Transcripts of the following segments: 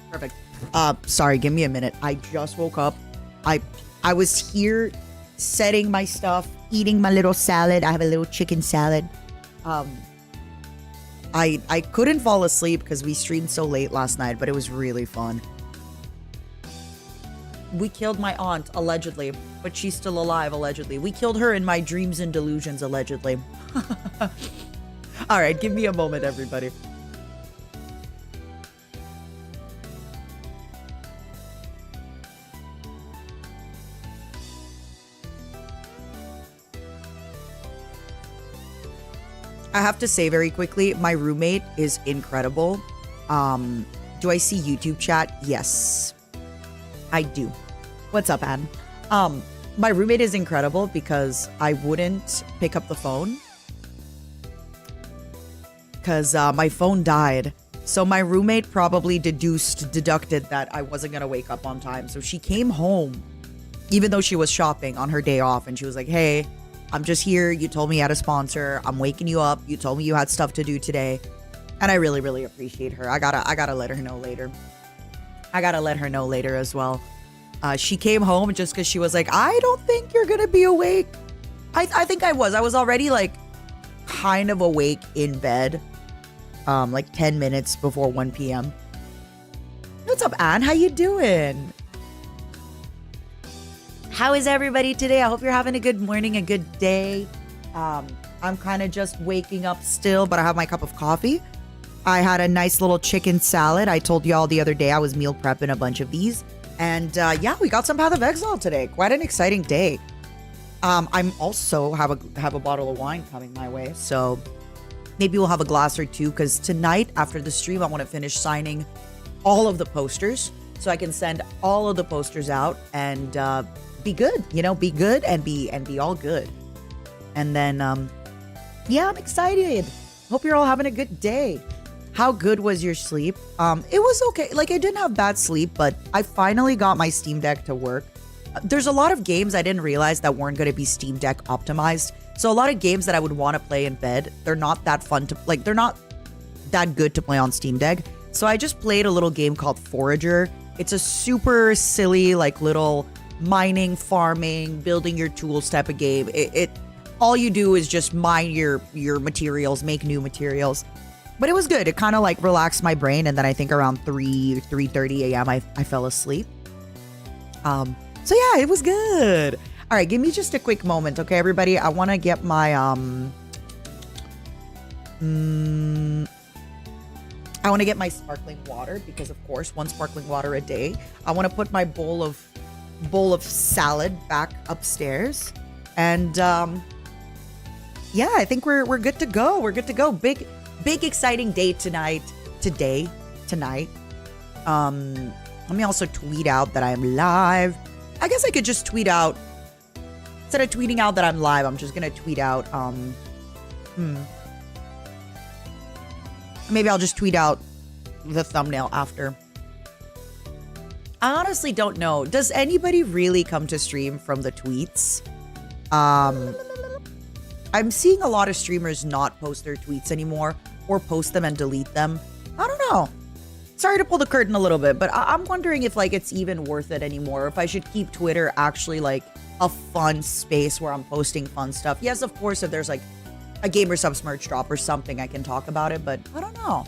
Perfect. Sorry, give me a minute. I just woke up. I was here setting my stuff, eating my little salad. I have a little chicken salad. I couldn't fall asleep because we streamed so late last night, but it was really fun. We killed my aunt, allegedly, but she's still alive, allegedly. We killed her in my dreams and delusions, allegedly. All right, give me a moment, everybody. I have to say very quickly, my roommate is incredible. Do I see YouTube chat? Yes, I do. What's up, Anne? My roommate is incredible because I wouldn't pick up the phone because my phone died. So my roommate probably deducted that I wasn't going to wake up on time. So she came home, even though she was shopping on her day off. And she was like, hey, I'm just here. You told me you had a sponsor. I'm waking you up. You told me you had stuff to do today. And I really, really appreciate her. I gotta let her know later. I gotta let her know later as well. She came home just because she was like, I don't think you're gonna be awake. I think I was. I was already like kind of awake in bed. Like 10 minutes before 1 p.m. What's up, Anne? How you doing? How is everybody today? I hope you're having a good morning, a good day. I'm kind of just waking up still, but I have my cup of coffee. I had a nice little chicken salad. I told y'all the other day I was meal prepping a bunch of these. And yeah, we got some Path of Exile today. Quite an exciting day. I'm also have a bottle of wine coming my way. So maybe we'll have a glass or two because tonight after the stream, I want to finish signing all of the posters so I can send all of the posters out and be good, you know, be good and be all good. And then, yeah, I'm excited. Hope you're all having a good day. How good was your sleep? It was okay. Like I didn't have bad sleep, but I finally got my Steam Deck to work. There's a lot of games I didn't realize that weren't going to be Steam Deck optimized. So a lot of games that I would want to play in bed, they're not that fun to, like, they're not that good to play on Steam Deck. So I just played a little game called Forager. It's a super silly, like, little mining, farming, building your tools type of game. It all you do is just mine your materials, make new materials. But it was good. It kind of like relaxed my brain, and then I think around 3:30 a.m. I fell asleep. So yeah, it was good. All right, give me just a quick moment, okay, everybody? I want to get my I want to get my sparkling water because, of course, one sparkling water a day. I want to put my bowl of salad back upstairs, and yeah, I think we're good to go. We're good to go. Big exciting day tonight. Tonight. Let me also tweet out that I'm live. I guess I could just tweet out. Instead of tweeting out that I'm live, I'm just gonna tweet out. Maybe I'll just tweet out the thumbnail after. I honestly don't know. Does anybody really come to stream from the tweets? I'm seeing a lot of streamers not post their tweets anymore or post them and delete them. I don't know. Sorry to pull the curtain a little bit, but I'm wondering if like it's even worth it anymore. If I should keep Twitter actually like a fun space where I'm posting fun stuff. Yes, of course, if there's like a Gamer Subs merch drop or something, I can talk about it, but I don't know.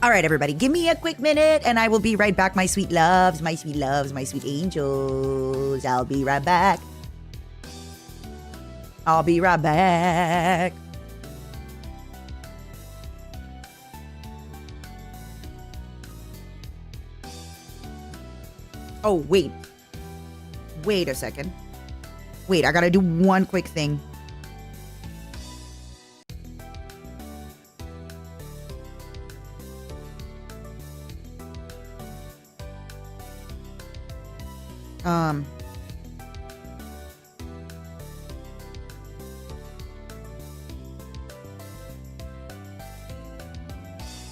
All right, everybody, give me a quick minute and I will be right back, my sweet loves, my sweet loves, my sweet angels. I'll be right back. I'll be right back. Oh, wait. Wait a second. Wait, I gotta do one quick thing.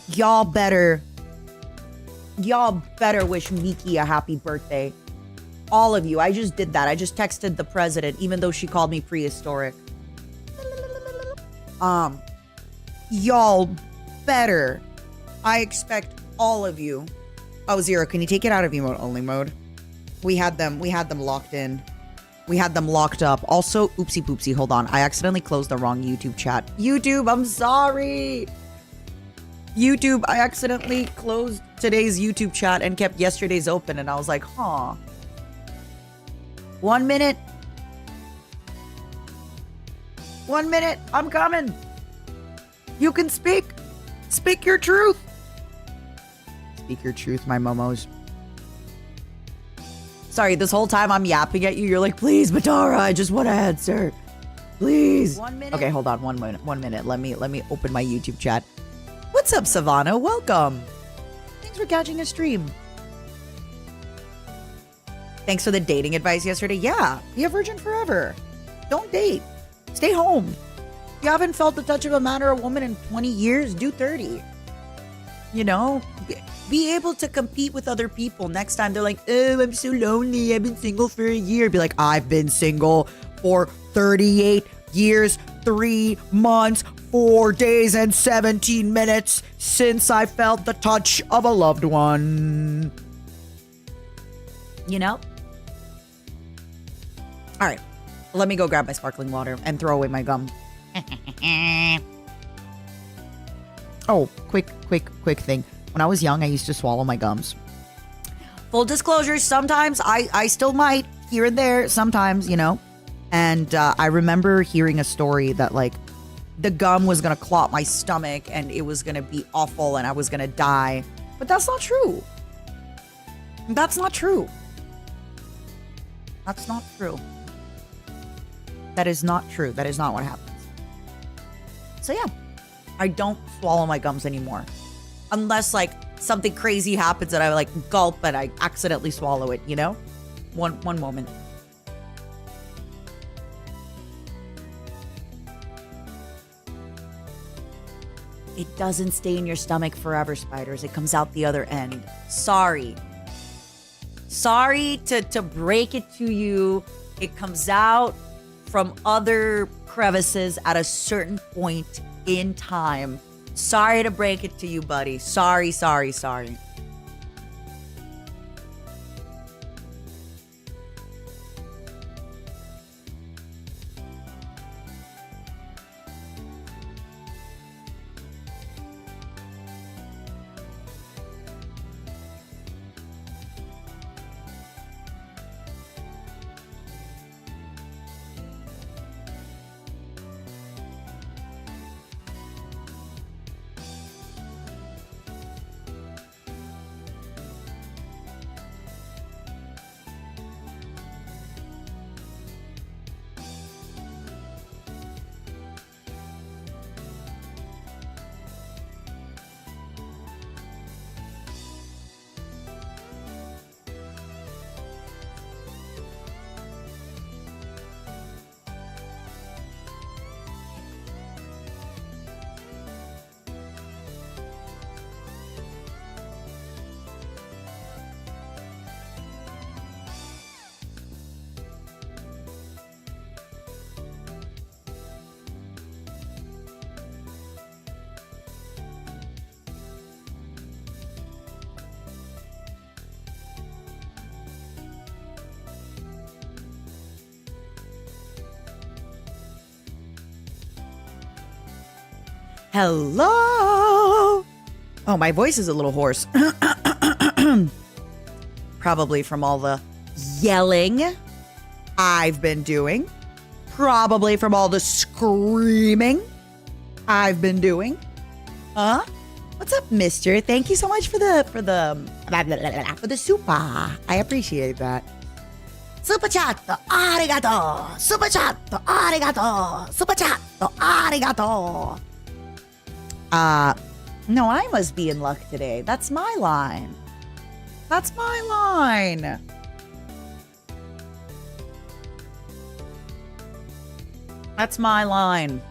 Y'all better Y'all better wish Miki a happy birthday. All of you. I just did that. I just texted the president, even though she called me prehistoric. Y'all better. I expect all of you. Oh, Zero, can you take it out of emote only mode? We had them locked in. We had them locked up. Also, oopsie poopsie, hold on. I accidentally closed the wrong YouTube chat. YouTube, I'm sorry. YouTube, I accidentally closed today's YouTube chat and kept yesterday's open, and I was like, huh. 1 minute. 1 minute. I'm coming. You can speak. Speak your truth. Speak your truth, my momos. Sorry, this whole time I'm yapping at you. You're like, please, Batara, I just want to answer. Please. 1 minute. Okay, hold on. 1 minute. 1 minute. Let me open my YouTube chat. What's up, Savannah? Welcome. Thanks for catching a stream. Thanks for the dating advice yesterday. Yeah, be a virgin forever. Don't date. Stay home. If you haven't felt the touch of a man or a woman in 20 years, do 30. You know? Be able to compete with other people. Next time they're like, oh, I'm so lonely. I've been single for a year. Be like, I've been single for 38 years, 3 months, 4 days, and 17 minutes since I felt the touch of a loved one. You know? All right. Let me go grab my sparkling water and throw away my gum. Oh, quick thing. When I was young, I used to swallow my gums. Full disclosure, sometimes I still might, here and there, sometimes, you know. And I remember hearing a story that, like, the gum was going to clot my stomach and it was going to be awful and I was going to die. But that's not true. That's not true. That's not true. That is not true. That is not what happens. So yeah, I don't swallow my gums anymore. Unless, like, something crazy happens and I, like, gulp and I accidentally swallow it, you know? One moment. It doesn't stay in your stomach forever, spiders. It comes out the other end. Sorry. Sorry to break it to you. It comes out from other crevices at a certain point in time. Sorry to break it to you, buddy. Sorry. Hello. Oh, my voice is a little hoarse. Probably from all the yelling I've been doing. Probably from all the screaming I've been doing. Huh? What's up, mister? Thank you so much for the super. I appreciate that. Super chat, arigato. Super chat, arigato. Super chat, arigato. No, I must be in luck today. That's my line. That's my line. That's my line.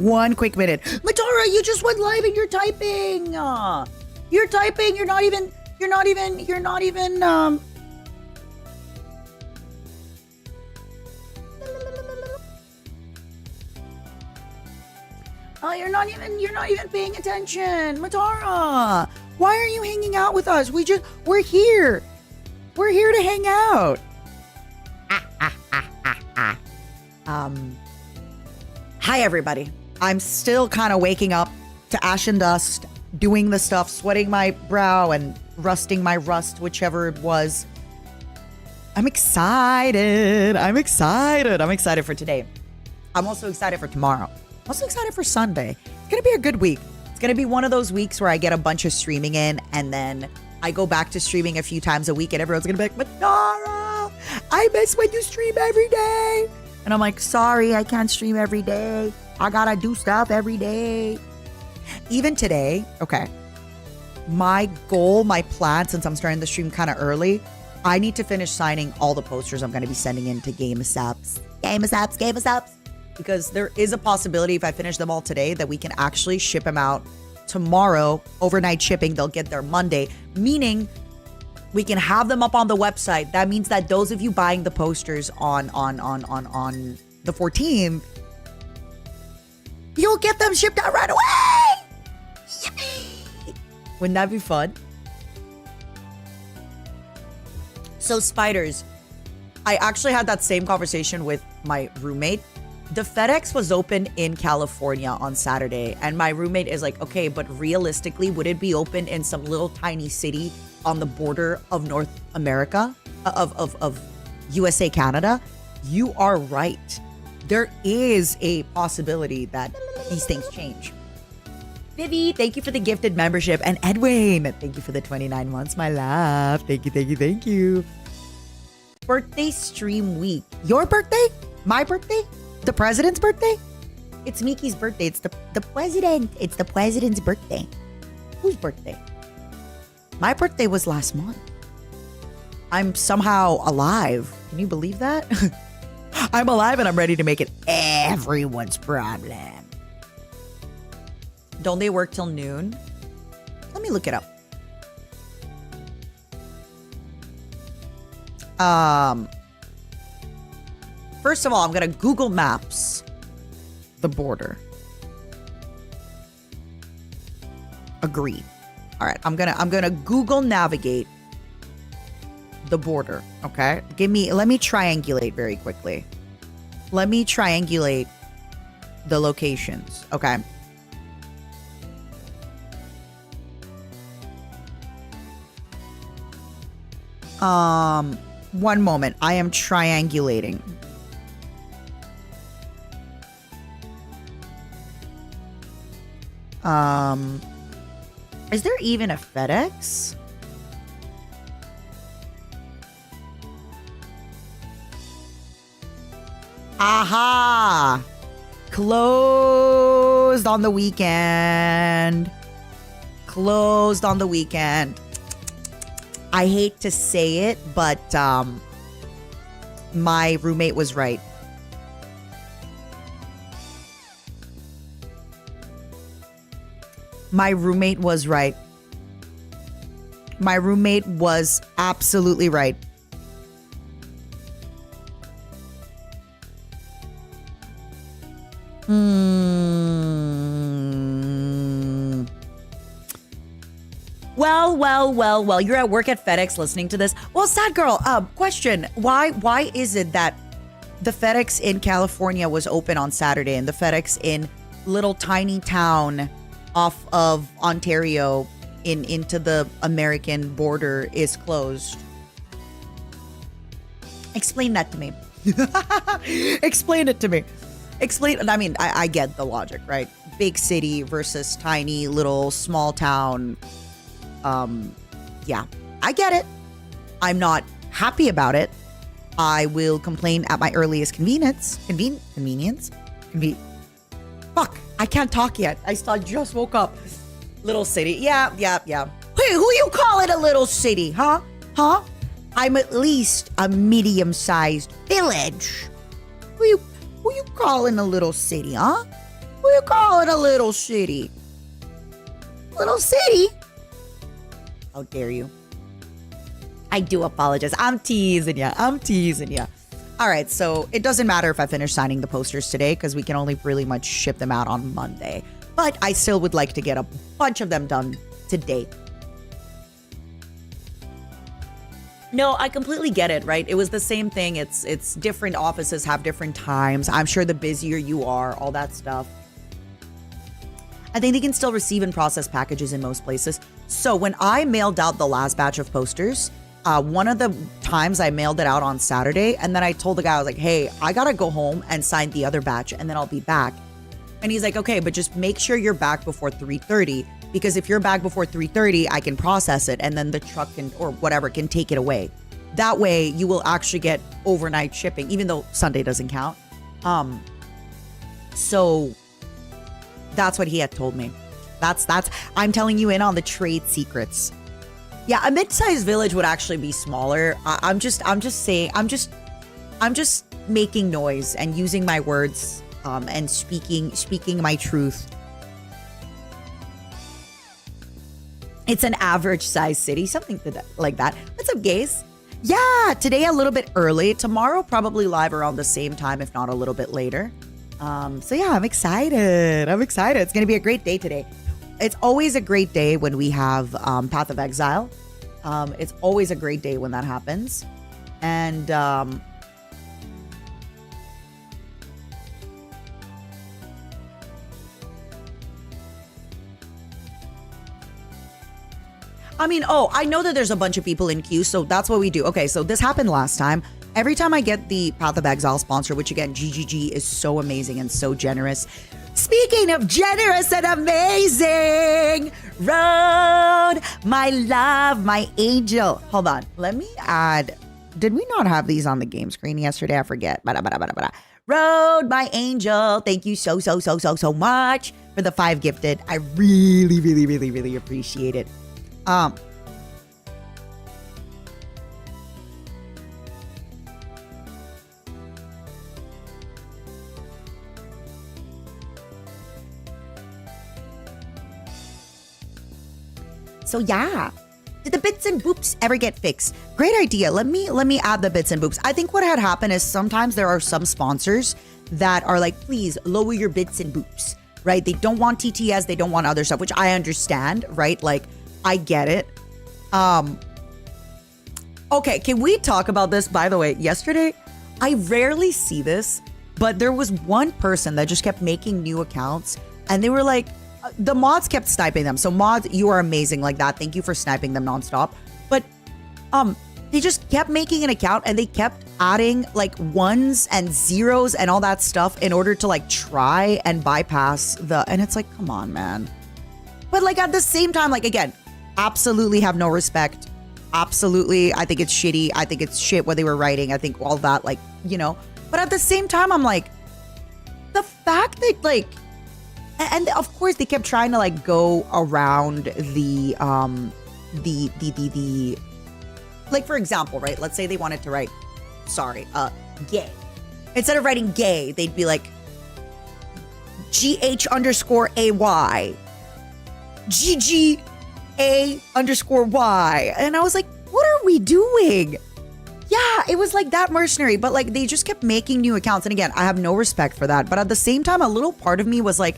1 quick minute. Matara, you just went live and you're typing. You're typing. You're not even. You're not even paying attention. Matara, why are you hanging out with us? We're here. We're here to hang out. Hi everybody. I'm still kind of waking up to ash and dust, doing the stuff, sweating my brow and rusting my rust, whichever it was. I'm excited. I'm excited for today. I'm also excited for tomorrow. I'm also excited for Sunday. It's going to be a good week. It's going to be one of those weeks where I get a bunch of streaming in and then I go back to streaming a few times a week and everyone's going to be like, Matara, I miss when you stream every day. And I'm like, sorry, I can't stream every day. I got to do stuff every day. Even today, okay, my goal, my plan, since I'm starting the stream kind of early, I need to finish signing all the posters I'm going to be sending in to GameSups. Because there is a possibility if I finish them all today that we can actually ship them out tomorrow. Overnight shipping, they'll get there Monday, meaning we can have them up on the website. That means that those of you buying the posters on the 14th, you'll get them shipped out right away. Yippee! Wouldn't that be fun? So spiders, I actually had that same conversation with my roommate. The FedEx was open in California on Saturday, and my roommate is like, okay, but realistically, would it be open in some little tiny city on the border of North America, of USA, Canada? You are right. There is a possibility that these things change. Vivi, thank you for the gifted membership. And Edwin, thank you for the 29 months, my love. Thank you. Birthday stream week. Your birthday? My birthday? The president's birthday? It's Miki's birthday. It's the president. It's the president's birthday. Whose birthday? My birthday was last month. I'm somehow alive. Can you believe that? I'm alive and I'm ready to make it everyone's problem. Don't they work till noon? Let me look it up. First of all, I'm gonna Google Maps the border. Agreed. All right, I'm gonna Google navigate the border. Okay, let me triangulate very quickly. Let me triangulate the locations. Okay. One moment. I am triangulating. Is there even a FedEx? Aha! Closed on the weekend. I hate to say it, but my roommate was right. My roommate was right. My roommate was absolutely right. Well, you're at work at FedEx listening to this. Well, sad girl, question. Why is it that the FedEx in California was open on Saturday and the FedEx in little tiny town off of Ontario into the American border is closed? Explain that to me. Explain it to me. I mean, I get the logic, right? Big city versus tiny little small town. Yeah, I get it. I'm not happy about it. I will complain at my earliest convenience. Fuck, I can't talk yet. I just woke up. Little city. Yeah. Hey, who you calling a little city, huh? I'm at least a medium-sized village. Who you calling a little city, huh? Who you call it a little shitty? Little city? How dare you? I do apologize. I'm teasing ya. All right, so it doesn't matter if I finish signing the posters today because we can only really much ship them out on Monday. But I still would like to get a bunch of them done today. No, I completely get it, right? It was the same thing. It's different offices have different times. I'm sure the busier you are, all that stuff. I think they can still receive and process packages in most places. So when I mailed out the last batch of posters, one of the times I mailed it out on Saturday, and then I told the guy, I was like, hey, I gotta go home and sign the other batch, and then I'll be back. And he's like, okay, but just make sure you're back before 3:30, because if you're back before 3:30, I can process it, and then the truck can, or whatever, can take it away. That way, you will actually get overnight shipping, even though Sunday doesn't count. So that's what he had told me. That's I'm telling you in on the trade secrets. Yeah, a mid-sized village would actually be smaller. I'm just saying, I'm just making noise and using my words and speaking my truth. It's an average size city, something like that. What's up, gays? Yeah, today a little bit early. Tomorrow probably live around the same time, if not a little bit later. So yeah, I'm excited. It's gonna be a great day today. It's always a great day when we have Path of Exile. It's always a great day when that happens. And I mean, oh, I know that there's a bunch of people in queue, so that's what we do. Okay, so this happened last time. Every time I get the Path of Exile sponsor, which again, GGG is so amazing and so generous. Speaking of generous and amazing, Road, my love, my angel. Hold on, let me add. Did we not have these on the game screen yesterday? I forget. Road, my angel. Thank you so much for the 5 gifted. I really appreciate it. So yeah, did the bits and boops ever get fixed? Great idea. Let me add the bits and boops. I think what had happened is sometimes there are some sponsors that are like, please lower your bits and boops, right? They don't want TTS, they don't want other stuff, which I understand, right? Like, I get it. Okay, can we talk about this? By the way, yesterday, I rarely see this, but there was one person that just kept making new accounts, and they were like, the mods kept sniping them. So mods, you are amazing like that. Thank you for sniping them nonstop. But they just kept making an account and they kept adding like 1s and 0s and all that stuff in order to like try and bypass the, and it's like, come on, man. But like at the same time, like again, absolutely have no respect. Absolutely, I think it's shitty. I think it's shit what they were writing. I think all that, like, you know. But at the same time, I'm like, the fact that like, and of course they kept trying to like go around the like, for example, right? Let's say they wanted to write, gay. Instead of writing gay, they'd be like GH_AY, GGA_Y. And I was like, what are we doing? Yeah, it was like that mercenary, but like they just kept making new accounts. And again, I have no respect for that. But at the same time, a little part of me was like,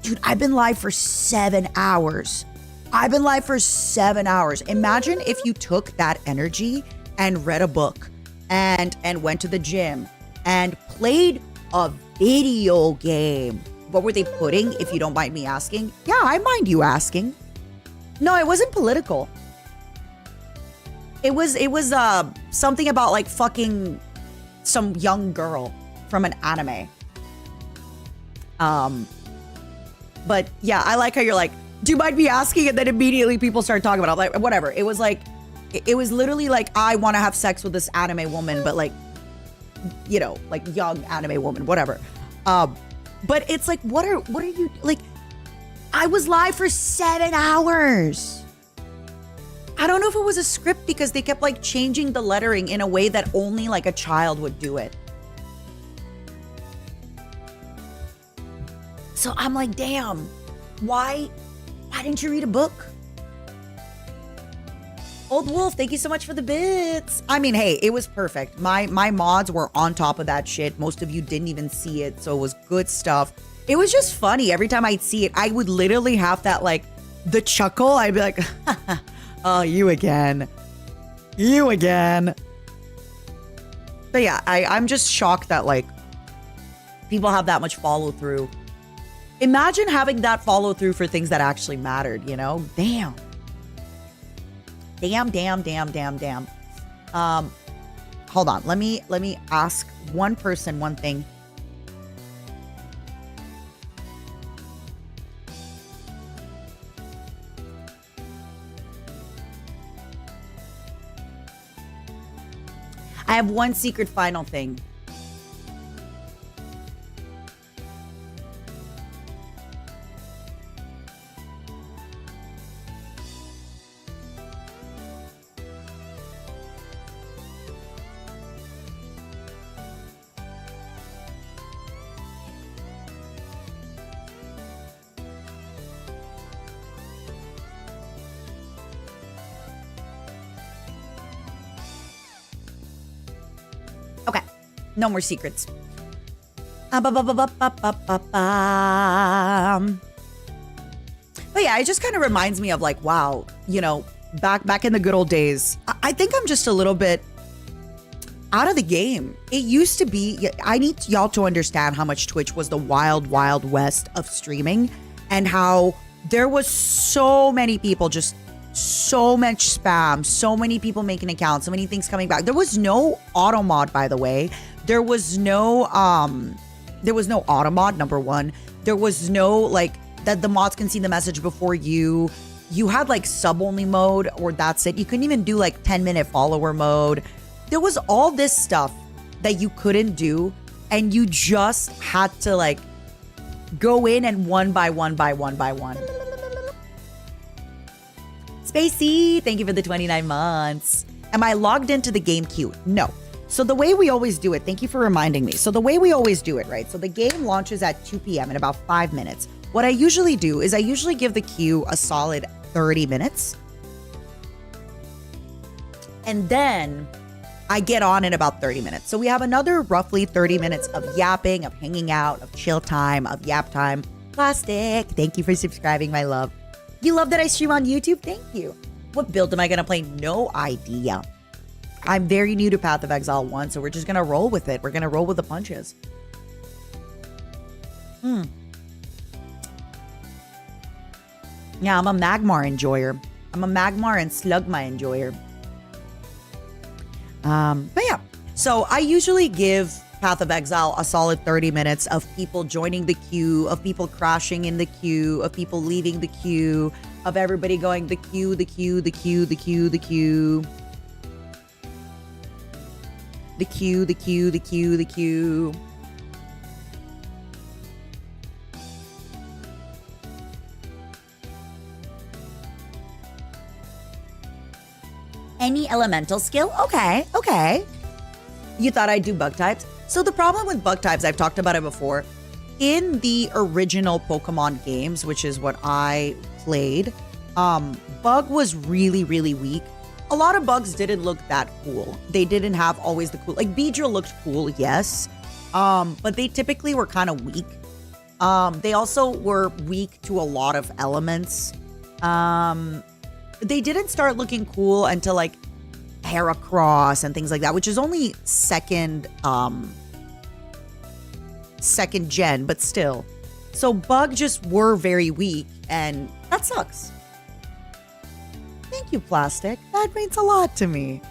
dude, I've been live for 7 hours. Imagine if you took that energy and read a book and went to the gym and played a video game. What were they putting, if you don't mind me asking? Yeah, I mind you asking. No, it wasn't political. It was something about like fucking some young girl from an anime. But yeah, I like how you're like, do you mind me asking? And then immediately people start talking about it. I'm like, whatever. It was like, it was literally like, I want to have sex with this anime woman, but like, you know, like young anime woman, whatever. But it's like, what are you, like, I was live for 7 hours. I don't know if it was a script because they kept like changing the lettering in a way that only like a child would do it. So I'm like, damn, why didn't you read a book? Old Wolf, thank you so much for the bits. I mean, hey, it was perfect. My mods were on top of that shit. Most of you didn't even see it, so it was good stuff. It was just funny. Every time I'd see it, I would literally have that, like, the chuckle. I'd be like, oh, you again. You again. But yeah, I'm just shocked that, like, people have that much follow through. Imagine having that follow through for things that actually mattered, you know? Damn. Damn. Hold on. Let me ask one person one thing. I have one secret final thing. Okay, no more secrets. But yeah, it just kind of reminds me of like, wow, you know, back in the good old days. I think I'm just a little bit out of the game. It used to be, I need y'all to understand how much Twitch was the wild, wild west of streaming and how there was so many people, just so much spam, so many people making accounts, so many things coming back. There was no auto mod, by the way. There was no auto mod, number one. There was no like that the mods can see the message before you. You had like sub only mode, or that's it. You couldn't even do like 10-minute follower mode. There was all this stuff that you couldn't do, and you just had to like go in and one by one. Spacey, thank you for the 29 months. Am I logged into the game queue? No. So the way we always do it, thank you for reminding me. So the way we always do it, right? So the game launches at 2 p.m. in about 5 minutes. What I usually do is I usually give the queue a solid 30 minutes. And then I get on in about 30 minutes. So we have another roughly 30 minutes of yapping, of hanging out, of chill time, of yap time. Plastic, thank you for subscribing, my love. You love that I stream on YouTube? Thank you. What build am I going to play? No idea. I'm very new to Path of Exile 1, so we're just going to roll with it. We're going to roll with the punches. Yeah, I'm a Magmar enjoyer. I'm a Magmar and Slugma enjoyer. But yeah, so I usually give Path of Exile a solid 30 minutes of people joining the queue, of people crashing in the queue, of people leaving the queue, of everybody going the queue. Any elemental skill? Okay. You thought I'd do bug types? So the problem with bug types, I've talked about it before. In the original Pokemon games, which is what I played, bug was really, really weak. A lot of bugs didn't look that cool. They didn't have always the cool, like Beedrill looked cool, yes. But they typically were kind of weak. They also were weak to a lot of elements. They didn't start looking cool until like Heracross and things like that, which is only second gen, but still. So bug just were very weak, and that sucks. Thank you, Plastic. That means a lot to me.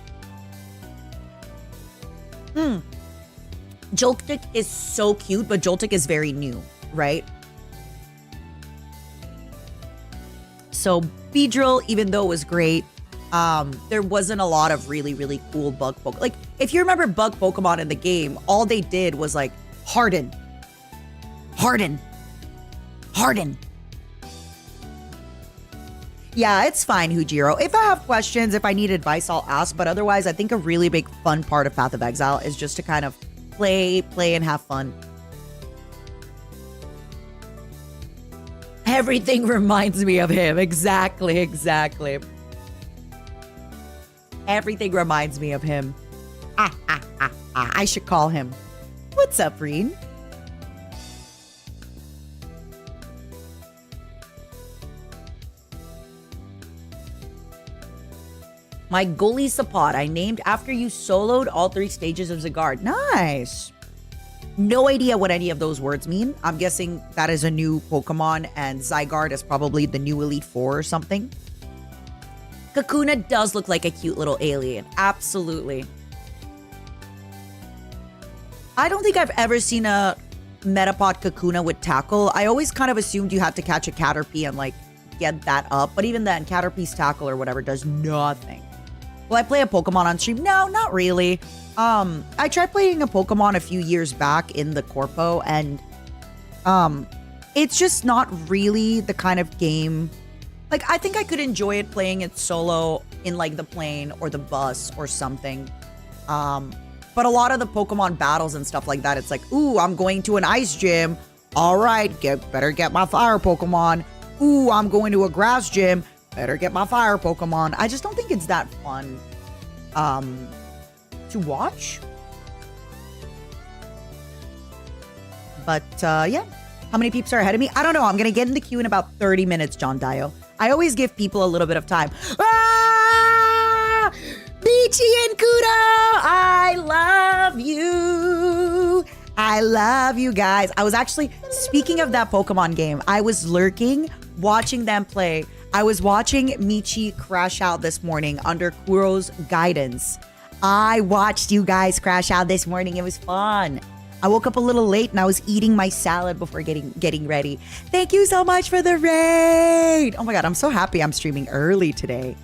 Joltik is so cute, but Joltik is very new, right? So Beedrill, even though it was great, there wasn't a lot of really, really cool bug Pokemon. Like, if you remember bug Pokemon in the game, all they did was like harden. Yeah, it's fine, Hujiro. If I have questions, if I need advice, I'll ask. But otherwise, I think a really big fun part of Path of Exile is just to kind of play and have fun. Everything reminds me of him. Exactly. Everything reminds me of him. I should call him. What's up, Reen? My goalie Sapot, I named after you soloed all 3 stages of Zygarde. Nice. No idea what any of those words mean. I'm guessing that is a new Pokemon and Zygarde is probably the new Elite Four or something. Kakuna does look like a cute little alien. Absolutely. I don't think I've ever seen a Metapod Kakuna with Tackle. I always kind of assumed you had to catch a Caterpie and like get that up. But even then, Caterpie's Tackle or whatever does nothing. Will I play a Pokemon on stream? No, not really. I tried playing a Pokemon a few years back in the Corpo, and it's just not really the kind of game. Like, I think I could enjoy it playing it solo in like the plane or the bus or something. But a lot of the Pokemon battles and stuff like that, it's like, ooh, I'm going to an ice gym. All right, better get my fire Pokemon. Ooh, I'm going to a grass gym. Better get my fire Pokemon. I just don't think it's that fun to watch. But yeah, how many peeps are ahead of me? I don't know. I'm going to get in the queue in about 30 minutes, John Dio. I always give people a little bit of time. Ah! Beachy and Kudo, I love you. I love you guys. I was actually, speaking of that Pokemon game, I was lurking, watching them play. I was watching Michi crash out this morning under Kuro's guidance. I watched you guys crash out this morning. It was fun. I woke up a little late and I was eating my salad before getting ready. Thank you so much for the raid. Oh my God, I'm so happy I'm streaming early today.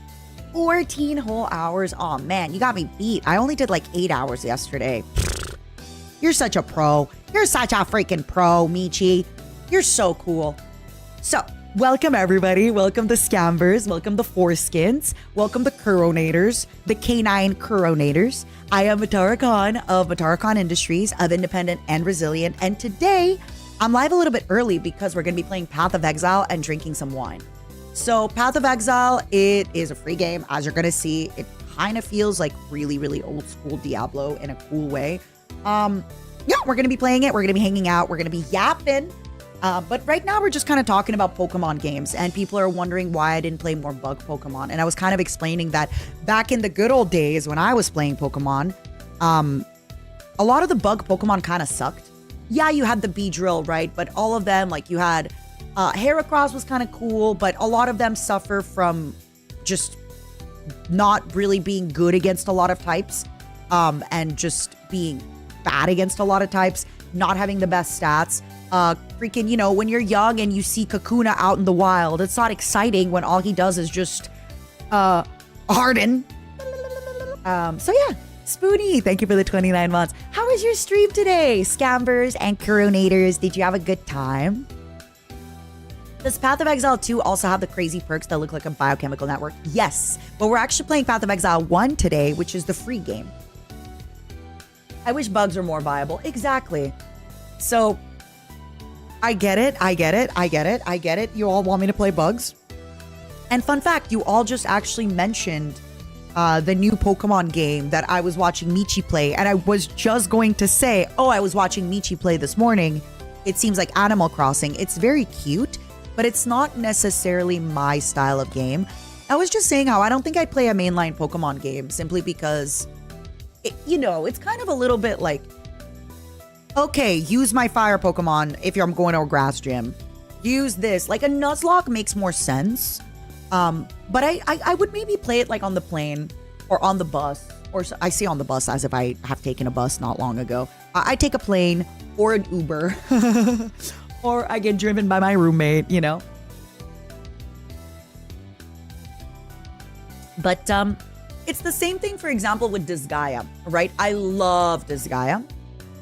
14 whole hours. Oh man, you got me beat. I only did like 8 hours yesterday. You're such a pro. You're such a freaking pro, Michi. You're so cool. So, welcome everybody. Welcome the Scambers. Welcome the Foreskins. Welcome the Curonators. The Canine Curonators. I am Matara Khan of Matara Khan Industries of Independent and Resilient. And today, I'm live a little bit early because we're going to be playing Path of Exile and drinking some wine. So Path of Exile, it is a free game. As you're going to see, it kind of feels like really, really old school Diablo in a cool way. Yeah, we're going to be playing it. We're going to be hanging out. We're going to be yapping. But right now we're just kind of talking about Pokemon games, and people are wondering why I didn't play more bug Pokemon. And I was kind of explaining that back in the good old days when I was playing Pokemon, a lot of the bug Pokemon kind of sucked. Yeah, you had the Beedrill, right? But all of them, like you had Heracross was kind of cool, but a lot of them suffer from just not really being good against a lot of types, and just being bad against a lot of types, not having the best stats. Freaking, you know, when you're young and you see Kakuna out in the wild, it's not exciting when all he does is just harden. So yeah, Spoonie, thank you for the 29 months. How was your stream today, Scambers and Curonators? Did you have a good time? Does Path of Exile 2 also have the crazy perks that look like a biochemical network? Yes, but we're actually playing Path of Exile 1 today, which is the free game. I wish bugs were more viable. Exactly. So, I get it. You all want me to play bugs? And fun fact, you all just actually mentioned the new Pokemon game that I was watching Michi play. And I was just going to say, oh, I was watching Michi play this morning. It seems like Animal Crossing. It's very cute, but it's not necessarily my style of game. I was just saying how I don't think I'd play a mainline Pokemon game simply because, it's kind of a little bit like, okay, use my fire Pokemon if I'm going to a grass gym. Use this. Like a Nuzlocke makes more sense. But I would maybe play it like on the plane or on the bus. Or I say on the bus as if I have taken a bus not long ago. I take a plane or an Uber. Or I get driven by my roommate, you know. But it's the same thing, for example, with Disgaea, right? I love Disgaea.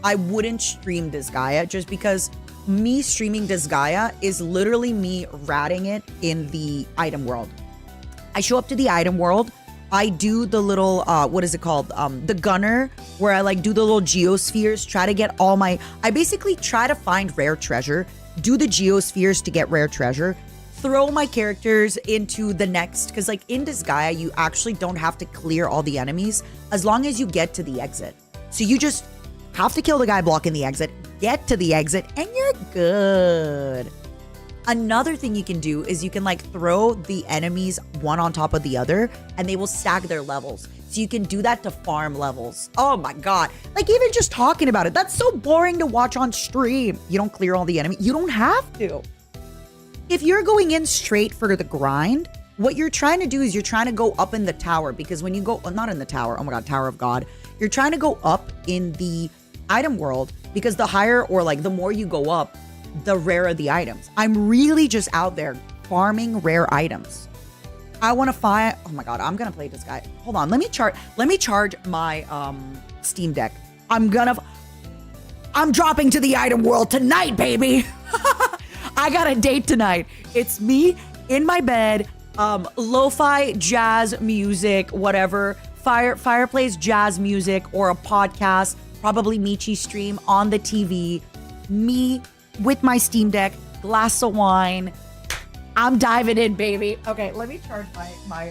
I wouldn't stream Disgaea just because me streaming Disgaea is literally me ratting it in the item world. I show up to the item world. I do the little, what is it called? The gunner, where I like do the little geospheres, try to get all my, I basically try to find rare treasure. do the geospheres to get rare treasure, throw my characters into the next, because like in Disgaea, you actually don't have to clear all the enemies as long as you get to the exit. So you just have to kill the guy blocking the exit, get to the exit, and you're good. Another thing you can do is you can like throw the enemies one on top of the other and they will stack their levels. So you can do that to farm levels. Oh my God. Like even just talking about it, that's so boring to watch on stream. You don't clear all the enemies. You don't have to. If you're going in straight for the grind, what you're trying to do is you're trying to go up in the tower, because when you go, not in the tower, oh my God, Tower of God. You're trying to go up in the item world, because the higher or like the more you go up, the rarer the items. I'm really just out there farming rare items. I want to find, oh my God, I'm going to play this guy. Hold on. Let me charge my Steam Deck. I'm dropping to the item world tonight, baby. I got a date tonight. It's me in my bed, lo-fi jazz music, whatever, fireplace jazz music or a podcast, probably Michi stream on the TV, me with my Steam Deck, glass of wine. I'm diving in, baby. Okay, let me charge my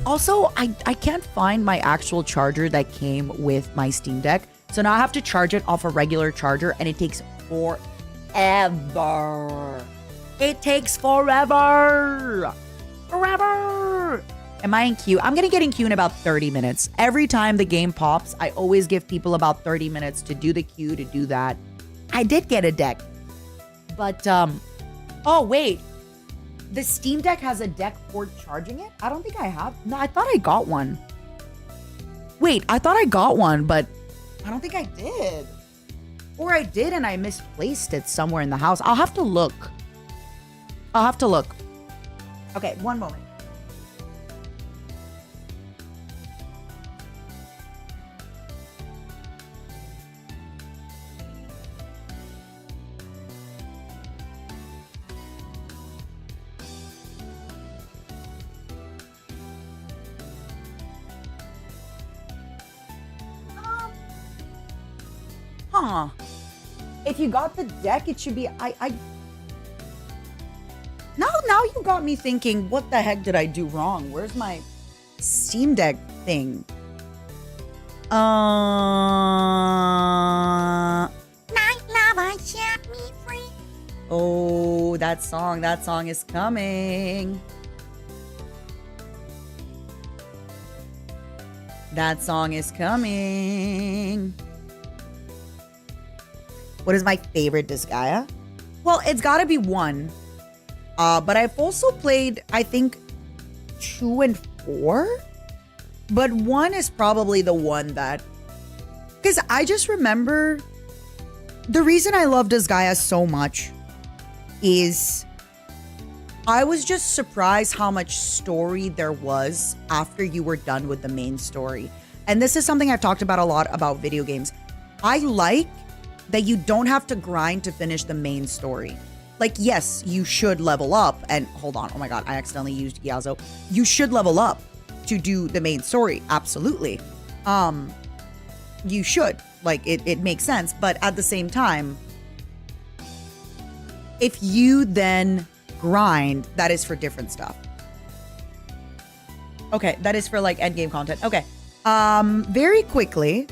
Also, I can't find my actual charger that came with my Steam Deck. So now I have to charge it off a regular charger, and it takes forever. It takes forever. Forever. Am I in queue? I'm going to get in queue in about 30 minutes. Every time the game pops, I always give people about 30 minutes to do the queue, to do that. I did get a deck. But, oh, wait. The Steam Deck has a deck for charging it? I don't think I have. No, I thought I got one. Wait, I thought I got one, but I don't think I did. Or I did and I misplaced it somewhere in the house. I'll have to look. Okay, one moment. Huh. If you got the deck, it should be Now you got me thinking, what the heck did I do wrong? Where's my Steam Deck thing? Night lover set me free. Oh, that song is coming. That song is coming. What is my favorite Disgaea? Well, it's got to be 1. But I've also played, I think, 2 and 4. But 1 is probably the one that... Because I just remember... The reason I love Disgaea so much is... I was just surprised how much story there was after you were done with the main story. And this is something I've talked about a lot about video games. I like that you don't have to grind to finish the main story. Like, yes, you should level up. And hold on. Oh my God, I accidentally used Yazo. You should level up to do the main story. Absolutely. You should. Like, it makes sense. But at the same time, if you then grind, that is for different stuff. Okay, that is for like endgame content. Okay. Very quickly,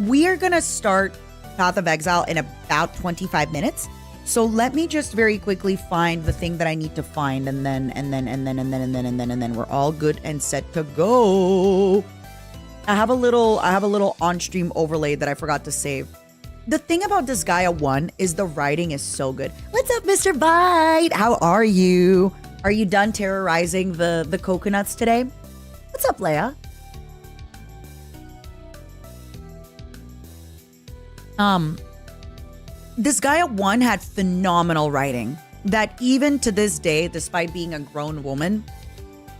we are gonna start Path of Exile in about 25 minutes. So let me just very quickly find the thing that I need to find, and then we're all good and set to go. I have a little on-stream overlay that I forgot to save. The thing about Disgaea 1 is the writing is so good. What's up, Mr. Bite? How are you? Are you done terrorizing the coconuts today? What's up, Leia? Disgaea 1 had phenomenal writing that even to this day, despite being a grown woman,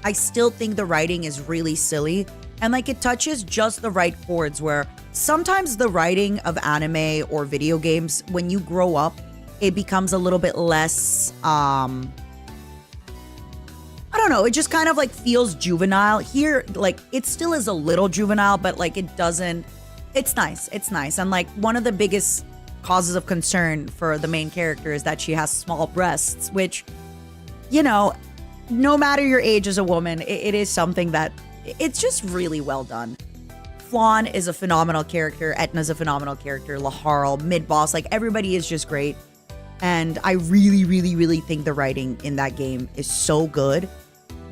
I still think the writing is really silly, and like it touches just the right chords where sometimes the writing of anime or video games, when you grow up, it becomes a little bit less, I don't know, it just kind of like feels juvenile. Here, like it still is a little juvenile, but like it doesn't It's nice. It's nice. And like one of the biggest causes of concern for the main character is that she has small breasts, which, you know, no matter your age as a woman, it is something that it's just really well done. Flan is a phenomenal character. Etna's a phenomenal character. Laharl, mid-boss, like everybody is just great. And I really, really, really think the writing in that game is so good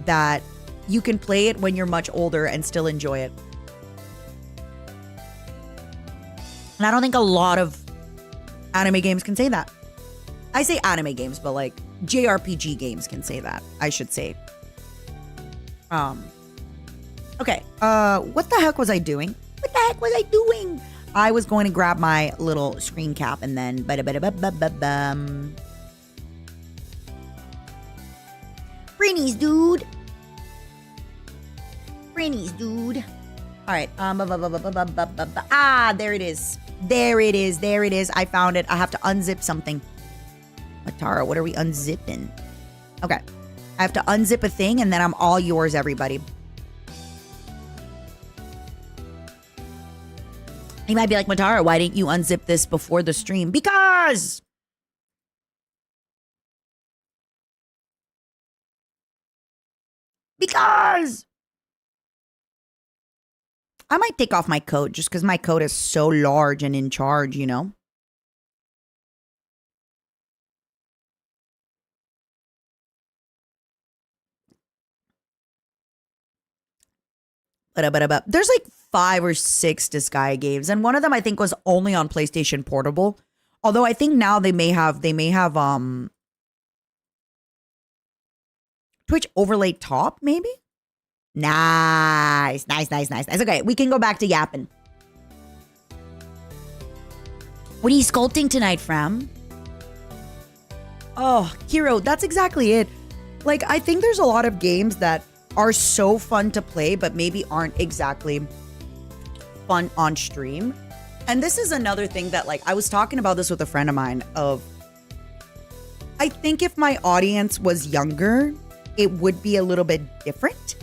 that you can play it when you're much older and still enjoy it. And I don't think a lot of anime games can say that. I say anime games, but like JRPG games can say that, I should say. Okay, what the heck was I doing? I was going to grab my little screen cap and then Brinnies, dude. All right. There it is. There it is. I found it. I have to unzip something. Matara, what are we unzipping? Okay. I have to unzip a thing and then I'm all yours, everybody. You might be like, Matara, why didn't you unzip this before the stream? Because I might take off my coat just because my coat is so large and in charge, you know? There's like 5 or 6 Disgaea games, and one of them I think was only on PlayStation Portable. Although I think now they may have Twitch overlay top, maybe? Nice. Okay, we can go back to yapping. What are you sculpting tonight, Fram? Oh, Kiro, that's exactly it. Like, I think there's a lot of games that are so fun to play, but maybe aren't exactly fun on stream. And this is another thing that, like, I was talking about this with a friend of mine of, I think if my audience was younger, it would be a little bit different.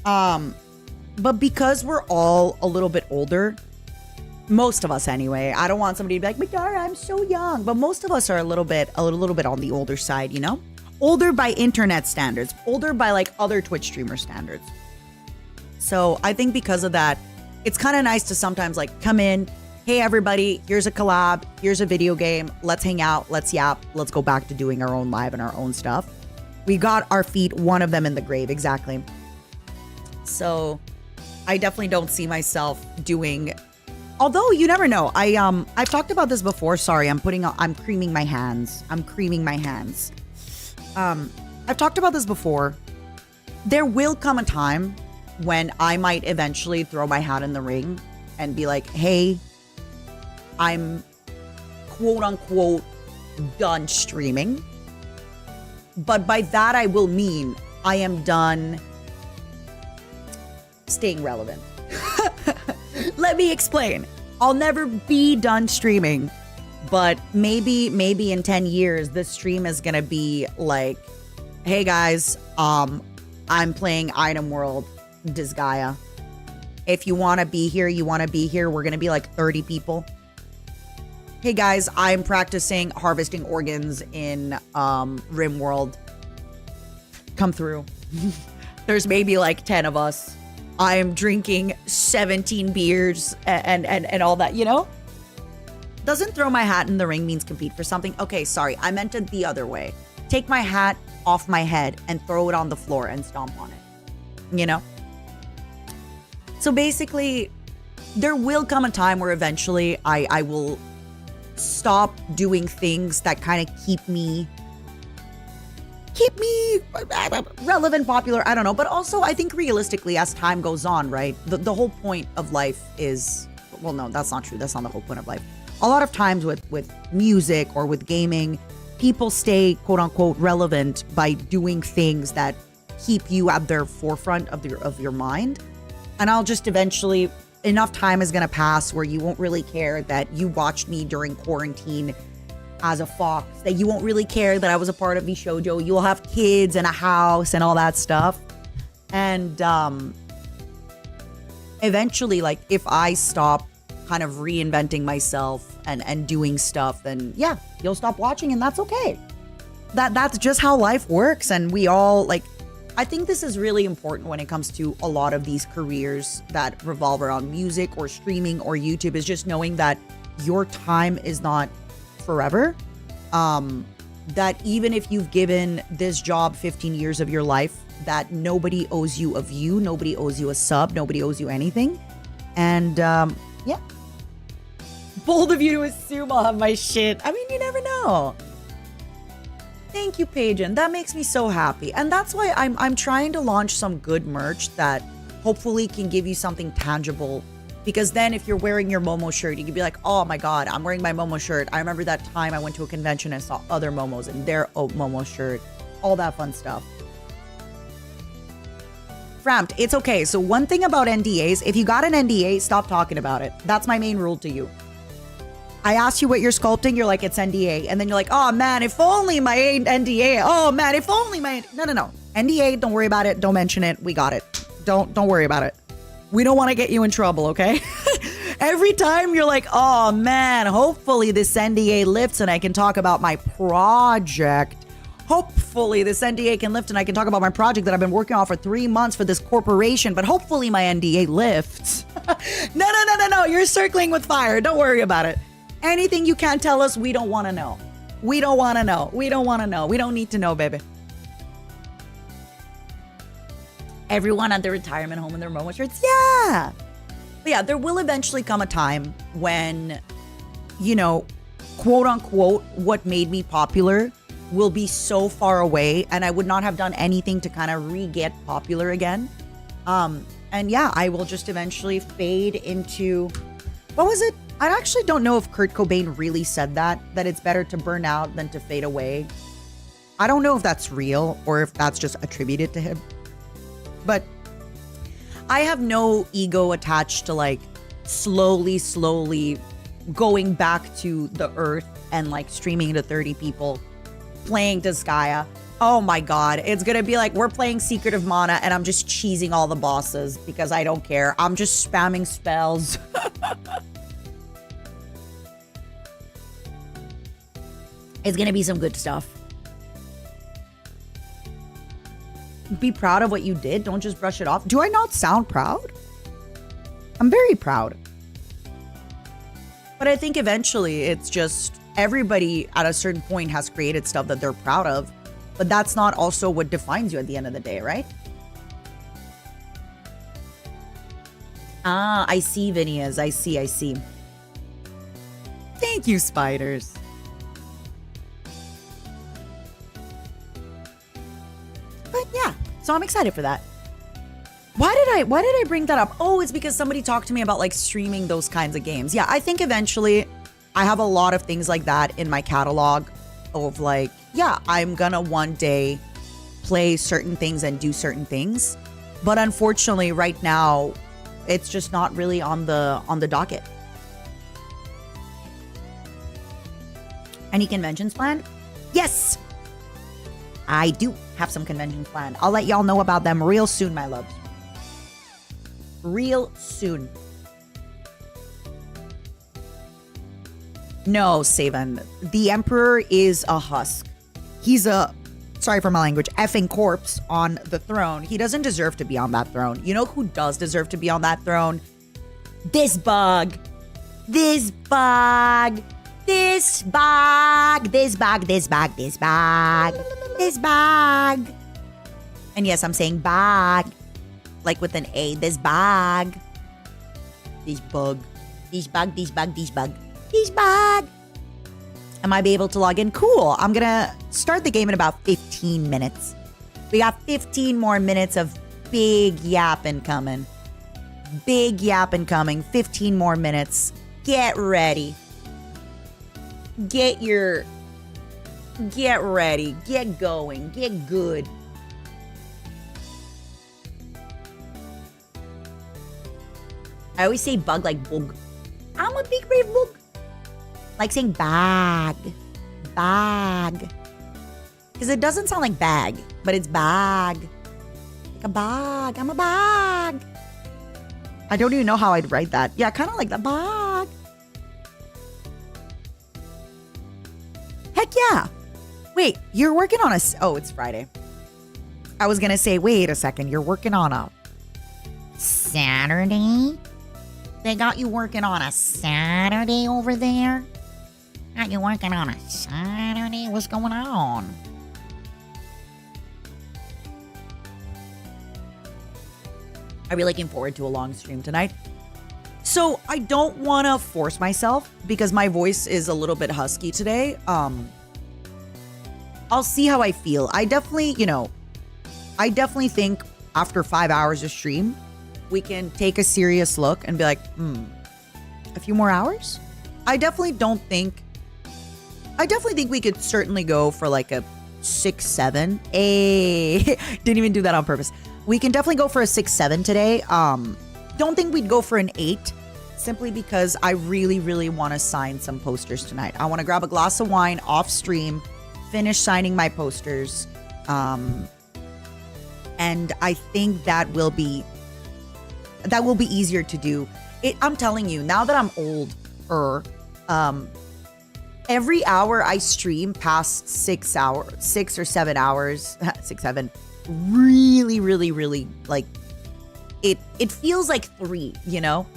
But because we're all a little bit older, most of us anyway, I don't want somebody to be like, Madara, I'm so young. But most of us are a little bit on the older side, you know? Older by internet standards, older by like other Twitch streamer standards. So I think because of that, it's kind of nice to sometimes like come in, hey everybody, here's a collab, here's a video game, let's hang out, let's yap, let's go back to doing our own live and our own stuff. We got our feet, one of them in the grave, exactly. So I definitely don't see myself doing, although you never know. I've talked about this before. Sorry, I'm creaming my hands. I've talked about this before. There will come a time when I might eventually throw my hat in the ring and be like, hey, I'm quote unquote done streaming. But by that, I will mean I am done staying relevant. Let me explain. I'll never be done streaming. But maybe in 10 years, this stream is going to be like, hey guys, I'm playing Item World Disgaea. If you want to be here, We're going to be like 30 people. Hey guys, I'm practicing harvesting organs in Rim World. Come through. There's maybe like 10 of us. I'm drinking 17 beers and all that, you know? Doesn't throw my hat in the ring means compete for something. Okay, sorry, I meant it the other way. Take my hat off my head and throw it on the floor and stomp on it. You know? So basically, there will come a time where eventually I will stop doing things that kind of keep me relevant, popular, I don't know. But also, I think realistically, as time goes on, right? The whole point of life is, well, no, that's not true. That's not the whole point of life. A lot of times with music or with gaming, people stay quote unquote relevant by doing things that keep you at their forefront of your mind. And I'll just eventually, enough time is going to pass where you won't really care that you watched me during quarantine as a fox, that you won't really care that I was a part of Shoujo. You'll have kids and a house and all that stuff. And eventually, like, if I stop kind of reinventing myself and doing stuff, then yeah, you'll stop watching, and that's okay. That's just how life works. And we all, like, I think this is really important when it comes to a lot of these careers that revolve around music or streaming or YouTube, is just knowing that your time is not forever. That even if you've given this job 15 years of your life, that nobody owes you a view, nobody owes you a sub, nobody owes you anything. And yeah. Bold of you to assume I'll have my shit. I mean, you never know. Thank you, Pajan. That makes me so happy. And that's why I'm trying to launch some good merch that hopefully can give you something tangible. Because then if you're wearing your Momo shirt, you can be like, oh my God, I'm wearing my Momo shirt. I remember that time I went to a convention and saw other Momos in their Momo shirt. All that fun stuff. Framped, it's okay. So one thing about NDAs, if you got an NDA, stop talking about it. That's my main rule to you. I asked you what you're sculpting, you're like, it's NDA. And then you're like, oh man, if only my NDA. Oh man, if only my... No. NDA, don't worry about it. Don't mention it. We got it. Don't worry about it. We don't want to get you in trouble, okay? Every time you're like, oh man, hopefully this NDA lifts and I can talk about my project. Hopefully this NDA can lift and I can talk about my project that I've been working on for 3 months for this corporation, but hopefully my NDA lifts. No. You're circling with fire. Don't worry about it. Anything you can't tell us, we don't want to know. We don't want to know. We don't want to know. We don't need to know, baby. Everyone at their retirement home in their Momo shirts. Yeah. But yeah, there will eventually come a time when, you know, quote unquote, what made me popular will be so far away and I would not have done anything to kind of re-get popular again. And yeah, I will just eventually fade into, what was it? I actually don't know if Kurt Cobain really said that it's better to burn out than to fade away. I don't know if that's real or if that's just attributed to him. But I have no ego attached to like slowly going back to the earth and like streaming to 30 people, playing Disgaea. Oh my God. It's going to be like we're playing Secret of Mana and I'm just cheesing all the bosses because I don't care. I'm just spamming spells. It's going to be some good stuff. Be proud of what you did. Don't just brush it off. Do I not sound proud? I'm very proud. But I think eventually it's just everybody at a certain point has created stuff that they're proud of. But that's not also what defines you at the end of the day, right? Ah, I see, Vinias. I see. Thank you, spiders. But yeah, so I'm excited for that. Why did I bring that up? Oh, it's because somebody talked to me about like streaming those kinds of games. Yeah, I think eventually I have a lot of things like that in my catalog of like, yeah, I'm gonna one day play certain things and do certain things. But unfortunately right now, it's just not really on the docket. Any conventions planned? Yes! I do have some conventions planned. I'll let y'all know about them real soon, my loves. Real soon. No, Savan. The Emperor is a husk. He's a, sorry for my language, effing corpse on the throne. He doesn't deserve to be on that throne. You know who does deserve to be on that throne? This bug. This bug. This bag. This bag. This bag. This bag. This bag. And yes, I'm saying bag. Like with an A. This bag. This bug. This bag. This bag. This bag. This bag. Am I be able to log in? Cool. I'm gonna start the game in about 15 minutes. We got 15 more minutes of big yapping coming. Big yapping coming. 15 more minutes. Get ready. Get ready. Get going. Get good. I always say bug like bug. I'm a big brave bug. Like saying bag. Bag. Because it doesn't sound like bag, but it's bag. Like a bag. I'm a bag. I don't even know how I'd write that. Yeah, kind of like the bag. Heck yeah. Wait, you're working on oh, it's Friday. I was going to say, wait a second, you're working on a Saturday? They got you working on a Saturday over there? Got you working on a Saturday? What's going on? I'll be looking forward to a long stream tonight. So I don't want to force myself because my voice is a little bit husky today. I'll see how I feel. I definitely think after 5 hours of stream, we can take a serious look and be like, a few more hours? I definitely think we could certainly go for like a 6, 7. Didn't even do that on purpose. We can definitely go for a 6, 7 today. Don't think we'd go for an 8, simply because I really, really want to sign some posters tonight. I want to grab a glass of wine off stream, finish signing my posters. And I think that will be easier to do. I'm telling you, now that I'm older, every hour I stream past 6 or 7 hours, 6, 7, really, really, really, like, it feels like 3, you know?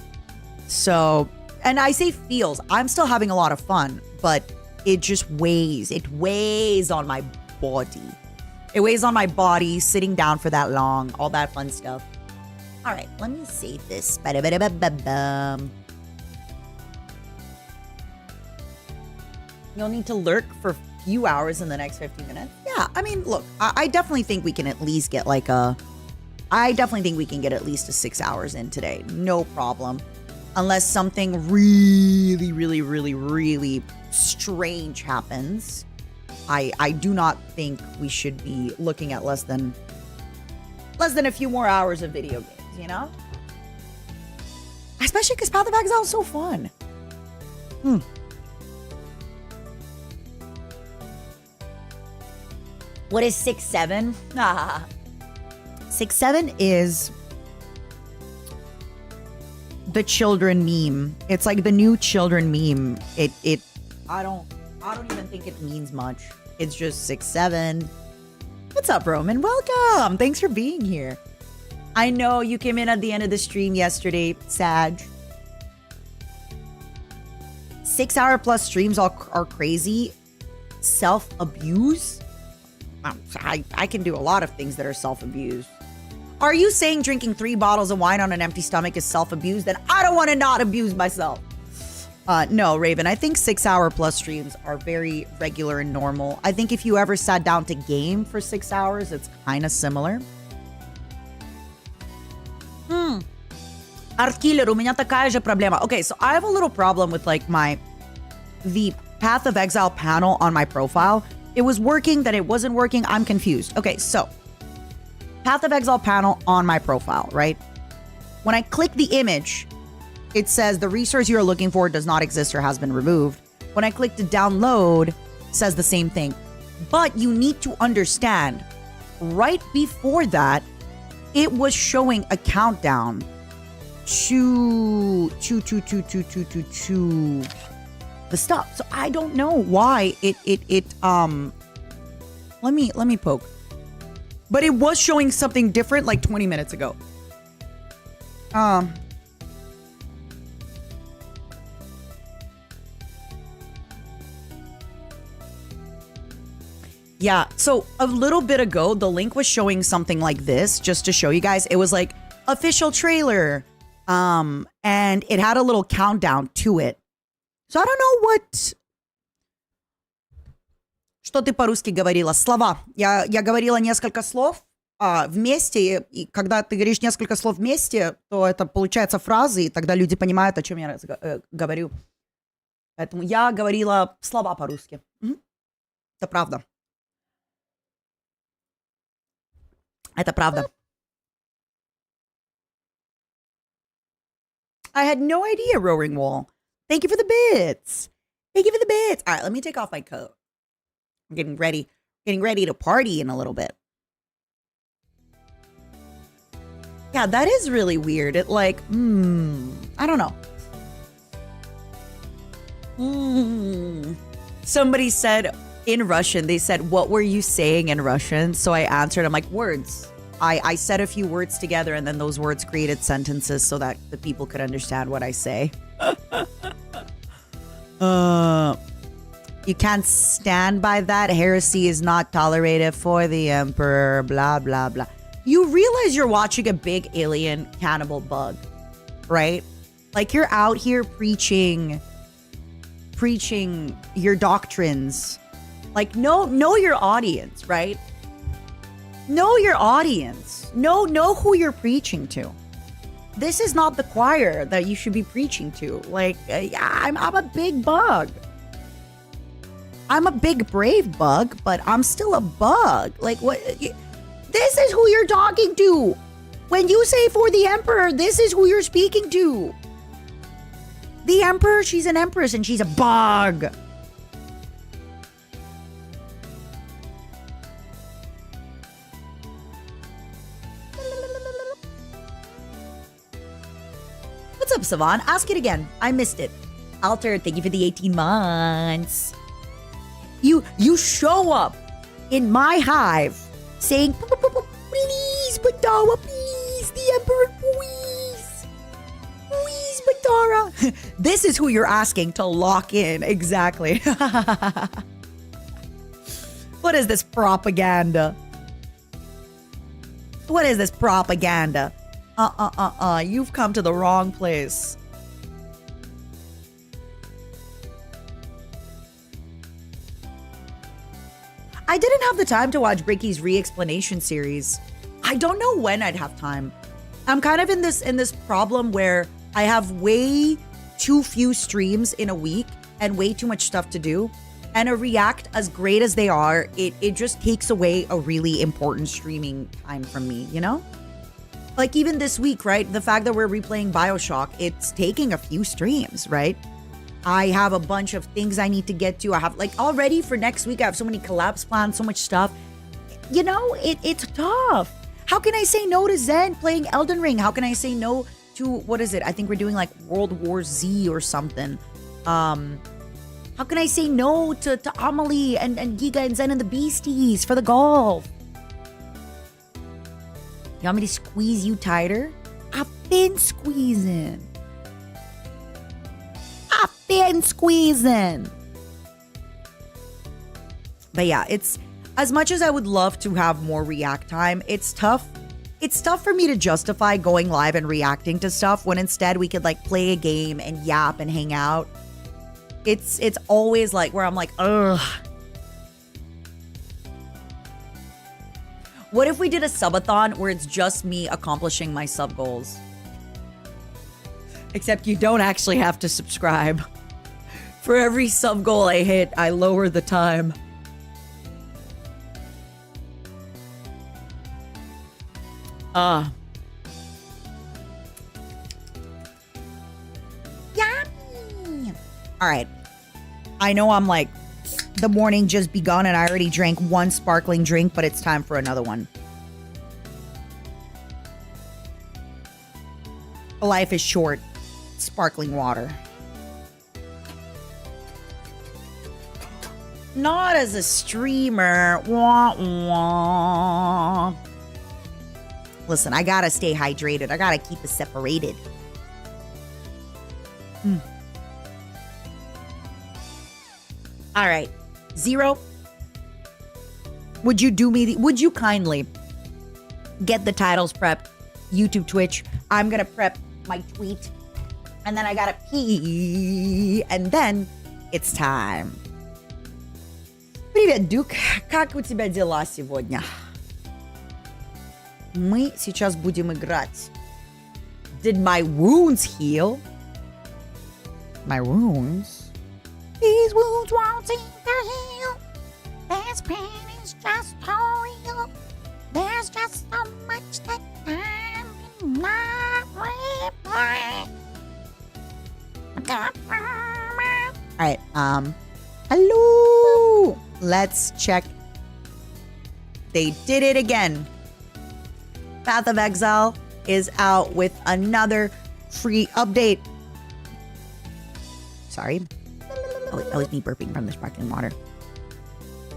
So, and I say feels, I'm still having a lot of fun, but it just weighs. It weighs on my body. It weighs on my body, sitting down for that long, all that fun stuff. All right, let me save this. You'll need to lurk for a few hours in the next 15 minutes. Yeah, I mean, look, I definitely think we can at least get at least a 6 hours in today. No problem. Unless something really, really, really, really strange happens. I do not think we should be looking at less than a few more hours of video games, you know? Especially because Path of Exile is so fun. What is 6, 7? 6, 7 is the children meme. It's like the new children meme. I don't even think it means much. It's just 6, 7. What's up, Roman? Welcome. Thanks for being here. I know you came in at the end of the stream yesterday, Sag. 6 hour plus streams are crazy. Self-abuse? I can do a lot of things that are self-abuse. Are you saying drinking 3 bottles of wine on an empty stomach is self-abuse? Then I don't want to not abuse myself. No, Raven, I think 6 hour plus streams are very regular and normal. I think if you ever sat down to game for 6 hours, it's kind of similar. Арткиллер, у меня такая же проблема. Okay, so I have a little problem with like the Path of Exile panel on my profile. It was working, then it wasn't working. I'm confused. Okay, so Path of Exile panel on my profile, right? When I click the image, it says the resource you're looking for does not exist or has been removed. When I click to download, it says the same thing. But you need to understand, right before that, it was showing a countdown to the stuff. So I don't know why let me poke. But it was showing something different like 20 minutes ago. Yeah, so a little bit ago, the link was showing something like this, just to show you guys. It was like, official trailer. And it had a little countdown to it. So I don't know what... Что ты по-русски говорила? Слова. Я говорила несколько слов вместе, и когда ты говоришь несколько слов вместе, то это получается фразы, и тогда люди понимают, о чем я говорю. Поэтому я говорила слова по-русски. Это правда. Это правда. I had no idea, Roaring Wall. Thank you for the bits. Thank you for the bits. All right, let me take off my coat. I'm getting ready to party in a little bit. Yeah, that is really weird. It like, I don't know. Somebody said, in Russian, they said, what were you saying in Russian? So I answered, I'm like, words. I said a few words together, and then those words created sentences so that the people could understand what I say. You can't stand by that. Heresy is not tolerated for the emperor, blah, blah, blah. You realize you're watching a big alien cannibal bug, right? Like, you're out here preaching your doctrines. Like, know your audience, right? Know your audience. Know who you're preaching to. This is not the choir that you should be preaching to. Like, I'm a big bug. I'm a big brave bug, but I'm still a bug. Like, what? This is who you're talking to. When you say for the emperor, this is who you're speaking to. The emperor, she's an empress and she's a bug. What's up, Savan? Ask it again. I missed it. Alter, thank you for the 18 months. You show up in my hive saying, please, Badara, please, the emperor, please. Please, Badara. This is who you're asking to lock in. Exactly. What is this propaganda? What is this propaganda? You've come to the wrong place. I didn't have the time to watch Bricky's re-explanation series. I don't know when I'd have time. I'm kind of in this problem where I have way too few streams in a week and way too much stuff to do. And a react, as great as they are, it just takes away a really important streaming time from me, you know? Like even this week, right? The fact that we're replaying BioShock, it's taking a few streams, right? I have a bunch of things I need to get to. I have like already for next week, I have so many collabs planned, so much stuff. You know, it's tough. How can I say no to Zen playing Elden Ring? How can I say no to, what is it? I think we're doing like World War Z or something. How can I say no to Amelie and Giga and Zen and the Beasties for the golf? You want me to squeeze you tighter? I've been squeezing. Been squeezing. But yeah, it's as much as I would love to have more react time, it's tough. It's tough for me to justify going live and reacting to stuff when instead we could like play a game and yap and hang out. It's always like where I'm like, ugh. What if we did a subathon where it's just me accomplishing my sub goals? Except you don't actually have to subscribe. For every sub goal I hit, I lower the time. Yummy. All right. I know I'm like, the morning just begun and I already drank one sparkling drink, but it's time for another one. Life is short. Sparkling water. Not as a streamer. Wah, wah. Listen, I gotta stay hydrated. I gotta keep it separated. All right. Zero. Would you do me would you kindly get the titles prepped? YouTube, Twitch. I'm gonna prep my tweet. And then I gotta pee. And then it's time. Привет, Дюк. Как у тебя дела сегодня? Мы сейчас будем играть. Did my wounds heal? My wounds? These wounds won't seem to heal. This pain is just real. There's just so much that time cannot replay. Alright, hello. Let's check. They did it again. Path of Exile is out with another free update. Sorry. That was me burping from the sparkling water.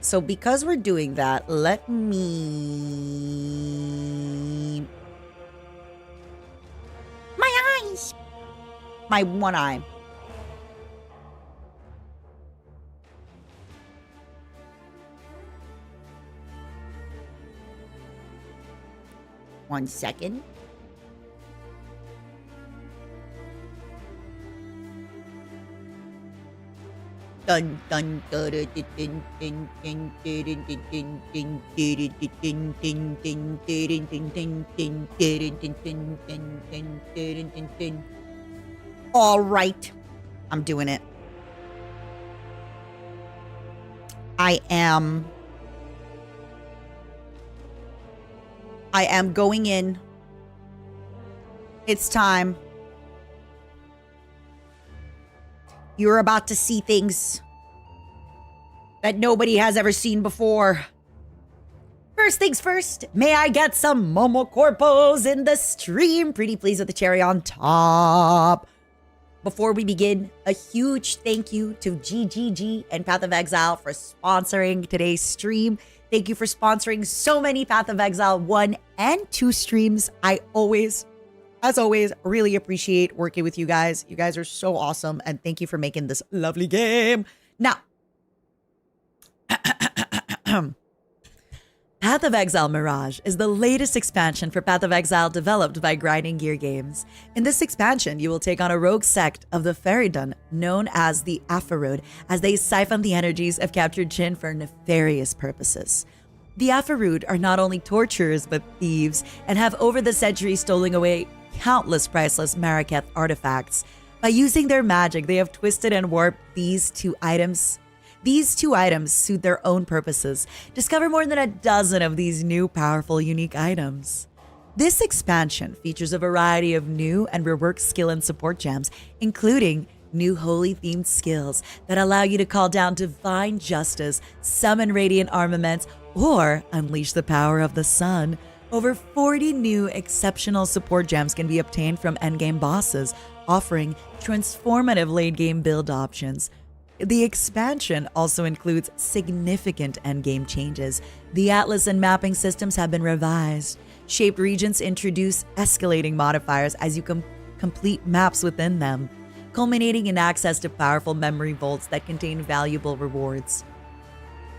So because we're doing that, let me... My eyes! My one eye. One second. Dun dun dun dun dun dun dun dun dun dun dun. All right, I'm doing it. I am going in. It's time. You're about to see things that nobody has ever seen before. First things first, may I get some Momo Corpos in the stream? Pretty please with the cherry on top. Before we begin, a huge thank you to GGG and Path of Exile for sponsoring today's stream. Thank you for sponsoring so many Path of Exile 1 and 2 streams. I always, as always, really appreciate working with you guys. You guys are so awesome, and thank you for making this lovely game. Now, Path of Exile Mirage is the latest expansion for Path of Exile developed by Grinding Gear Games. In this expansion, you will take on a rogue sect of the Ferryden known as the Afarud as they siphon the energies of captured Jinn for nefarious purposes. The Afarud are not only torturers but thieves and have over the centuries stolen away countless priceless Maraketh artifacts. By using their magic, they have twisted and warped these two items. These two items suit their own purposes. Discover more than a dozen of these new, powerful, unique items. This expansion features a variety of new and reworked skill and support gems, including new holy-themed skills that allow you to call down divine justice, summon radiant armaments, or unleash the power of the sun. Over 40 new exceptional support gems can be obtained from endgame bosses, offering transformative late-game build options. The expansion also includes significant endgame changes. The atlas and mapping systems have been revised. Shaped regions introduce escalating modifiers as you complete maps within them, culminating in access to powerful memory vaults that contain valuable rewards.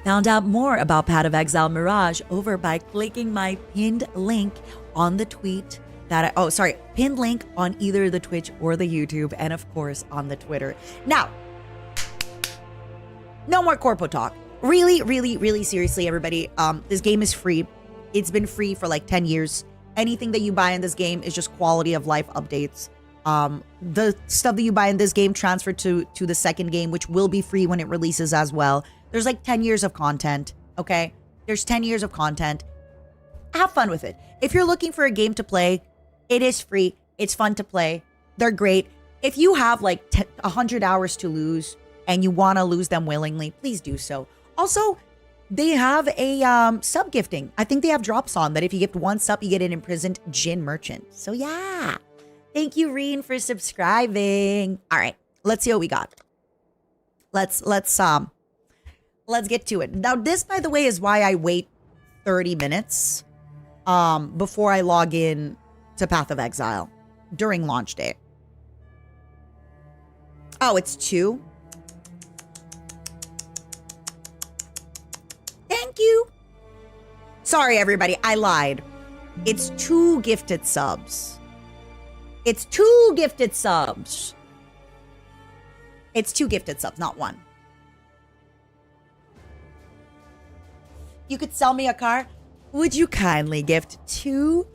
Found out more about Path of Exile Mirage over by clicking my pinned link on the tweet pinned link on either the Twitch or the YouTube, and of course on the Twitter. Now, no more corpo talk. Really, really, really seriously, everybody. This game is free. It's been free for like 10 years. Anything that you buy in this game is just quality of life updates. The stuff that you buy in this game transfer to the second game, which will be free when it releases as well. There's like 10 years of content, okay? There's 10 years of content. Have fun with it. If you're looking for a game to play, it is free. It's fun to play. They're great. If you have like 100 hours to lose, and you want to lose them willingly, please do so. Also, they have a sub gifting. I think they have drops on that if you gift one sub, you get an imprisoned Jinn merchant. So yeah. Thank you, Reen, for subscribing. All right, let's see what we got. Let's get to it. Now, this, by the way, is why I wait 30 minutes before I log in to Path of Exile during launch day. Oh, it's 2? Thank you. Sorry, everybody. I lied. It's 2 gifted subs. It's 2 gifted subs. It's 2 gifted subs, not 1. You could sell me a car. Would you kindly gift two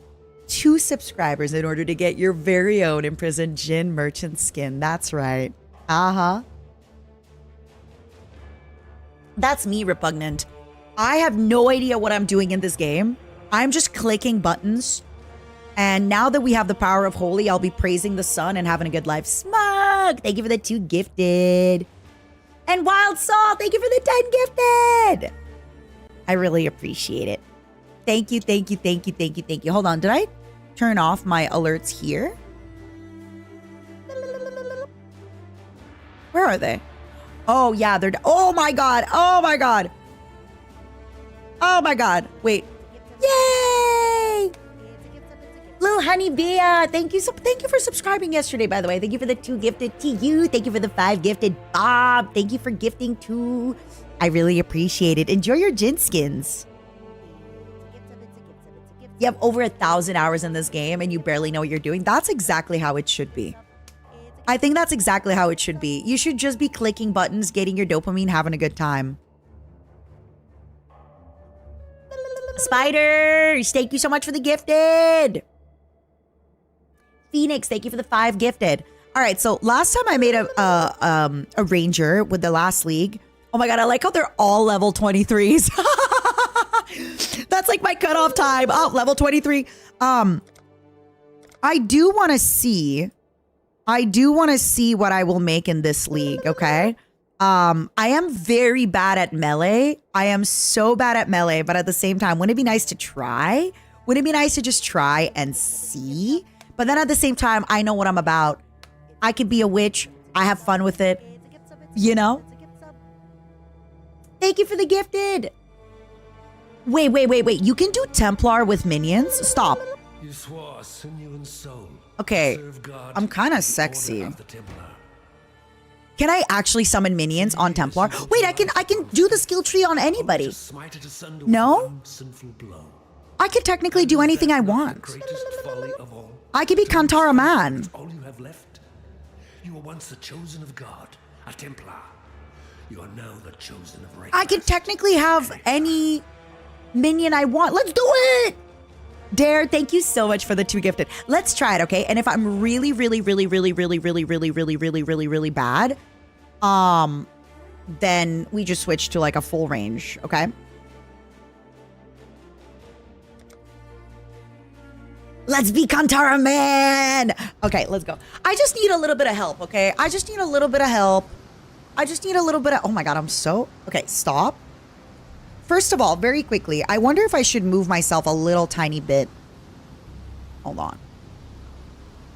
subscribers in order to get your very own imprisoned Jinn merchant skin? That's right. Uh-huh. That's me, Repugnant. I have no idea what I'm doing in this game. I'm just clicking buttons. And now that we have the power of Holy, I'll be praising the sun and having a good life. Smug! Thank you for the 2 gifted. And Wild Saw, thank you for the 10 gifted. I really appreciate it. Thank you, thank you, thank you, thank you, thank you. Hold on, did I turn off my alerts here? Where are they? Oh, yeah, they're... Oh, my God. Oh, my God. Oh my God. Wait. Yay! Blue Honey Bea, thank you for subscribing yesterday, by the way. Thank you for the 2 gifted to you. Thank you for the 5 gifted. Bob, thank you for gifting 2. I really appreciate it. Enjoy your Jin skins. You have over 1,000 hours in this game and you barely know what you're doing. That's exactly how it should be. I think that's exactly how it should be. You should just be clicking buttons, getting your dopamine, having a good time. Spiders, thank you so much for the gifted. Phoenix, thank you for the 5 gifted. All right, so last time I made a ranger with the last league. Oh my God, I like how they're all level 23s. That's like my cutoff time. Oh, level 23. I do want to see what I will make in this league, okay? I am very bad at melee. I am so bad at melee, but at the same time, wouldn't it be nice to try? Wouldn't it be nice to just try and see? But then at the same time, I know what I'm about. I could be a witch. I have fun with it. You know? Thank you for the gifted. Wait. You can do Templar with minions? Stop. Okay, I'm kind of sexy. Can I actually summon minions on Templar? Wait, I can do the skill tree on anybody. No? I could technically do anything I want. I could be Kantara Man. All you have left. You were once the chosen of God, a Templar. You are now the chosen of right. I could technically have any minion I want. Let's do it! Dare, thank you so much for the 2 gifted. Let's try it, okay? And if I'm really bad, then we just switch to like a full range, okay? Let's be Kantara Man! Okay, let's go. I just need a little bit of help, okay? I just need a little bit of help. Oh my God, I'm so... Okay, stop. First of all, very quickly, I wonder if I should move myself a little tiny bit. Hold on.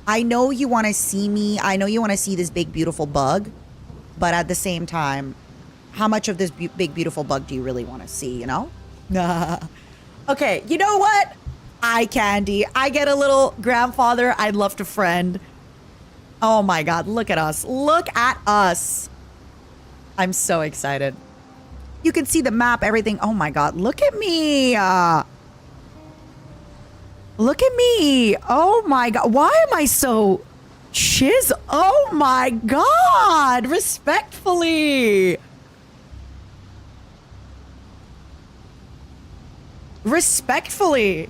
I know you want to see me. I know you want to see this big, beautiful bug. But at the same time, how much of this big, beautiful bug do you really want to see, you know? Okay, you know what? Eye candy. I get a little grandfather. I'd love to friend. Oh my God, look at us. Look at us. I'm so excited. You can see the map, everything. Oh my God, look at me. Look at me. Oh my God. Why am I so chiz? Oh my God. Respectfully. Respectfully.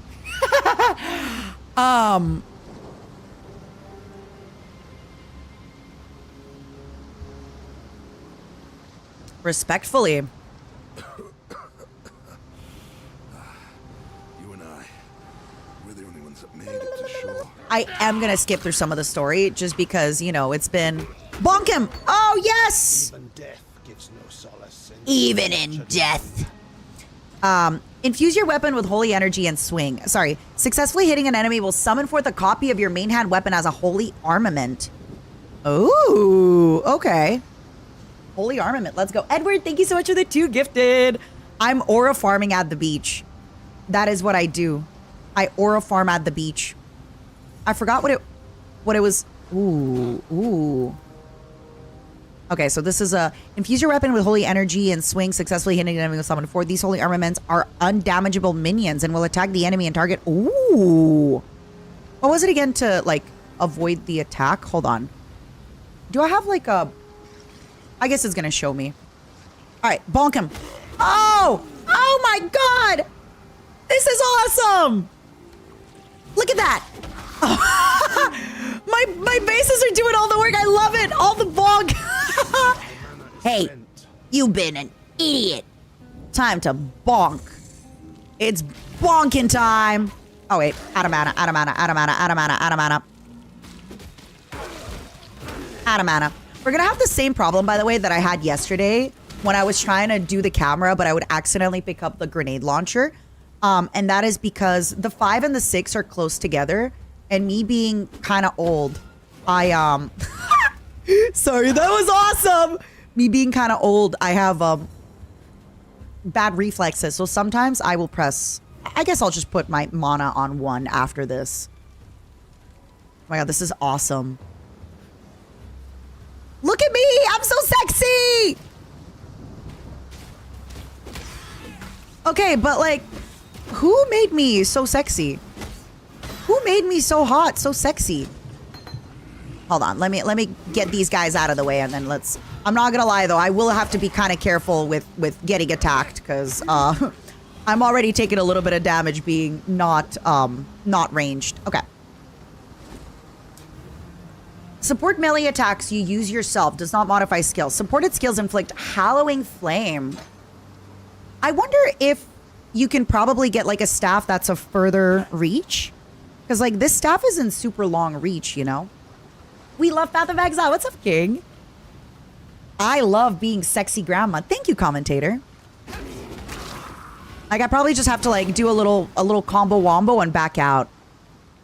Respectfully. I am going to skip through some of the story just because, you know, it's been... Bonk him! Oh, yes! Even death gives no solace. Even in death. Infuse your weapon with holy energy and swing. Sorry. Successfully hitting an enemy will summon forth a copy of your main hand weapon as a holy armament. Ooh, okay. Holy armament. Let's go. Edward, thank you so much for the 2 gifted. I'm aura farming at the beach. That is what I do. I aura farm at the beach. I forgot what it was. Ooh. Okay, so this is a infuse your weapon with holy energy and swing, successfully hitting an enemy with summon 4. These holy armaments are undamageable minions and will attack the enemy and target. Ooh. What was it again to like avoid the attack? Hold on. Do I have like a... I guess it's gonna show me. All right, bonk him. Oh my God. This is awesome. Look at that. My bases are doing all the work. I love it. All the bonk. Hey, you've been an idiot. Time to bonk. It's bonking time. Oh wait, out of mana. We're gonna have the same problem, by the way, that I had yesterday when I was trying to do the camera, but I would accidentally pick up the grenade launcher. And that is because the 5 and the 6 are close together, and me being kind of old, I sorry, that was awesome. Me being kind of old, I have bad reflexes, so sometimes I will press... I guess I'll just put my mana on 1 after this. Oh my god, this is awesome. Look at me! I'm so sexy! Okay, but like, who made me so sexy? Who made me so hot, so sexy? Hold on, let me get these guys out of the way and then let's... I'm not gonna lie though, I will have to be kind of careful with getting attacked because I'm already taking a little bit of damage being not ranged. Okay. Support melee attacks you use yourself, does not modify skills. Supported skills inflict Hallowing Flame. I wonder if you can probably get like a staff that's a further reach. Because like this staff isn't super long reach, you know? We love Path of Exile. What's up, King? I love being sexy grandma. Thank you, commentator. Like I probably just have to like do a little combo wombo and back out.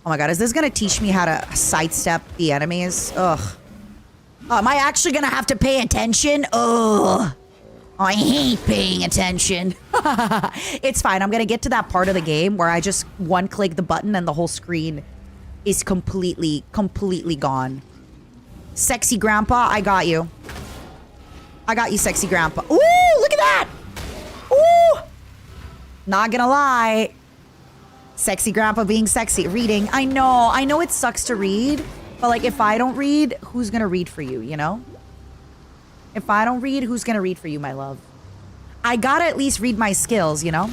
Oh my god, is this gonna teach me how to sidestep the enemies? Ugh. Oh, am I actually gonna have to pay attention? Ugh. I hate paying attention. It's fine. I'm gonna get to that part of the game where I just one-click the button and the whole screen is completely gone. Sexy grandpa, I got you. I got you, sexy grandpa. Ooh, look at that! Ooh! Not gonna lie. Sexy grandpa being sexy. Reading. I know it sucks to read. But like, if I don't read, who's gonna read for you, you know? If I don't read, who's gonna read for you, my love? I gotta at least read my skills, you know?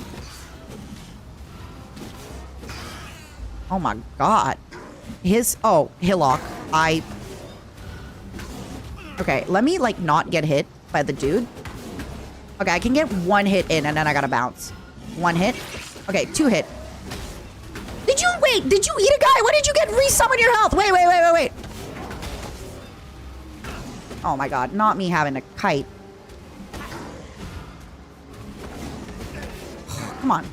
Oh my god. Hillock. Okay, let me like not get hit by the dude. Okay, I can get 1 hit in and then I gotta bounce. 1 hit. Okay, 2 hit. Did you eat a guy? What did you get? Resummon your health. Wait. Oh my god, not me having a kite. Come on.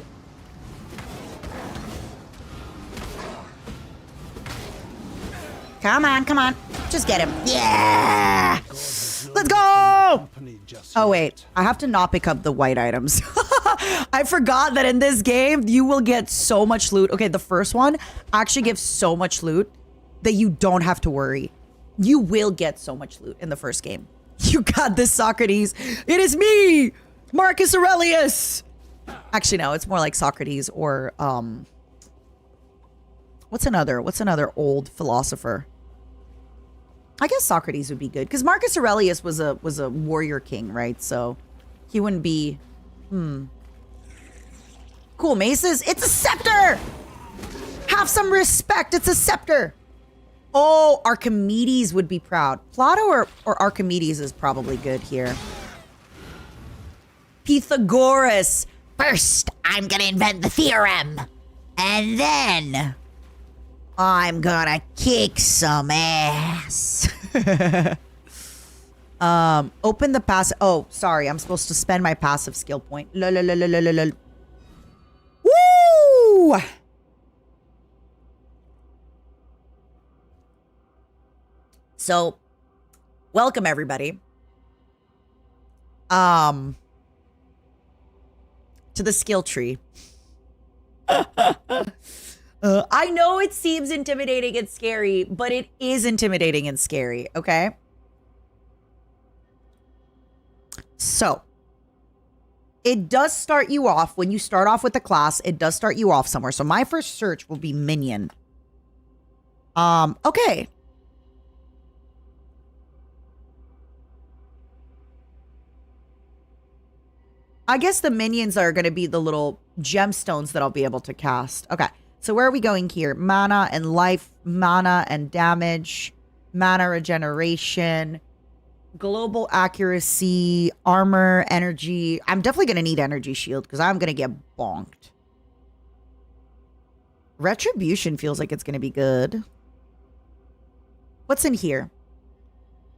Come on. Just get him. Yeah! Let's go! Oh wait, I have to not pick up the white items. I forgot that in this game, you will get so much loot. Okay, the first one actually gives so much loot that you don't have to worry. You will get so much loot in the first game. You got this, Socrates. It is me, Marcus Aurelius. Actually, no, it's more like Socrates or, what's another old philosopher? I guess Socrates would be good because Marcus Aurelius was a warrior king, right? So he wouldn't be, Cool maces. It's a scepter. Have some respect. It's a scepter. Oh, Archimedes would be proud. Plato or Archimedes is probably good here. Pythagoras. First, I'm gonna invent the theorem. And then I'm gonna kick some ass. Open the passive. Oh, sorry. I'm supposed to spend my passive skill point. Lol. Woo! So, welcome everybody. To the skill tree. I know it seems intimidating and scary, but it is intimidating and scary, okay? So, it does start you off, when you start off with the class, it does start you off somewhere. So my first search will be minion. Okay. I guess the minions are going to be the little gemstones that I'll be able to cast. Okay. So where are we going here? Mana and life, mana and damage, mana regeneration, global accuracy, armor, energy. I'm definitely going to need energy shield because I'm going to get bonked. Retribution feels like it's going to be good. What's in here?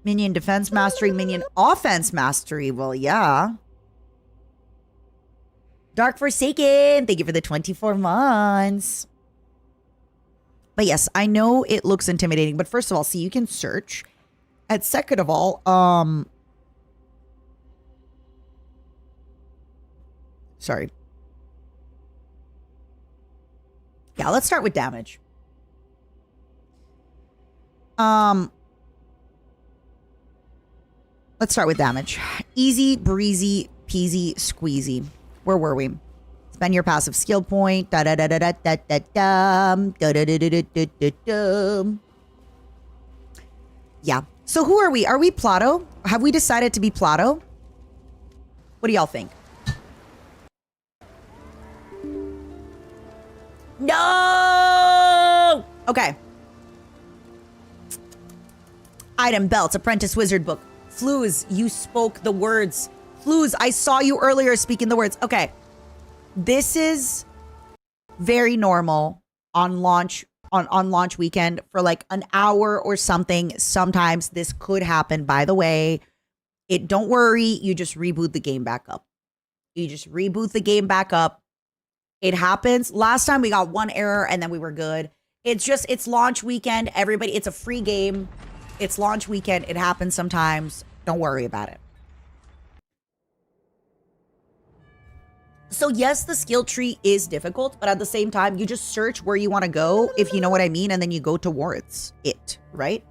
Minion defense mastery, minion offense mastery. Well, yeah. Dark Forsaken, thank you for the 24 months. But yes, I know it looks intimidating, but first of all, see, you can search. And second of all, Sorry. Yeah, let's start with damage. Let's start with damage. Easy, breezy, peasy, squeezy. Where were we? Spend your passive skill point. Da da da da da da da dum. Da da da da da da da dum. Yeah. So who are we? Are we Plato? Have we decided to be Plato? What do y'all think? No! Okay. Item, belts, apprentice, wizard book. Flooz, you spoke the words. Flooz, I saw you earlier speaking the words. Okay. This is very normal on launch weekend for like an hour or something. Sometimes this could happen. By the way, don't worry, you just reboot the game back up. You just reboot the game back up. It happens. Last time we got one error and then we were good. It's launch weekend. Everybody, it's a free game. It's launch weekend. It happens sometimes. Don't worry about it. So yes, the skill tree is difficult, but at the same time, you just search where you want to go, if you know what I mean, and then you go towards it, right?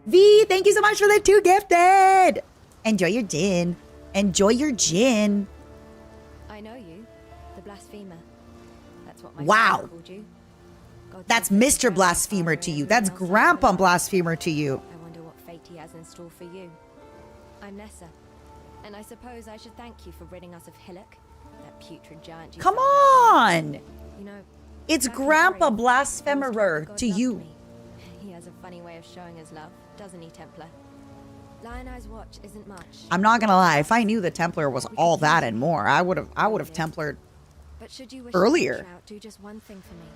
V, thank you so much for the 2 gifted. Enjoy your gin. Enjoy your gin. I know you, the blasphemer. That's what my Wow. father called you. God That's send Mr. you Blasphemer to you. That's everyone else Grandpa out there. Blasphemer to you. I wonder what fate he has in store for you. I'm Nessa, and I suppose I should thank you for ridding us of Hillock, that putrid giant. You Come found out. on. You know, It's back in Grandpa Paris, Blasphemerer God to loved you. me. He has a funny way of showing his love, doesn't he, Templar? Lion Eye's watch isn't much. I'm not gonna lie. If I knew the Templar was all that and more, I would have Templared. But should you wish earlier. to venture out, do just one thing for me.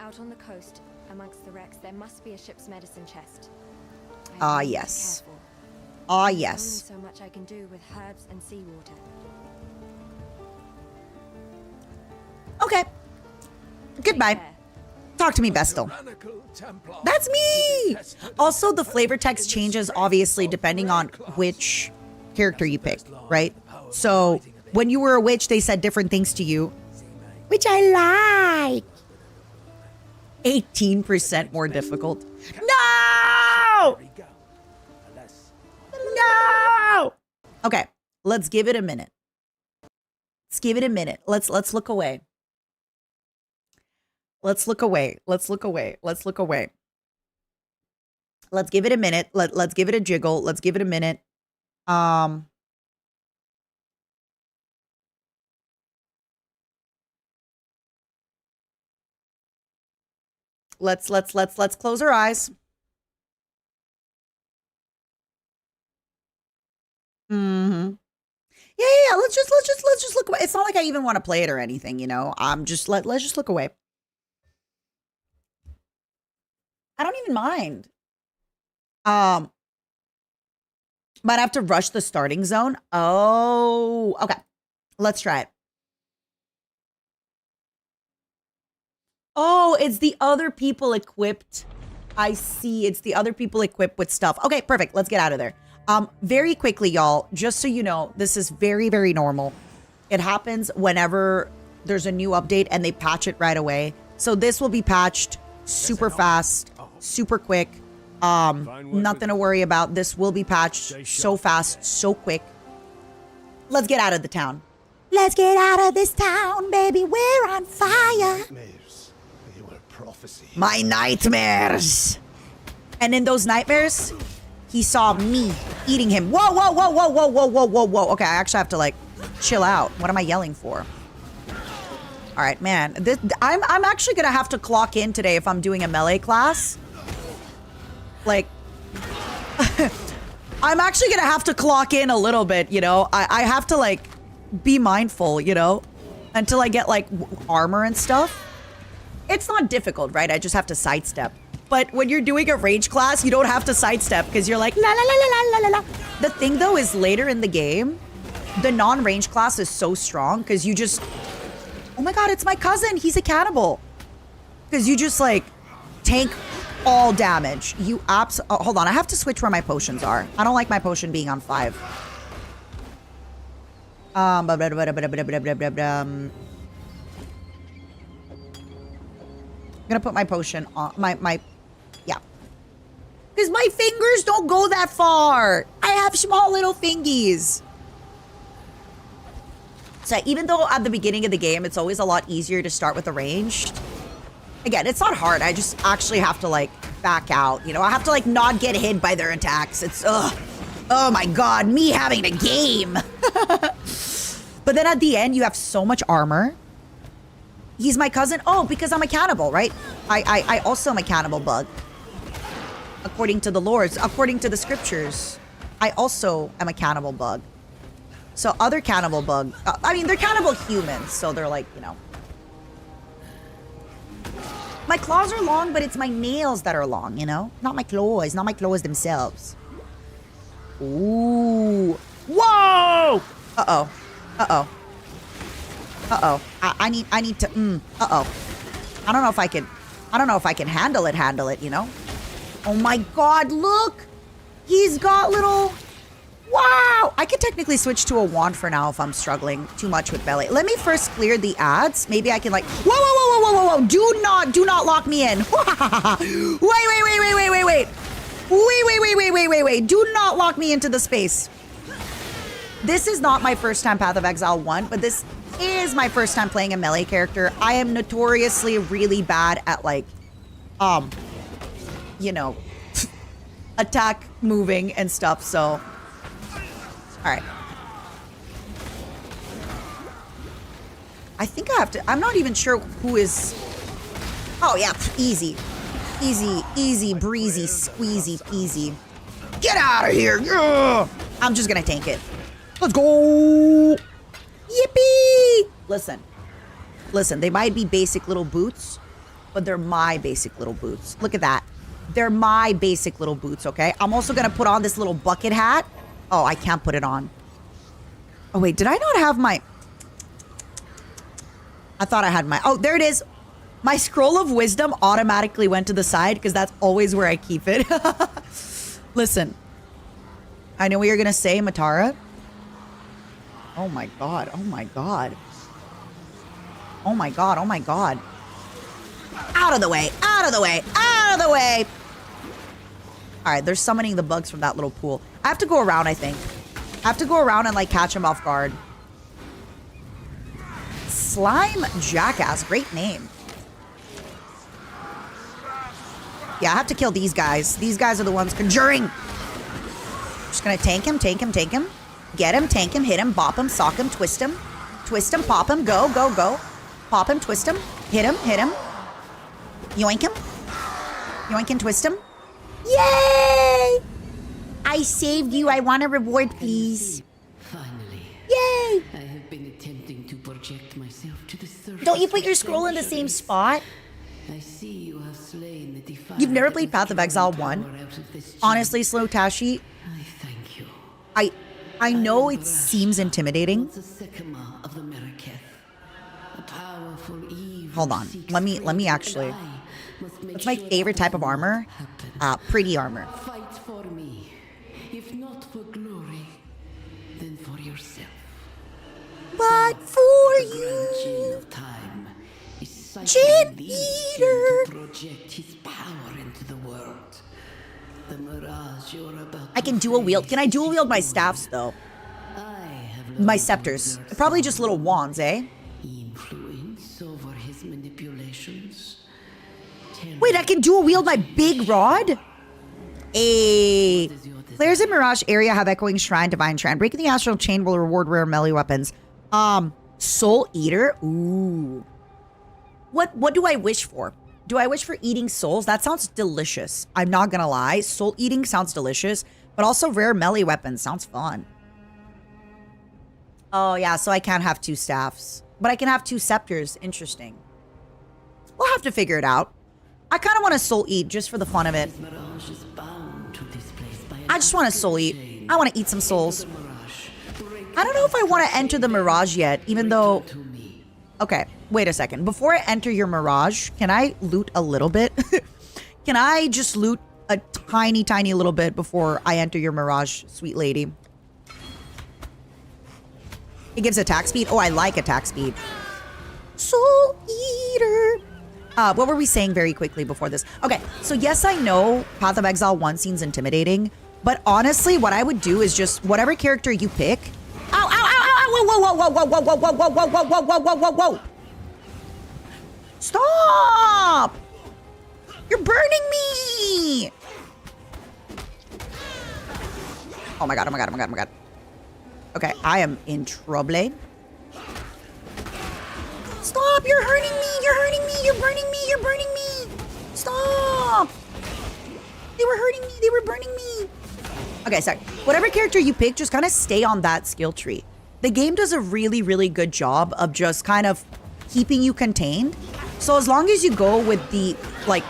Out on the coast, amongst the wrecks, there must be a ship's medicine chest. Ah, I need to be yes. careful. Ah, There's yes. only so much I can do with herbs and seawater. Okay. Goodbye. Take care. Talk to me, Bestel. Tyrannical Templar. That's me! Also, the flavor text changes, obviously, depending on which character you pick, right? So, when you were a witch, they said different things to you, which I like. 18% more difficult. No! There you go. Unless No! Okay, let's give it a minute. Let's give it a minute. Let's look away. Let's look away. Let's look away. Let's look away. Let's give it a minute. Let's give it a jiggle. Let's give it a minute. Let's close our eyes. Mm-hmm. Yeah. Let's just look away. It's not like I even want to play it or anything, you know. Let's just look away. I don't even mind. Might have to rush the starting zone. Oh, okay. Let's try it. Oh, it's the other people equipped. I see. It's the other people equipped with stuff. Okay, perfect. Let's get out of there. Very quickly, y'all, just so you know, this is very, very normal. It happens whenever there's a new update and they patch it right away. So this will be patched super fast, super quick. Nothing to worry about. This will be patched so fast, so quick. Let's get out of the town. Let's get out of this town, baby. We're on fire. nightmares. They were prophecy. My nightmares. And in those nightmares, he saw me eating him. Whoa, whoa, whoa, whoa, whoa, whoa, whoa, whoa, whoa. Okay, I actually have to like chill out. What am I yelling for? All right, man. I'm actually gonna have to clock in today if I'm doing a melee class. Like, I'm actually gonna have to clock in a little bit, you know? I have to, like, be mindful, you know? Until I get, like, armor and stuff. It's not difficult, right? I just have to sidestep. But when you're doing a range class, you don't have to sidestep because you're like, la la la la la la la. The thing, though, is later in the game, the non-range class is so strong because you just... Oh my god, it's my cousin. He's a cannibal. Because you just, like, tank all damage. You hold on, I have to switch where my potions are. I don't like my potion being on 5. Blah, blah, blah, blah, blah, blah, blah, blah, blah, blah. I'm gonna put my potion on yeah. Because my fingers don't go that far. I have small little fingies. So even though at the beginning of the game, it's always a lot easier to start with the ranged. Again, it's not hard. I just actually have to like back out. You know, I have to like not get hit by their attacks. It's, ugh. Oh my God, me having a game. But then at the end, you have so much armor. He's my cousin. Oh, because I'm a cannibal, right? I also am a cannibal bug. According to the lords, according to the scriptures, I also am a cannibal bug. So other cannibal bug, I mean, they're cannibal humans, so they're like, you know. My claws are long, but it's my nails that are long, you know? Not my claws themselves. Ooh. Whoa! Uh-oh. Uh-oh. Uh-oh. I need to, uh-oh. I don't know if I can handle it, you know? Oh my God, look! He's got little... Wow! I could technically switch to a wand for now if I'm struggling too much with belly. Let me first clear the ads. Maybe I can like... Whoa, whoa, whoa, whoa, whoa, whoa, whoa! Do not lock me in. Wait. Do not lock me into the space. This is not my first time Path of Exile 1, but this is my first time playing a melee character. I am notoriously really bad at like, you know, attack moving and stuff, so... Alright. I think I have to... I'm not even sure who is... Oh, yeah. Easy. Easy, breezy, squeezy, peasy. Get out of here! Ugh. I'm just gonna tank it. Let's go! Yippee! Listen, they might be basic little boots, but they're my basic little boots. Look at that. They're my basic little boots, okay? I'm also gonna put on this little bucket hat. Oh, I can't put it on. Oh, wait, did I not have my... I thought I had my... Oh, there it is. My scroll of wisdom automatically went to the side because that's always where I keep it. Listen. I know what you're going to say, Matara. Oh, my God. Oh, my God. Oh, my God. Oh, my God. Out of the way. Out of the way. Out of the way. All right, they're summoning the bugs from that little pool. I have to go around, I think. I have to go around and, like, catch them off guard. Slime Jackass. Great name. Yeah, I have to kill these guys. These guys are the ones conjuring. Just gonna tank him. Get him, tank him, hit him, bop him, sock him, twist him, pop him, go. Pop him, twist him, hit him. Yoink him. Yoink and twist him. Yay! I saved you. I want a reward, please. Finally. Yay! I have been attempting to project myself to the surface. Don't you put your scroll in the same spot? I see you have slain the defiant. You've never played Path of Exile 1? Honestly, Slow Tashi, I thank you. I know it seems intimidating. The sycamore of the Meraketh. A powerful evil. Hold on. Let me actually. It's my favorite type of armor. Pretty armor. Fight for me. If not for glory, then for yourself. But for The grand Jinn you. of time is Jinn cycling these Eater. to project his power into the world. The mirage you're about I can dual wield. Can I dual wield my staffs though? My scepters. Probably just little wands, eh? Influence over his manipulations. Wait, I can dual wield my big rod? Hey. Players in Mirage area have Echoing Shrine, Divine Shrine. Breaking the Astral Chain will reward rare melee weapons. Soul Eater? Ooh. What do I wish for? Do I wish for eating souls? That sounds delicious. I'm not gonna lie. Soul eating sounds delicious, but also rare melee weapons sounds fun. Oh yeah, so I can't have two staffs, but I can have two scepters. Interesting. We'll have to figure it out. I kind of want to soul eat just for the fun of it. I just want to soul eat. I want to eat some souls. I don't know if I want to enter the Mirage yet, even though... Okay, wait a second. Before I enter your Mirage, can I loot a little bit? Can I just loot a tiny, tiny little bit before I enter your Mirage, sweet lady? It gives attack speed. Oh, I like attack speed. Soul Eater. What were we saying very quickly before this? Okay, so yes, I know Path of Exile 1 seems intimidating, but honestly, what I would do is just whatever character you pick. Ow, ow, ow, ow, whoa, whoa, whoa, whoa, whoa, whoa, whoa, whoa, whoa, whoa, whoa, whoa, whoa, whoa, whoa. Stop! You're burning me! Oh my god, oh my god, oh my god, oh my god. Okay, I am in trouble. Stop! You're hurting me! You're hurting me! You're burning me! You're burning me! Stop! They were hurting me! They were burning me! Okay, sorry. Whatever character you pick, just kind of stay on that skill tree. The game does a really, really good job of just kind of keeping you contained. So as long as you go with the, like,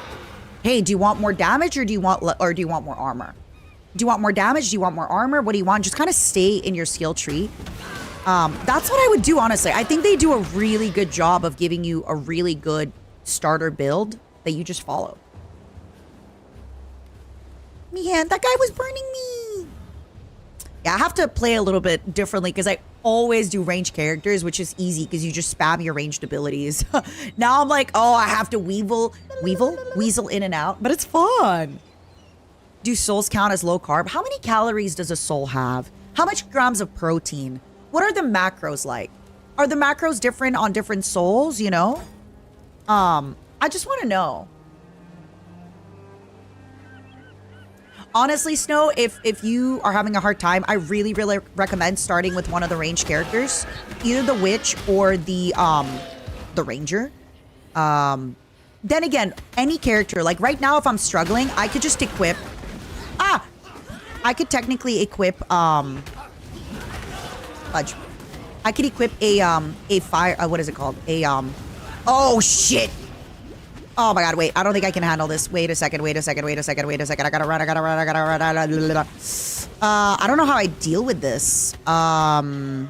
hey, do you want more damage or do you want more armor? Do you want more damage? Do you want more armor? What do you want? Just kind of stay in your skill tree. That's what I would do, honestly. I think they do a really good job of giving you a really good starter build that you just follow. Man, that guy was burning me. Yeah, I have to play a little bit differently because I always do ranged characters, which is easy because you just spam your ranged abilities. Now I'm like, oh, I have to weasel in and out, but it's fun. Do souls count as low carb? How many calories does a soul have? How much grams of protein? What are the macros like? Are the macros different on different souls, you know? I just want to know. Honestly, Snow, if you are having a hard time, I really, really recommend starting with one of the ranged characters. Either the witch or the ranger. Then again, any character, like right now if I'm struggling, I could just equip... I could technically equip, fudge. I could equip a fire, what is it called? Oh shit! Oh my god, wait, I don't think I can handle this. Wait a second. I gotta run. I don't know how I deal with this. I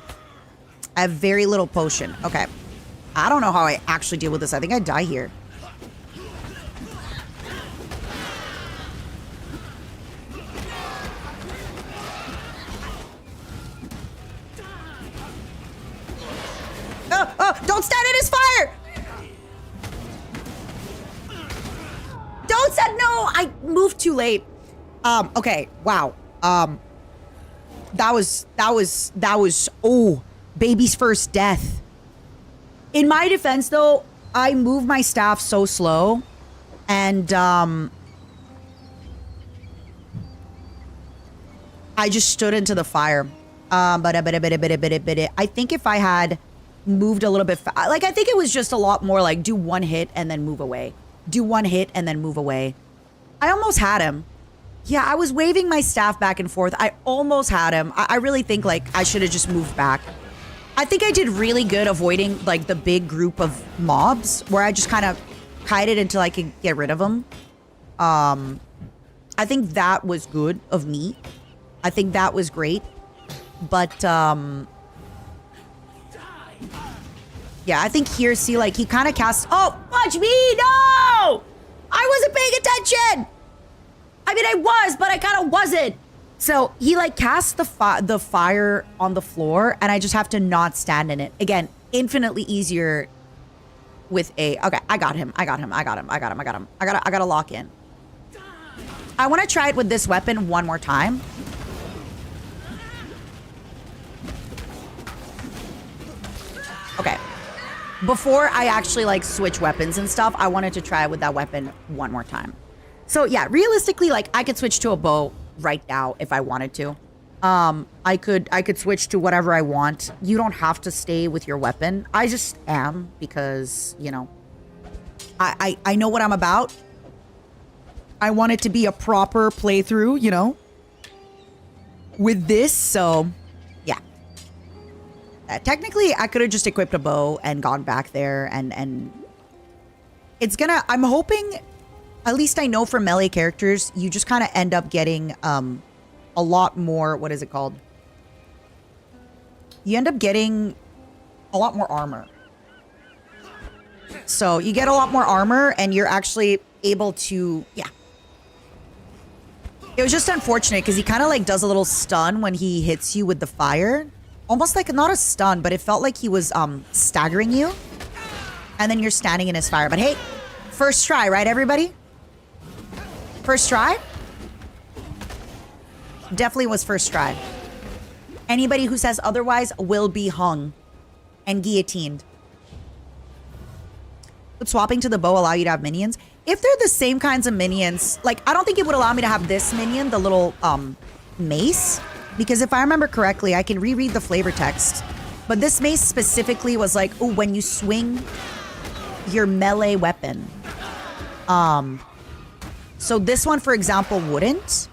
have very little potion. Okay. I don't know how I actually deal with this. I think I die here. Don't stand in his fire! Don't stand, no! I moved too late. Okay, wow. That was, oh, baby's first death. In my defense, though, I moved my staff so slow, and, I just stood into the fire. I think if I had moved a little bit, like, I think it was just a lot more like do one hit and then move away. Do one hit and then move away. I almost had him. Yeah, I was waving my staff back and forth. I almost had him. I really think, like, I should have just moved back. I think I did really good avoiding, like, the big group of mobs where I just kind of kited until I could get rid of them. I think that was good of me. I think that was great. But, yeah, I think here, see, like, he kind of casts... Oh, watch me! No! I wasn't paying attention! I mean, I was, but I kind of wasn't. So, he, like, casts the fire on the floor, and I just have to not stand in it. Again, infinitely easier with a... Okay, I got him. I gotta lock in. I want to try it with this weapon one more time. Okay. Before I actually, like, switch weapons and stuff, I wanted to try it with that weapon one more time. So, yeah, realistically, like, I could switch to a bow right now if I wanted to. I could switch to whatever I want. You don't have to stay with your weapon. I just am because, you know, I know what I'm about. I want it to be a proper playthrough, you know, with this, so... Technically, I could have just equipped a bow and gone back there and it's gonna... I'm hoping, at least I know for melee characters, you just kind of end up getting a lot more... What is it called? You end up getting a lot more armor. So you get a lot more armor and you're actually able to... Yeah. It was just unfortunate because he kind of like does a little stun when he hits you with the fire. Almost like, not a stun, but it felt like he was staggering you. And then you're standing in his fire. But hey, first try, right, everybody? First try? Definitely was first try. Anybody who says otherwise will be hung and guillotined. Would swapping to the bow allow you to have minions? If they're the same kinds of minions, like, I don't think it would allow me to have this minion, the little mace. Because if I remember correctly, I can reread the flavor text. But this mace specifically was like, oh, when you swing your melee weapon. So this one, for example, wouldn't.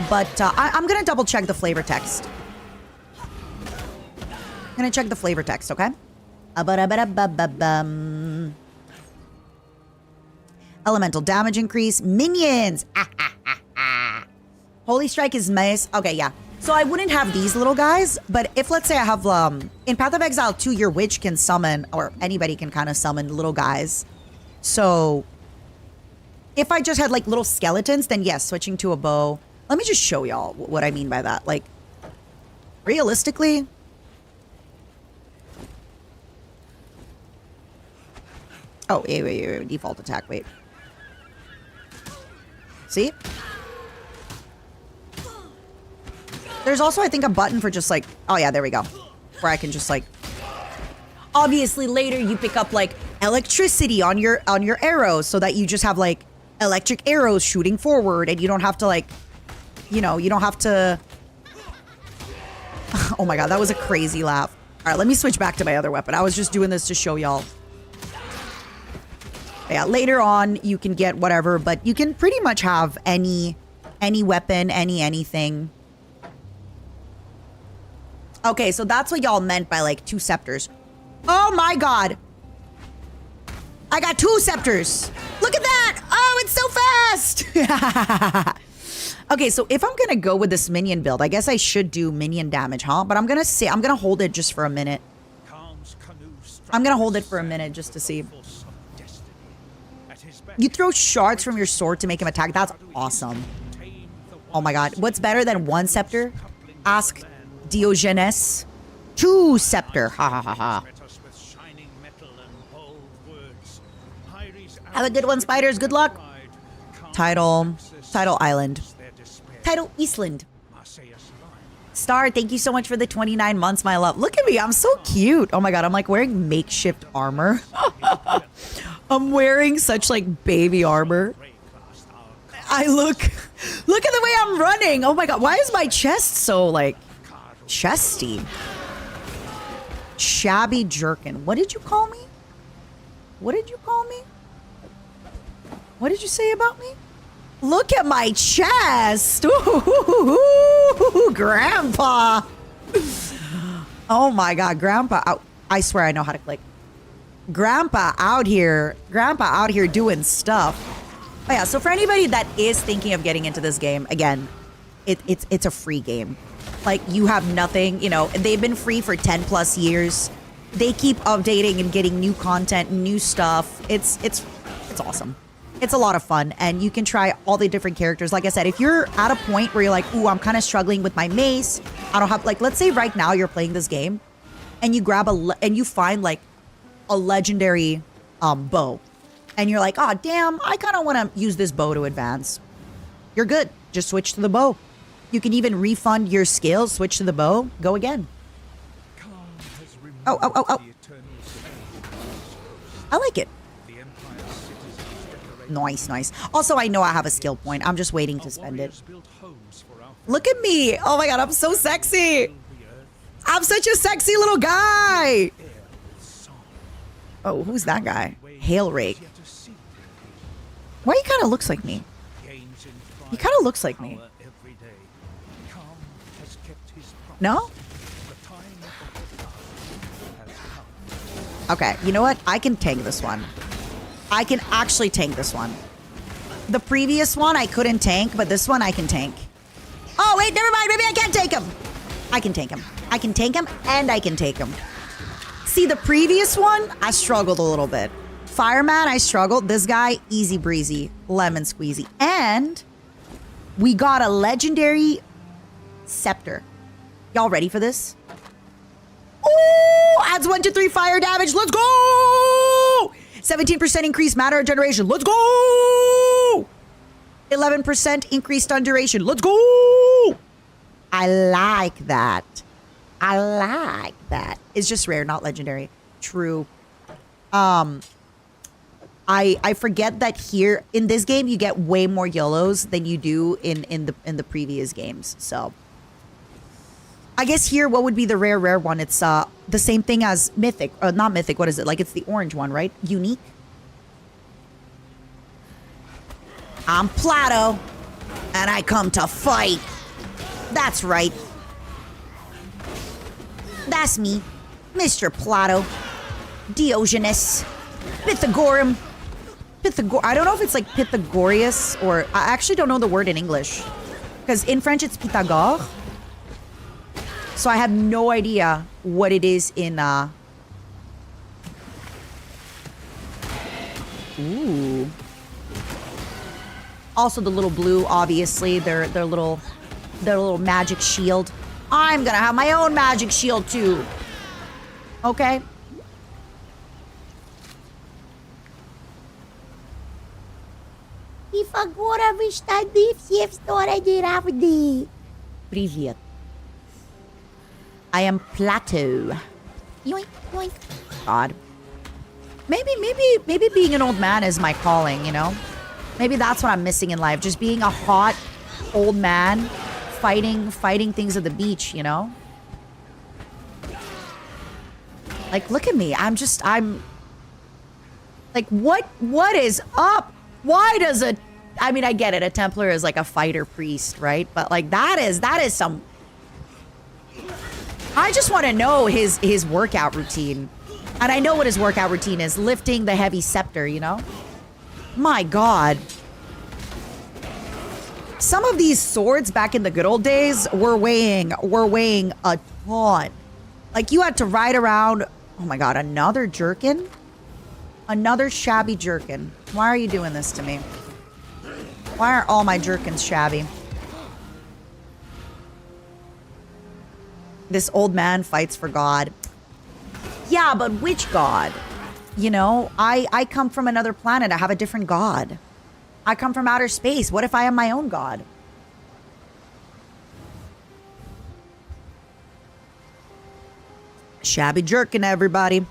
But I'm going to double check the flavor text. I'm going to check the flavor text, okay? Elemental damage increase. Minions. Holy Strike is nice. Okay, yeah. So I wouldn't have these little guys, but if, let's say I have, in Path of Exile 2, your witch can summon, or anybody can kind of summon little guys. So if I just had like little skeletons, then yes, switching to a bow. Let me just show y'all what I mean by that. Like, realistically, oh, wait, default attack, wait. See? There's also, I think, a button for just like, oh yeah, there we go. Where I can just like, obviously later you pick up like electricity on your arrows so that you just have like electric arrows shooting forward and you don't have to like, you know, you don't have to. Oh my God, that was a crazy laugh. All right, let me switch back to my other weapon. I was just doing this to show y'all. Yeah, later on you can get whatever, but you can pretty much have any weapon, anything. Okay, so that's what y'all meant by like 2 scepters. Oh my God. I got 2 scepters. Look at that. Oh, it's so fast. Okay, so if I'm gonna go with this minion build, I guess I should do minion damage, huh? But I'm gonna hold it just for a minute. I'm gonna hold it for a minute just to see. You throw shards from your sword to make him attack. That's awesome. Oh my God. What's better than 1 scepter? Ask Diogenes. 2 scepter. Ha ha ha ha. Have a good one, spiders. Good luck. Title Island. Title Eastland. Star, thank you so much for the 29 months, my love. Look at me. I'm so cute. Oh my God. I'm like wearing makeshift armor. I'm wearing such like baby armor. Look at the way I'm running. Oh my God. Why is my chest so like chesty? Shabby jerkin. What did you call me? What did you call me? What did you say about me? Look at my chest. Ooh, Grandpa. Oh my God, Grandpa. I swear I know how to click. Grandpa out here doing stuff. Oh yeah, so for anybody that is thinking of getting into this game, again, it's a free game. Like, you have nothing, you know, they've been free for 10 plus years. They keep updating and getting new content, new stuff. It's awesome. It's a lot of fun, and you can try all the different characters. Like I said, if you're at a point where you're like, ooh, I'm kind of struggling with my mace, I don't have, like, let's say right now you're playing this game, and you grab and you find, like, a legendary bow, and you're like, oh, damn, I kind of want to use this bow to advance. You're good. Just switch to the bow. You can even refund your skills, switch to the bow, go again. Oh. I like it. Nice. Also, I know I have a skill point. I'm just waiting to spend it. Look at me. Oh my God, I'm so sexy. I'm such a sexy little guy. Oh, who's that guy? Hail Rake. Why he kind of looks like me? He kind of looks like me. No? Okay, you know what? I can tank this one. I can actually tank this one. The previous one I couldn't tank, but this one I can tank. Oh, wait, never mind. Maybe I can't take him. I can tank him. I can tank him, and I can take him. See, the previous one, I struggled a little bit. Fireman, I struggled. This guy, easy breezy, lemon squeezy. And we got a legendary scepter. Y'all ready for this? Oh, adds 1 to 3 fire damage. Let's go! 17% increased matter generation. Let's go! 11% increased stun duration. Let's go! I like that. I like that. It's just rare, not legendary. True. I forget that here in this game you get way more YOLOs than you do in the previous games. So I guess here what would be the rare one? It's the same thing as mythic, not mythic. What is it? Like it's the orange one, right? Unique. I'm Plato, and I come to fight. That's right. That's me, Mr. Plato, Diogenes, Pythagorean. I don't know if it's like Pythagoras or I actually don't know the word in English because in French it's Pythagore. So I have no idea what it is in Ooh. Also the little blue, obviously, their little magic shield. I'm gonna have my own magic shield too. Okay. Привет. I am Plato. Yoink, yoink. God. Maybe being an old man is my calling, you know? Maybe that's what I'm missing in life. Just being a hot old man fighting things at the beach, you know? Like, look at me. I'm like, what is up? Why does I mean, I get it. A Templar is like a fighter priest, right? But like, that is some, I just want to know his workout routine. And I know what his workout routine is. Lifting the heavy scepter, you know? My God. Some of these swords back in the good old days were weighing a ton. Like you had to ride around. Oh my God, another jerkin? Another shabby jerkin. Why are you doing this to me? Why are all my jerkins shabby? This old man fights for God. Yeah, but which God? You know, I come from another planet. I have a different God. I come from outer space. What if I am my own God? Shabby jerkin, everybody.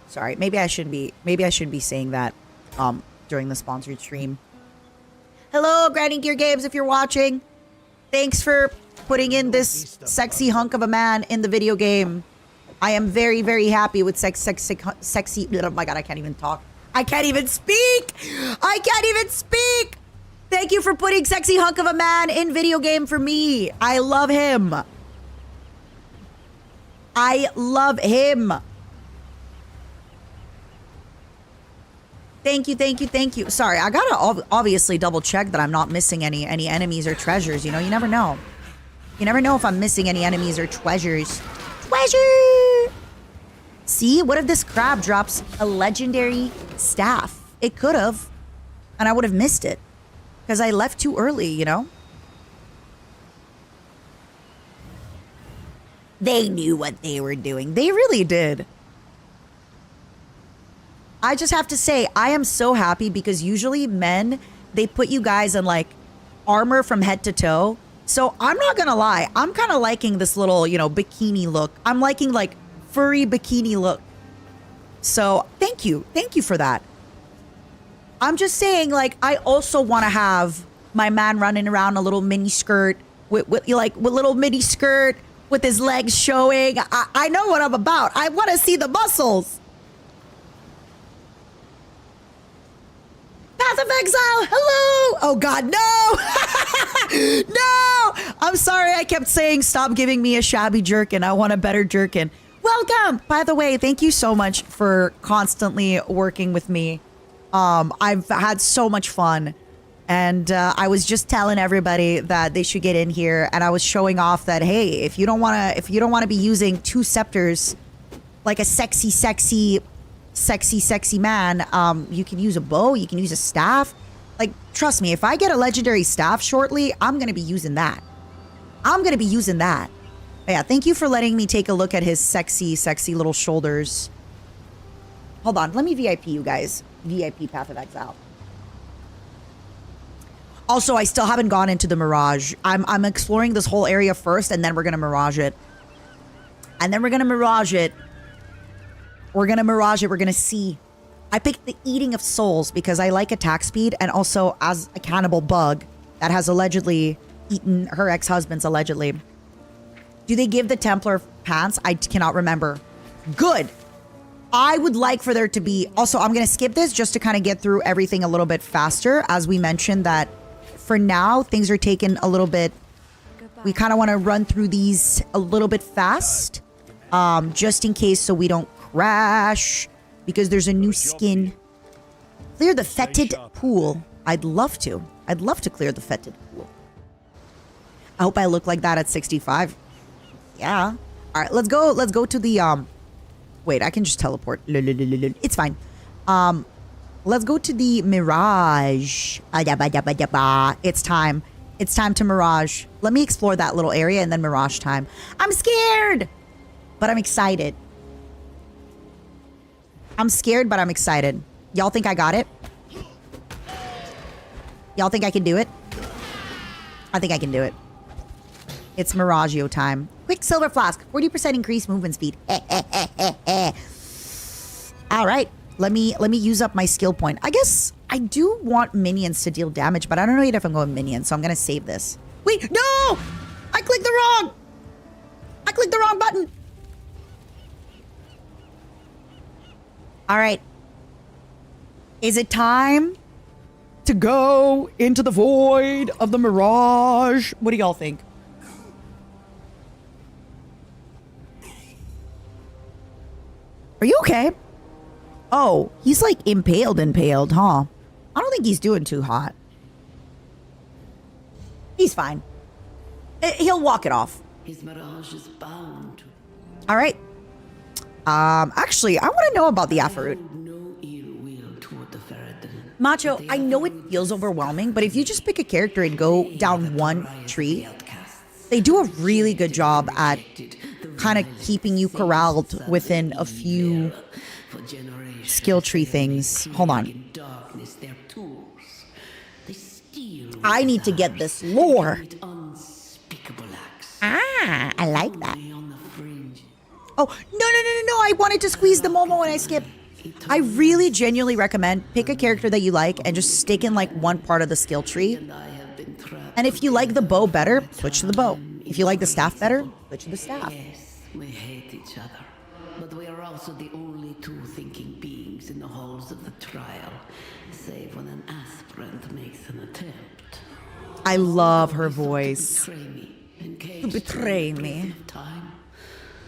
Sorry, maybe I shouldn't be saying that during the sponsored stream. Hello, Grinding Gear Games, if you're watching. Thanks for putting in this sexy hunk of a man in the video game. I am very, very happy with sexy. Oh my God, I can't even talk. I can't even speak. Thank you for putting sexy hunk of a man in video game for me. I love him. Thank you. Sorry, I gotta obviously double check that I'm not missing any enemies or treasures. You know, you never know. You never know if I'm missing any enemies or treasures. See, what if this crab drops a legendary staff? It could have, and I would have missed it because I left too early, you know? They knew what they were doing. They really did. I just have to say, I am so happy because usually men, they put you guys in like armor from head to toe. So I'm not gonna lie, I'm kind of liking this little, you know, bikini look. I'm liking like furry bikini look. So thank you for that. I'm just saying, like, I also want to have my man running around a little mini skirt with little mini skirt with his legs showing. I know what I'm about. I want to see the muscles. Path of Exile, hello! Oh God, no! No! I'm sorry, I kept saying stop giving me a shabby jerkin. I want a better jerkin. Welcome! By the way, thank you so much for constantly working with me. I've had so much fun. And I was just telling everybody that they should get in here, and I was showing off that, hey, if you don't want to be using two scepters like a sexy man, you can use a bow, you can use a staff. Like, trust me, if I get a legendary staff shortly, I'm going to be using that. But yeah, thank you for letting me take a look at his sexy, sexy little shoulders. Hold on, let me VIP you guys. VIP Path of Exile. Also, I still haven't gone into the Mirage. I'm exploring this whole area first, and then we're gonna Mirage it. And then we're gonna Mirage it. We're gonna Mirage it. We're gonna see. I picked the Eating of Souls because I like attack speed, and also as a cannibal bug that has allegedly eaten her ex-husband's allegedly. Do they give the Templar pants? I cannot remember. Good. I would like for there to be... Also, I'm going to skip this just to kind of get through everything a little bit faster. As we mentioned that for now, things are taking a little bit... We kind of want to run through these a little bit fast. Just in case so we don't crash. Because there's a new skin. Clear the fetid pool. I'd love to. I'd love to clear the fetid pool. I hope I look like that at 65. Yeah. All right, let's go. Let's go to the wait, I can just teleport. It's fine. Let's go to the Mirage. It's time. It's time to Mirage. Let me explore that little area and then Mirage time. I'm scared, but I'm excited. I'm scared, but I'm excited. Y'all think I got it? Y'all think I can do it? I think I can do it. It's Miragio time. Quick silver flask. 40% increased movement speed. All right. Let me use up my skill point. I guess I do want minions to deal damage, but I don't know yet if I'm going minions, so I'm going to save this. Wait, no! I clicked the wrong button. All right. Is it time to go into the void of the Mirage? What do y'all think? Are you okay? Oh, he's like impaled, huh? I don't think he's doing too hot. He's fine. He'll walk it off. His mirage is bound. All right. Actually, I want to know about the Afaroot. No ill will toward the Ferretin. Macho, I know it feels overwhelming, but if you just pick a character and go down one tree, they do a really good job at kind of keeping you corralled within a few skill tree things. Hold on. I need to get this lore. Ah, I like that. Oh, no. I wanted to squeeze the Momo when I skip. I really genuinely recommend pick a character that you like and just stick in like one part of the skill tree. And if you like the bow better, switch to the bow. If you like the staff better, switch to the staff. Yes, we hate each other, but we are also the only two thinking beings in the halls of the trial, save when an aspirant makes an attempt. I love her voice. To betray me. Time.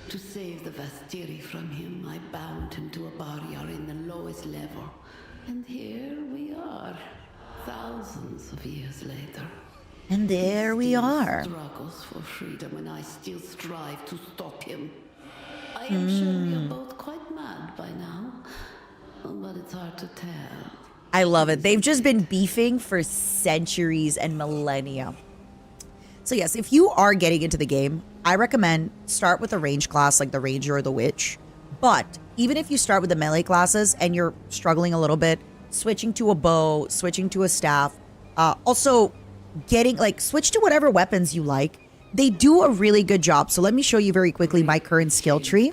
To save the Vastiri from him, I bound him to a barrier in the lowest level. And here we are, thousands of years later. And there we are. Struggles for freedom, and I still strive to stop him. I am sure we are both quite mad by now, but it's hard to tell. I love it. They've just been beefing for centuries and millennia. So yes, if you are getting into the game, I recommend start with a range class like the Ranger or the Witch. But even if you start with the melee classes and you're struggling a little bit, switching to a bow, switching to a staff, also getting like switch to whatever weapons you like. They do a really good job. So let me show you very quickly my current skill tree.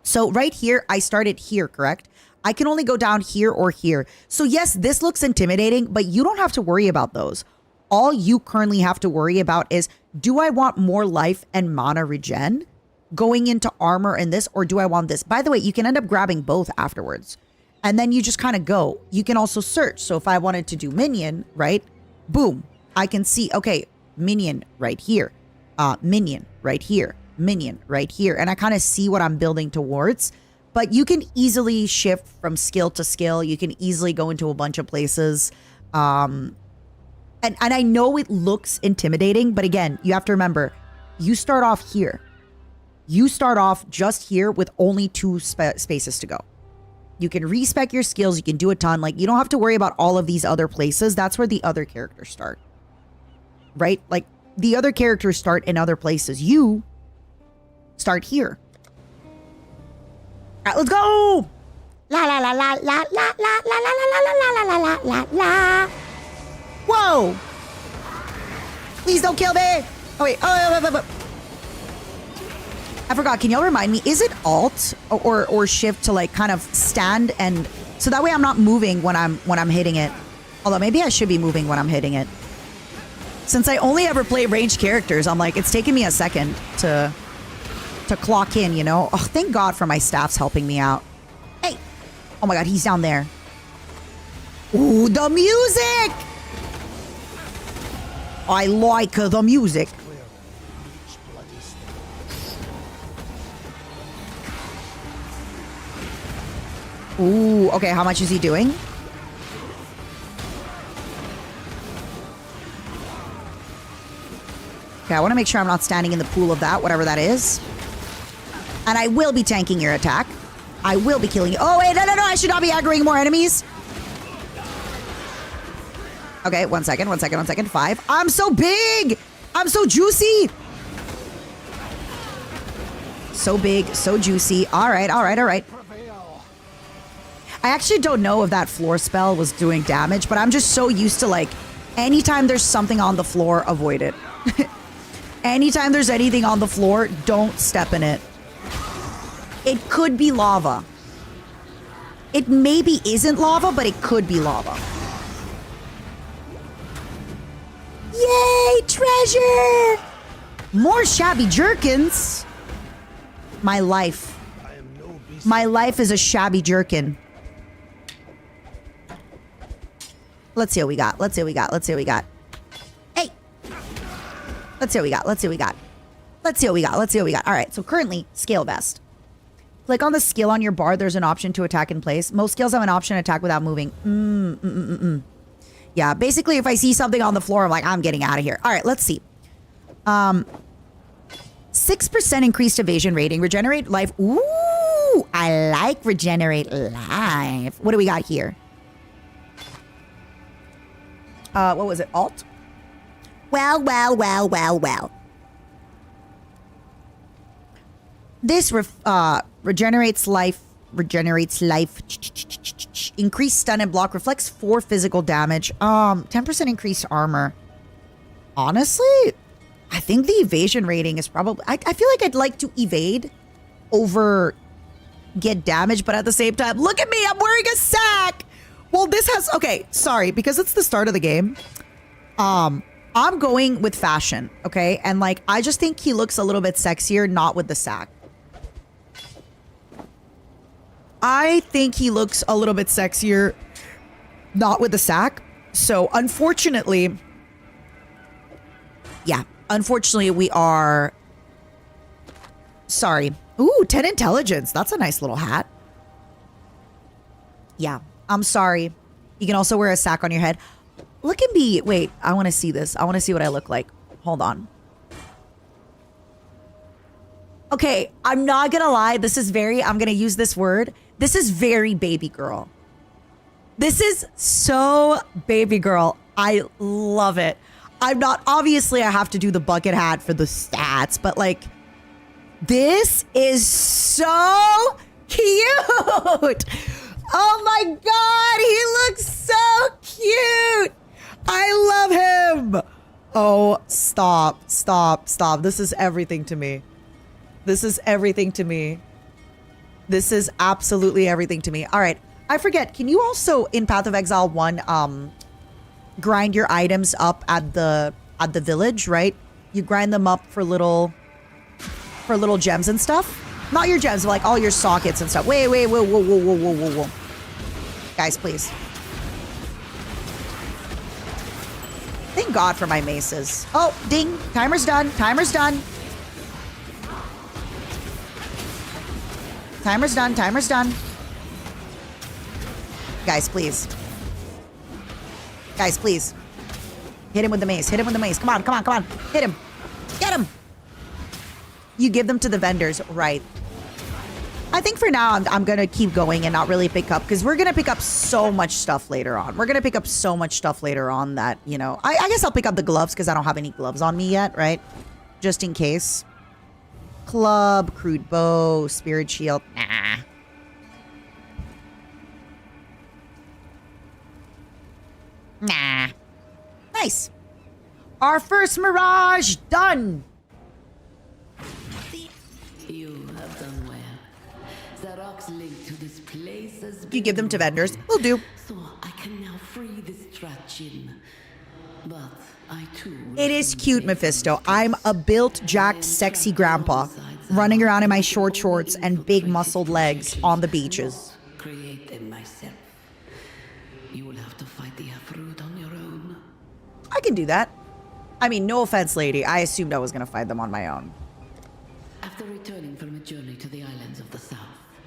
So right here, I started here, correct? I can only go down here or here. So yes, this looks intimidating, but you don't have to worry about those. All you currently have to worry about is, do I want more life and mana regen going into armor and this, or do I want this? By the way, you can end up grabbing both afterwards. And then you just kind of go. You can also search. So if I wanted to do minion, right? Boom. I can see, okay, minion right here. Minion right here. Minion right here. And I kind of see what I'm building towards. But you can easily shift from skill to skill. You can easily go into a bunch of places. And I know it looks intimidating, but again, you have to remember, you start off here. You start off just here with only two spaces to go. You can respec your skills. You can do a ton. Like, you don't have to worry about all of these other places. That's where the other characters start. Right? Like, the other characters start in other places. You start here. All right, let's go. La la la la la la la la la la la la la la la. Whoa! Please don't kill me. Oh wait. Oh. I forgot. Can y'all remind me? Is it Alt or Shift to like kind of stand and so that way I'm not moving when I'm hitting it. Although maybe I should be moving when I'm hitting it. Since I only ever play ranged characters, I'm like it's taking me a second to clock in. You know. Oh, thank God for my staffs helping me out. Hey. Oh my God, he's down there. Ooh, the music! I like the music. Ooh, okay, how much is he doing? Okay, I want to make sure I'm not standing in the pool of that, whatever that is. And I will be tanking your attack. I will be killing you. Oh, wait, no, I should not be aggroing more enemies. Okay, 1 second. 5. I'm so big. I'm so juicy. So big, so juicy. All right. I actually don't know if that floor spell was doing damage, but I'm just so used to like, anytime there's something on the floor, avoid it. Anytime there's anything on the floor, don't step in it. It could be lava. It maybe isn't lava, but it could be lava. Yay, treasure! More shabby jerkins. My life. My life is a shabby jerkin. Let's see what we got. Hey! Let's see what we got. All right, so currently, scale vest. Click on the skill on your bar. There's an option to attack in place. Most skills have an option to attack without moving. Yeah, basically, if I see something on the floor, I'm like, I'm getting out of here. All right, let's see. 6% increased evasion rating. Regenerate life. Ooh, I like regenerate life. What do we got here? What was it? Alt? Well. This regenerates life. Increased stun and block. Reflects 4 physical damage. 10% increased armor. Honestly, I think the evasion rating is probably... I feel like I'd like to evade over get damage, but at the same time, look at me, I'm wearing a sack! Well, this has... Okay, sorry, because it's the start of the game. I'm going with fashion, okay? And, like, I just think he looks a little bit sexier, not with the sack. I think he looks a little bit sexier, not with the sack. So, unfortunately... Yeah, unfortunately, we are... Sorry. Ooh, 10 intelligence. That's a nice little hat. Yeah, I'm sorry. You can also wear a sack on your head. Look at me. Wait, I want to see this. I want to see what I look like. Hold on. Okay, I'm not going to lie. This is very... I'm going to use this word. This is very baby girl. This is so baby girl. I love it. I'm not... Obviously, I have to do the bucket hat for the stats, but like... This is so cute. Oh my God, he looks so cute. I love him. Oh, stop. This is everything to me. This is everything to me. This is absolutely everything to me. All right, I forget. Can you also, in Path of Exile 1, grind your items up at the village, right? You grind them up for little gems and stuff. Not your gems, but like all your sockets and stuff. Wait, whoa. Guys, please. Thank God for my maces. Oh, ding. Timer's done. Timer's done. Guys, please. Hit him with the mace. Come on. Hit him. Get him. You give them to the vendors, right? I think for now, I'm going to keep going and not really pick up, because we're going to pick up so much stuff later on. We're going to pick up so much stuff later on that, you know, I guess I'll pick up the gloves because I don't have any gloves on me yet, right? Just in case. Club, crude bow, spirit shield. Nah. Nah. Nice. Our first mirage done. You have done well. The rocks linked to this place has You give them to been vendors. Will do. so I can now free this Trachin. But I too. It is cute, Mephisto. I'm a built, jacked, sexy grandpa running around in my short shorts and big muscled legs on the beaches. Create them myself. You will have to fight the Afrood on your own. I can do that. I mean, no offense, lady. I assumed I was going to fight them on my own. After returning from a journey to the islands of the south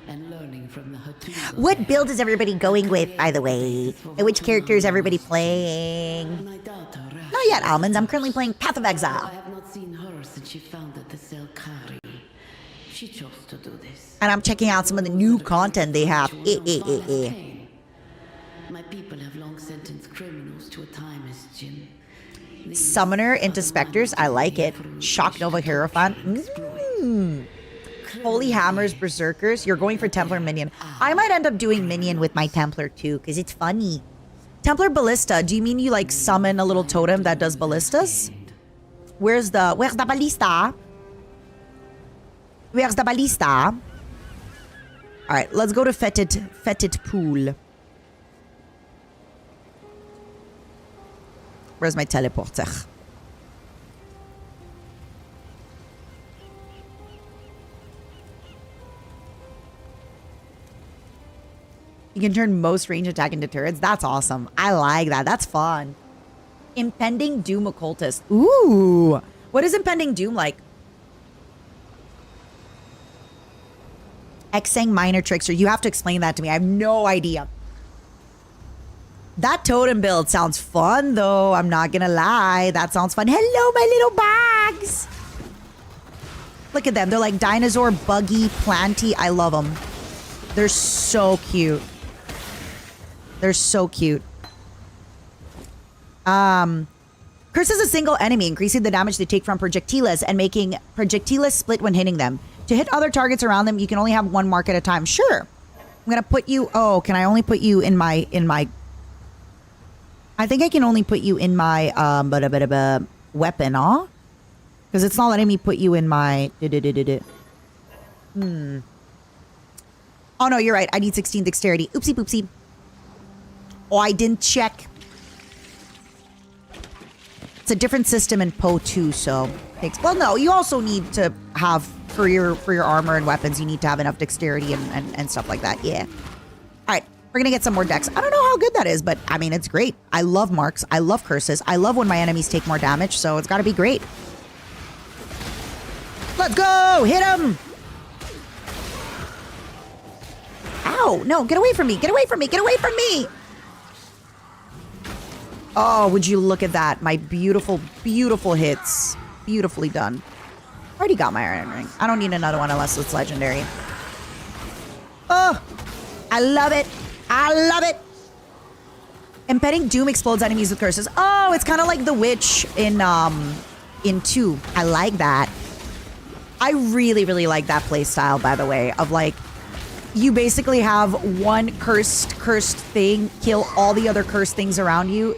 and learning from the Hatu. What build is everybody going with, by the way? And which character is everybody playing? Not yet, Almonds. I'm currently playing Path of I Exile. have not seen her since she founded the Selkari. She chose to do this. And I'm checking out some of the new content they have. My people have long sentenced criminals to a time as Jin. Summoner into Spectres. I like it. Shock Nova Hierophant. Holy Hammers, Berserkers. You're going for Templar Minion. I might end up doing Minion with my Templar too, because it's funny. Templar Ballista. Do you mean you like summon a little totem that does ballistas? Where's the ballista? Where's the ballista? Alright, let's go to Fetid Pool. Where's my teleporter? You can turn most range attack into turrets. That's awesome. I like that. That's fun. Impending Doom Occultist. Ooh. What is Impending Doom like? Exang Minor Trickster. You have to explain that to me. I have no idea. That totem build sounds fun, though. I'm not gonna lie. That sounds fun. Hello, my little bags. Look at them. They're like dinosaur, buggy, planty. I love them. They're so cute. They're so cute. Curse is a single enemy, increasing the damage they take from projectiles and making projectiles split when hitting them. To hit other targets around them, you can only have one mark at a time. Sure. I'm gonna put you... Oh, can I only put you in my... I think I can only put you in my weapon, huh? Because it's not letting me put you in my... Oh, no, you're right. I need 16 dexterity. Oopsie poopsie. Oh, I didn't check. It's a different system in Poe 2, so... Well, no, you also need to have... For your armor and weapons, you need to have enough dexterity and stuff like that. Yeah. All right. We're going to get some more dex. I don't know how good that is, but I mean, it's great. I love marks. I love curses. I love when my enemies take more damage, so it's got to be great. Let's go! Hit him! Ow! No, get away from me! Get away from me! Get away from me! Oh, would you look at that? My beautiful, beautiful hits. Beautifully done. Already got my Iron Ring. I don't need another one unless it's legendary. Oh! I love it! I love it! Impending Doom explodes enemies with curses. Oh, it's kind of like the Witch in 2. I like that. I really, really like that playstyle, by the way, of like, you basically have one cursed thing kill all the other cursed things around you.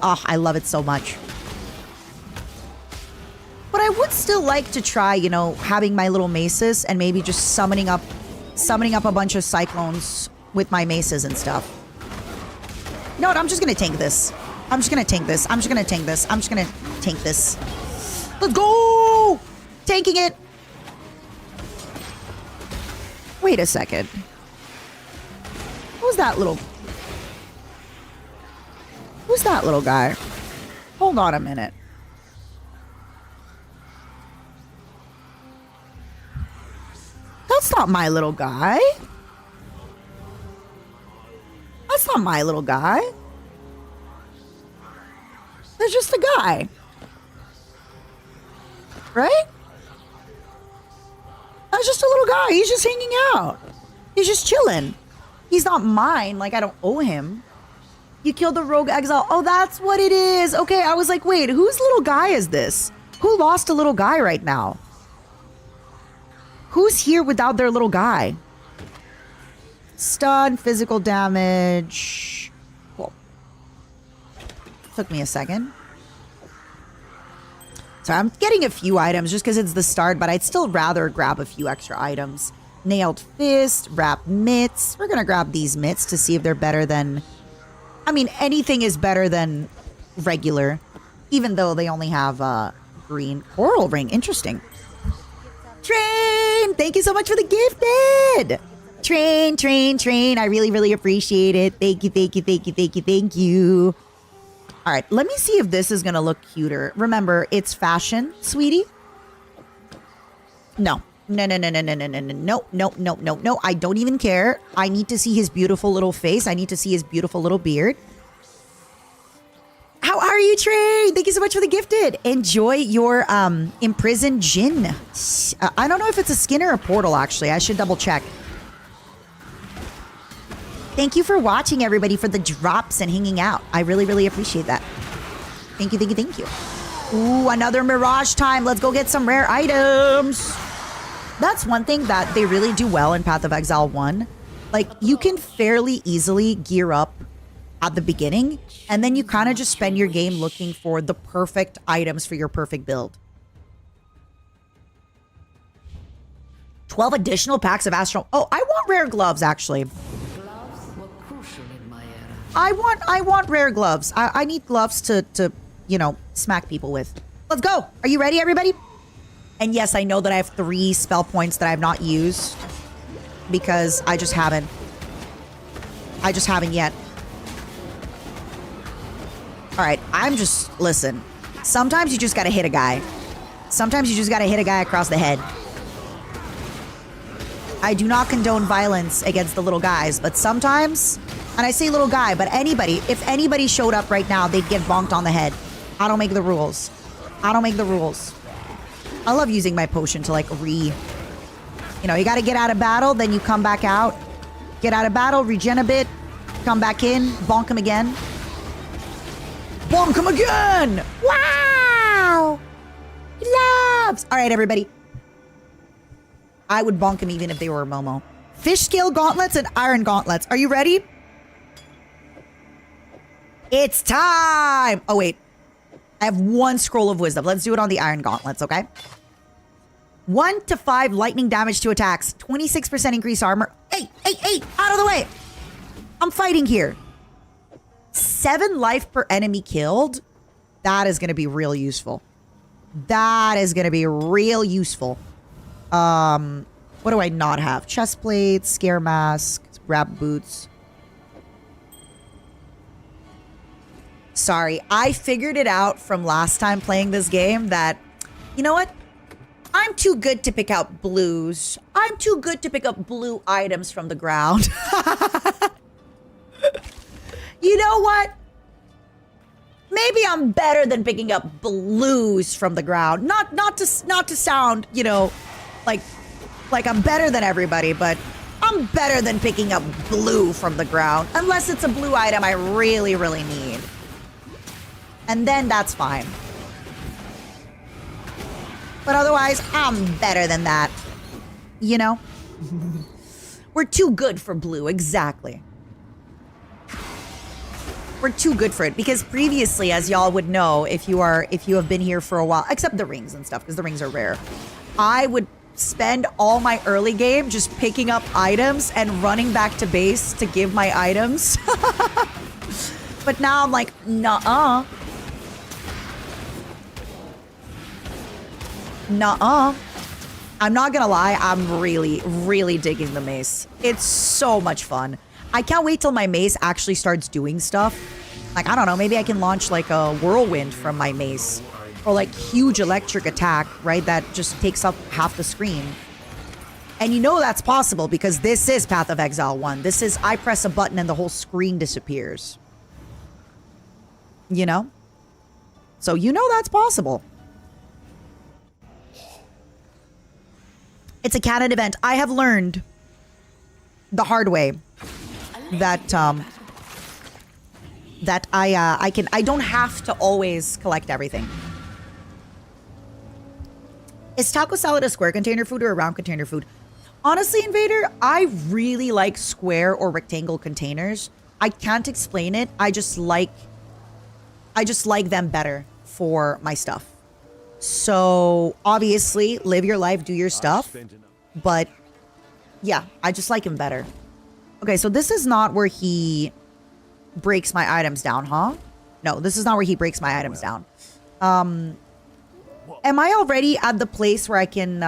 I love it so much. But I would still like to try, you know, having my little maces and maybe just summoning up a bunch of cyclones with my maces and stuff. You know what? I'm just gonna tank this. I'm just gonna tank this. I'm just gonna tank this. I'm just gonna tank this. Let's go! Tanking it. Wait a second. Who's that little guy? Hold on a minute. That's not my little guy. That's not my little guy. That's just a guy. Right? That's just a little guy. He's just hanging out. He's just chilling. He's not mine. Like, I don't owe him. You killed the rogue exile. Oh, that's what it is. Okay, I was like, wait, whose little guy is this? Who lost a little guy right now? Who's here without their little guy? Stun, physical damage. Cool. Took me a second. So I'm getting a few items just because it's the start, but I'd still rather grab a few extra items. Nailed fist, wrap mitts. We're going to grab these mitts to see if they're better than... I mean, anything is better than regular, even though they only have green. Coral ring, interesting. Train, thank you so much for the gifted. Train, train, train. I really, really appreciate it. Thank you, thank you, thank you, thank you, thank you. All right, let me see if this is going to look cuter. Remember, it's fashion, sweetie. No. No, no, no, no, no, no, no, no, no, no, no, no, no. I don't even care. I need to see his beautiful little face. I need to see his beautiful little beard. How are you, Trey? Thank you so much for the gifted. Enjoy your imprisoned Jinn. I don't know if it's a skin or a portal, actually. I should double check. Thank you for watching, everybody, for the drops and hanging out. I really, really appreciate that. Thank you, thank you, thank you. Ooh, another Mirage time. Let's go get some rare items. That's one thing that they really do well in Path of Exile 1. Like, you can fairly easily gear up at the beginning, and then you kind of just spend your game looking for the perfect items for your perfect build. 12 additional packs of Astral... Oh, I want rare gloves, actually. Gloves were crucial in my era. I want rare gloves. I need gloves to, you know, smack people with. Let's go. Are you ready, everybody? And yes, I know that I have 3 spell points that I have not used because I just haven't. I just haven't yet. All right, listen. Sometimes you just got to hit a guy. Sometimes you just got to hit a guy across the head. I do not condone violence against the little guys, but sometimes, and I say little guy, but anybody, if anybody showed up right now, they'd get bonked on the head. I don't make the rules. I don't make the rules. I love using my potion to, like, you know, you got to get out of battle, then you come back out. Get out of battle, regen a bit, come back in, bonk him again. Bonk him again! Wow! Loves! All right, everybody. I would bonk him even if they were a Momo. Fish scale gauntlets and iron gauntlets. Are you ready? It's time! Oh, wait. I have 1 scroll of wisdom. Let's do it on the iron gauntlets, okay? 1 to 5 lightning damage to attacks. 26% increased armor. Hey, hey, hey! Out of the way! I'm fighting here. 7 life per enemy killed. That is going to be real useful. That is going to be real useful. What do I not have? Chest plates, scare mask, grab boots. Sorry, I figured it out from last time playing this game that, you know what? I'm too good to pick out blues. I'm too good to pick up blue items from the ground. You know what? Maybe I'm better than picking up blues from the ground. Not to sound, you know, like I'm better than everybody, but I'm better than picking up blue from the ground. Unless it's a blue item I really, really need. And then that's fine. But otherwise, I'm better than that. You know? We're too good for blue, exactly. We're too good for it because previously, as y'all would know, if you have been here for a while, except the rings and stuff, because the rings are rare, I would spend all my early game just picking up items and running back to base to give my items. But now I'm like, nuh-uh. Nuh-uh. I'm not gonna lie, I'm really, really digging the mace. It's so much fun. I can't wait till my mace actually starts doing stuff. Like, I don't know, maybe I can launch like a whirlwind from my mace. Or like huge electric attack, right? That just takes up half the screen. And you know that's possible because this is Path of Exile 1. This is, I press a button and the whole screen disappears. You know? So you know that's possible. It's a canon event. I have learned the hard way that I don't have to always collect everything. Is taco salad a square container food or a round container food? Honestly, Invader, I really like square or rectangle containers. I can't explain it. I just like them better for my stuff. So obviously, live your life, do your stuff. But yeah, I just like him better. Okay, so this is not where he breaks my items down, huh? No, this is not where he breaks my items down. Am I already at the place where I can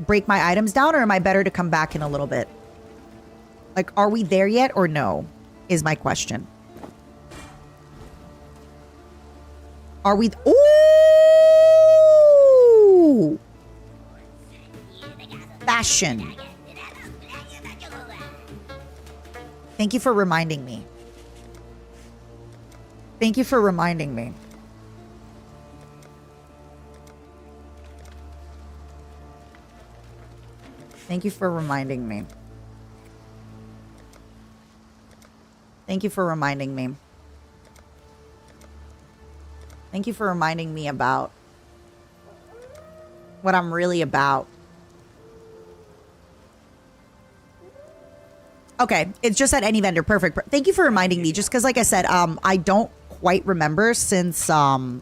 break my items down, or am I better to come back in a little bit? Like, are we there yet or no? Is my question. Are we? Ooh! Fashion. Thank you for reminding me. Thank you for reminding me. Thank you for reminding me. Thank you for reminding me. Thank you for reminding me about what I'm really about. Okay, it's just at any vendor. Perfect. Thank you for reminding me. Just because, like I said, I don't quite remember since it's a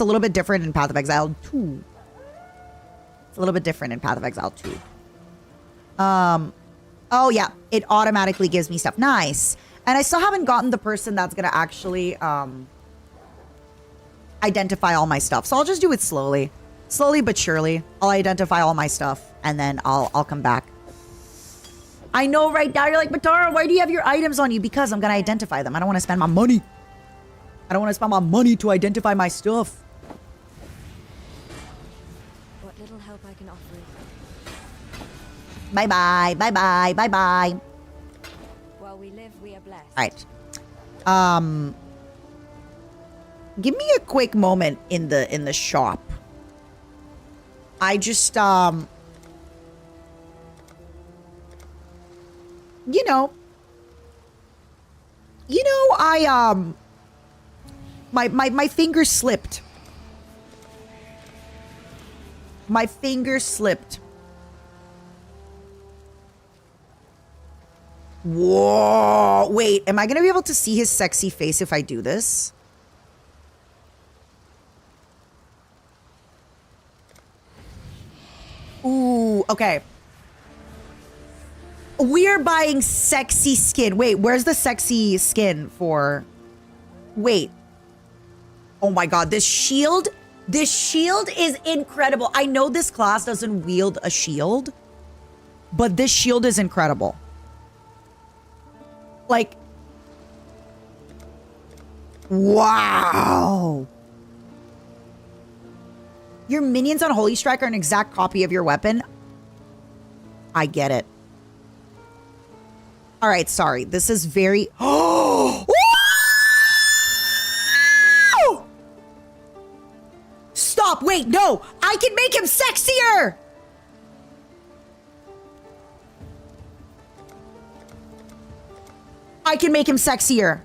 little bit different in Path of Exile 2. It's a little bit different in Path of Exile 2. Oh yeah, it automatically gives me stuff. Nice. And I still haven't gotten the person that's gonna actually identify all my stuff. So I'll just do it slowly. Slowly but surely. I'll identify all my stuff and then I'll come back. I know right now you're like, Batara, why do you have your items on you? Because I'm gonna identify them. I don't want to spend my money. I don't want to spend my money to identify my stuff. What little help I can offer you. Bye-bye, bye-bye, bye-bye. While we live, we are blessed. All right. Give me a quick moment in the shop. I just you know, I my finger slipped. My finger slipped. Whoa, wait, am I gonna be able to see his sexy face if I do this? Ooh, okay. We're buying sexy skin. Wait, where's the sexy skin for? Wait. Oh my god, this shield is incredible. I know this class doesn't wield a shield, but this shield is incredible. Like, wow. Your minions on Holy Strike are an exact copy of your weapon. I get it. All right, sorry. This is very... Oh! Stop. Wait, no. I can make him sexier. I can make him sexier.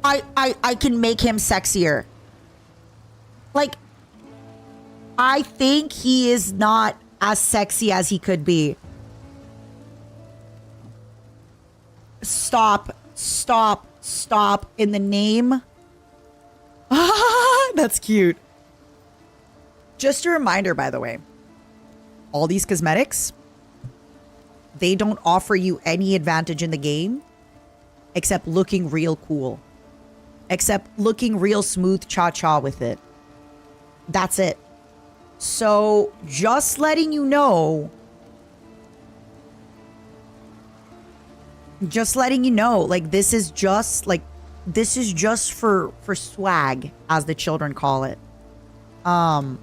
I can make him sexier. Like, I think he is not as sexy as he could be. Stop. Stop. Stop. In the name. That's cute. Just a reminder, by the way. All these cosmetics, they don't offer you any advantage in the game except looking real cool. Except looking real smooth cha-cha with it. That's it. So, just letting you know. Just letting you know, like, this is just for swag, as the children call it. Oh,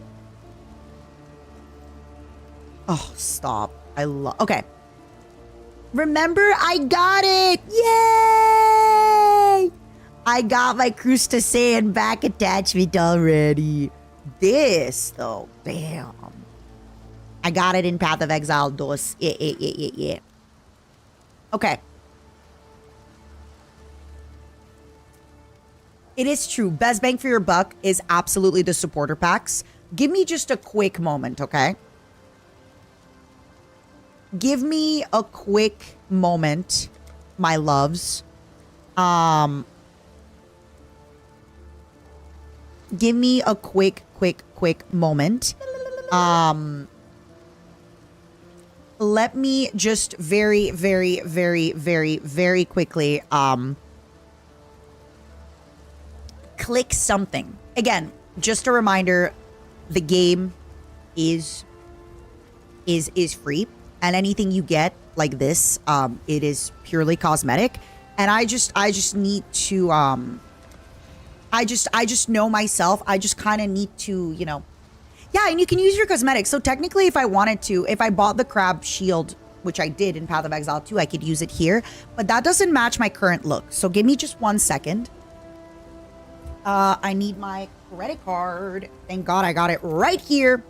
stop. Okay. Remember, I got it! Yay! I got my crustacean back attachment already. This, though, damn. I got it in Path of Exile dos. Yeah. Okay. It is true. Best bang for your buck is absolutely the supporter packs. Give me just a quick moment, okay? Give me a quick moment, my loves. Give me a quick moment. Let me just very quickly click something. Again, just a reminder, the game is free, and anything you get like this, it is purely cosmetic. And I just need to I just know myself. I just kind of need to, you know. Yeah, and you can use your cosmetics. So technically, if I wanted to, if I bought the crab shield, which I did in Path of Exile 2, I could use it here. But that doesn't match my current look. So give me just 1 second. I need my credit card. Thank God I got it right here.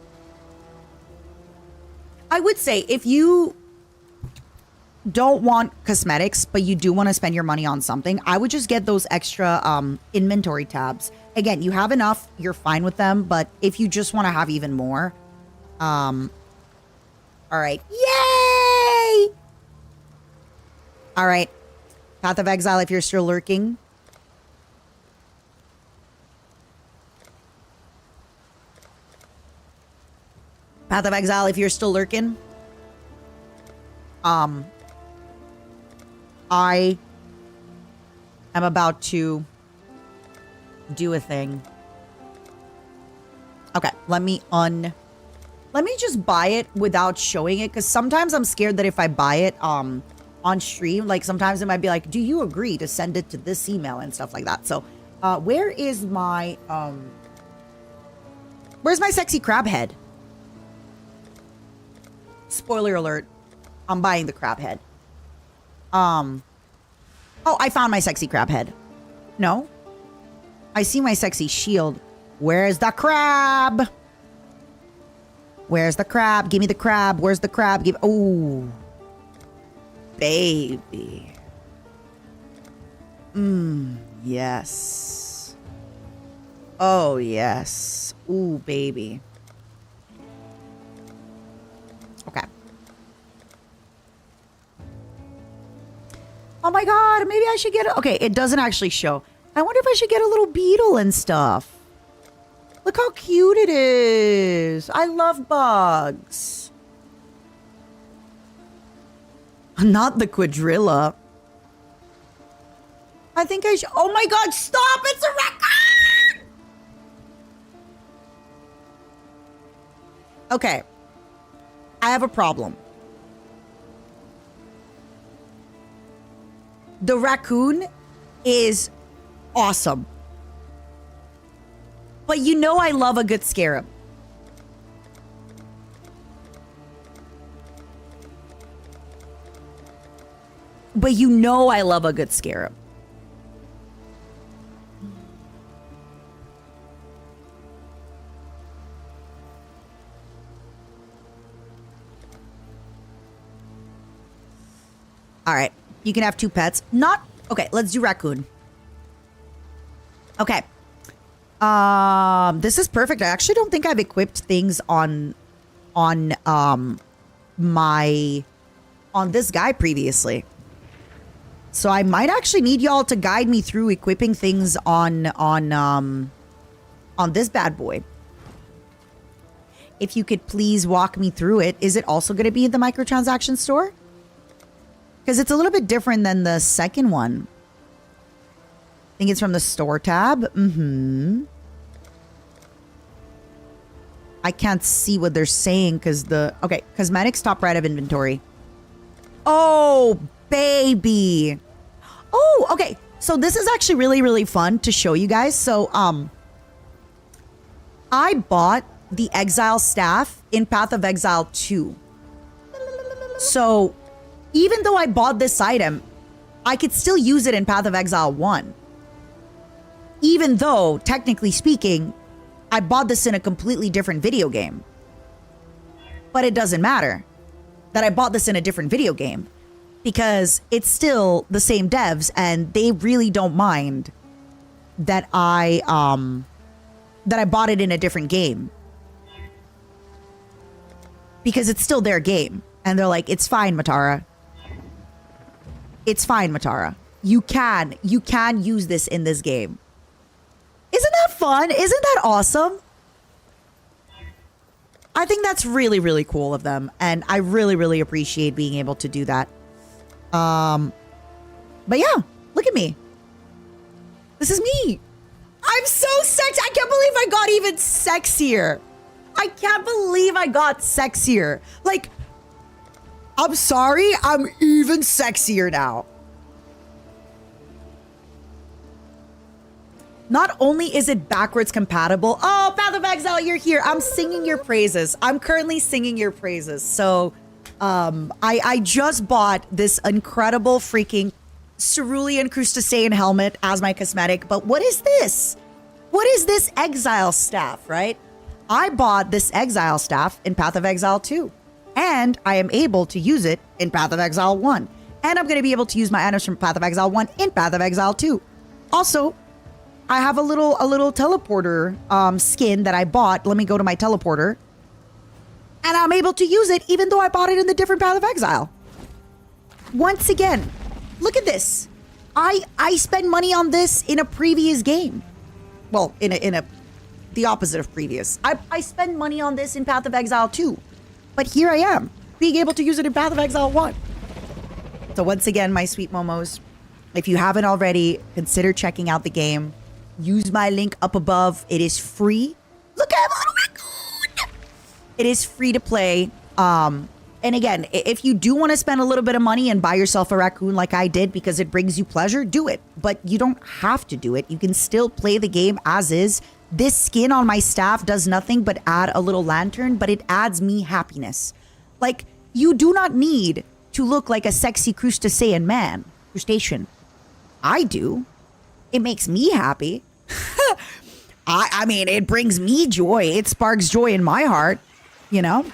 I would say if you don't want cosmetics, but you do want to spend your money on something, I would just get those extra inventory tabs. Again, you have enough, you're fine with them, but if you just want to have even more, all right. Yay! All right. Path of Exile, if you're still lurking. Path of Exile, if you're still lurking. I am about to do a thing. Okay, let me just buy it without showing it, because sometimes I'm scared that if I buy it on stream, like sometimes it might be like, do you agree to send it to this email and stuff like that. So where is my where's my sexy crab head? Spoiler alert, I'm buying the crab head. Oh, I found my sexy crab head. No. I see my sexy shield. Where's the crab? Where's the crab? Give me the crab. Where's the crab? Oh. Baby. Yes. Oh, yes. Ooh, baby. Okay. Oh my God, maybe I should get it. Okay, it doesn't actually show. I wonder if I should get a little beetle and stuff. Look how cute it is. I love bugs. Not the quadrilla. I think I should. Oh my God, stop. It's a raccoon. Okay. I have a problem. The raccoon is awesome. But you know I love a good scarab. But you know I love a good scarab. All right. You can have 2 pets. Not... Okay, let's do raccoon. Okay. This is perfect. I actually don't think I've equipped things on this guy previously. So I might actually need y'all to guide me through equipping things on this bad boy. If you could please walk me through it. Is it also going to be in the microtransaction store? Because it's a little bit different than the second one. I think it's from the store tab. I can't see what they're saying because the... Okay, cosmetics top right of inventory. Oh, baby. Oh, okay. So this is actually really, really fun to show you guys. So, I bought the Exile staff in Path of Exile 2. So, even though I bought this item, I could still use it in Path of Exile 1. Even though, technically speaking, I bought this in a completely different video game. But it doesn't matter that I bought this in a different video game because it's still the same devs and they really don't mind that I bought it in a different game. Because it's still their game. And they're like, it's fine, Matara. It's fine, Matara. You can use this in this game. Isn't that fun? Isn't that awesome? I think that's really, really cool of them. And I really, really appreciate being able to do that. But yeah, look at me. This is me. I'm so sexy. I can't believe I got even sexier. I can't believe I got sexier. Like, I'm sorry, I'm even sexier now. Not only is it backwards compatible. Oh, Path of Exile, you're here. I'm singing your praises. I'm currently singing your praises. So, I just bought this incredible freaking cerulean crustacean helmet as my cosmetic. But what is this? What is this Exile staff, right? I bought this Exile staff in Path of Exile 2. And I am able to use it in Path of Exile 1. And I'm going to be able to use my items from Path of Exile 1 in Path of Exile 2. Also, I have a little teleporter skin that I bought. Let me go to my teleporter. And I'm able to use it even though I bought it in the different Path of Exile. Once again, look at this. I spent money on this in a previous game. Well, the opposite of previous. I spent money on this in Path of Exile 2. But here I am, being able to use it in Path of Exile 1. So once again, my sweet momos, if you haven't already, consider checking out the game. Use my link up above. It is free. Look at my little raccoon. It is free to play. And again, if you do want to spend a little bit of money and buy yourself a raccoon like I did because it brings you pleasure, do it. But you don't have to do it. You can still play the game as is. This skin on my staff does nothing but add a little lantern, but it adds me happiness. Like, you do not need to look like a sexy crustacean man. Crustacean. I do. It makes me happy. I mean, it brings me joy. It sparks joy in my heart, you know?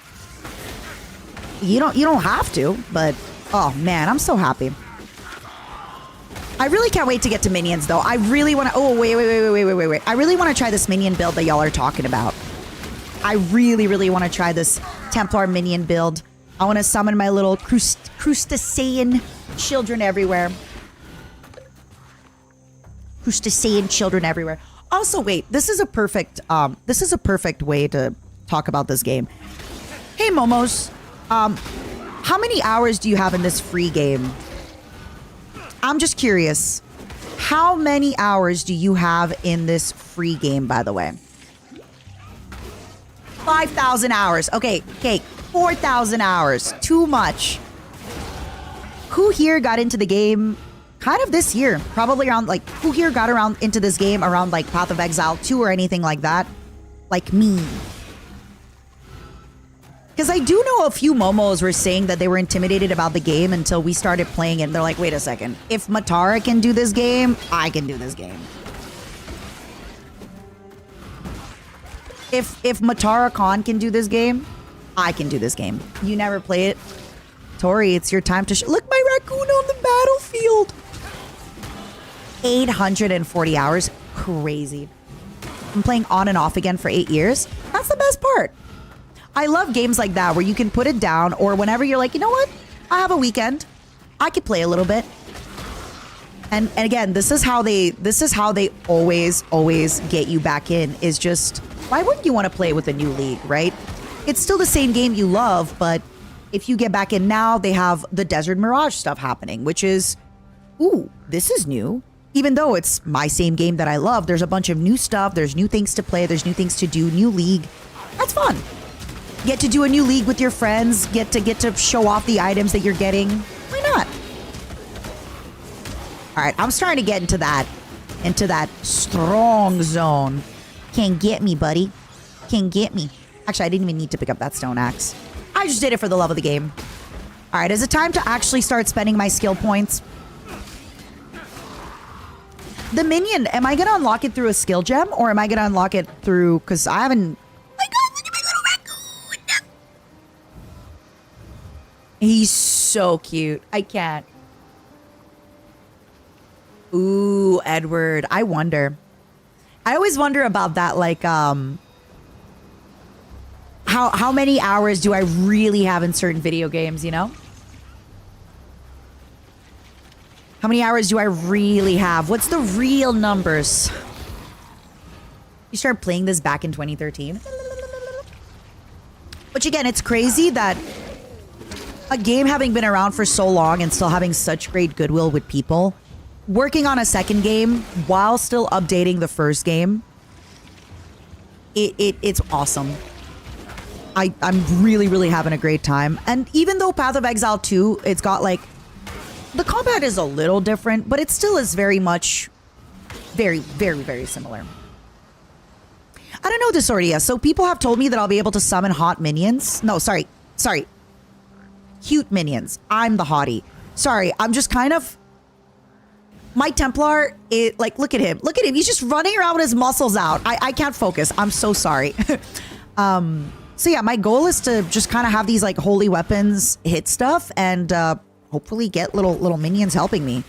You don't have to, but oh man, I'm so happy. I really can't wait to get to minions, though. I really want to... Oh, wait. I really want to try this minion build that y'all are talking about. I really, really want to try this Templar minion build. I want to summon my little crustacean children everywhere. Crustacean children everywhere. Also, wait. This is a perfect way to talk about this game. Hey, Momos. How many hours do you have in this free game? I'm just curious. How many hours do you have in this free game, by the way? 5,000 hours. Okay, 4,000 hours. Too much. Who here got into the game kind of this year? Probably around, like, who here got around into this game around, like, Path of Exile 2 or anything like that? Like me. Because I do know a few Momos were saying that they were intimidated about the game until we started playing it. And they're like, wait a second. If Matara can do this game, I can do this game. If Matara Khan can do this game, I can do this game. You never play it. Tori, it's your time to look, my raccoon on the battlefield. 840 hours. Crazy. I'm playing on and off again for 8 years. That's the best part. I love games like that where you can put it down, or whenever you're like, you know what? I have a weekend. I could play a little bit. And again, this is how they always get you back in, is just, why wouldn't you want to play with a new league, right? It's still the same game you love, but if you get back in now, they have the Desert Mirage stuff happening, which is, ooh, this is new. Even though it's my same game that I love, there's a bunch of new stuff, there's new things to play, there's new things to do, new league. That's fun. Get to do a new league with your friends, get to show off the items that you're getting. Why not? All right, I'm starting to get into that strong zone. Can't get me, buddy. Can't get me. Actually, I didn't even need to pick up that stone axe. I just did it for the love of the game. All right, is it time to actually start spending my skill points? The minion, am I gonna unlock it through a skill gem or am I gonna unlock it through, because I haven't, oh my god, look at my little raccoon. He's so cute. I can't. Ooh, Edward. I wonder. I always wonder about that, like, how many hours do I really have in certain video games, you know? How many hours do I really have? What's the real numbers? You started playing this back in 2013. Which again, it's crazy that a game having been around for so long and still having such great goodwill with people, working on a second game while still updating the first game, it's awesome. I'm really, really having a great time. And even though Path of Exile 2, it's got like, the combat is a little different, but it still is very much very, very, very similar. I don't know this already. Yes. So people have told me that I'll be able to summon hot minions. No, sorry. Cute minions. I'm the hottie. Sorry, I'm just kind of... My Templar, like, look at him. Look at him. He's just running around with his muscles out. I can't focus. I'm so sorry. So yeah, my goal is to just kind of have these like holy weapons hit stuff and hopefully get little minions helping me.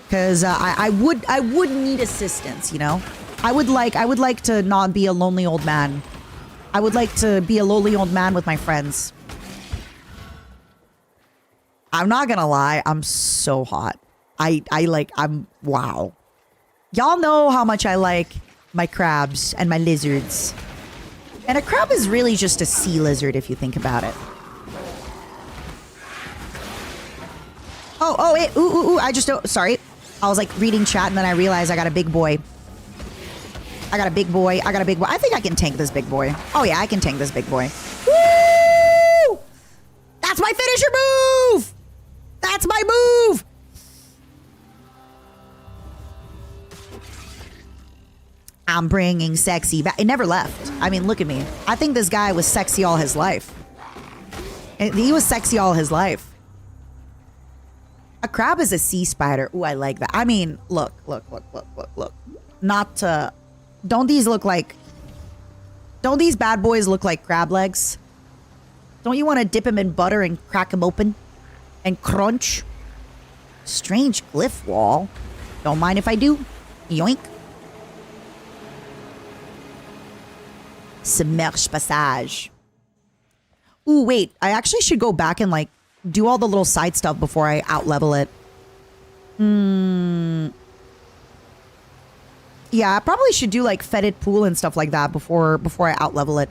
Because I would need assistance, you know? I would like to not be a lonely old man. I would like to be a lonely old man with my friends. I'm not gonna lie, I'm so hot. I'm wow. Y'all know how much I like my crabs and my lizards. And a crab is really just a sea lizard if you think about it. Oh, wait, ooh, I just don't, sorry. I was like reading chat and then I realized I got a big boy. I got a big boy. I think I can tank this big boy. Oh yeah, I can tank this big boy. Woo! That's my finisher move! That's my move! I'm bringing sexy back. It never left. I mean, look at me. I think this guy was sexy all his life. He was sexy all his life. A crab is a sea spider. Ooh, I like that. I mean, look. Not to... Don't these bad boys look like crab legs? Don't you want to dip them in butter and crack them open? And crunch? Strange glyph wall. Don't mind if I do. Yoink. Submerge passage. Ooh, wait. I actually should go back and like do all the little side stuff before I out-level it. Yeah, I probably should do like fetid pool and stuff like that before I out-level it.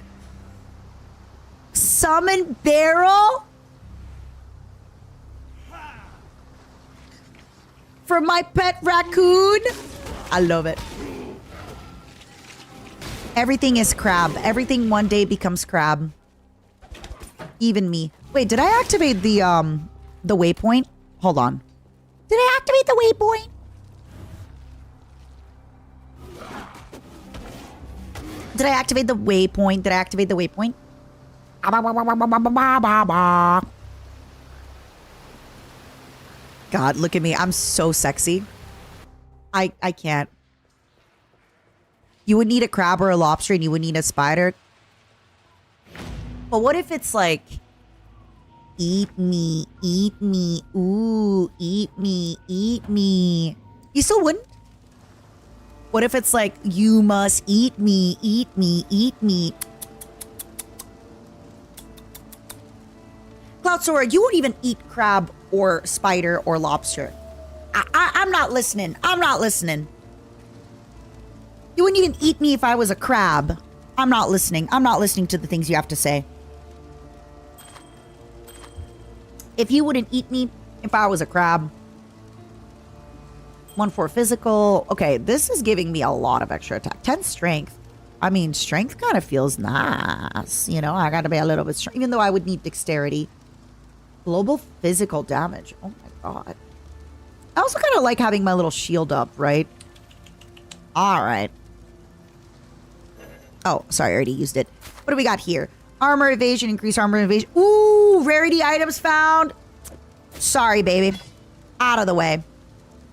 Summon barrel? For my pet raccoon? I love it. Everything is crab. Everything one day becomes crab. Even me. Wait, did I activate the waypoint? Hold on. Did I activate the waypoint? Did I activate the waypoint? God, look at me. I'm so sexy. I can't. You would need a crab or a lobster and you would need a spider. But what if it's like, eat me, ooh, eat me. You still wouldn't? What if it's like, you must eat me. Cloud Sword, you won't even eat crab or spider or lobster. I'm not listening. You wouldn't even eat me if I was a crab. I'm not listening. I'm not listening to the things you have to say. If you wouldn't eat me if I was a crab. 1-4 physical. Okay, this is giving me a lot of extra attack. 10 strength. I mean, strength kind of feels nice. You know, I got to be a little bit strong. Even though I would need dexterity. Global physical damage. Oh my god. I also kind of like having my little shield up, right? All right. Oh, sorry, I already used it. What do we got here? Armor evasion, increase armor evasion. Ooh, rarity items found. Sorry, baby. Out of the way.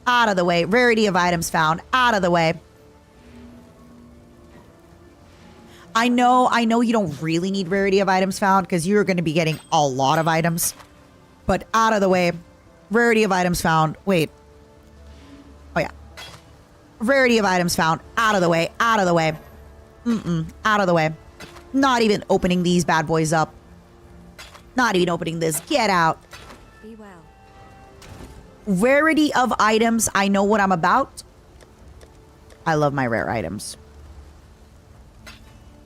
Out of the way. Rarity of items found. Out of the way. I know you don't really need rarity of items found because you're going to be getting a lot of items. But out of the way. Rarity of items found. Wait. Oh, yeah. Rarity of items found. Out of the way. Out of the way. Out of the way. Not even opening these bad boys up. Not even opening this. Get out. Be well. Rarity of items. I know what I'm about. I love my rare items.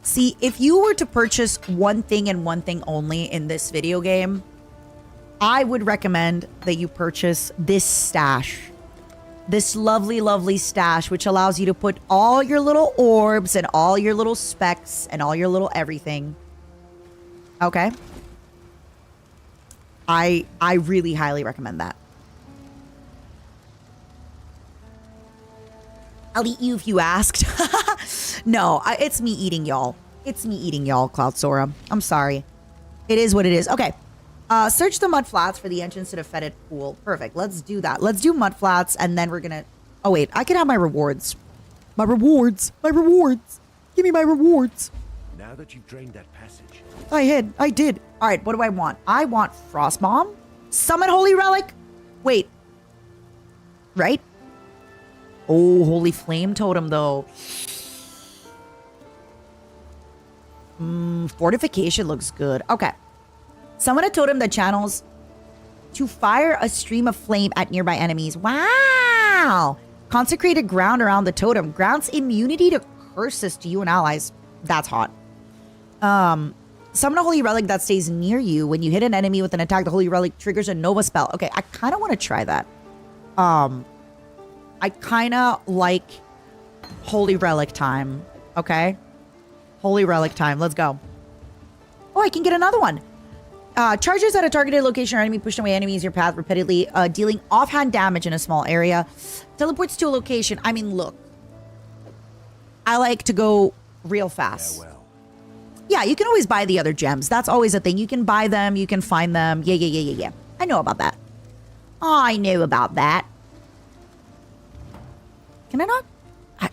See, if you were to purchase one thing and one thing only in this video game, I would recommend that you purchase this stash. This lovely, lovely stash, which allows you to put all your little orbs and all your little specs and all your little everything. Okay? I really highly recommend that. I'll eat you if you asked. No, it's me eating y'all. It's me eating y'all, Cloud Sora. I'm sorry. It is what it is. Okay. Search the mud flats for the entrance to the fetid pool. Perfect. Let's do that. Let's do mud flats, and then we're gonna... Oh, wait. I can have my rewards. My rewards. My rewards. Give me my rewards. Now that you've drained that passage, I did. All right, what do I want? I want Frost Bomb. Summon Holy Relic. Wait. Right? Oh, Holy Flame Totem, though. Fortification looks good. Okay. Summon a totem that channels to fire a stream of flame at nearby enemies. Wow. Consecrated ground around the totem grants immunity to curses to you and allies. That's hot. Summon a holy relic that stays near you. When you hit an enemy with an attack, the holy relic triggers a Nova spell. Okay, I kind of want to try that. I kind of like holy relic time. Okay. Holy relic time. Let's go. Oh, I can get another one. Charges at a targeted location or enemy push away enemies your path repeatedly, dealing offhand damage in a small area. Teleports to a location. I mean, look. I like to go real fast. farewell. Yeah, you can always buy the other gems. That's always a thing. You can buy them. You can find them. Yeah. I know about that. I knew about that. Can I not?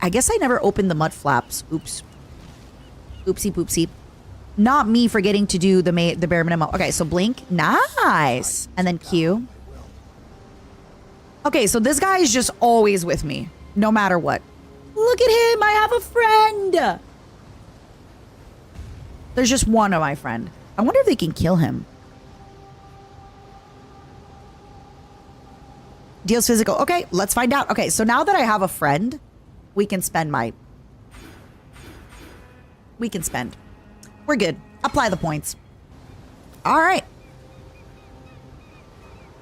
I guess I never opened the mud flaps. Oops. Oopsie poopsie. Not me forgetting to do the bare minimum. Okay, so blink. Nice. And then Q. Okay, so this guy is just always with me. No matter what. Look at him. I have a friend. There's just one of my friend. I wonder if they can kill him. Deals physical. Okay, let's find out. Okay, so now that I have a friend, we can spend my... We can spend. We're good. Apply the points. All right.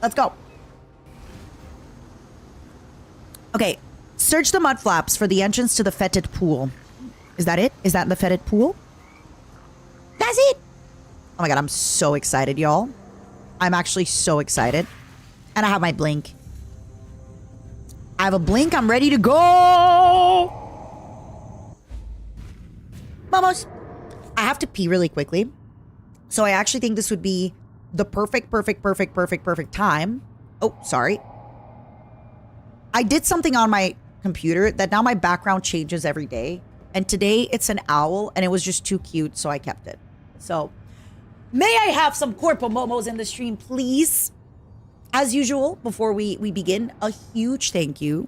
Let's go. Okay. Search the mud flaps for the entrance to the fetid pool. Is that it? Is that the fetid pool? That's it. Oh my god, I'm so excited, y'all. I'm actually so excited. And I have my blink. I have a blink. I'm ready to go. Vamos. I have to pee really quickly. So I actually think this would be the perfect time. Oh, sorry. I did something on my computer that now my background changes every day. And today it's an owl and it was just too cute, so I kept it. So, may I have some Corpo Momos in the stream, please? As usual, before we begin, a huge thank you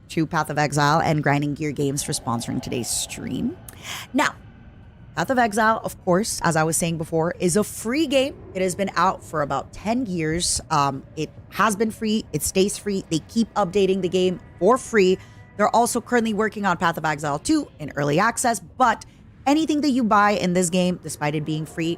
to Path of Exile and Grinding Gear Games for sponsoring today's stream. Now, Path of Exile, of course, as I was saying before, is a free game. It has been out for about 10 years. It has been free. It stays free. They keep updating the game for free. They're also currently working on Path of Exile 2 in early access, but anything that you buy in this game, despite it being free,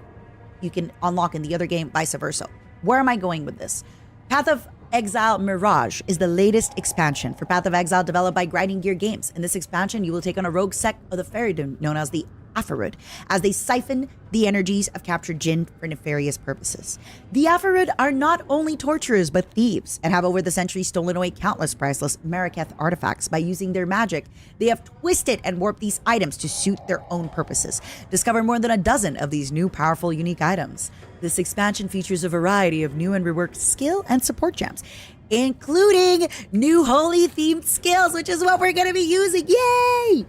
you can unlock in the other game, vice versa. Where am I going with this? Path of Exile Mirage is the latest expansion for Path of Exile developed by Grinding Gear Games. In this expansion, you will take on a rogue sect of the Faerun known as the Afarud, as they siphon the energies of captured Jinn for nefarious purposes. The Afarud are not only torturers, but thieves, and have over the centuries stolen away countless priceless Maraketh artifacts. By using their magic, they have twisted and warped these items to suit their own purposes. Discover more than a dozen of these new, powerful, unique items. This expansion features a variety of new and reworked skill and support gems. including new holy themed skills, which is what we're going to be using. Yay!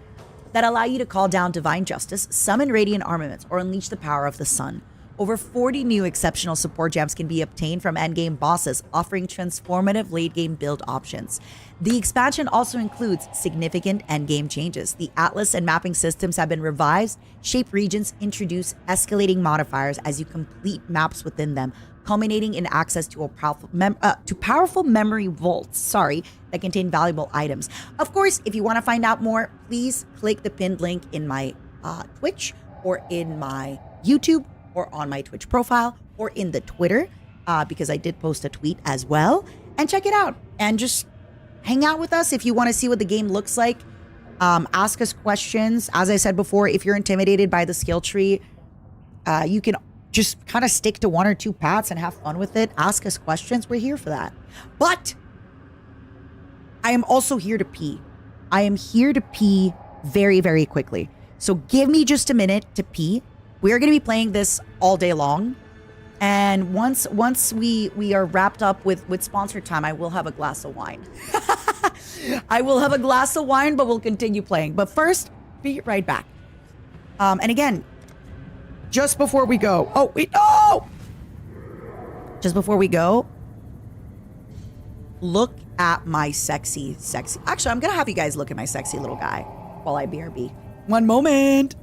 That allow you to call down divine justice, summon radiant armaments, or unleash the power of the sun. Over 40 new exceptional support gems can be obtained from endgame bosses, offering transformative late-game build options. The expansion also includes significant endgame changes. The atlas and mapping systems have been revised, shape regions, introduce escalating modifiers as you complete maps within them, culminating in access to powerful memory vaults, that contain valuable items. Of course, if you want to find out more, please click the pinned link in my Twitch or in my YouTube or on my Twitch profile or in the Twitter, because I did post a tweet as well. And check it out and just hang out with us if you want to see what the game looks like. Ask us questions. As I said before, if you're intimidated by the skill tree, you can just kind of stick to one or two paths and have fun with it. Ask us questions. We're here for that. But I am also here to pee. I am here to pee very, very quickly. So give me just a minute to pee. We're going to be playing this all day long. And once we are wrapped up with sponsor time, I will have a glass of wine. I will have a glass of wine, but we'll continue playing. But first, be right back. And again, just before we go. Oh, wait, no! Just before we go, look at my sexy. Actually, I'm going to have you guys look at my sexy little guy while I BRB. One moment.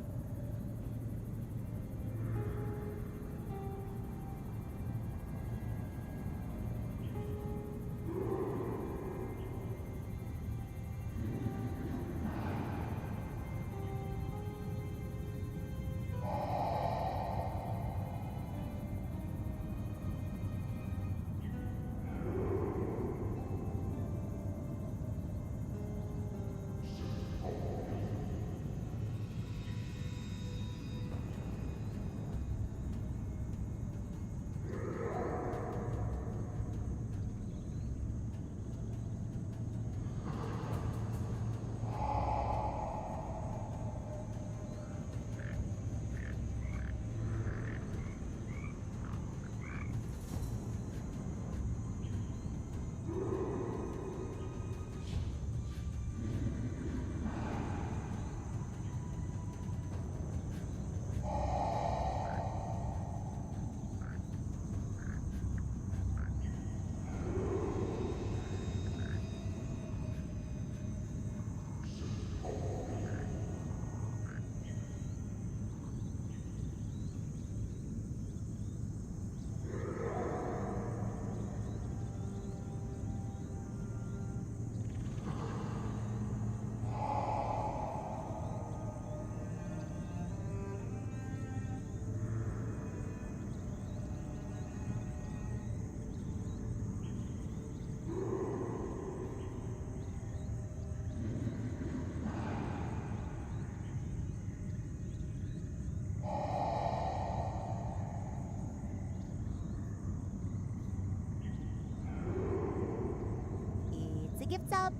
Gifts up.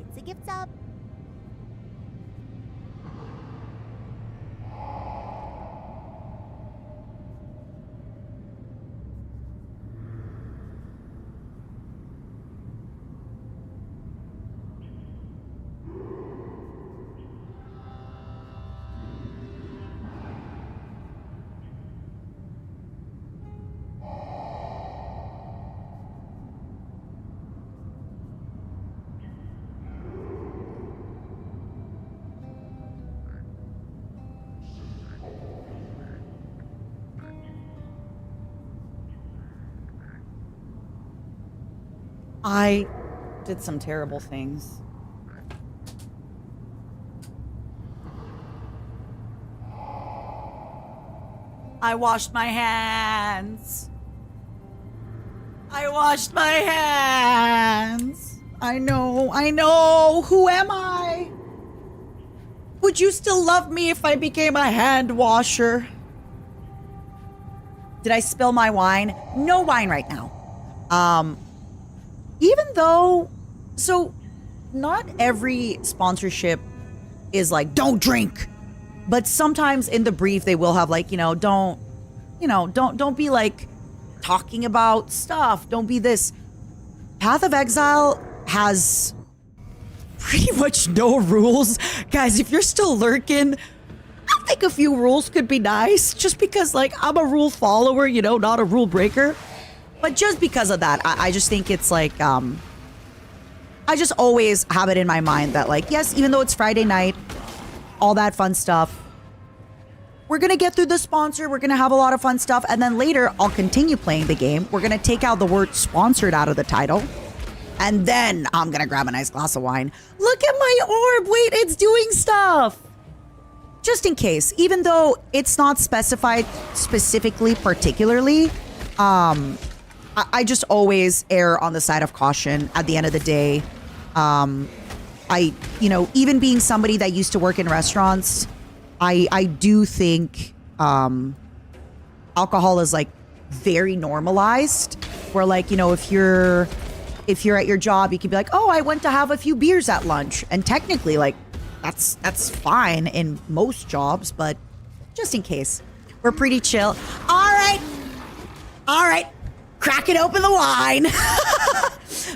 It's a gifts up. I did some terrible things. I washed my hands. I washed my hands. I know. Who am I? Would you still love me if I became a hand washer? Did I spill my wine? No wine right now. Even though, so not every sponsorship is like, don't drink. But sometimes in the brief they will have like, don't be like talking about stuff. Don't be this. Path of Exile has pretty much no rules. Guys, if you're still lurking, I think a few rules could be nice. Just because like I'm a rule follower, not a rule breaker. But just because of that, I just think it's like, I just always have it in my mind that like, yes, even though it's Friday night, all that fun stuff, we're going to get through the sponsor. We're going to have a lot of fun stuff. And then later, I'll continue playing the game. We're going to take out the word sponsored out of the title. And then I'm going to grab a nice glass of wine. Look at my orb. Wait, it's doing stuff. Just in case, even though it's not specified specifically, particularly, I just always err on the side of caution at the end of the day. Even being somebody that used to work in restaurants, I do think alcohol is like very normalized. Where like, if you're at your job, you could be like, oh, I went to have a few beers at lunch. And technically like that's fine in most jobs, but just in case, we're pretty chill. All right. Cracking open the wine.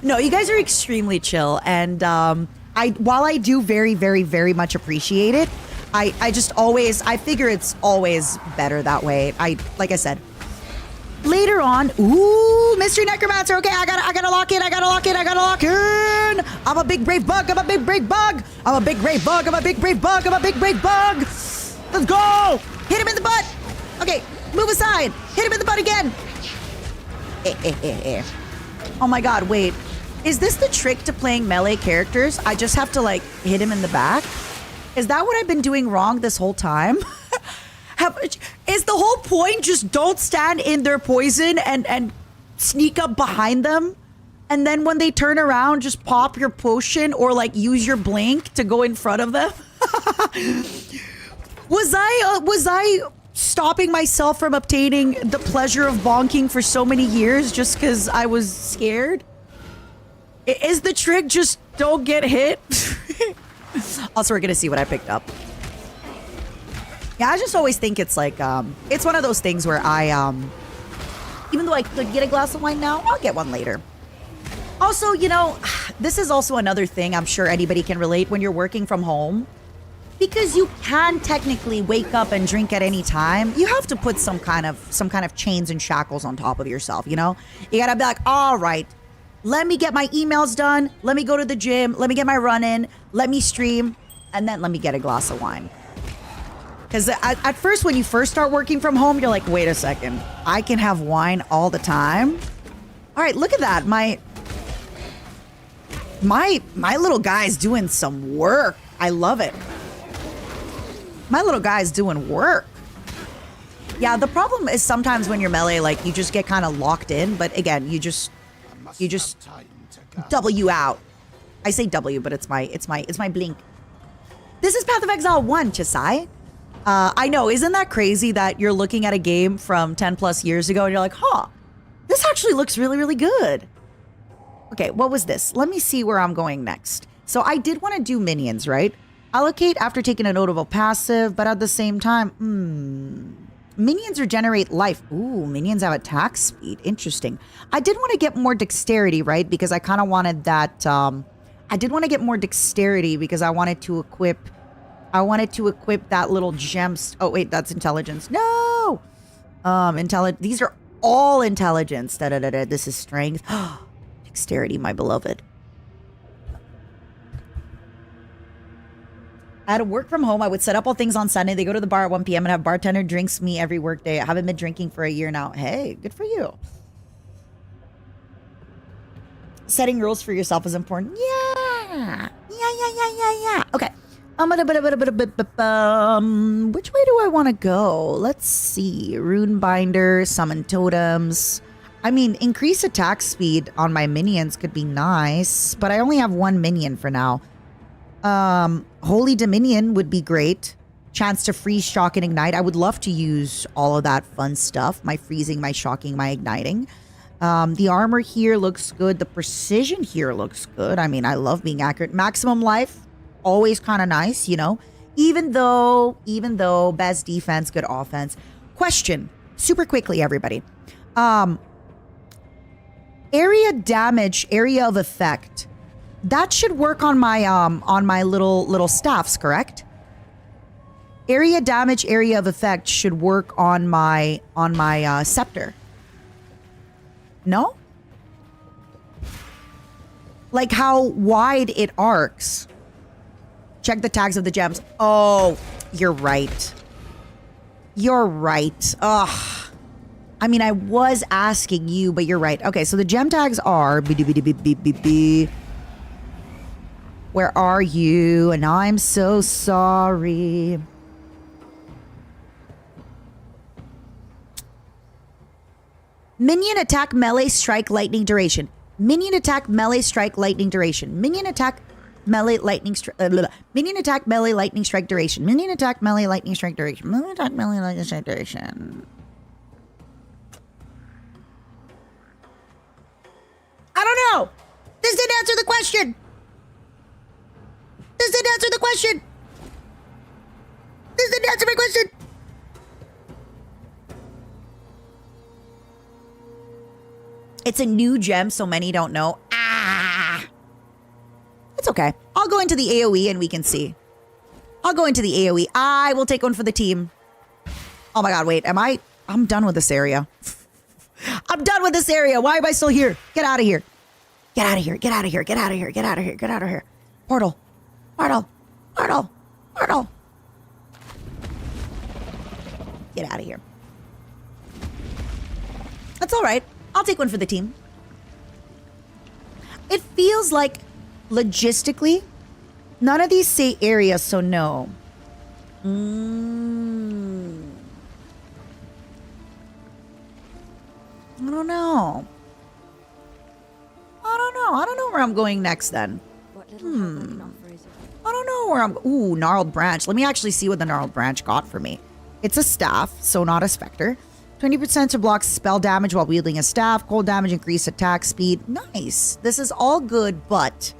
No, you guys are extremely chill. And while I do very, very, very much appreciate it, I just always, I figure it's always better that way. Like I said, later on, ooh, Mystery Necromancer. Okay, I gotta lock in. I'm a big brave bug. Let's go. Hit him in the butt. Okay, move aside. Hit him in the butt again. Oh my god, wait. Is this the trick to playing melee characters? I just have to like hit him in the back? Is that what I've been doing wrong this whole time? Is the whole point just don't stand in their poison and sneak up behind them? And then when they turn around, just pop your potion or like use your blink to go in front of them? Was I stopping myself from obtaining the pleasure of bonking for so many years just because I was scared? Is the trick just don't get hit? Also, we're gonna see what I picked up. Yeah, I just always think it's like, it's one of those things where even though I could get a glass of wine now, I'll get one later. Also, this is also another thing I'm sure anybody can relate when you're working from home. Because you can technically wake up and drink at any time, you have to put some kind of chains and shackles on top of yourself, You gotta be like, all right, let me get my emails done, let me go to the gym, let me get my run in, let me stream, and then let me get a glass of wine. Because at first, when you first start working from home, you're like, wait a second, I can have wine all the time? All right, look at that. My little guy's doing some work. I love it. My little guy's doing work. Yeah, the problem is sometimes when you're melee, like you just get kind of locked in. But again, you just W out. I say W, but it's my blink. This is Path of Exile 1, Chisai. I know, isn't that crazy that you're looking at a game from 10 plus years ago and you're like, this actually looks really, really good. Okay, what was this? Let me see where I'm going next. So I did want to do minions, right? Allocate after taking a notable passive, but at the same time, minions regenerate life. Ooh, minions have attack speed. Interesting. I did want to get more dexterity, right? Because I kind of wanted that, I did want to get more dexterity because I wanted to equip that little gems. Oh, wait, that's intelligence. No! These are all intelligence. This is strength. Dexterity, my beloved. I had to work from home. I would set up all things on Sunday. They go to the bar at 1 p.m. and have bartender drinks me every workday. I haven't been drinking for a year now. Hey, good for you. Setting rules for yourself is important. Yeah. Okay. Which way do I want to go? Let's see. Rune binder, summon totems. I mean, increase attack speed on my minions could be nice, but I only have one minion for now. Holy Dominion would be great. Chance to freeze, shock, and ignite. I would love to use all of that fun stuff. My freezing, my shocking, my igniting. The armor here looks good. The precision here looks good. I mean, I love being accurate. Maximum life, always kind of nice, you know. Even though best defense, good offense. Question, super quickly, everybody. Area damage, area of effect. That should work on my little staffs, correct? Area damage, area of effect should work on my scepter. No? Like how wide it arcs. Check the tags of the gems. Oh, you're right. You're right. Ugh. I mean, I was asking you, but you're right. Okay, so the gem tags are... Where are you? And I'm so sorry. Minion attack, melee, strike, lightning duration. Minion attack, melee, strike, lightning duration. Minion attack, melee, lightning strike. Minion attack, melee, lightning strike duration. Minion attack, melee, lightning strike duration. Minion attack, melee, lightning strike duration. I don't know. This didn't answer the question. This didn't answer the question. This didn't answer my question. It's a new gem, so many don't know. Ah! It's okay. I'll go into the AoE and we can see. I'll go into the AoE. I will take one for the team. Oh my god, wait. I'm done with this area. I'm done with this area. Why am I still here? Get out of here. Get out of here. Get out of here. Get out of here. Get out of here. Get out of here. Portal. Portal. Portal. Portal. Get out of here. That's all right. I'll take one for the team. It feels like, logistically, none of these say areas, so no. I don't know. I don't know where I'm going next then. What little help I can offer is I don't know where I'm... Ooh, gnarled branch. Let me actually see what the gnarled branch got for me. It's a staff, so not a specter. 20% to block spell damage while wielding a staff. Cold damage, increase attack speed. Nice. This is all good, but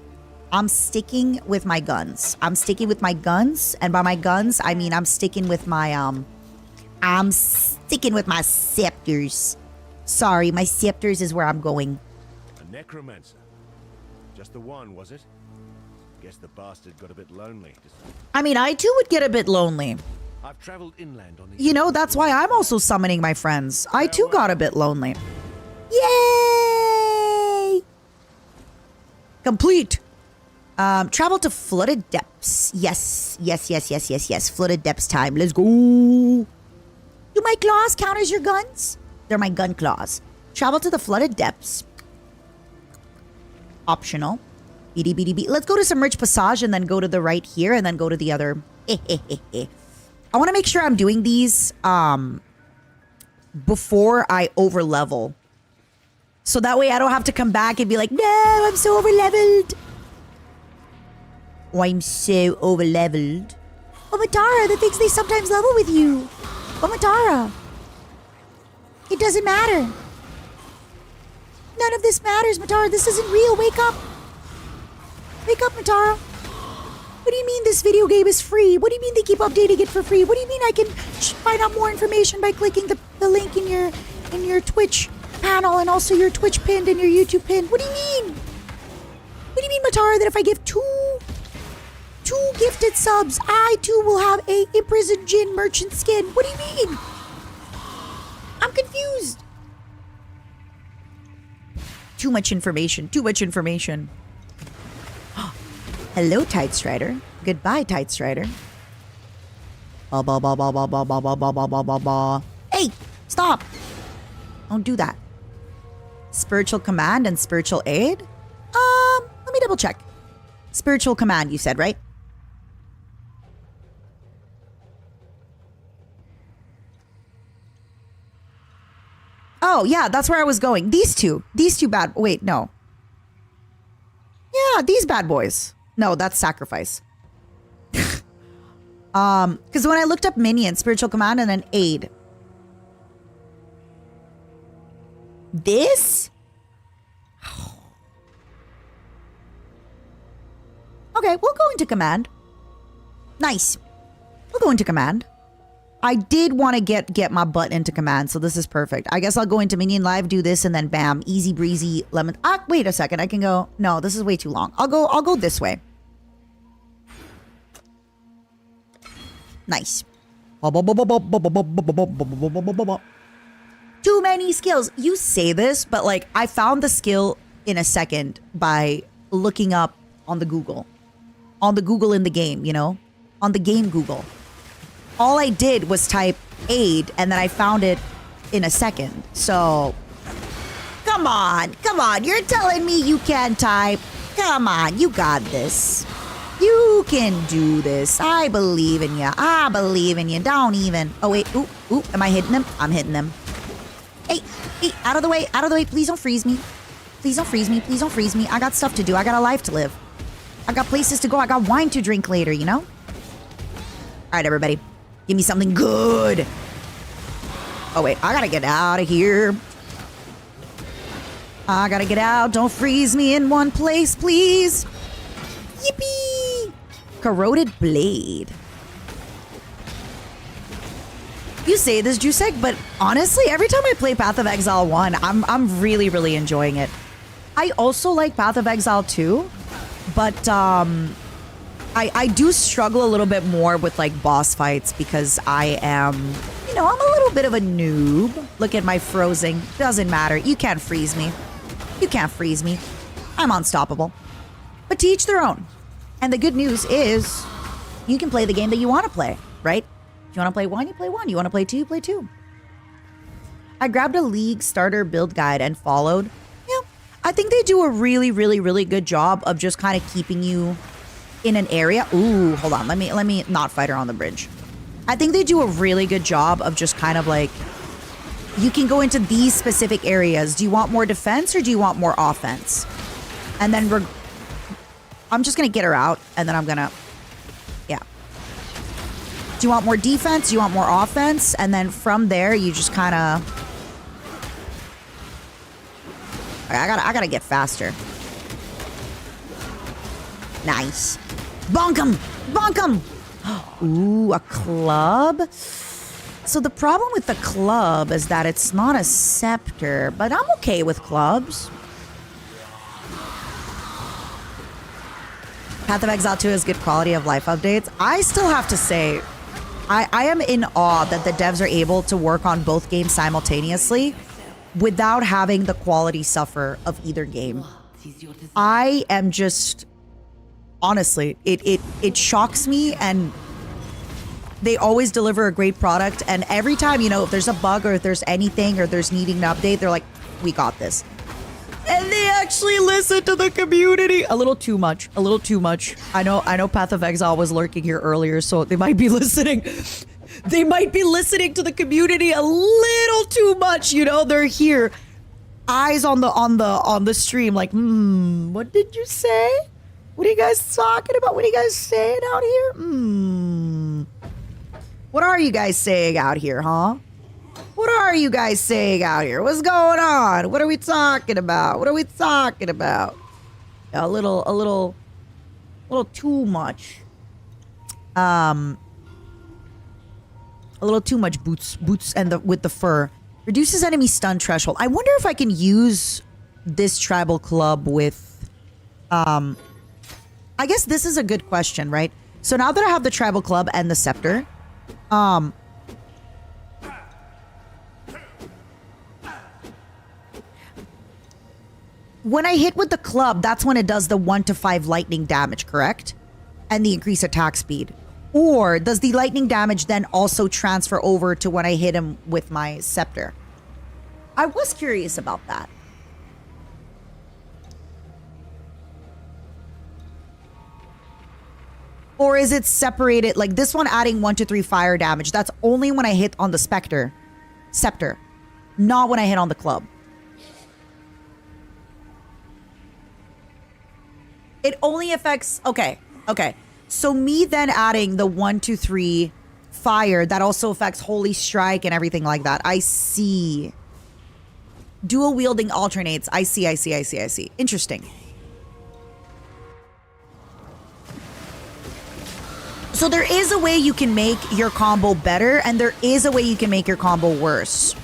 I'm sticking with my guns. I'm sticking with my guns. And by my guns, I mean I'm sticking with my, I'm sticking with my scepters. Sorry, my scepters is where I'm going. A necromancer. Just the one, was it? Guess the bastard got a bit lonely. I mean, I too would get a bit lonely. I've traveled inland on the... You know, that's why I'm also summoning my friends. I too got a bit lonely. Yay! Complete. Travel to flooded depths. Yes. Flooded depths time. Let's go. Do my claws count as your guns? They're my gun claws. Travel to the flooded depths. Optional. Let's go to Submerged Passage and then go to the right here and then go to the other. I want to make sure I'm doing these before I over level. So that way I don't have to come back and be like, no, I'm so over leveled. Oh, I'm so over leveled. Oh, Matara, the things they sometimes level with you. Oh, Matara. It doesn't matter. None of this matters, Matara. This isn't real. Wake up. Wake up, Matara. What do you mean this video game is free? What do you mean they keep updating it for free? What do you mean I can find out more information by clicking the link in your Twitch panel and also your Twitch pinned and your YouTube pinned? What do you mean? What do you mean, Matara, that if I give two gifted subs, I too will have a imprisoned Jinn merchant skin? What do you mean? I'm confused. Too much information. Too much information. Hello, Tide Strider. Goodbye, Tide Strider. Hey, stop. Don't do that. Spiritual command and spiritual aid? Let me double check. Spiritual command, you said, right? Oh, yeah, that's where I was going. These two bad... Wait, no. Yeah, these bad boys. No, that's sacrifice. Because when I looked up minion, spiritual command, and then aid. This? Okay, we'll go into command. Nice. We'll go into command. I did want to get my butt into command, so this is perfect. I guess I'll go into minion live, do this, and then bam, easy breezy lemon. Ah, wait a second. I can go. No, this is way too long. I'll go this way. Nice. Too many skills. You say this, but like I found the skill in a second by looking up on the Google. On the Google in the game, you know? On the game Google. All I did was type aid and then I found it in a second. So, come on. You're telling me you can't type? Come on, you got this. You can do this. I believe in you. Don't even. Oh, wait. Ooh. Am I hitting them? I'm hitting them. Hey, out of the way. Please don't freeze me. I got stuff to do. I got a life to live. I got places to go. I got wine to drink later, you know? All right, everybody. Give me something good. Oh, wait. I gotta get out of here. I gotta get out. Don't freeze me in one place, please. Yippee! Corroded blade. You say this, Jusek, but honestly, every time I play Path of Exile 1, I'm really, really enjoying it. I also like Path of Exile 2, but I do struggle a little bit more with like boss fights because I am, you know, I'm a little bit of a noob. Look at my frozen. Doesn't matter. You can't freeze me. I'm unstoppable. But to each their own. And the good news is you can play the game that you want to play, right? If you want to play one, you play one. You want to play two, you play two. I grabbed a League starter build guide and followed. Yeah, I think they do a really, really, really good job of just kind of keeping you in an area. Ooh, hold on. Let me not fight her on the bridge. I think they do a really good job of just kind of like, you can go into these specific areas. Do you want more defense or do you want more offense? And then I'm just going to get her out and then I'm going to, yeah. Do you want more defense? Do you want more offense? And then from there, you just kind of, I gotta get faster. Nice. Bonk him! Ooh, a club? So the problem with the club is that it's not a scepter, but I'm okay with clubs. Path of Exile 2 has good quality of life updates. I still have to say, I am in awe that the devs are able to work on both games simultaneously without having the quality suffer of either game. I am just, honestly, it shocks me, and they always deliver a great product. And every time, you know, if there's a bug or if there's anything or there's needing an update, they're like, we got this. And they actually listen to the community. A little too much. I know Path of Exile was lurking here earlier, so they might be listening. They might be listening to the community a little too much, you know? They're here. Eyes on the stream like, what did you say? What are you guys talking about? What are you guys saying out here? What are you guys saying out here, huh? What are you guys saying out here? What's going on? What are we talking about? A little too much. A little too much boots and with the fur. Reduces enemy stun threshold. I wonder if I can use this tribal club with, I guess this is a good question, right? So now that I have the tribal club and the scepter, when I hit with the club, that's when it does the 1 to 5 lightning damage, correct? And the increased attack speed. Or does the lightning damage then also transfer over to when I hit him with my scepter? I was curious about that. Or is it separated? Like this one adding 1 to 3 fire damage. That's only when I hit on the scepter. Not when I hit on the club. It only affects... Okay. So me then adding the 1 to 3 fire, that also affects Holy Strike and everything like that. I see. Dual wielding alternates. I see. Interesting. So there is a way you can make your combo better, and there is a way you can make your combo worse.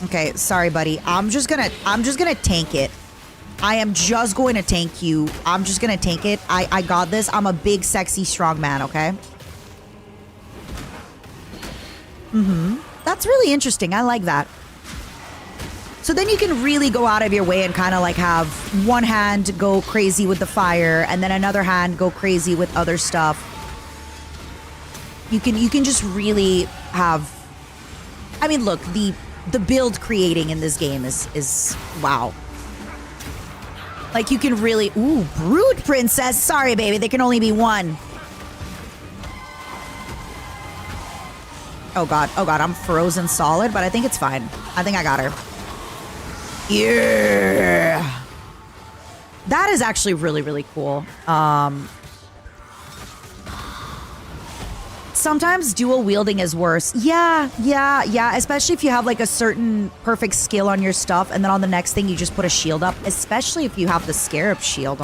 Okay, sorry, buddy. I'm just gonna tank it. I am just going to tank you. I'm just gonna tank it. I got this. I'm a big, sexy, strong man, okay? That's really interesting. I like that. So then you can really go out of your way and kind of like have one hand go crazy with the fire and then another hand go crazy with other stuff. You can just really have, I mean, look, the build creating in this game is wow. Like you can really, ooh, Brood Princess. Sorry, baby, there can only be one. Oh God, I'm frozen solid, but I think it's fine. I think I got her. Yeah. That is actually really, really cool. Sometimes dual wielding is worse. Yeah. Especially if you have like a certain perfect skill on your stuff and then on the next thing you just put a shield up. Especially if you have the Scarab shield,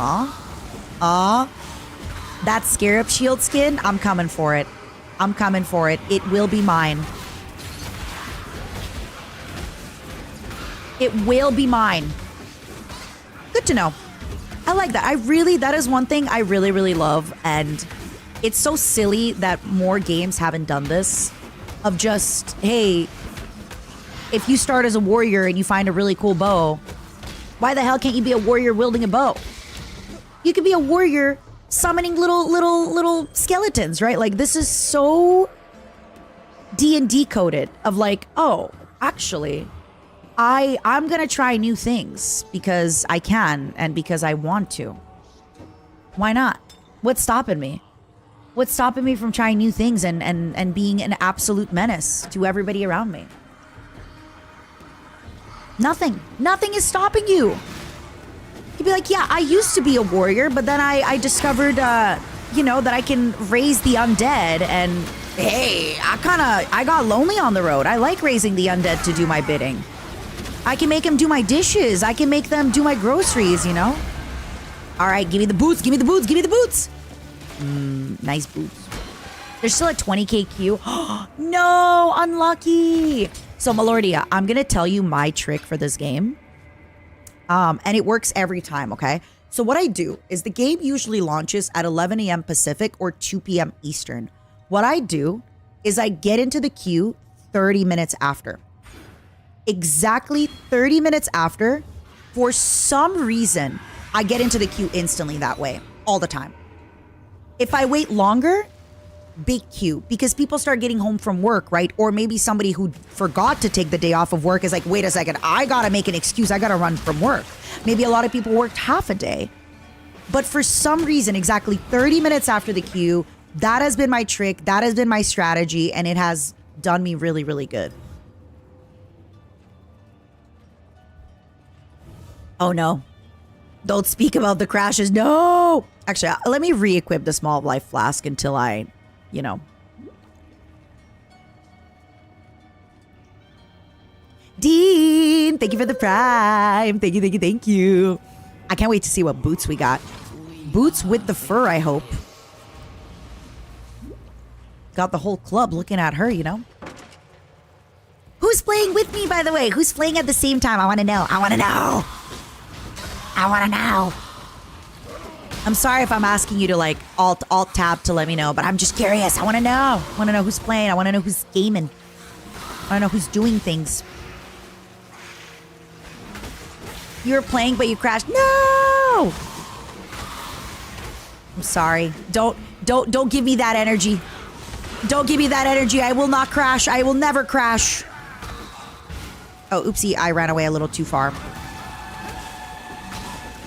that Scarab shield skin, I'm coming for it. It will be mine. It will be mine. Good to know. I like that. That is one thing I really, really love. And it's so silly that more games haven't done this. Of just, hey, if you start as a warrior and you find a really cool bow, why the hell can't you be a warrior wielding a bow? You could be a warrior summoning little skeletons, right? Like this is so D&D coded of like, oh, actually, I'm gonna try new things because I can and because I want to. Why not? What's stopping me? What's stopping me from trying new things and being an absolute menace to everybody around me? Nothing. Nothing is stopping you. You'd be like, yeah, I used to be a warrior, but then I discovered, that I can raise the undead and hey, I got lonely on the road. I like raising the undead to do my bidding. I can make them do my dishes. I can make them do my groceries, All right, give me the boots. Nice boots. They're still at 20k Q. No, unlucky. So, Malordia, I'm going to tell you my trick for this game. And it works every time, okay? So what I do is the game usually launches at 11 a.m. Pacific or 2 p.m. Eastern. What I do is I get into the queue 30 minutes after. Exactly 30 minutes after. For some reason, I get into the queue instantly that way. All the time. If I wait longer, big queue. Because people start getting home from work, right? Or maybe somebody who forgot to take the day off of work is like, wait a second, I gotta make an excuse. I gotta run from work. Maybe a lot of people worked half a day. But for some reason, exactly 30 minutes after the queue, that has been my trick. That has been my strategy. And it has done me really, really good. Oh no. Don't speak about the crashes. No. Actually, let me re-equip the small life flask until I, Dean, thank you for the prime. Thank you. I can't wait to see what boots we got. Boots with the fur, I hope. Got the whole club looking at her, Who's playing with me, by the way? Who's playing at the same time? I want to know. I'm sorry if I'm asking you to like alt tab to let me know, but I'm just curious. I want to know. I want to know who's playing. I want to know who's gaming. I want to know who's doing things. You were playing, but you crashed. No! I'm sorry. Don't give me that energy. Don't give me that energy. I will not crash. I will never crash. Oh, oopsie. I ran away a little too far.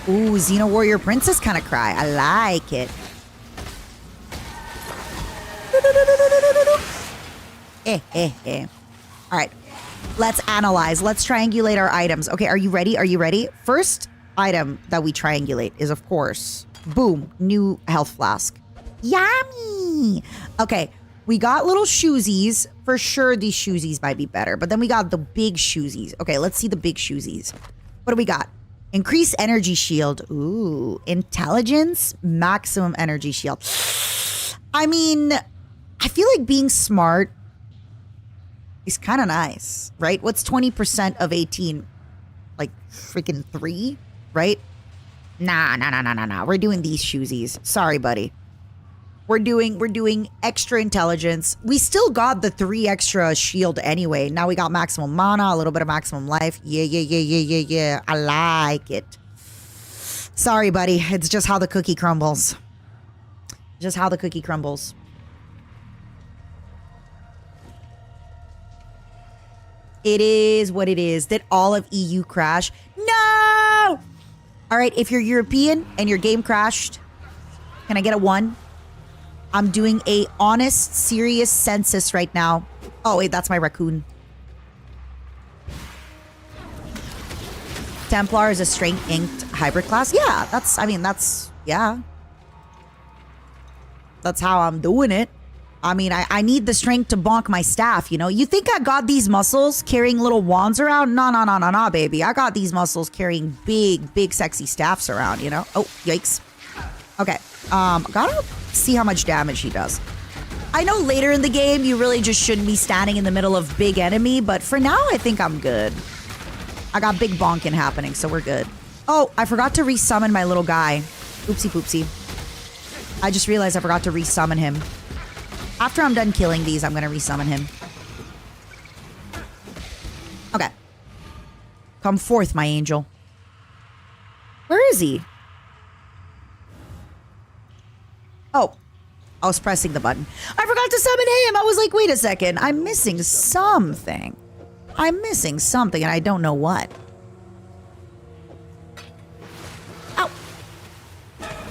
Ooh, Xeno Warrior Princess kind of cry. I like it. All right. Let's analyze. Let's triangulate our items. Okay, are you ready? First item that we triangulate is, of course, boom, new health flask. Yummy! Okay, We got little shoesies. For sure, these shoesies might be better. But then we got the big shoesies. Okay, let's see the big shoesies. What do we got? Increase energy shield. Ooh. Intelligence. Maximum energy shield. I mean, I feel like being smart is kind of nice, right? What's 20% of 18? Like freaking 3, right? Nah. We're doing these shoesies. Sorry, buddy. We're doing extra intelligence. We still got the 3 extra shield anyway. Now we got maximum mana, a little bit of maximum life. Yeah. I like it. Sorry, buddy. It's just how the cookie crumbles. Just how the cookie crumbles. It is what it is. Did all of EU crash? No! All right, if you're European and your game crashed, can I get a 1? I'm doing a honest, serious census right now. Oh, wait, that's my raccoon. Templar is a strength inked hybrid class. Yeah, that's how I'm doing it. I mean, I need the strength to bonk my staff, you know? You think I got these muscles carrying little wands around? No, baby. I got these muscles carrying big, sexy staffs around, you know? Oh, yikes. Okay. Gotta see how much damage he does. I know later in the game, you really just shouldn't be standing in the middle of big enemy, but for now, I think I'm good. I got big bonking happening, so we're good. Oh, I forgot to resummon my little guy. Oopsie poopsie. I just realized I forgot to resummon him. After I'm done killing these, I'm going to resummon him. Okay. Come forth, my angel. Where is he? Oh, I was pressing the button. I forgot to summon him. I was like, wait a second. I'm missing something. And I don't know what. Ow.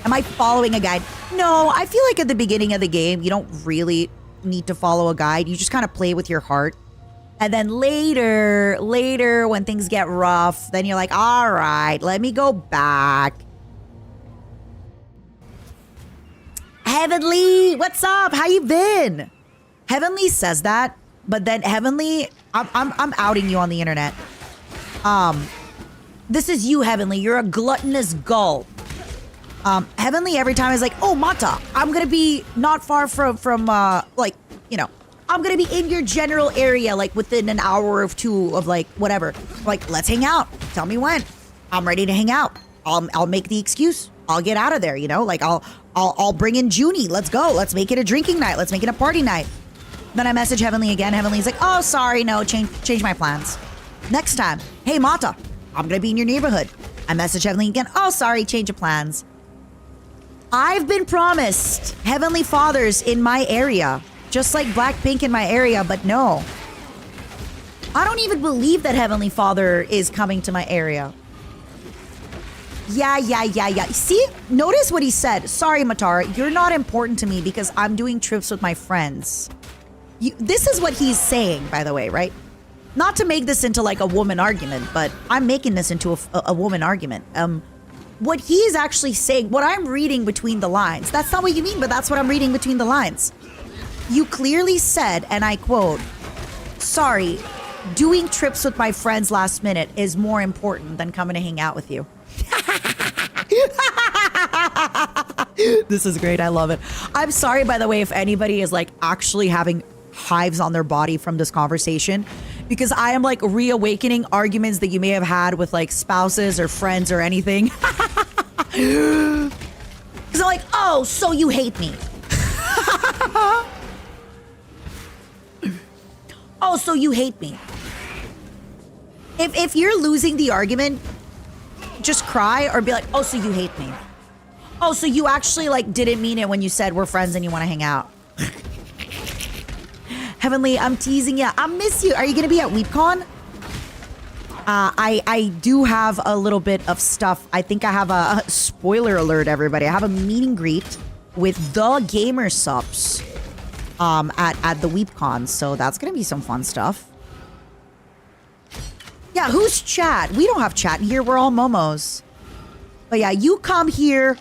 Am I following a guide? No, I feel like at the beginning of the game, you don't really need to follow a guide. You just kind of play with your heart. And then later, when things get rough, then you're like, all right, let me go back. Heavenly, what's up? How you been? Heavenly says that, but then Heavenly, I'm outing you on the internet. This is you, Heavenly. You're a gluttonous gull. Heavenly every time is like, oh, Mata, I'm gonna be not far from like, you know, I'm gonna be in your general area, like within an hour or 2 of like whatever. Like, let's hang out. Tell me when. I'm ready to hang out. I'll make the excuse. I'll get out of there, you know? Like I'll bring in Junie. Let's go. Let's make it a drinking night. Let's make it a party night. Then I message Heavenly again. Heavenly's like, oh, sorry, no, change my plans. Next time, hey, Mata, I'm gonna be in your neighborhood. I message Heavenly again. Oh, sorry, change of plans. I've been promised Heavenly Fathers in my area, just like Blackpink in my area, but no. I don't even believe that Heavenly Father is coming to my area. Yeah. See? Notice what he said. Sorry, Matara, you're not important to me because I'm doing trips with my friends. This is what he's saying, by the way, right? Not to make this into like a woman argument, but I'm making this into a woman argument. What he is actually saying, what I'm reading between the lines, that's not what you mean, but that's what I'm reading between the lines. You clearly said, and I quote, sorry, doing trips with my friends last minute is more important than coming to hang out with you. This is great. I love it. I'm sorry, by the way, if anybody is like actually having hives on their body from this conversation, because I am like reawakening arguments that you may have had with like spouses or friends or anything. Because I'm like, oh, so you hate me. Oh, so you hate me. If you're losing the argument, just cry or be like, oh, so you hate me. Oh, so you actually like didn't mean it when you said we're friends and you want to hang out. Heavenly, I'm teasing you. I miss you. Are you going to be at WeepCon? I do have a little bit of stuff. I think I have a spoiler alert, everybody. I have a meet and greet with the gamer subs at the WeepCon. So that's going to be some fun stuff. Yeah, who's chat? We don't have chat in here. We're all momos. But yeah, you come here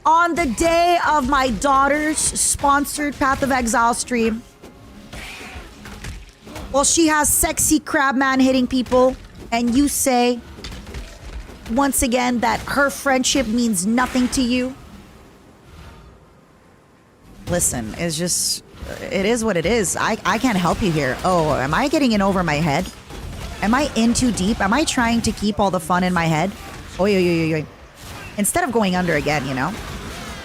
on the day of my daughter's sponsored Path of Exile stream. Well, she has sexy crab man hitting people, and you say, once again, that her friendship means nothing to you. Listen, it's just, it is what it is. I can't help you here. Oh, am I getting in over my head? Am I in too deep? Am I trying to keep all the fun in my head? Oy, oy, oy, oy. Instead of going under again, you know?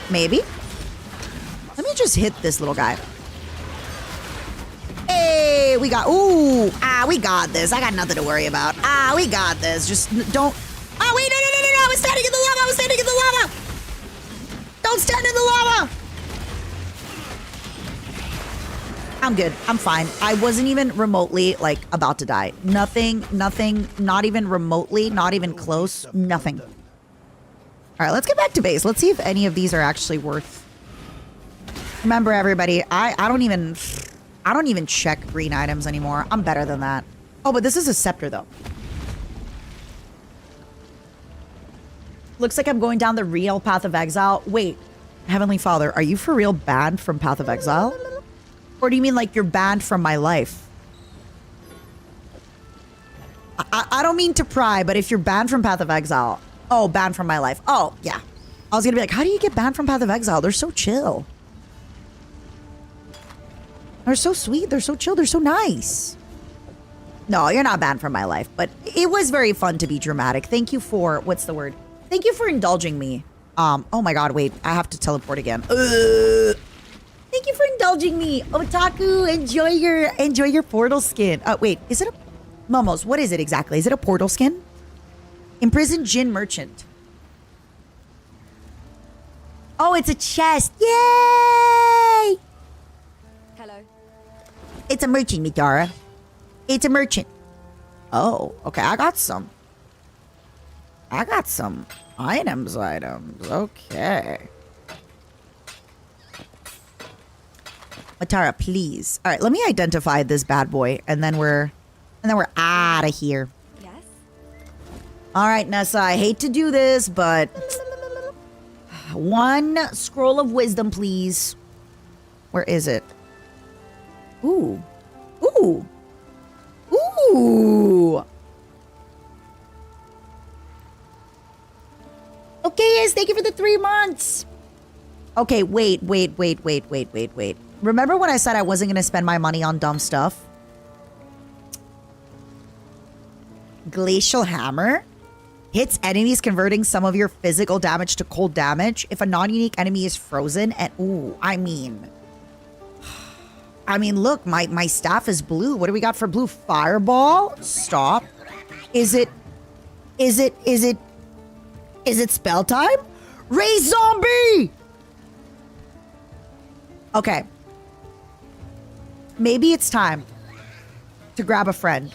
Maybe? Let me just hit this little guy. Hey, we got, we got this. I got nothing to worry about. We got this. Just don't, wait, no. I was standing in the lava. Don't stand in the lava. I'm good. I'm fine. I wasn't even remotely, like, about to die. Nothing, not even remotely, not even close, nothing. All right, let's get back to base. Let's see if any of these are actually worth. Remember, everybody, I don't even check green items anymore. I'm better than that. Oh, but this is a scepter, though. Looks like I'm going down the real path of exile. Wait, Heavenly Father, are you for real banned from Path of Exile? Or do you mean like you're banned from my life? I don't mean to pry, but if you're banned from Path of Exile, oh, banned from my life. Oh, yeah. I was gonna be like, how do you get banned from Path of Exile? They're so chill. They're so sweet. They're so chill. They're so nice. No, you're not banned from my life, but it was very fun to be dramatic. Thank you for, what's the word? Thank you for indulging me. Oh my God, wait, I have to teleport again. Thank you for indulging me. Otaku, enjoy your portal skin. Wait, is it a, Momos, what is it exactly? Is it a portal skin? Imprisoned Jinn Merchant. Oh, it's a chest. Yay! Hello. It's a merchant, Midara. It's a merchant. Oh, okay. I got some items. Okay. Matara, please. All right, let me identify this bad boy, and then we're out of here. Yes? All right, Nessa, I hate to do this, but one scroll of wisdom, please. Where is it? Ooh. Ooh. Ooh. Okay, yes, thank you for the 3 months. Okay, wait. Remember when I said I wasn't going to spend my money on dumb stuff? Glacial Hammer hits enemies, converting some of your physical damage to cold damage. If a non-unique enemy is frozen, and I mean, look, my staff is blue. What do we got for blue? Fireball? Stop. Is it spell time? Raise zombie! Okay. Maybe it's time to grab a friend.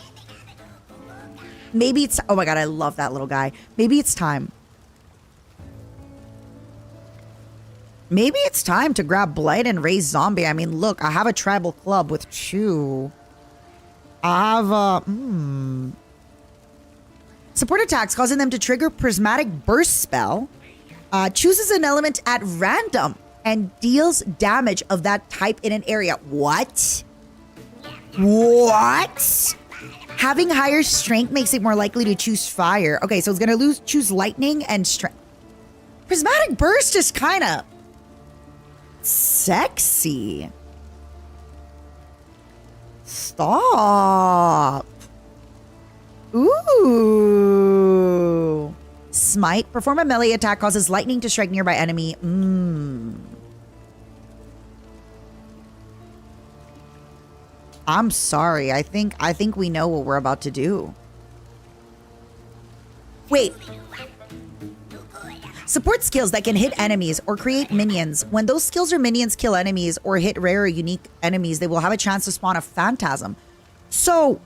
Maybe it's... Oh my God, I love that little guy. Maybe it's time. Maybe it's time to grab Blight and raise zombie. I mean, look, I have a tribal club with 2. I have a... Support attacks, causing them to trigger prismatic burst spell. Chooses an element at random and deals damage of that type in an area. What? What? Having higher strength makes it more likely to choose fire. Okay, so it's gonna choose lightning and strength. Prismatic burst is kind of sexy. Stop. Ooh. Smite. Perform a melee attack, causes lightning to strike nearby enemy. I'm sorry. I think we know what we're about to do. Wait. Support skills that can hit enemies or create minions. When those skills or minions kill enemies or hit rare or unique enemies, they will have a chance to spawn a phantasm. So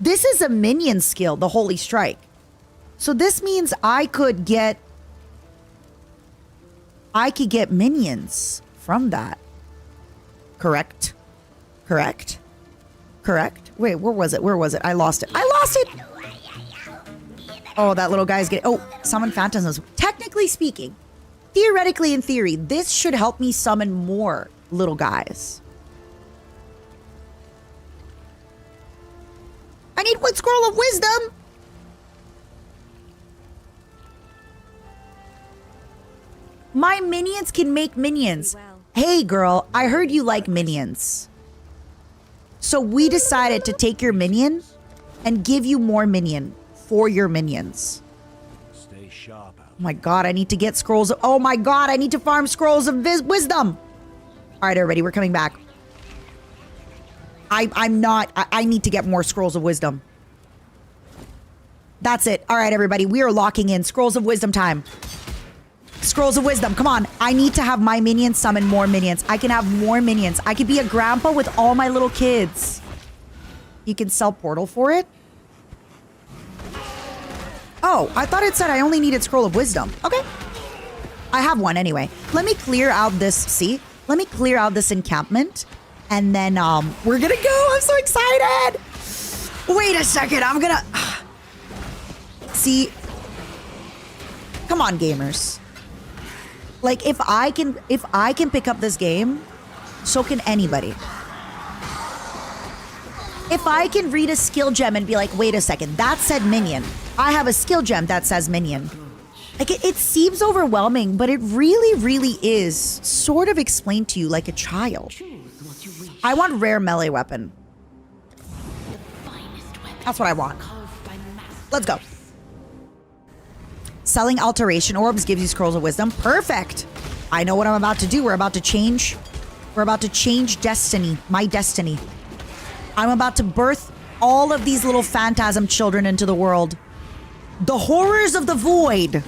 this is a minion skill, the Holy Strike. So this means I could get minions from that. Correct? Correct? Correct? Wait, where was it? Where was it? I lost it. I lost it! Oh, that little guy's getting... Oh, summon phantasms. Technically speaking, theoretically in theory, this should help me summon more little guys. I need one scroll of wisdom. My minions can make minions. Well. Hey girl, I heard you like minions. So we decided to take your minion and give you more minion for your minions. Stay sharp out. Oh my god, I need to get scrolls of... Oh my god, I need to farm scrolls of wisdom. All right, everybody, we're coming back. I need to get more scrolls of wisdom. That's it. All right, everybody, we are locking in. Scrolls of wisdom time. Scrolls of wisdom, come on. I need to have my minions summon more minions. I can have more minions. I could be a grandpa with all my little kids. You can sell portal for it? Oh, I thought it said I only needed scroll of wisdom. Okay. I have one anyway. Let me clear out this, see? Let me clear out this encampment. And then we're gonna go. I'm so excited. Wait a second. I'm gonna... See? Come on, gamers. Like, if I can pick up this game, so can anybody. If I can read a skill gem and be like, wait a second, that said minion. I have a skill gem that says minion. Like, it seems overwhelming, but it really, really is sort of explained to you like a child. Choose what you wish. I want rare melee weapon. The finest weapon. That's what I want. Carved by masters. Let's go. Selling alteration orbs gives you scrolls of wisdom. Perfect. I know what I'm about to do. We're about to change destiny. My destiny. I'm about to birth all of these little phantasm children into the world. The horrors of the void.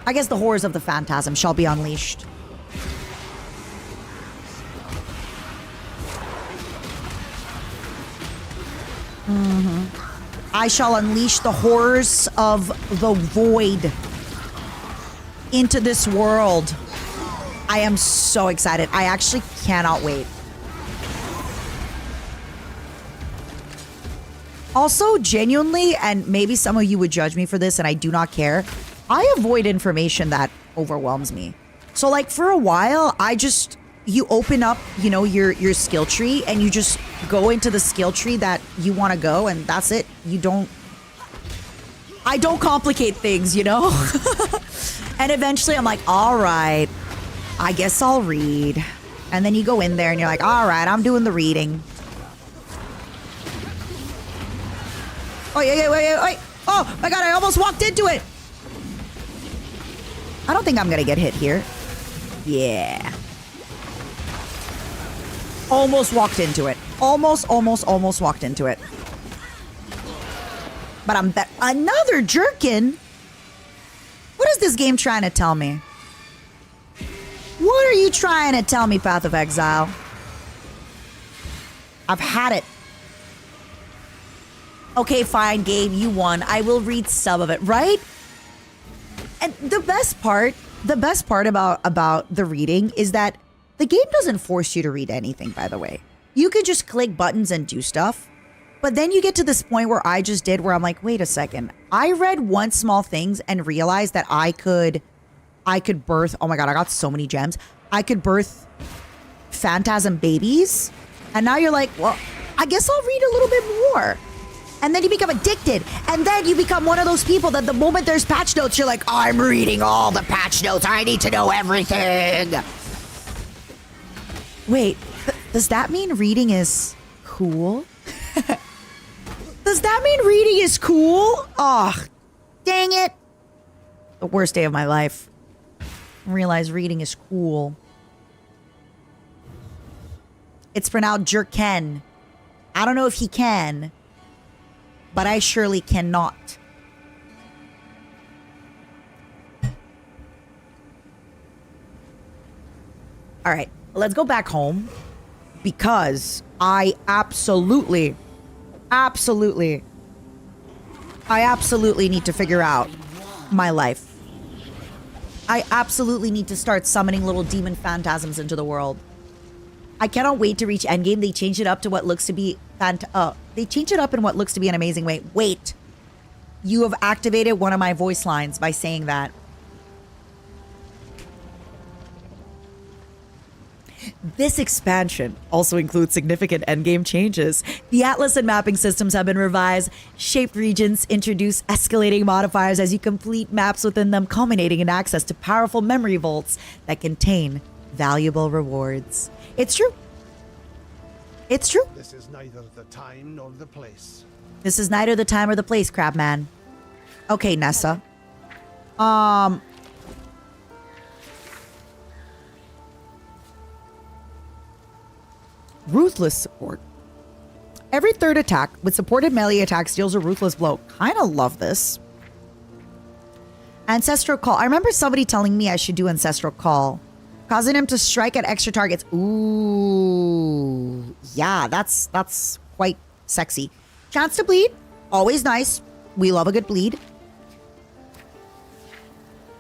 I guess the horrors of the phantasm shall be unleashed. I shall unleash the horrors of the void into this world. I am so excited. I actually cannot wait. Also, genuinely, and maybe some of you would judge me for this, and I do not care, I avoid information that overwhelms me. So, like, for a while, you open up, you know, your skill tree, and you just go into the skill tree that you want to go, and that's it. I don't complicate things, you know? And eventually I'm like, all right, I guess I'll read. And then you go in there and you're like, all right, I'm doing the reading. Oh, wait. Oh, my God, I almost walked into it. I don't think I'm going to get hit here. Yeah. Almost walked into it. Almost walked into it. But I'm another jerkin? What is this game trying to tell me? What are you trying to tell me, Path of Exile? I've had it. Okay, fine, game, you won. I will read some of it, right? And the best part about the reading is that the game doesn't force you to read anything, by the way. You could just click buttons and do stuff. But then you get to this point where I just did where I'm like, wait a second. I read one small things and realized that I could birth, oh my God, I got so many gems. I could birth phantasm babies. And now you're like, well, I guess I'll read a little bit more. And then you become addicted. And then you become one of those people that the moment there's patch notes, you're like, I'm reading all the patch notes. I need to know everything. Wait, does that mean reading is cool? Does that mean reading is cool? Oh, dang it. The worst day of my life. I realize reading is cool. It's pronounced jerken. I don't know if he can, but I surely cannot. All right, let's go back home because I absolutely need to figure out my life. I absolutely need to start summoning little demon phantasms into the world. I cannot wait to reach endgame. They changed it up to what looks to be they changed it up in what looks to be an amazing way. Wait. You have activated one of my voice lines by saying that. This expansion also includes significant endgame changes. The atlas and mapping systems have been revised. Shaped regions introduce escalating modifiers as you complete maps within them, culminating in access to powerful memory vaults that contain valuable rewards. It's true. It's true. This is neither the time nor the place. This is neither the time or the place, Crabman. Okay, Nessa. Ruthless support. Every third attack with supported melee attacks deals a ruthless blow. Kind of love this. Ancestral Call. I remember somebody telling me I should do Ancestral Call. Causing him to strike at extra targets. Ooh. Yeah, that's quite sexy. Chance to bleed. Always nice. We love a good bleed.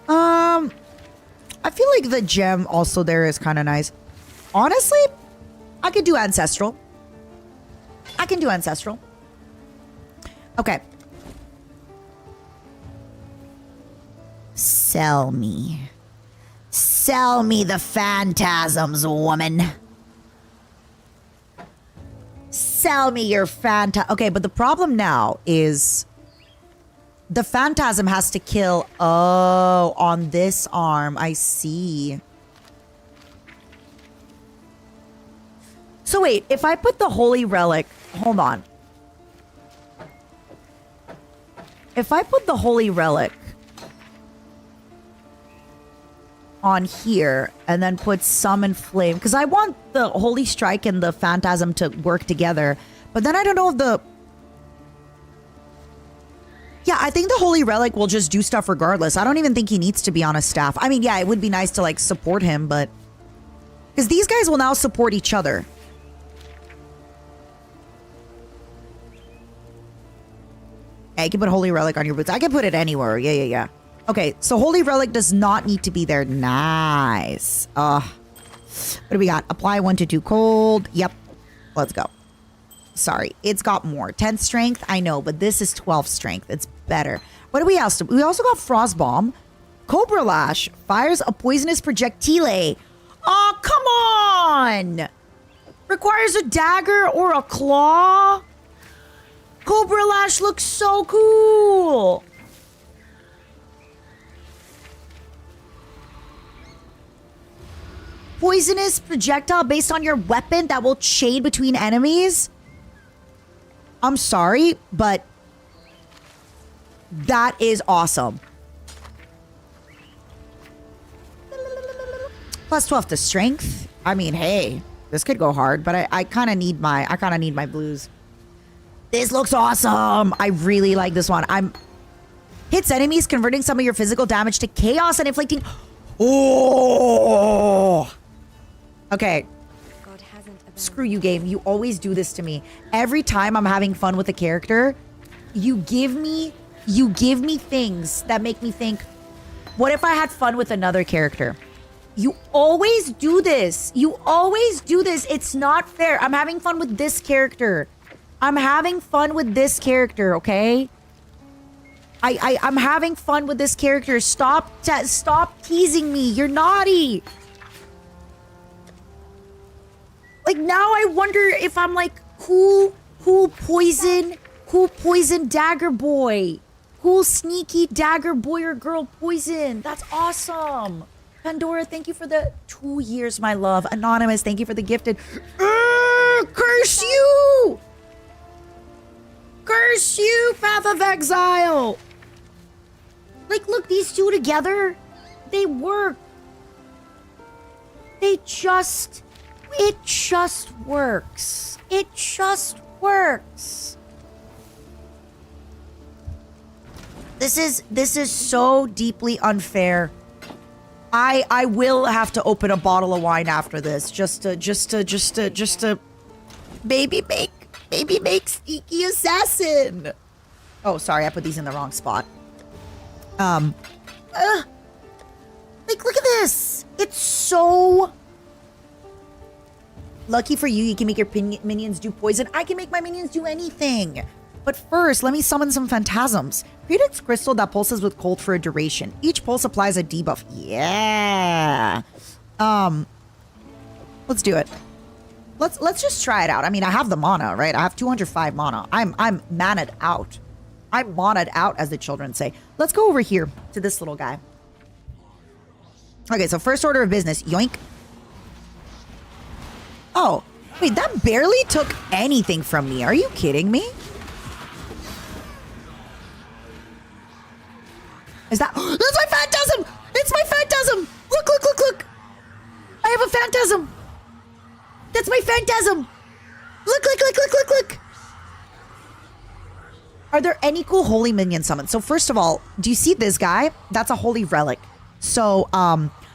I feel like the gem also there is kind of nice. Honestly, I could do Ancestral. I can do Ancestral. Okay. Sell me. Sell me the phantasms, woman. Sell me your phantasm. Okay, but the problem now is the phantasm has to kill. Oh, on this arm. I see. So wait, if I put the holy relic, hold on. If I put the holy relic on here and then put summon flame, because I want the holy strike and the phantasm to work together, but then I don't know if the... Yeah, I think the holy relic will just do stuff regardless. I don't even think he needs to be on a staff. I mean, yeah, it would be nice to like support him, but... Because these guys will now support each other. I can put Holy Relic on your boots. I can put it anywhere. Yeah. Okay, so Holy Relic does not need to be there. Nice. What do we got? Apply 1 to 2 cold. Yep. Let's go. Sorry, it's got more. 10 strength, I know, but this is 12 strength. It's better. What do we also? We also got Frost Bomb. Cobra Lash fires a poisonous projectile. Oh, come on! Requires a dagger or a claw? Cobra Lash looks so cool! Poisonous projectile based on your weapon that will chain between enemies? I'm sorry, but that is awesome. Plus 12 to strength. I mean, hey, this could go hard, but I kind of need my blues. This looks awesome. I really like this one. Hits enemies, converting some of your physical damage to chaos and inflicting. Oh. Okay. God hasn't abandoned. Screw you, game. You always do this to me. Every time I'm having fun with a character, you give me things that make me think, what if I had fun with another character? You always do this. You always do this. It's not fair. I'm having fun with this character. I'm having fun with this character, okay? I'm having fun with this character. Stop teasing me. You're naughty. Like, now I wonder if I'm like cool poison dagger boy. Cool sneaky dagger boy or girl poison. That's awesome. Pandora, thank you for the 2 years, my love. Anonymous, thank you for the gifted. Curse you! Curse you, Path of Exile! Like, look, these two together, they work. It just works. It just works. This is so deeply unfair. I will have to open a bottle of wine after this just to baby make sneaky assassin. Oh, sorry, I put these in the wrong spot. Like, look at this. It's so lucky for you. You can make your minions do poison. I can make my minions do anything. But first, let me summon some phantasms. Create a crystal that pulses with cold for a duration. Each pulse applies a debuff. Yeah. Let's do it. Let's just try it out. I mean, I have the mana, right? I have 205 mana. I'm mana'd out. I'm mana'd out, as the children say. Let's go over here to this little guy. Okay, so first order of business. Yoink. Oh, wait, that barely took anything from me. Are you kidding me? Is that... That's my phantasm! It's my phantasm! Look, look, look, look! I have a phantasm! That's my phantasm! Look, look, look, look, look, look! Are there any cool holy minion summons? So first of all, do you see this guy? That's a holy relic. So,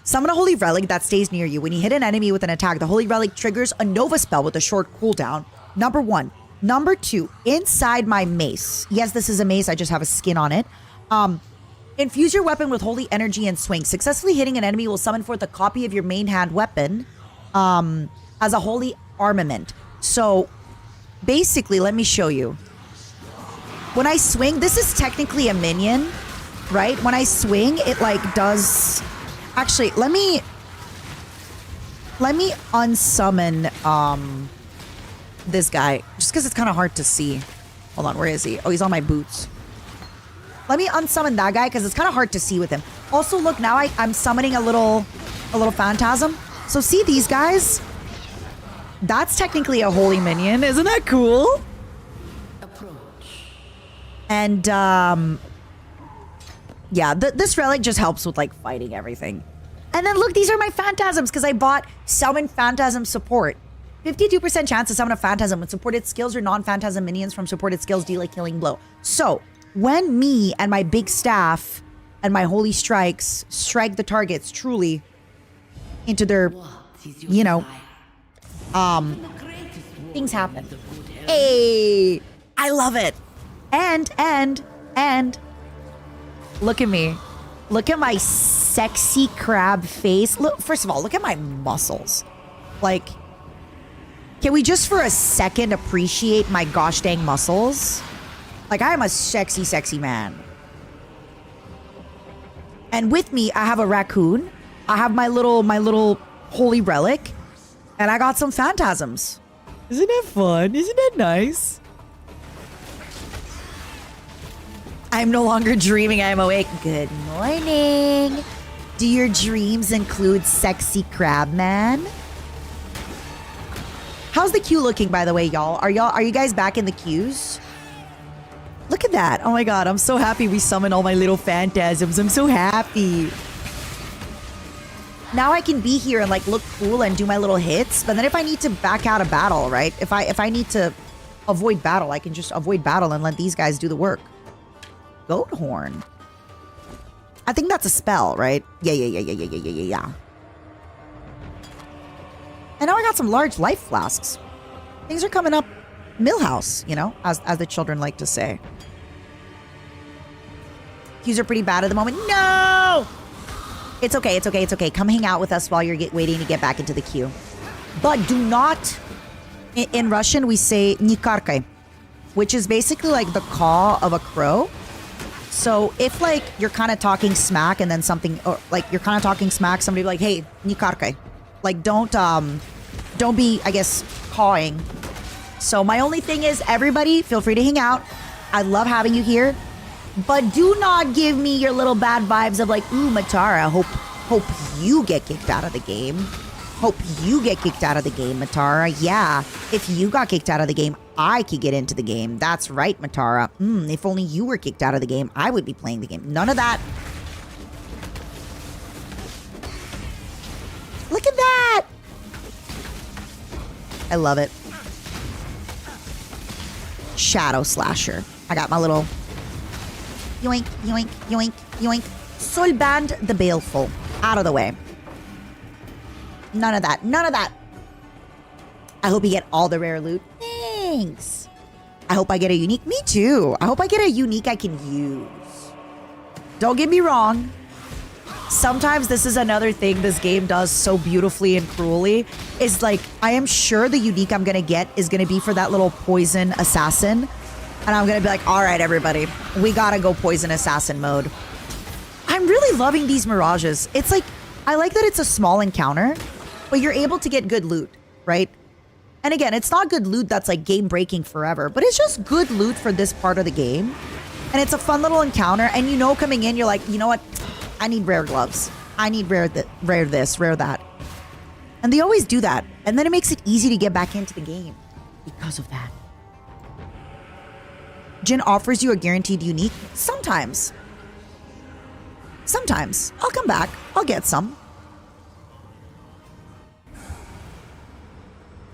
summon a holy relic that stays near you. When you hit an enemy with an attack, the holy relic triggers a Nova spell with a short cooldown. Number 1. Number 2, inside my mace. Yes, this is a mace. I just have a skin on it. Infuse your weapon with holy energy and swing. Successfully hitting an enemy will summon forth a copy of your main hand weapon as a holy armament. So basically, let me show you. When I swing, this is technically a minion, right? When I swing, it like does... Actually, let me unsummon this guy, just because it's kind of hard to see. Hold on, where is he? Oh, he's on my boots. Let me unsummon that guy because it's kind of hard to see with him. Also, look, now I'm summoning a little phantasm. So see these guys? That's technically a holy minion. Isn't that cool? Approach. And yeah, this relic just helps with like fighting everything. And then look, these are my phantasms because I bought summon phantasm support. 52% chance to summon a phantasm with supported skills or non-phantasm minions from supported skills deal a killing blow. So when me and my big staff and my holy strikes strike the targets truly into their, you know, things happen. Hey, I love it. And look at me. Look at my sexy crab face. Look, first of all, look at my muscles. Like, can we just for a second appreciate my gosh dang muscles? Like, I am a sexy, sexy man. And with me, I have a raccoon. I have my little holy relic. And I got some phantasms. Isn't that fun? Isn't that nice? I'm no longer dreaming. I'm awake. Good morning. Do your dreams include sexy crab man? How's the queue looking, by the way, y'all? Are you guys back in the queues? Look at that. Oh my god, I'm so happy we summoned all my little phantasms. I'm so happy. Now I can be here and like look cool and do my little hits. But then if I need to back out of battle, right? If I need to avoid battle, I can just avoid battle and let these guys do the work. Goat horn. I think that's a spell, right? Yeah. And now I got some large life flasks. Things are coming up Millhouse, you know, as the children like to say. Queues are pretty bad at the moment. No! It's okay, it's okay, it's okay. Come hang out with us while you're waiting to get back into the queue. But do not... In Russian, we say nikarkai, which is basically like the caw of a crow. So if like you're kind of talking smack and then something, or like you're kind of talking smack, somebody be like, hey, nikarkai. Like don't be, I guess, cawing. So my only thing is, everybody, feel free to hang out. I love having you here. But do not give me your little bad vibes of like, ooh, Matara, hope you get kicked out of the game. Hope you get kicked out of the game, Matara. Yeah, if you got kicked out of the game, I could get into the game. That's right, Matara. If only you were kicked out of the game, I would be playing the game. None of that. Look at that. I love it. Shadow Slasher. I got my little yoink, yoink, yoink, yoink. Solband the Baleful. Out of the way. None of that. None of that. I hope you get all the rare loot. Thanks. I hope I get a unique. Me too. I hope I get a unique I can use. Don't get me wrong. Sometimes this is another thing this game does so beautifully and cruelly. Is like, I am sure the unique I'm going to get is going to be for that little poison assassin. And I'm going to be like, all right, everybody. We got to go poison assassin mode. I'm really loving these mirages. It's like, I like that it's a small encounter. but you're able to get good loot, right? And again, it's not good loot that's like game breaking forever, but it's just good loot for this part of the game. And it's a fun little encounter. And you know, coming in, you're like, you know what? I need rare gloves. I need rare this, rare that. And they always do that. And then it makes it easy to get back into the game because of that. Jin offers you a guaranteed unique. Sometimes. Sometimes. I'll come back. I'll get some.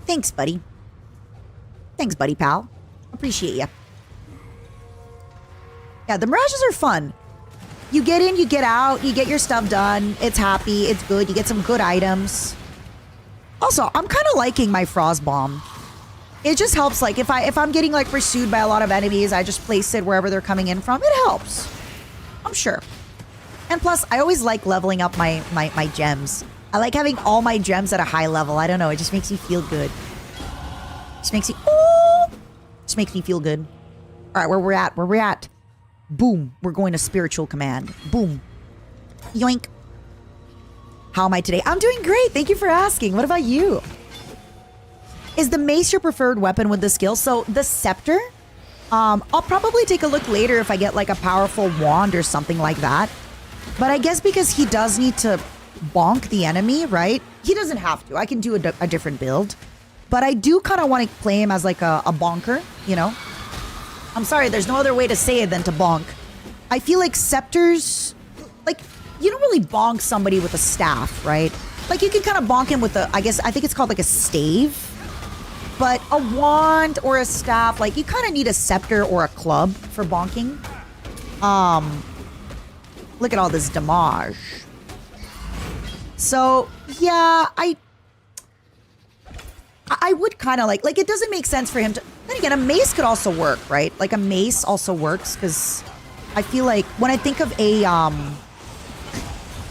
Thanks, buddy. Thanks, buddy pal. Appreciate ya. Yeah, the mirages are fun. You get in, you get out, you get your stuff done. It's happy, it's good. You get some good items. Also, I'm kind of liking my frost bomb. It just helps, like, if I'm getting, like, pursued by a lot of enemies, I just place it wherever they're coming in from. It helps. I'm sure. And plus, I always like leveling up my gems. I like having all my gems at a high level. I don't know. It just makes me feel good. Just makes me... Ooh! Just makes me feel good. All right, where we're at. Boom. We're going to spiritual command. Boom. Yoink. How am I today? I'm doing great. Thank you for asking. What about you? Is the mace your preferred weapon with the skill? So the scepter, I'll probably take a look later if I get like a powerful wand or something like that. But I guess because he does need to bonk the enemy, right? He doesn't have to. I can do a different build. But I do kind of want to play him as like a bonker, you know? I'm sorry, there's no other way to say it than to bonk. I feel like scepters, like, you don't really bonk somebody with a staff, right? Like, you can kind of bonk him with I think it's called like a stave. But a wand or a staff, like, you kind of need a scepter or a club for bonking. Look at all this damage. So, yeah, I would kind of like, it doesn't make sense for him to, then again, a mace could also work, right? Like, a mace also works, because I feel like when I think of when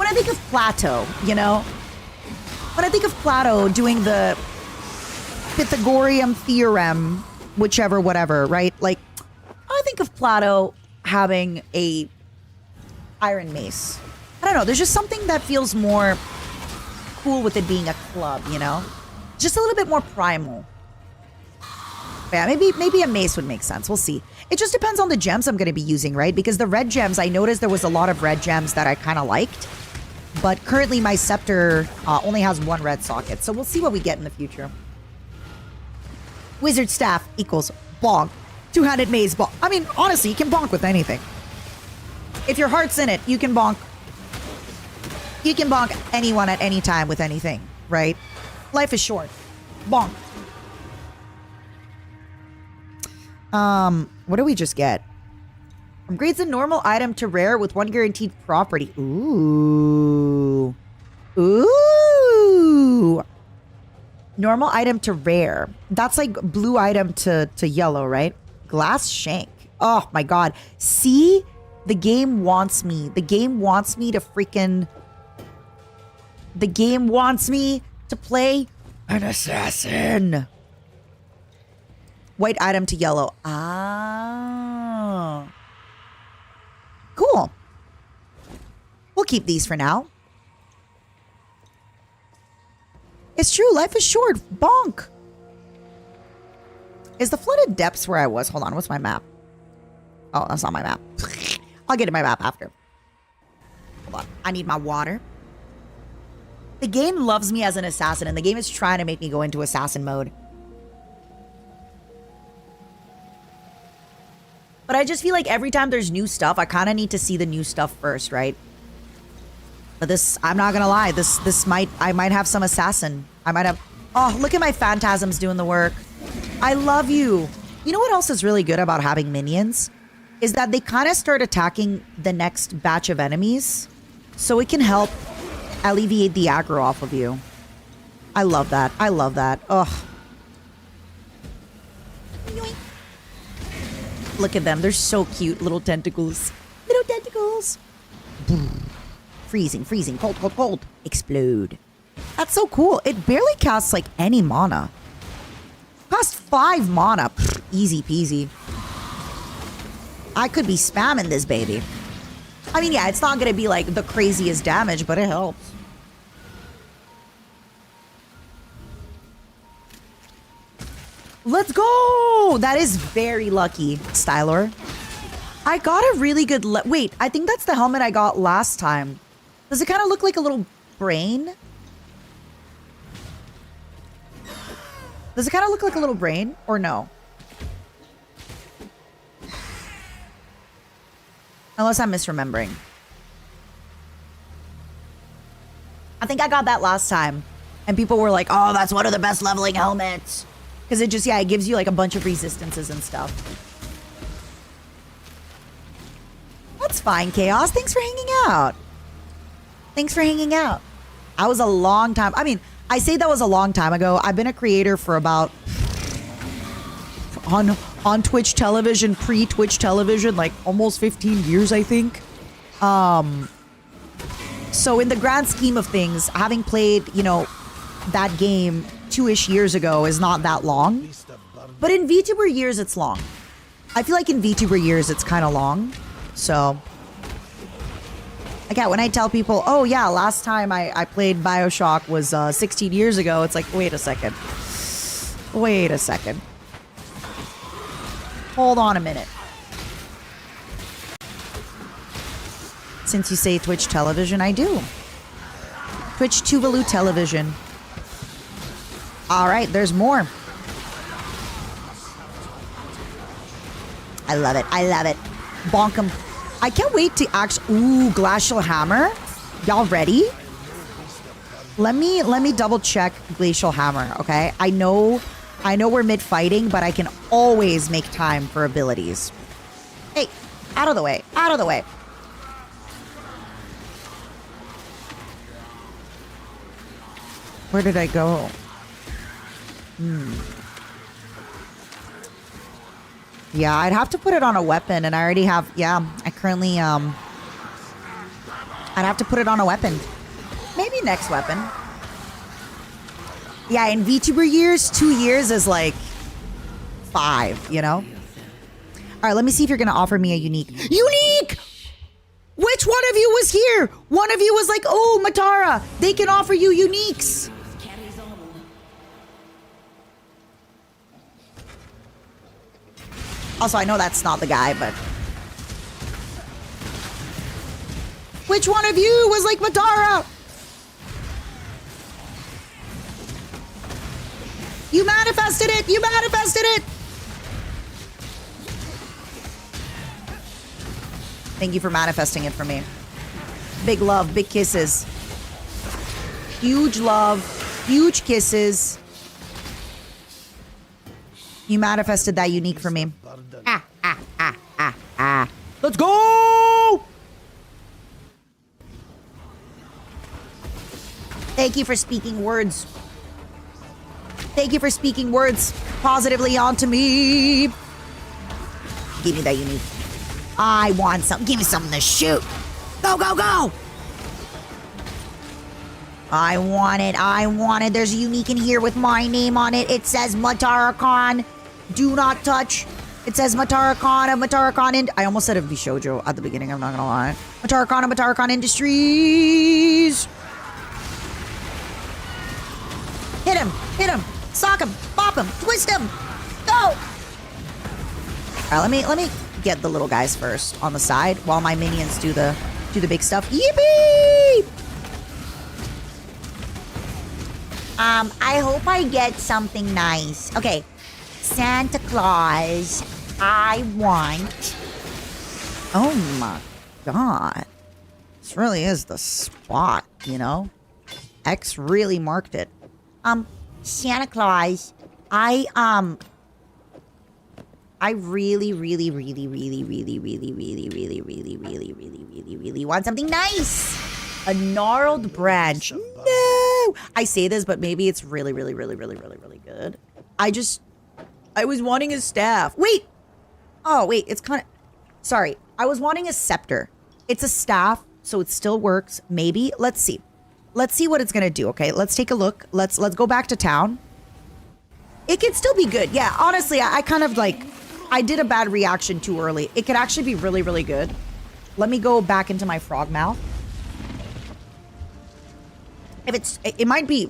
I think of Plato, you know? When I think of Plato doing the Pythagorean theorem, whichever, whatever, right? Like, I think of Plato having a iron mace. I don't know, there's just something that feels more cool with it being a club, you know? Just a little bit more primal. Yeah, maybe a mace would make sense. We'll see. It just depends on the gems I'm going to be using, right? Because the red gems, I noticed there was a lot of red gems that I kind of liked. But currently my scepter only has one red socket. So we'll see what we get in the future. Wizard staff equals bonk. Two-handed maze bonk. I mean, honestly, you can bonk with anything. If your heart's in it, you can bonk. You can bonk anyone at any time with anything, right? Life is short. Bonk. What do we just get? Upgrades a normal item to rare with one guaranteed property. Ooh. Ooh. Normal item to rare. That's like blue item to yellow, right? Glass shank. Oh my god. See? The game wants me. The game wants me to freaking... The game wants me to play an assassin. White item to yellow. Ah. Cool. We'll keep these for now. It's true. Life is short. Bonk. Is the flooded depths where I was? Hold on. What's my map? Oh, that's not my map. I'll get to my map after. Hold on. I need my water. The game loves me as an assassin, and the game is trying to make me go into assassin mode. But I just feel like every time there's new stuff, I kind of need to see the new stuff first, right? But this, I'm not gonna lie, I might have some assassin. I might have, oh, look at my phantasms doing the work. I love you. You know what else is really good about having minions? Is that they kind of start attacking the next batch of enemies. So it can help alleviate the aggro off of you. I love that. I love that. Ugh. Look at them. They're so cute. Little tentacles. Little tentacles. Freezing, freezing. Cold, cold, cold. Explode. That's so cool. It barely costs like any mana. Costs 5 mana. Pfft, easy peasy. I could be spamming this baby. I mean, yeah, it's not going to be like the craziest damage, but it helps. Let's go! That is very lucky, Stylor. I got a really good... Wait, I think that's the helmet I got last time. Does it kind of look like a little brain? Does it kind of look like a little brain? Or no? Unless I'm misremembering. I think I got that last time. And people were like, oh, that's one of the best leveling helmets. Because it just, yeah, it gives you like a bunch of resistances and stuff. That's fine, Chaos. Thanks for hanging out. Thanks for hanging out. I was a long time. I mean, I say that was a long time ago. I've been a creator for about... On Twitch television, pre-Twitch television, like almost 15 years, I think. So in the grand scheme of things, having played, you know, that game 2-ish years ago is not that long. But in VTuber years, it's long. I feel like in VTuber years, it's kind of long. So, again, when I tell people, oh yeah, last time I played Bioshock was 16 years ago, it's like, wait a second. Wait a second. Hold on a minute. Since you say Twitch television, I do. Twitch Tuvalu television. All right, there's more. I love it. I love it. Bonk 'em. I can't wait to actually... Ooh, Glacial Hammer. Y'all ready? Let me double check Glacial Hammer, okay? I know we're mid-fighting, but I can always make time for abilities. Hey, out of the way. Out of the way. Where did I go? Yeah, I'd have to put it on a weapon, and I already have... Yeah, I currently... I'd have to put it on a weapon. Maybe next weapon. Yeah, in VTuber years, 2 years is like 5, you know? All right, let me see if you're going to offer me a unique. Unique! Which one of you was here? One of you was like, oh, Matara, they can offer you uniques. Also, I know that's not the guy, but... Which one of you was like Matara? You manifested it! You manifested it! Thank you for manifesting it for me. Big love, big kisses. Huge love, huge kisses. You manifested that unique for me. Let's go! Thank you for speaking words. Thank you for speaking words positively onto me. Give me that unique. I want some. Give me something to shoot. Go, go, go. I want it. I want it. There's a unique in here with my name on it. It says Matara Khan. Do not touch. It says Matara Khan of Matara Khan. I almost said it would be shoujo at the beginning. I'm not going to lie. Matara Khan of Matara Khan Industries. Hit him. Hit him. Sock him. Bop him. Twist him. Go. All right, let me get the little guys first on the side while my minions do the big stuff. Yippee! I hope I get something nice. Okay. Santa Claus, I want... Oh my god. This really is the spot, you know? X really marked it. Santa Claus, I really want something nice. A gnarled branch. No! I say this, but maybe it's really good. I was wanting a staff. Wait! Oh, wait, it's kind of... Sorry, I was wanting a scepter. It's a staff, so it still works. Maybe. Let's see. Let's see what it's gonna do, okay? Let's take a look. Let's go back to town. It could still be good. Yeah, honestly, I kind of like... I did a bad reaction too early. It could actually be really good. Let me go back into my frog mouth. If it's... It might be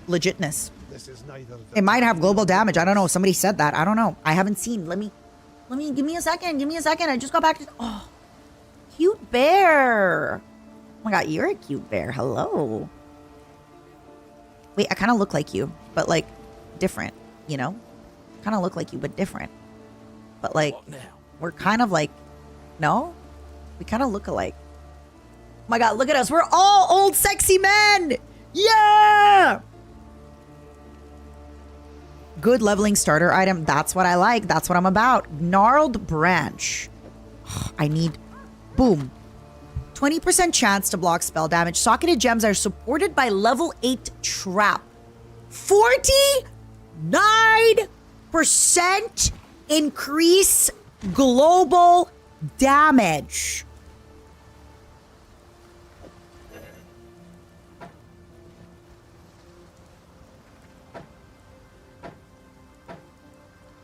legitness. This is neither the It might have time global nor the damage. I don't know. place. Somebody said that. I don't know. I haven't seen. Let me, give me a second. Give me a second. I just got back to, oh, cute bear. Oh my God, you're a cute bear. Hello. Wait, I kind of look like you, but like different, you know? Kind of look like you, but different. But like, we're kind of like, no? We kind of look alike. Oh my God, look at us. We're all old sexy men. Yeah. Good leveling starter item. That's what I like. That's what I'm about. Gnarled branch. I need, boom. 20% chance to block spell damage. Socketed gems are supported by level 8 trap. 49% increase global damage.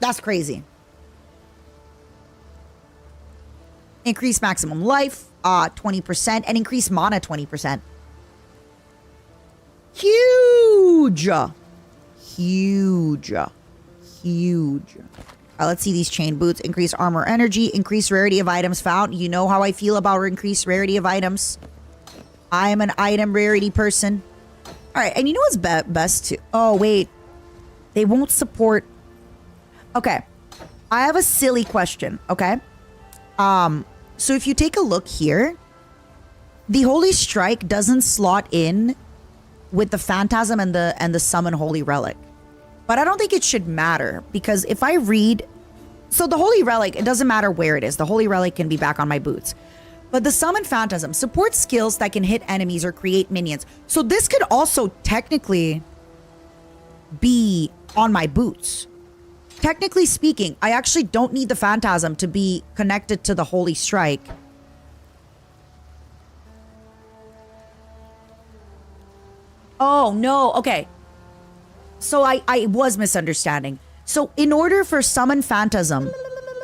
That's crazy. Increase maximum life, 20%, and increase mana 20%. Huge. Huge. Huge. Let's see these chain boots. Increase armor energy, increase rarity of items found. You know how I feel about increased rarity of items. I am an item rarity person. All right, and you know what's best too? Oh, wait. They won't support. Okay. I have a silly question, okay? So if you take a look here, the Holy Strike doesn't slot in with the Phantasm and the Summon Holy Relic. But I don't think it should matter, because if I read, so the Holy Relic, it doesn't matter where it is. The Holy Relic can be back on my boots. But the Summon Phantasm supports skills that can hit enemies or create minions. So this could also technically be on my boots. Technically speaking, I actually don't need the Phantasm to be connected to the Holy Strike. Oh, no. Okay. So I was misunderstanding. So in order for Summon Phantasm,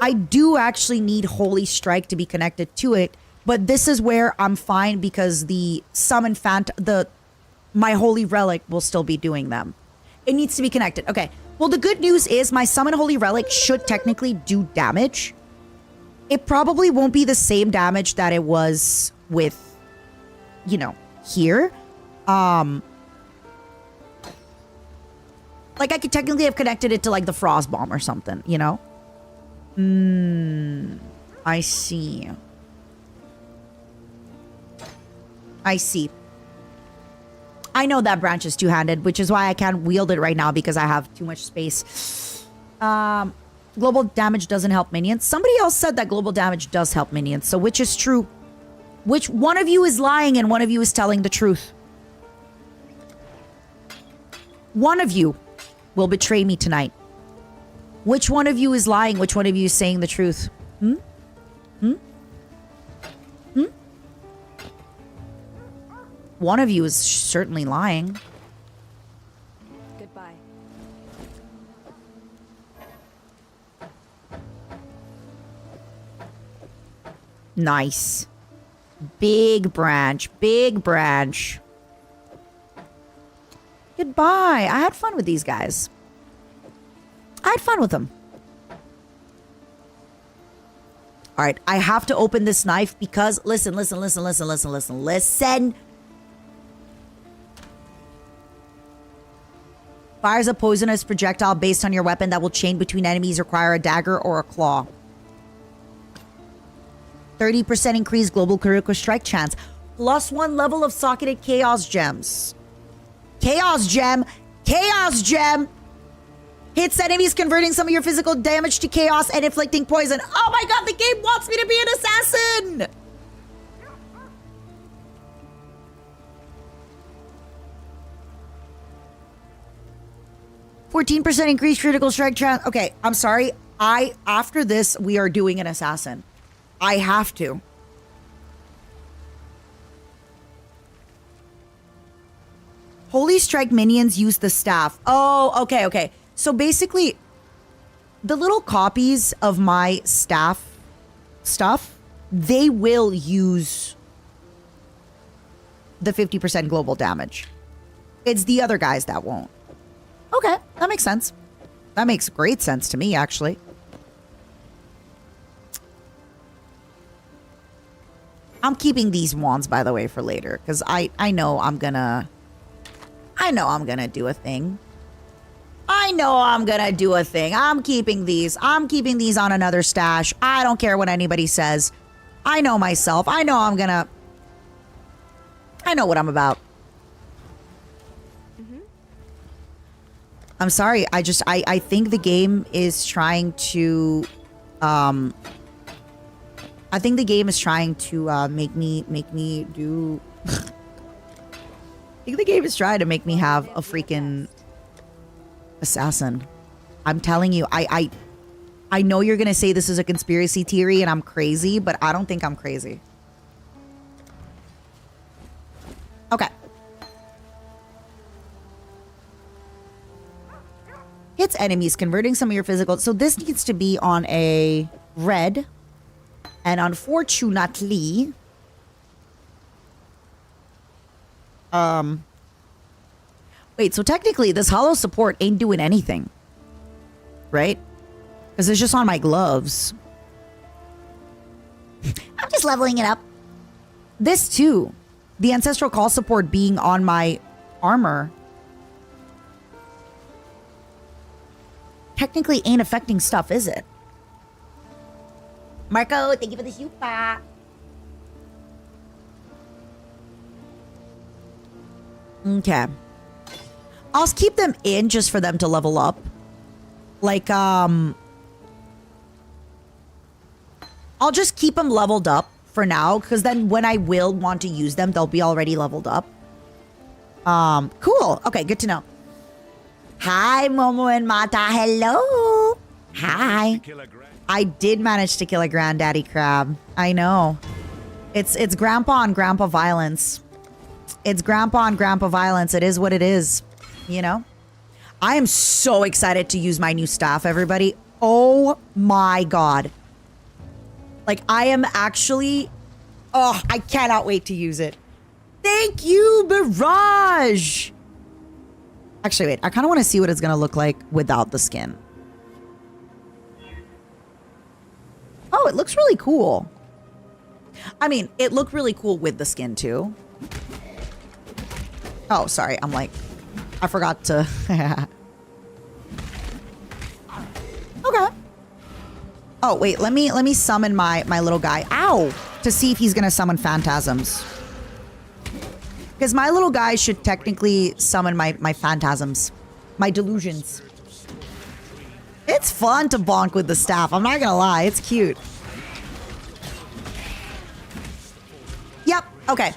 I do actually need Holy Strike to be connected to it. But this is where I'm fine, because the Summon my Holy Relic will still be doing them. It needs to be connected. Okay. Well, the good news is my Summon Holy Relic should technically do damage. It probably won't be the same damage that it was with, you know, here. Like, I could technically have connected it to, like, the Frost Bomb or something, you know? I see. I see. I know that branch is two-handed, which is why I can't wield it right now, because I have too much space. Global damage doesn't help minions. Somebody else said that global damage does help minions. So which is true? Which one of you is lying and one of you is telling the truth? One of you will betray me tonight. Which one of you is lying? Which one of you is saying the truth? One of you is certainly lying. Goodbye. Nice. Big branch. Big branch. Goodbye. I had fun with these guys. I had fun with them. All right. I have to open this knife because, listen. Fires a poisonous projectile based on your weapon that will chain between enemies. Require a dagger or a claw. 30% increased global critical strike chance. +1 level of socketed chaos gems. Chaos gem. Chaos gem. Hits enemies, converting some of your physical damage to chaos and inflicting poison. Oh my god, the game wants me to be an assassin! %14 increased critical strike chance. Okay, I'm sorry. After this, we are doing an assassin. I have to. Holy Strike minions use the staff. Oh, okay. So basically, the little copies of my staff stuff, they will use the 50% global damage. It's the other guys that won't. Okay, that makes sense. That makes great sense to me, actually. I'm keeping these wands, by the way, for later. Because I know I'm gonna... I know I'm gonna do a thing. I know I'm gonna do a thing. I'm keeping these. I'm keeping these on another stash. I don't care what anybody says. I know myself. I know I'm gonna... I know what I'm about. I'm sorry. I think the game is trying to, I think the game is trying to, make me do, I think the game is trying to make me have a freaking assassin. I'm telling you, I know you're going to say this is a conspiracy theory and I'm crazy, but I don't think I'm crazy. Okay. Hits enemies, converting some of your physical. So this needs to be on a red. And unfortunately... Wait, so technically this hollow support ain't doing anything. Right? Because it's just on my gloves. I'm just leveling it up. This too. The ancestral call support being on my armor... technically ain't affecting stuff, is it? Marco, thank you for the super. Okay. I'll keep them in just for them to level up. Like, I'll just keep them leveled up for now, because then when I will want to use them, they'll be already leveled up. Cool. Okay, good to know. Hi, Momo and Mata. Hello. Hi. I did manage to kill a granddaddy crab. I know. It's grandpa on grandpa violence. It's grandpa on grandpa violence. It is what it is. You know? I am so excited to use my new staff, everybody. Oh my god. Like, I am actually... Oh, I cannot wait to use it. Thank you, Mirage! Actually, wait. I kind of want to see what it's going to look like without the skin. Oh, it looks really cool. I mean, it looked really cool with the skin, too. Oh, sorry. I'm like... I forgot to... Okay. Oh, wait. Let me summon my little guy. Ow! To see if he's going to summon phantasms. Because my little guy should technically summon my phantasms. My delusions. It's fun to bonk with the staff. I'm not gonna lie. It's cute. Yep. Okay.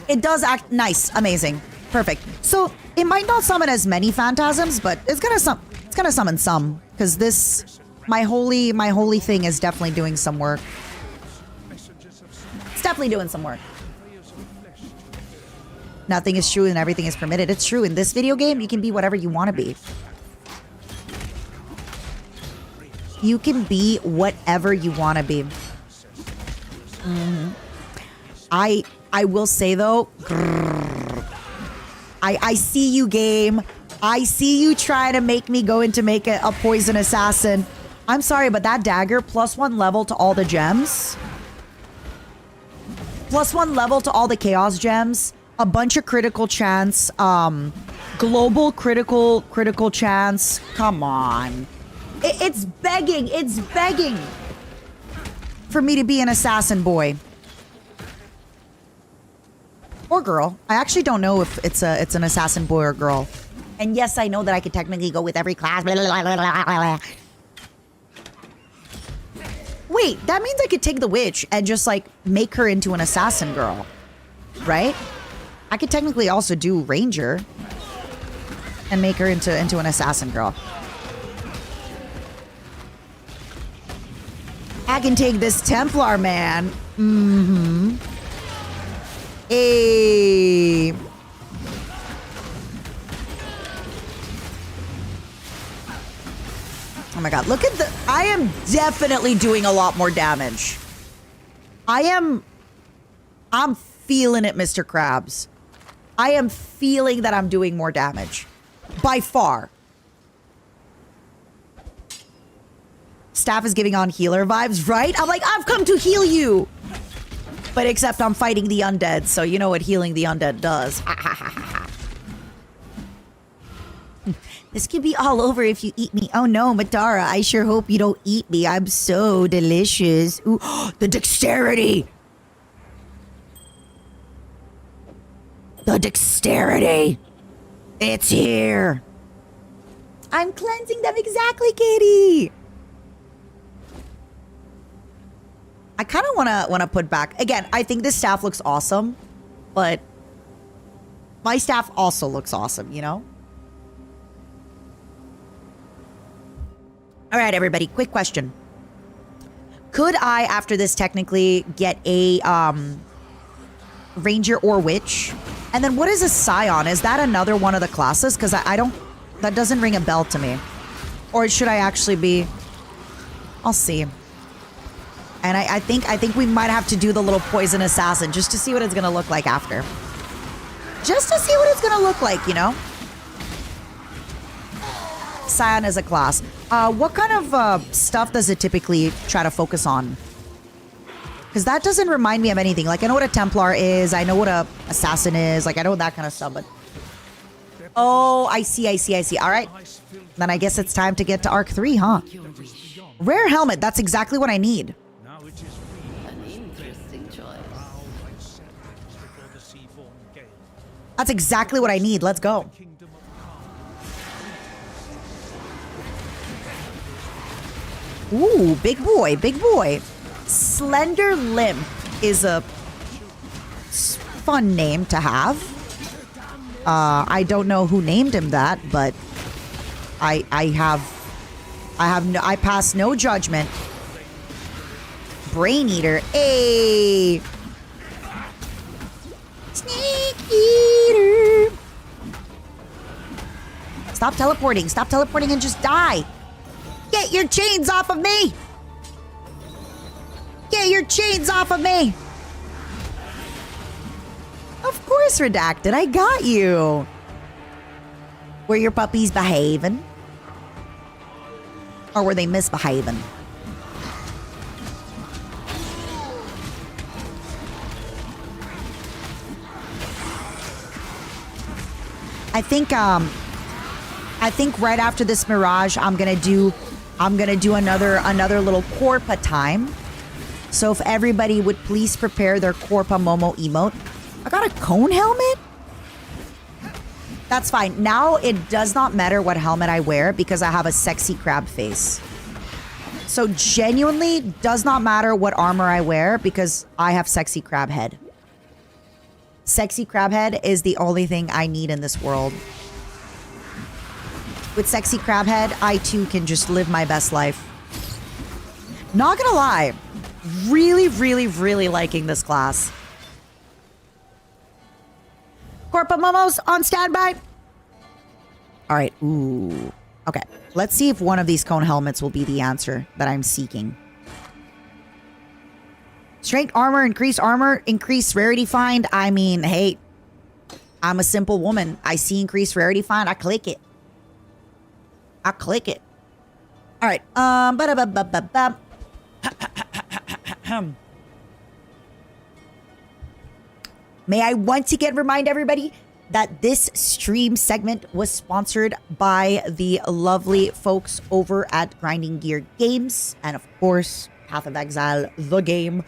It does act nice. Amazing. Perfect. So, it might not summon as many phantasms, but it's gonna summon some. Because this... My holy thing is definitely doing some work. It's definitely doing some work. Nothing is true and everything is permitted. It's true. In this video game, you can be whatever you want to be. You can be whatever you want to be. I will say, though... I see you, game. I see you trying to make me go into make a poison assassin. I'm sorry, but that dagger, +1 level to all the gems. +1 level to all the chaos gems. A bunch of critical chance, global critical chance. Come on. It's begging for me to be an assassin boy. Or girl. I actually don't know if it's an assassin boy or girl. And yes, I know that I could technically go with every class. Blah, blah, blah, blah, blah. Wait, that means I could take the witch and just like make her into an assassin girl. Right? I could technically also do Ranger and make her into an assassin girl. I can take this Templar, man. Hey. Oh my god, look at the... I am definitely doing a lot more damage. I'm feeling it, Mr. Krabs. I am feeling that I'm doing more damage. By far. staff is giving on healer vibes, right? I'm like, I've come to heal you. But except I'm fighting the undead, so you know what healing the undead does. This could be all over if you eat me. Oh no, Madara, I sure hope you don't eat me. I'm so delicious. Ooh, the dexterity. The dexterity. It's here. I'm cleansing them exactly, Katie. I kind of want to put back. Again, I think this staff looks awesome, but my staff also looks awesome, you know? All right, everybody, quick question. Could I, after this, technically get a ranger or witch? And then what is a scion? Is that another one of the classes? Because I don't, that doesn't ring a bell to me. Or should I actually be? I'll see. And I think we might have to do the little poison assassin just to see what it's gonna look like after. Just to see what it's gonna look like, you know? Scion is a class. What kind of stuff does it typically try to focus on? Because that doesn't remind me of anything. Like, I know what a Templar is. I know what a assassin is. Like, I know that kind of stuff, but... Oh, I see. All right. Then I guess it's time to get to Arc 3, huh? Rare helmet. That's exactly what I need. An interesting choice. That's exactly what I need. Let's go. Ooh, big boy, big boy. Slender Limp is a fun name to have. I don't know who named him that, but I pass no judgment. Brain Eater, a Snake Eater. Stop teleporting and just die. Get your chains off of me! Get your chains off of me! Of course, Redacted, I got you. Were your puppies behaving? Or were they misbehaving? I think right after this Mirage, I'm gonna do another little Corpa time. So if everybody would please prepare their Corpa Momo emote. I got a cone helmet? That's fine. Now it does not matter what helmet I wear because I have a sexy crab face. So genuinely does not matter what armor I wear because I have sexy crab head. Sexy crab head is the only thing I need in this world. With sexy crab head, I too can just live my best life. Not gonna lie, really liking this class. Corpa Momos on standby. All right, ooh. Okay, let's see if one of these cone helmets will be the answer that I'm seeking. Strength armor, increased rarity find. I mean, hey, I'm a simple woman. I see increased rarity find, I click it. All right. May I once again remind everybody that this stream segment was sponsored by the lovely folks over at Grinding Gear Games and, of course, Path of Exile, the game.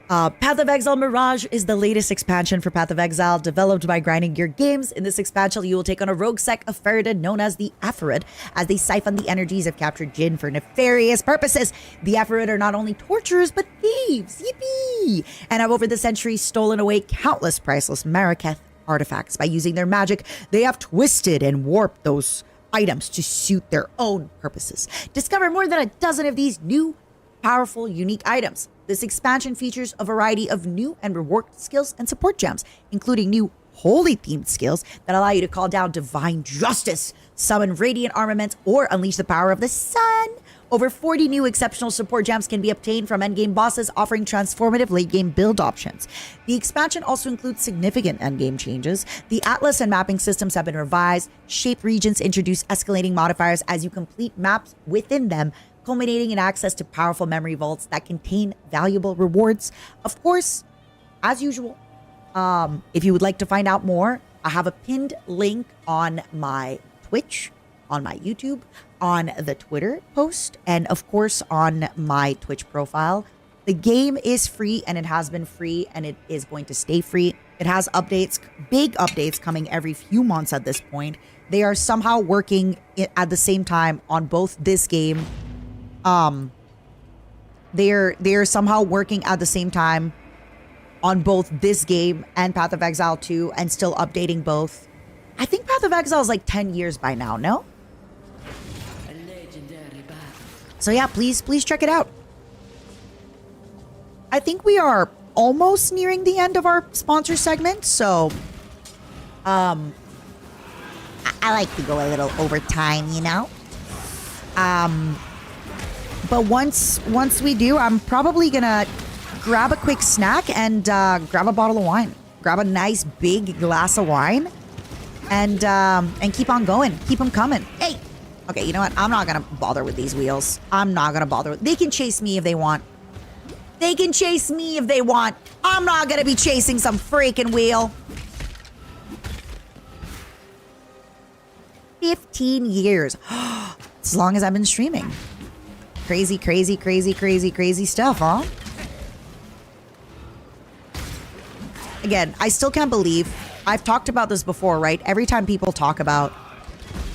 Path of Exile Mirage is the latest expansion for Path of Exile, developed by Grinding Gear Games. In this expansion, you will take on a rogue sect of Ferridan known as the Afarid, as they siphon the energies of captured Jinn for nefarious purposes. The Afarid are not only torturers, but thieves, yippee, and have over the centuries stolen away countless priceless Maraketh artifacts. By using their magic, they have twisted and warped those items to suit their own purposes. Discover more than a dozen of these new, powerful, unique items. This expansion features a variety of new and reworked skills and support gems, including new holy themed skills that allow you to call down divine justice, summon radiant armaments, or unleash the power of the sun. Over 40 new exceptional support gems can be obtained from endgame bosses, offering transformative late-game build options. The expansion also includes significant endgame changes. The atlas and mapping systems have been revised. Shape regions introduce escalating modifiers as you complete maps within them, culminating in access to powerful memory vaults that contain valuable rewards. Of course, as usual, if you would like to find out more, I have a pinned link on my Twitch, on my YouTube, on the Twitter post, and of course on my Twitch profile. The game is free, and it has been free, and it is going to stay free. It has updates, big updates coming every few months at this point. They are somehow working at the same time on both this game. They're somehow working at the same time on both this game and Path of Exile 2, and still updating both. I think Path of Exile is like 10 years by now, no? A legendary battle. So yeah, please check it out. I think we are almost nearing the end of our sponsor segment, so I like to go a little over time, you know. But once we do, I'm probably gonna grab a quick snack and grab a bottle of wine, grab a nice big glass of wine, and keep on going, keep them coming. Hey, okay, you know what? I'm not gonna bother with these wheels. I'm not gonna bother. They can chase me if they want. They can chase me if they want. I'm not gonna be chasing some freaking wheel. 15 years. As long as I've been streaming. Crazy, crazy, crazy, crazy, crazy stuff, huh? Again, I still can't believe, I've talked about this before, right? Every time people talk about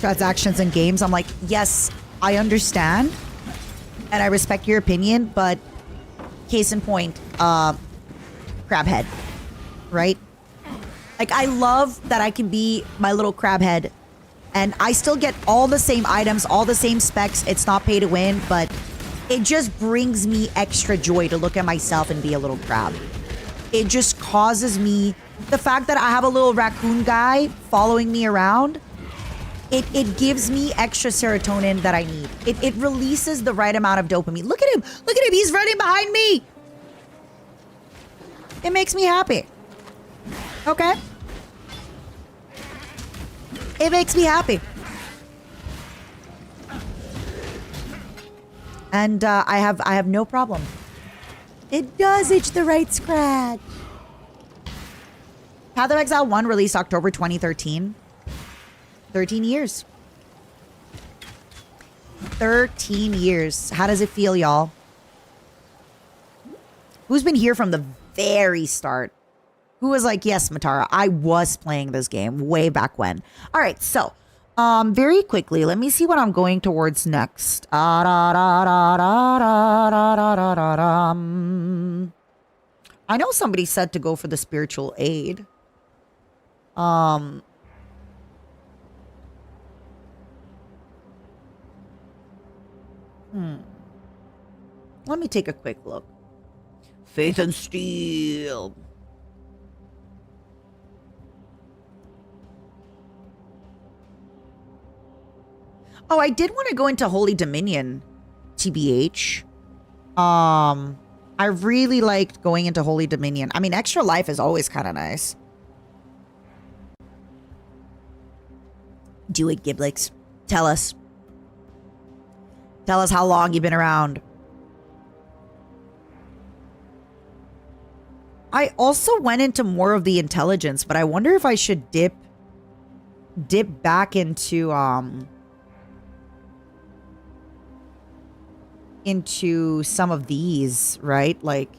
transactions in games, I'm like, yes, I understand. And I respect your opinion, but case in point, crab head, right? Like, I love that I can be my little crab head, and I still get all the same items, all the same specs. It's not pay to win, but it just brings me extra joy to look at myself and be a little crab. It just causes me, the fact that I have a little raccoon guy following me around, it gives me extra serotonin that I need. It releases the right amount of dopamine. Look at him. Look at him. He's running behind me. It makes me happy. Okay? It makes me happy. And I have no problem. It does itch the right scratch. Path of Exile 1 released October 2013. 13 years. 13 years. How does it feel, y'all? Who's been here from the very start? Who was like, yes, Matara, I was playing this game way back when. All right, so very quickly, let me see what I'm going towards next. I know somebody said to go for the spiritual aid. Let me take a quick look. Faith and Steel. Oh, I did want to go into Holy Dominion, TBH. I really liked going into Holy Dominion. I mean, Extra Life is always kind of nice. Do it, Giblix. Tell us. Tell us how long you've been around. I also went into more of the intelligence, but I wonder if I should dip back into some of these, right? Like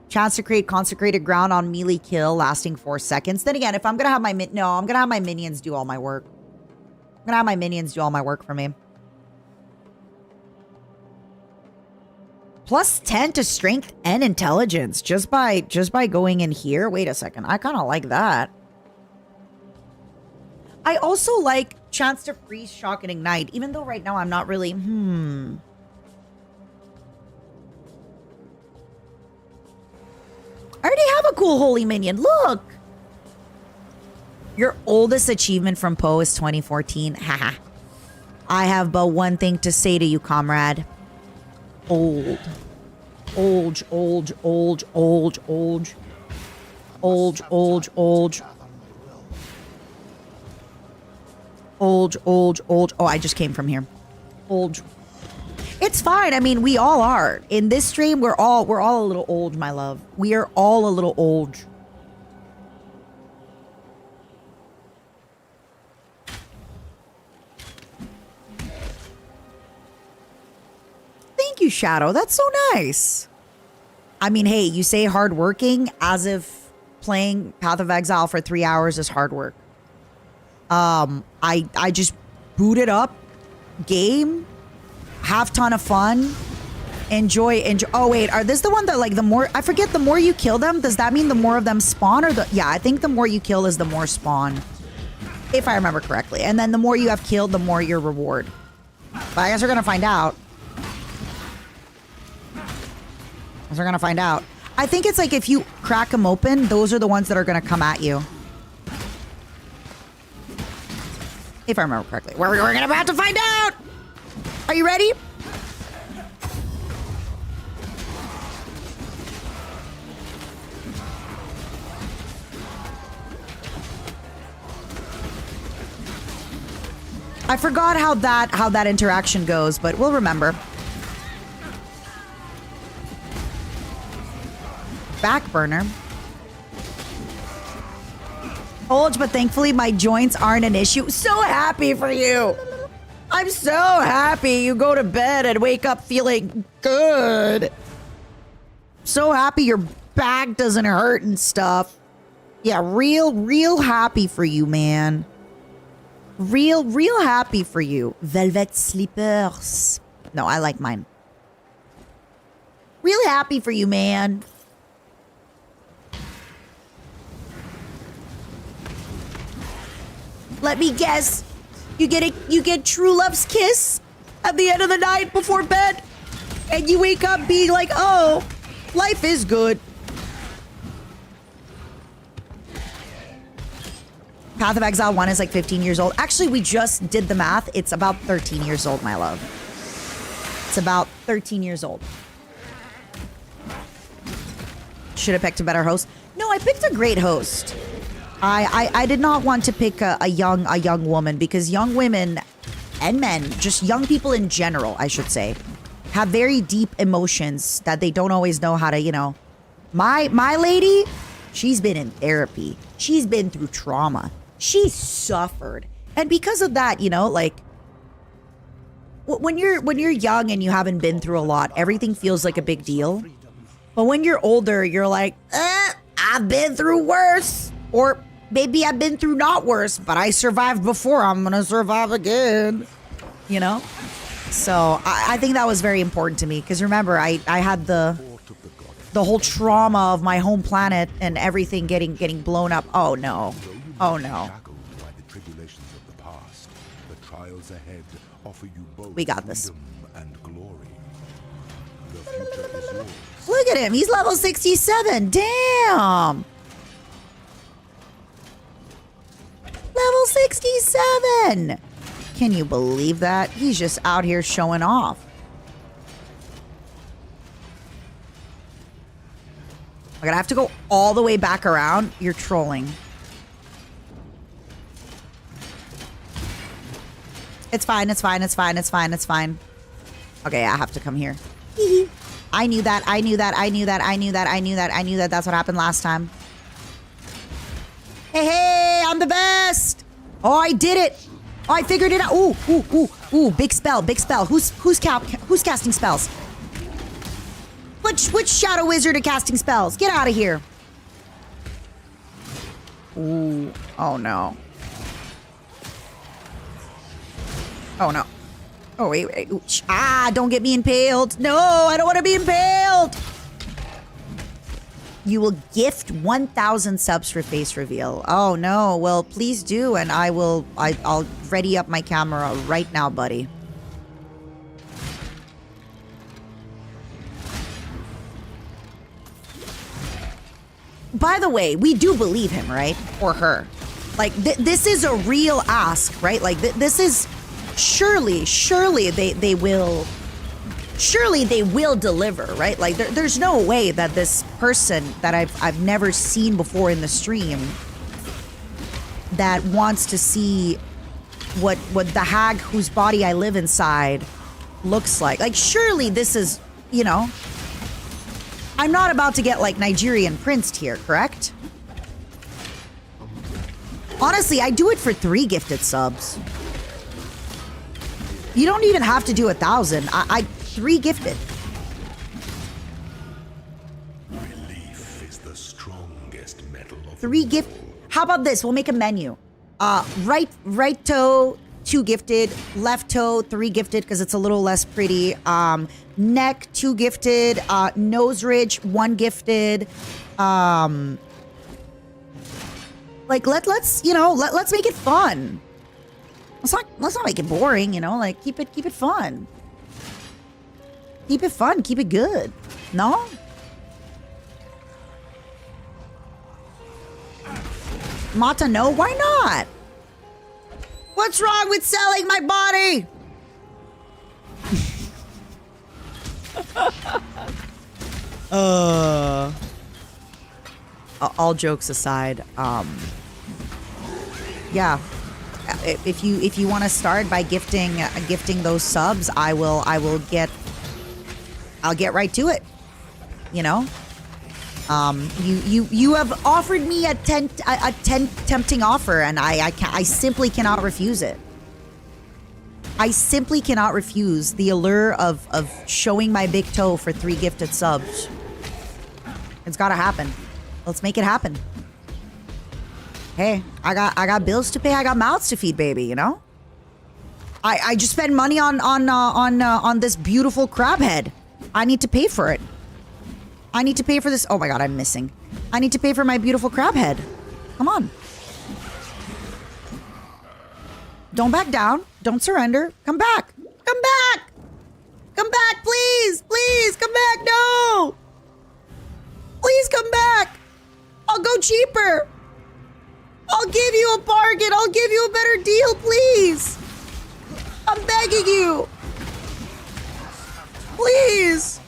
chance to create consecrated ground on melee kill lasting 4 seconds. Then again, if I'm gonna have my I'm gonna have my minions do all my work. I'm gonna have my minions do all my work for me. Plus 10 to strength and intelligence just by going in here. Wait a second. I kind of like that. I also like chance to freeze, shock, and ignite, even though right now I'm not really, I already have a cool holy minion. Look. Your oldest achievement from Poe is 2014. Haha. I have but one thing to say to you, comrade. Old. Old, old, old, old, old. Old, old, old. Old, old, old. Oh, I just came from here. Old. It's fine. I mean, we all are. In this stream, we're all a little old, my love. We are all a little old. Thank you, Shadow. That's so nice. I mean, hey, you say hardworking as if playing Path of Exile for 3 hours is hard work. I just booted up, game, have ton of fun, enjoy. Oh wait, are this the one that like the more I forget the more you kill them? Does that mean the more of them spawn or the yeah? I think the more you kill is the more spawn, if I remember correctly. And then the more you have killed, the more your reward. But I guess we're gonna find out. We're gonna find out. I think it's like if you crack them open, those are the ones that are gonna come at you. If I remember correctly. We're gonna about to find out! Are you ready? I forgot how that interaction goes, but we'll remember. Back burner. Old, but thankfully my joints aren't an issue. So happy for you. I'm so happy you go to bed and wake up feeling good. So happy your back doesn't hurt and stuff. Yeah, real happy for you, man. Real happy for you. Velvet slippers. No, I like mine. Real happy for you, man. Let me guess. You get true love's kiss at the end of the night before bed, and you wake up being like, "Oh, life is good." Path of Exile 1 is like 15 years old. Actually, we just did the math. It's about 13 years old, my love. It's about 13 years old. Should have picked a better host. No, I picked a great host. I did not want to pick a young woman because young women and men, just young people in general, I should say, have very deep emotions that they don't always know how to, you know. My lady, she's been in therapy. She's been through trauma. She's suffered. And because of that, you know, like when you're young and you haven't been through a lot, everything feels like a big deal. But when you're older, you're like, I've been through worse. Or maybe I've been through not worse, but I survived before. I'm going to survive again. You know? So I think that was very important to me. Because remember, I had the whole trauma of my home planet and everything getting blown up. Oh, no. Oh, no. We got this. Look at him. He's level 67. Damn. Level 67. Can you believe that? He's just out here showing off. I'm gonna have to go all the way back around. You're trolling. It's fine. It's fine. It's fine. It's fine. It's fine. Okay, I have to come here. I knew that. I knew that. I knew that. I knew that. I knew that. I knew that. That's what happened last time. Hey, hey, I'm the best. Oh, I did it. Oh, I figured it out. Ooh, ooh, ooh, ooh. Big spell. Big spell. Who's casting spells? Which shadow wizard are casting spells? Get out of here. Ooh. Oh, no. Oh, no. Oh, wait. Ooh. Ah, don't get me impaled. No, I don't want to be impaled. You will gift 1,000 subs for face reveal. Oh, no. Well, please do, and I'll ready up my camera right now, buddy. By the way, we do believe him, right? Or her. Like, this is a real ask, right? Like, this is... Surely they will... Surely they will deliver, right? Like, there's no way that this person that I've never seen before in the stream that wants to see what the hag whose body I live inside looks like. Like, surely this is, you know, I'm not about to get like Nigerian princed here, correct? Honestly, I do it for 3 gifted subs. You don't even have to do 1,000. I 3 gifted. Belief is the strongest metal of 3 gift. How about this? We'll make a menu. Right toe, 2 gifted. Left toe, 3 gifted because it's a little less pretty. Neck, 2 gifted. Nose ridge, 1 gifted. Like let's you know let's make it fun. Let's not make it boring. You know, like keep it fun. Keep it fun. Keep it good. No. Mata, no? Why not? What's wrong with selling my body? All jokes aside, yeah. If you want to start by gifting those subs, I'll get right to it. You know? You have offered me a tempting offer, and I simply cannot refuse it. I simply cannot refuse the allure of showing my big toe for 3 gifted subs. It's gotta happen. Let's make it happen. Hey, I got bills to pay. I got mouths to feed, baby. You know. I just spent money on this beautiful crab head. I need to pay for it. I need to pay for this. Oh my god, I'm missing. I need to pay for my beautiful crab head. Come on. Don't back down. Don't surrender. Come back. Come back. Come back, please. Please, come back. No. Please come back. I'll go cheaper. I'll give you a bargain. I'll give you a better deal, please. I'm begging you. Please.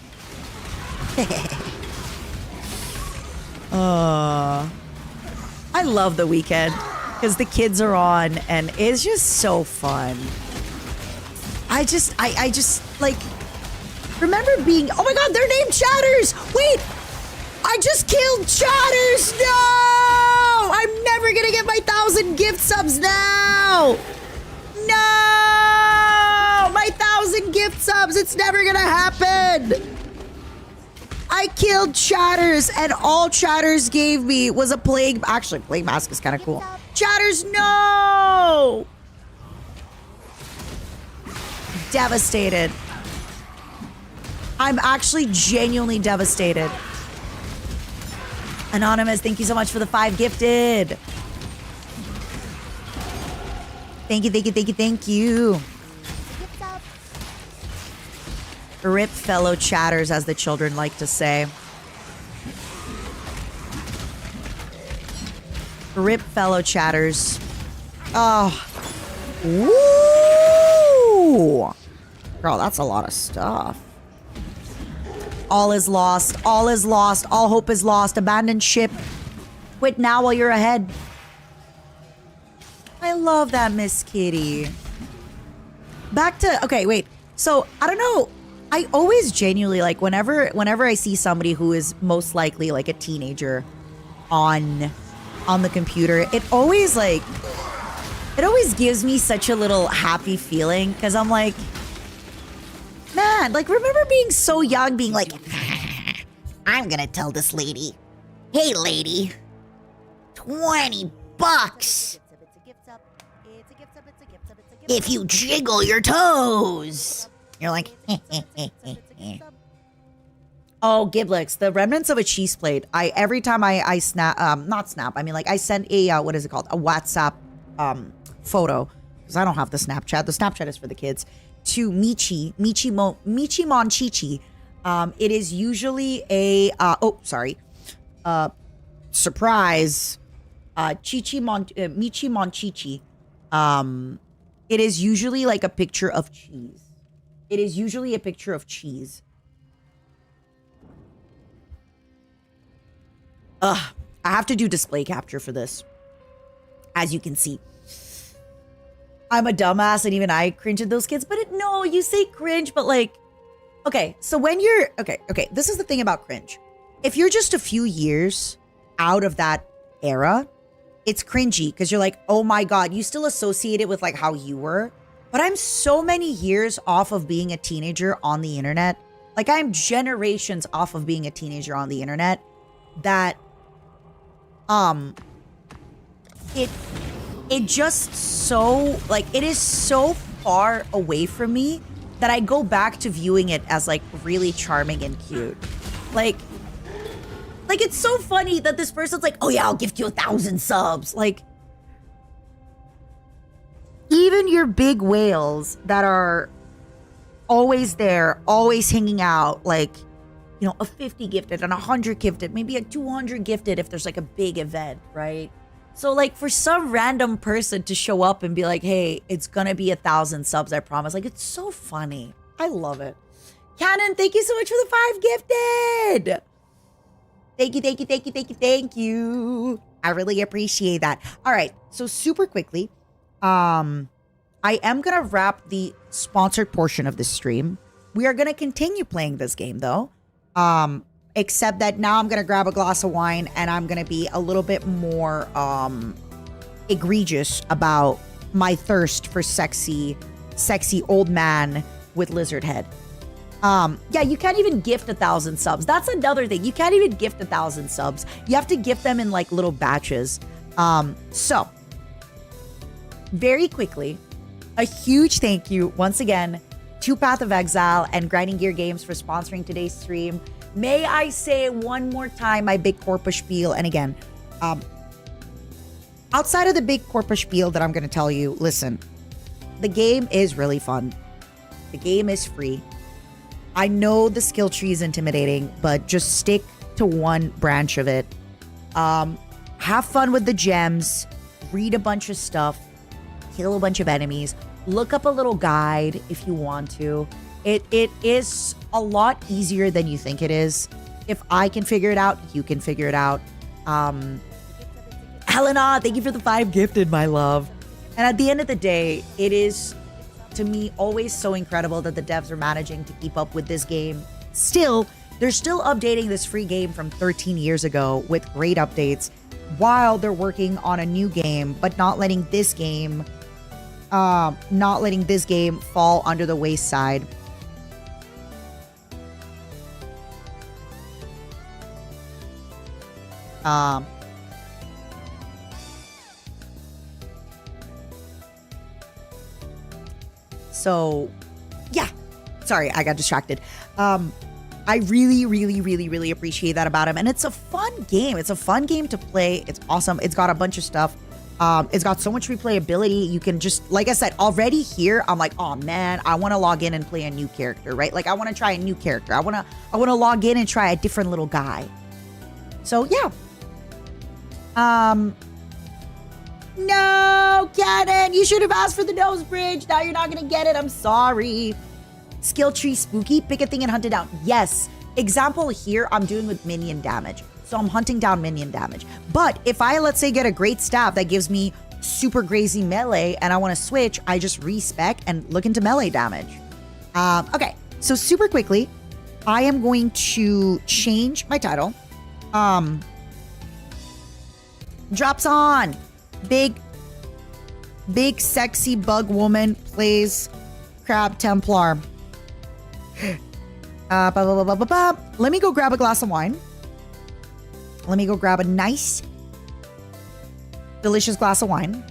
I love the weekend because the kids are on and it's just so fun. I just like remember being, oh my god, they're named Chatters. Wait, I just killed Chatters. No, I'm never gonna get my 1,000 gift subs now. No, my 1,000 gift subs. It's never gonna happen. I killed Chatters, and all Chatters gave me was a plague. Actually, plague mask is kind of cool. Chatters, no! Devastated. I'm actually genuinely devastated. Anonymous, thank you so much for the 5 gifted. Thank you, thank you, thank you, thank you. Rip fellow chatters, as the children like to say. Rip fellow chatters. Oh. Woo! Girl, that's a lot of stuff. All is lost. All is lost. All hope is lost. Abandon ship. Quit now while you're ahead. I love that, Miss Kitty. Back to... Okay, wait. So, I don't know... I always genuinely like whenever I see somebody who is most likely like a teenager on the computer, it always gives me such a little happy feeling because I'm like, man, like remember being so young, being like, I'm gonna tell this lady, hey lady, $20 if you jiggle your toes. You're like, oh, Giblix, the remnants of a cheese plate. Every time I snap, not snap. I mean, like I send a what is it called? A WhatsApp photo because I don't have the Snapchat. The Snapchat is for the kids. To Michi Monchichi. It is usually a surprise. Michi Monchichi. It is usually like a picture of cheese. It is usually a picture of cheese. I have to do display capture for this. As you can see. I'm a dumbass and even I cringe at those kids. But no, you say cringe, but like, okay, so when you're, okay, this is the thing about cringe. If you're just a few years out of that era, it's cringy because you're like, oh my God, you still associate it with like how you were. But I'm so many years off of being a teenager on the internet. Like I'm generations off of being a teenager on the internet that, it just so, like, it is so far away from me that I go back to viewing it as like really charming and cute. Like it's so funny that this person's like, oh yeah, I'll gift you 1,000 subs. Like, even your big whales that are always there, always hanging out, like, you know, a 50 gifted and 100 gifted, maybe a 200 gifted if there's like a big event, right? So like for some random person to show up and be like, hey, it's gonna be 1,000 subs, I promise. Like, it's so funny. I love it. Cannon, thank you so much for the 5 gifted. Thank you. I really appreciate that. All right, so super quickly, I am gonna wrap the sponsored portion of this stream. We are gonna continue playing this game though. Except that now I'm gonna grab a glass of wine and I'm gonna be a little bit more egregious about my thirst for sexy old man with lizard head. Yeah, you can't even gift 1,000 subs. That's another thing. You can't even gift 1,000 subs. You have to gift them in like little batches. So very quickly, a huge thank you once again to Path of Exile and Grinding Gear Games for sponsoring today's stream. May I say one more time my big corpus spiel, and again, outside of the big corpus spiel that I'm going to tell you, listen, the game is really fun. The game is free. I know the skill tree is intimidating, but just stick to one branch of it. Have fun with the gems, read a bunch of stuff, kill a bunch of enemies, look up a little guide if you want to. It is a lot easier than you think it is. If I can figure it out, you can figure it out. Helena, thank you for the 5 gifted, my love. And at the end of the day, it is, to me, always so incredible that the devs are managing to keep up with this game. Still, they're still updating this free game from 13 years ago with great updates while they're working on a new game, but not letting this game fall under the wayside. So yeah, sorry, I got distracted. I really appreciate that about him. And it's a fun game. It's a fun game to play. It's awesome. It's got a bunch of stuff. It's got so much replayability. You can just, like I said, already here, I'm like, oh man, I want to log in and play a new character, right? Like I want to try a new character. I want to log in and try a different little guy. So yeah. No, Cannon, you should have asked for the nose bridge. Now you're not going to get it. I'm sorry. Skill tree spooky, pick a thing and hunt it down. Yes. Example here, I'm doing with minion damage. So I'm hunting down minion damage. But if I, let's say, get a great staff that gives me super crazy melee and I want to switch, I just respec and look into melee damage. Okay, so super quickly, I am going to change my title. Drops on. Big sexy bug woman plays Crab Templar. Let me go grab a glass of wine. Let me go grab a nice, delicious glass of wine.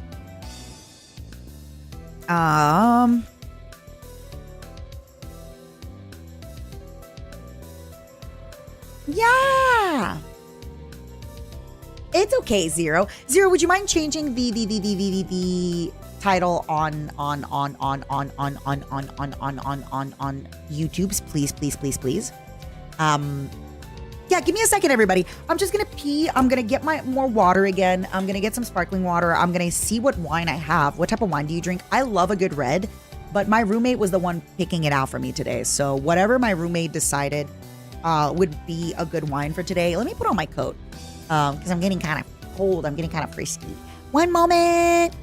Yeah. It's okay, Zero. Zero, would you mind changing the title on YouTube's, please. Yeah, give me a second, everybody. I'm just gonna pee. I'm gonna get more water again. I'm gonna get some sparkling water. I'm gonna see what wine I have. What type of wine do you drink? I love a good red, but my roommate was the one picking it out for me today. So whatever my roommate decided would be a good wine for today. Let me put on my coat because I'm getting kind of cold. I'm getting kind of frisky. One moment.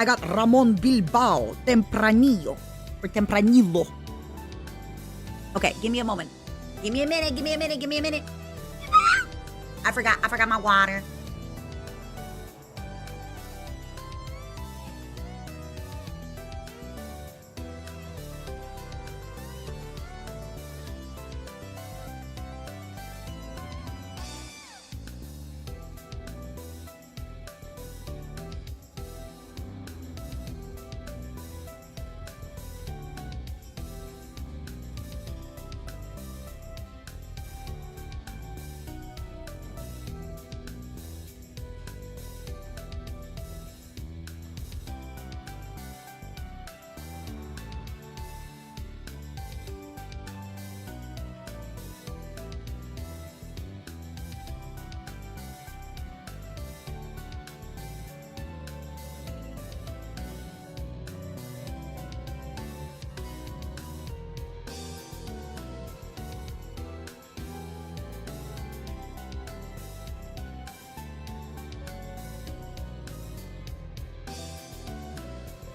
I got Ramon Bilbao Tempranillo. Or Tempranillo. Okay, give me a moment. Give me a minute, give me a minute, give me a minute. I forgot my water.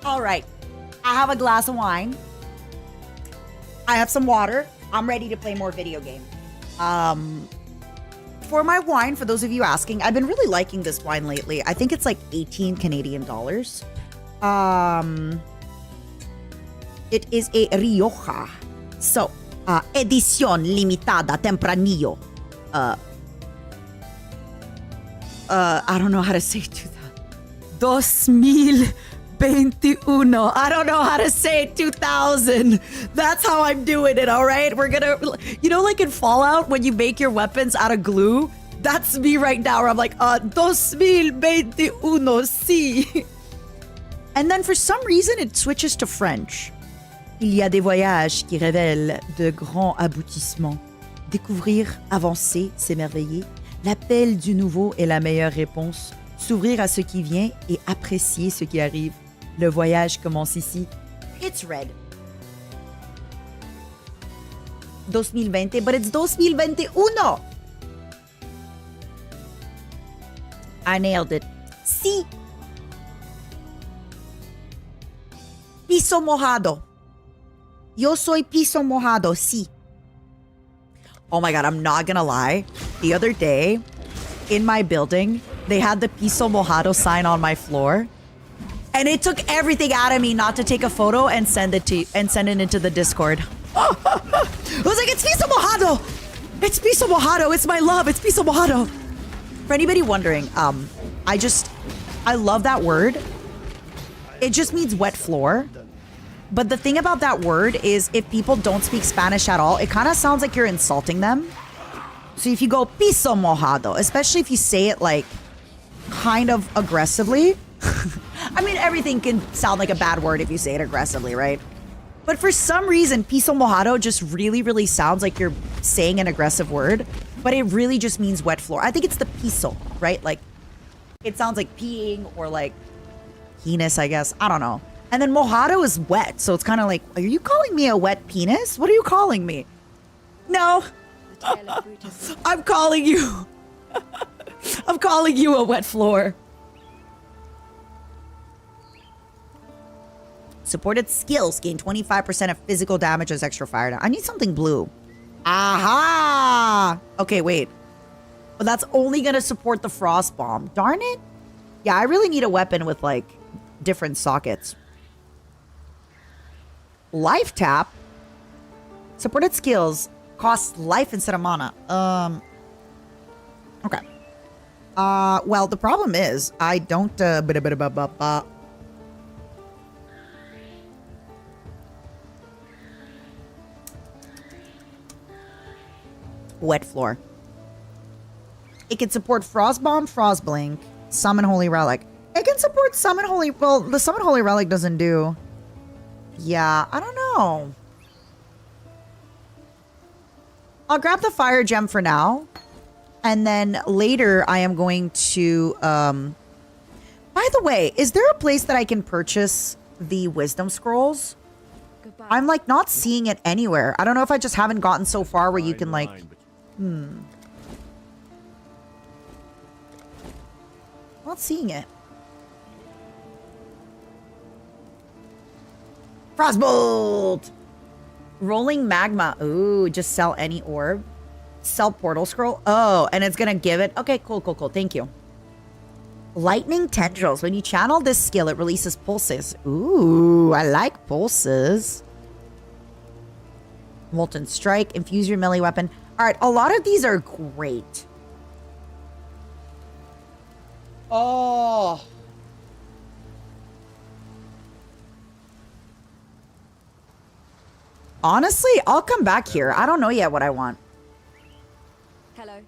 All right. I have a glass of wine. I have some water. I'm ready to play more video game. For my wine, for those of you asking, I've been really liking this wine lately. I think it's like 18 Canadian dollars. It is a Rioja. So, edición limitada tempranillo. I don't know how to say 2021. I don't know how to say 2000. That's how I'm doing it, all right? We're gonna, you know, like in Fallout, when you make your weapons out of glue? That's me right now, where I'm like, 2021, sí. And then for some reason, it switches to French. Il y a des voyages qui révèlent de grands aboutissements. Découvrir, avancer, s'émerveiller. L'appel du nouveau est la meilleure réponse. S'ouvrir à ce qui vient et apprécier ce qui arrive. Le voyage commence ici. It's red. 2020, but it's 2021. I nailed it. Sí. Piso mojado. Yo soy piso mojado, sí. Oh my God, I'm not gonna lie. The other day, in my building, they had the piso mojado sign on my floor. And it took everything out of me not to take a photo and send it into the Discord. I was like, it's piso mojado. It's piso mojado. It's my love. It's piso mojado. For anybody wondering, I love that word. It just means wet floor. But the thing about that word is if people don't speak Spanish at all, it kind of sounds like you're insulting them. So if you go piso mojado, especially if you say it like kind of aggressively, I mean, everything can sound like a bad word if you say it aggressively, right? But for some reason, piso mojado just really, really sounds like you're saying an aggressive word, but it really just means wet floor. I think it's the piso, right? Like, it sounds like peeing or like penis, I guess. I don't know. And then mojado is wet, so it's kind of like, are you calling me a wet penis? What are you calling me? No. I'm calling you. I'm calling you a wet floor. Supported skills gain 25% of physical damage as extra fire damage. I need something blue. Aha! Okay, wait. But that's only gonna support the frost bomb. Darn it. Yeah, I really need a weapon with like different sockets. Life tap. Supported skills costs life instead of mana. Okay. Well, the problem is I don't wet floor. It can support Frostbomb, Frostblink, Summon Holy Relic. It can support Summon Holy... Well, the Summon Holy Relic doesn't do... Yeah, I don't know. I'll grab the Fire Gem for now. And then later I am going to... By the way, is there a place that I can purchase the Wisdom Scrolls? Goodbye. I'm like not seeing it anywhere. I don't know if I just haven't gotten so far where you can like... Not seeing it. Frostbolt! Rolling magma. Ooh, just sell any orb. Sell portal scroll. Oh, and it's gonna give it. Okay, cool. Thank you. Lightning tendrils. When you channel this skill, it releases pulses. Ooh, I like pulses. Molten strike. Infuse your melee weapon. All right, a lot of these are great. Oh. Honestly, I'll come back here. I don't know yet what I want. Hello.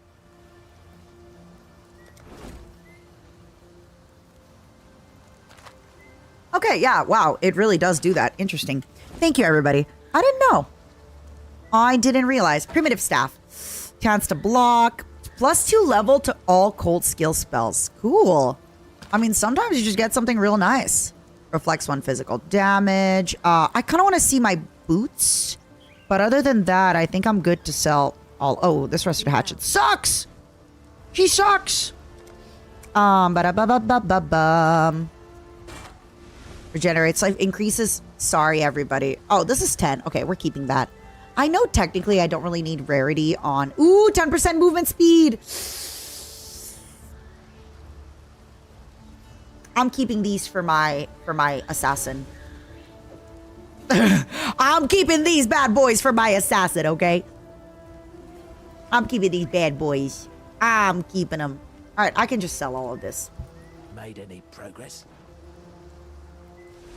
Okay, yeah, wow. It really does do that. Interesting. Thank you, everybody. I didn't know. I didn't realize. Primitive staff. Chance to block. +2 level to all cold skill spells. Cool. I mean, sometimes you just get something real nice. Reflects 1 physical damage. I kind of want to see my boots. But other than that, I think I'm good to sell all. Oh, this rusted hatchet sucks. He sucks. Ba-da-ba-ba-ba-ba-bum. Regenerates life. Increases. Sorry, everybody. Oh, this is 10. Okay, we're keeping that. I know technically I don't really need rarity on. Ooh, 10% movement speed. I'm keeping these for my assassin. I'm keeping these bad boys for my assassin, okay? I'm keeping these bad boys. I'm keeping them. All right, I can just sell all of this. Made any progress?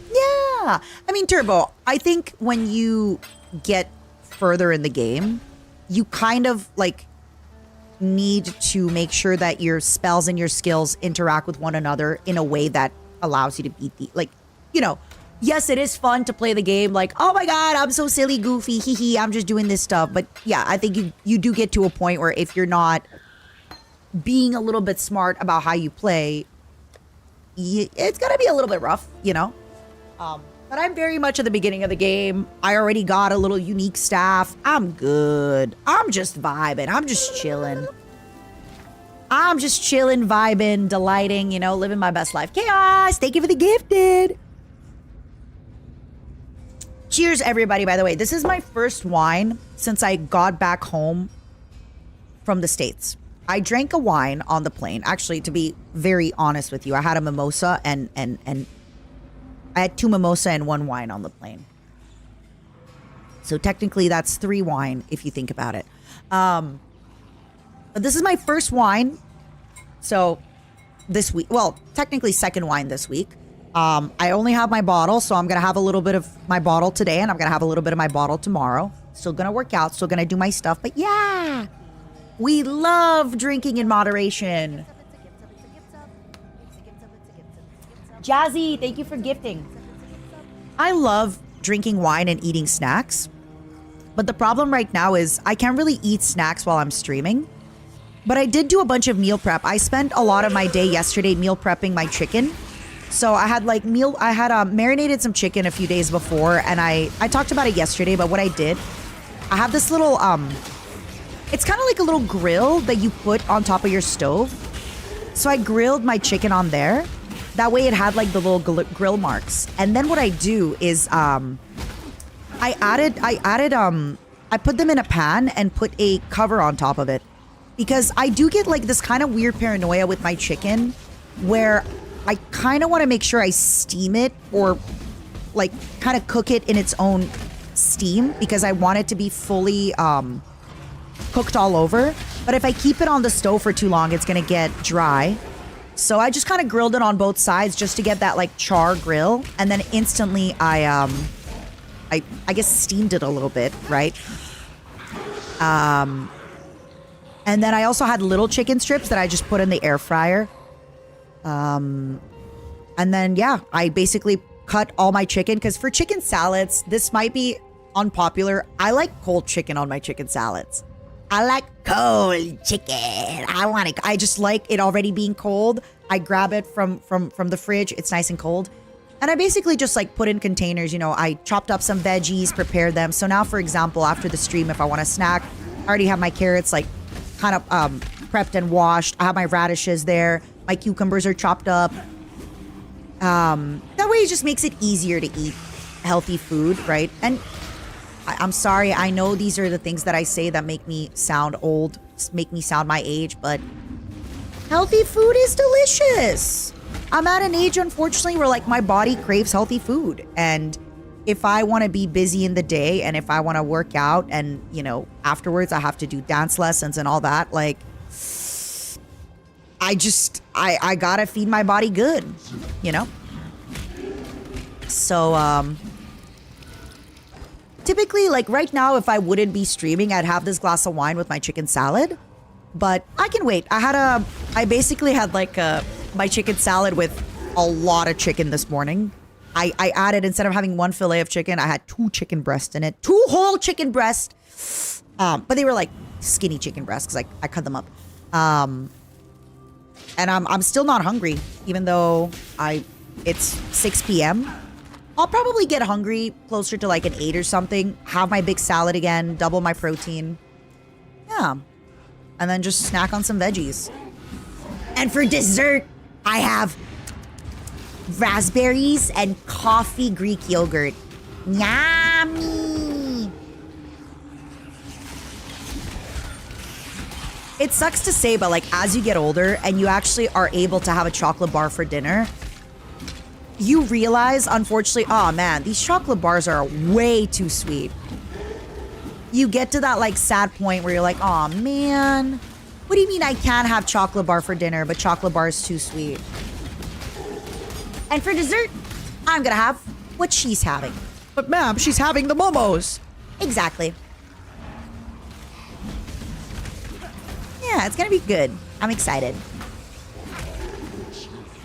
Yeah. I mean, Turbo, I think when you get further in the game, you kind of like need to make sure that your spells and your skills interact with one another in a way that allows you to beat the, like, you know, yes, it is fun to play the game like, oh my god, I'm so silly, goofy, hee hee, I'm just doing this stuff. But yeah, I think you do get to a point where if you're not being a little bit smart about how you play, it's gonna be a little bit rough, you know? But I'm very much at the beginning of the game. I already got a little unique staff. I'm good. I'm just vibing. I'm just chilling. I'm just chilling, vibing, delighting, you know, living my best life. Chaos! Thank you for the gifted. Cheers, everybody, by the way. This is my first wine since I got back home from the States. I drank a wine on the plane. Actually, to be very honest with you, I had a mimosa and I had 2 mimosa and 1 wine on the plane. So technically that's 3 wine if you think about it. But this is my first wine. So this week, well, technically second wine this week. I only have my bottle, so I'm going to have a little bit of my bottle today and I'm going to have a little bit of my bottle tomorrow. Still going to work out, still going to do my stuff. But yeah, we love drinking in moderation. Jazzy, thank you for gifting. I love drinking wine and eating snacks. But the problem right now is I can't really eat snacks while I'm streaming. But I did do a bunch of meal prep. I spent a lot of my day yesterday meal prepping my chicken. So I had marinated some chicken a few days before. And I talked about it yesterday, but what I did, I have this little, it's kind of like a little grill that you put on top of your stove. So I grilled my chicken on there. That way it had like the little grill marks. And then what I do is I put them in a pan and put a cover on top of it. Because I do get like this kind of weird paranoia with my chicken where I kind of want to make sure I steam it or like kind of cook it in its own steam because I want it to be fully cooked all over. But if I keep it on the stove for too long, it's going to get dry. So I just kind of grilled it on both sides just to get that like char grill. And then instantly I guess steamed it a little bit, right? And then I also had little chicken strips that I just put in the air fryer. And then, yeah, I basically cut all my chicken because for chicken salads, this might be unpopular. I like cold chicken on my chicken salads. I like cold chicken. I just like it already being cold. I grab it from the fridge. It's nice and cold. And I basically just like put in containers, you know, I chopped up some veggies, prepared them. So now, for example, after the stream, if I want a snack, I already have my carrots like kind of prepped and washed. I have my radishes there. My cucumbers are chopped up. That way it just makes it easier to eat. healthy food, right? And I'm sorry, I know these are the things that I say that make me sound old, make me sound my age, but healthy food is delicious. I'm at an age, unfortunately, where like my body craves healthy food. And if I want to be busy in the day and if I want to work out and, you know, afterwards I have to do dance lessons and all that, like, I gotta feed my body good, you know? So, typically, like right now, if I wouldn't be streaming, I'd have this glass of wine with my chicken salad. But I can wait. I basically had like my chicken salad with a lot of chicken this morning. I added, instead of having one fillet of chicken, I had 2 chicken breasts in it. 2 whole chicken breasts. But they were like skinny chicken breasts because I cut them up. And I'm still not hungry, even though it's 6 p.m. I'll probably get hungry closer to like an 8 or something. Have my big salad again, double my protein. Yeah. And then just snack on some veggies. And for dessert, I have raspberries and coffee Greek yogurt. Yummy! It sucks to say, but like as you get older and you actually are able to have a chocolate bar for dinner, you realize, unfortunately, oh man, these chocolate bars are way too sweet. You get to that like sad point where you're like, oh man, what do you mean I can't have chocolate bar for dinner, but chocolate bar is too sweet? And for dessert, I'm gonna have what she's having. But ma'am, she's having the momos. Exactly. Yeah, it's gonna be good. I'm excited.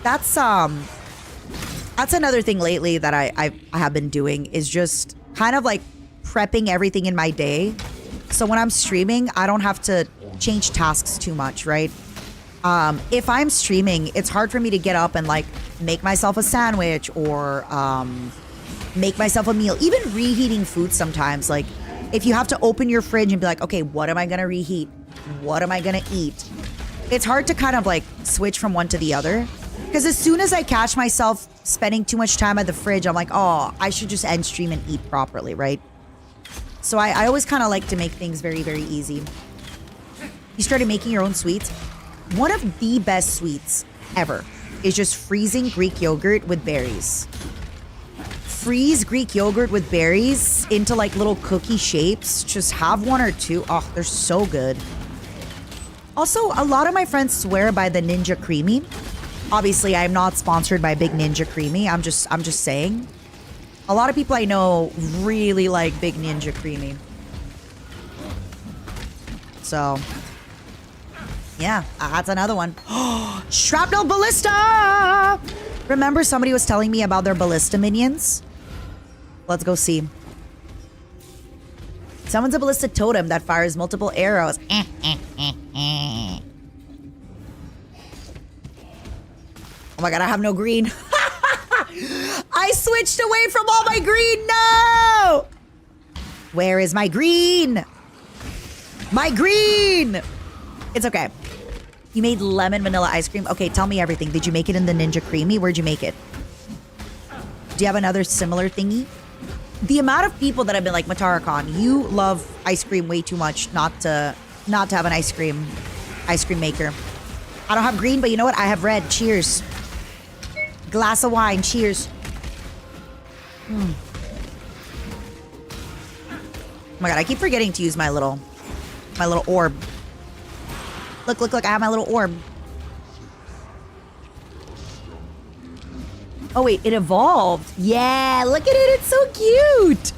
That's another thing lately that I have been doing is just kind of like prepping everything in my day. So when I'm streaming, I don't have to change tasks too much, right? If I'm streaming, it's hard for me to get up and like make myself a sandwich or make myself a meal. Even reheating food sometimes, like if you have to open your fridge and be like, okay, what am I gonna reheat? What am I gonna eat? It's hard to kind of like switch from one to the other. Because as soon as I catch myself spending too much time at the fridge, I'm like, oh, I should just end stream and eat properly, right? So I always kind of like to make things very, very easy. You started making your own sweets. One of the best sweets ever is just freezing Greek yogurt with berries. Freeze Greek yogurt with berries into like little cookie shapes. Just have 1 or 2. Oh, they're so good. Also, a lot of my friends swear by the Ninja Creamy. Obviously, I'm not sponsored by Big Ninja Creamy. I'm just saying. A lot of people I know really like Big Ninja Creamy. So, yeah, that's another one. Shrapnel Ballista! Remember somebody was telling me about their Ballista minions? Let's go see. Summons a Ballista totem that fires multiple arrows. Oh my god, I have no green. I switched away from all my green. No! Where is my green? My green! It's okay. You made lemon vanilla ice cream. Okay, tell me everything. Did you make it in the Ninja Creamy? Where'd you make it? Do you have another similar thingy? The amount of people that have been like, Matara-Khan, you love ice cream way too much not to have an ice cream maker. I don't have green, but you know what? I have red. Cheers. Glass of wine. Cheers. Oh my god, I keep forgetting to use my little orb. Look, I have my little orb. Oh wait, it evolved. Yeah, look at it, it's so cute.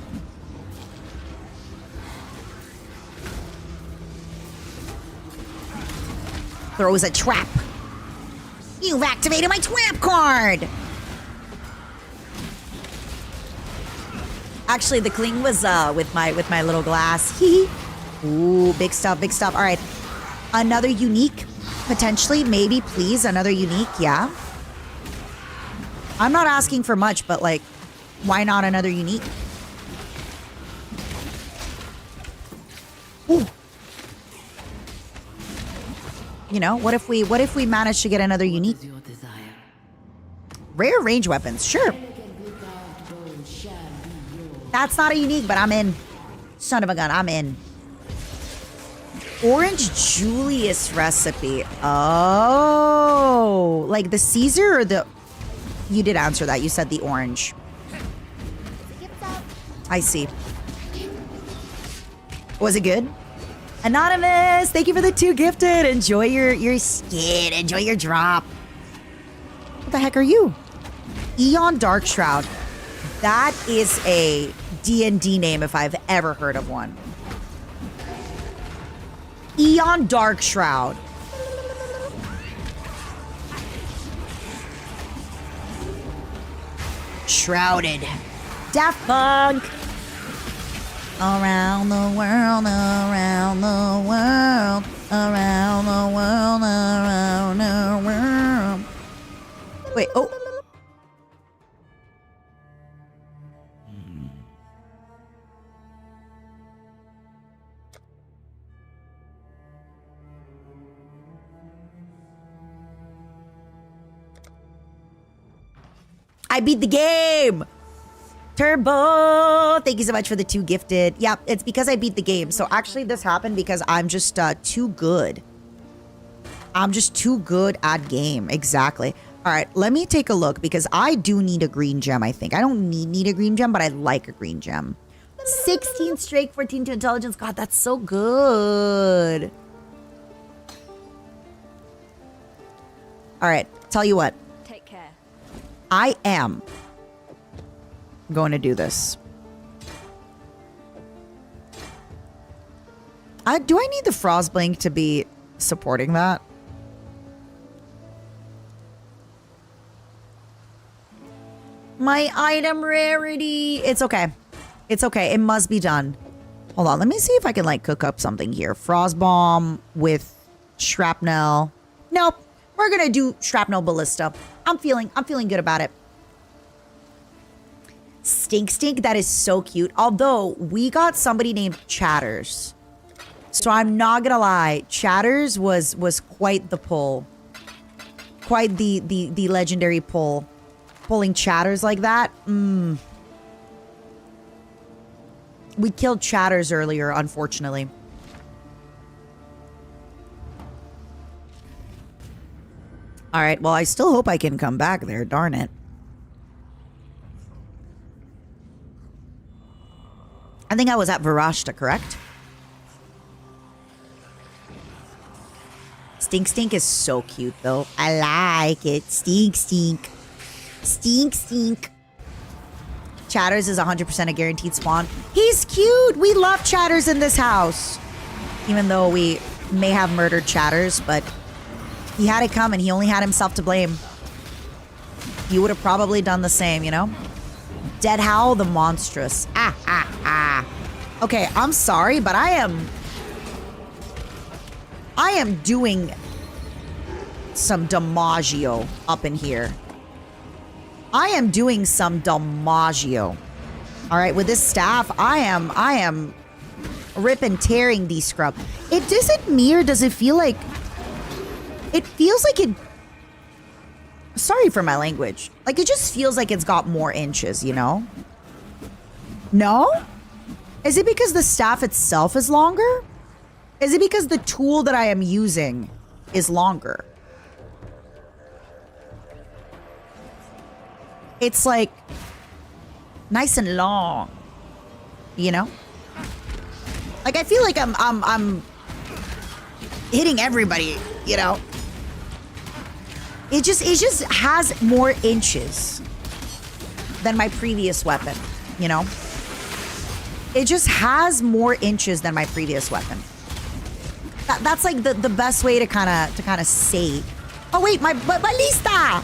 Throws a trap. You've activated my trap card. Actually, the cling was with my little glass. Ooh, big stuff, big stuff. All right, another unique, potentially, maybe, please, another unique. Yeah. I'm not asking for much, but like, why not another unique? Ooh. You know, what if we manage to get another unique? Rare range weapons, sure. That's not a unique, but I'm in. Son of a gun, I'm in. Orange Julius recipe. Oh, like the Caesar or the... You did answer that. You said the orange. Gifts up. I see. Was it good? Anonymous, thank you for the 2 gifted. Enjoy your skin. Enjoy your drop. What the heck are you? Eon Darkshroud. That is a D&D name if I've ever heard of one. Eon Darkshroud. Shrouded. Daft Punk. Around the world, around the world, around the world, around the world. Wait, oh. I beat the game. Turbo, thank you so much for the 2 gifted. Yeah, it's because I beat the game. So actually this happened because I'm just too good. I'm just too good at game. Exactly. All right, let me take a look because I do need a green gem, I think. I don't need a green gem, but I like a green gem. 16 strength, 14 to intelligence. God, that's so good. All right, tell you what. Take care. I am going to do this. Do I need the Frostblink to be supporting that? My item rarity. It's okay. It's okay. It must be done. Hold on. Let me see if I can like cook up something here. Frost bomb with shrapnel. Nope. We're going to do shrapnel ballista. I'm feeling good about it. Stink. That is so cute. Although we got somebody named Chatters. So I'm not going to lie. Chatters was quite the pull. Quite the legendary pull. Pulling Chatters like that. We killed Chatters earlier, unfortunately. All right. Well, I still hope I can come back there. Darn it. I think I was at Varashta, correct? Stink is so cute, though. I like it. Stink. Chatters is 100% a guaranteed spawn. He's cute. We love Chatters in this house. Even though we may have murdered Chatters, but he had it coming. He only had himself to blame. He would have probably done the same, you know? Dead Howl the monstrous. Okay, I'm sorry, but I am doing some DiMaggio up in here. I am doing some DiMaggio. All right, with this staff, I am rip and tearing these scrub. It doesn't mirror. Does it feel like? It feels like it. Sorry for my language. Like it just feels like it's got more inches, you know? No? Is it because the staff itself is longer? Is it because the tool that I am using is longer? It's like nice and long, you know? Like I feel like I'm hitting everybody, you know? It just has more inches than my previous weapon, you know? It just has more inches than my previous weapon. That's like the best way to kind of say. Oh wait, my ballista.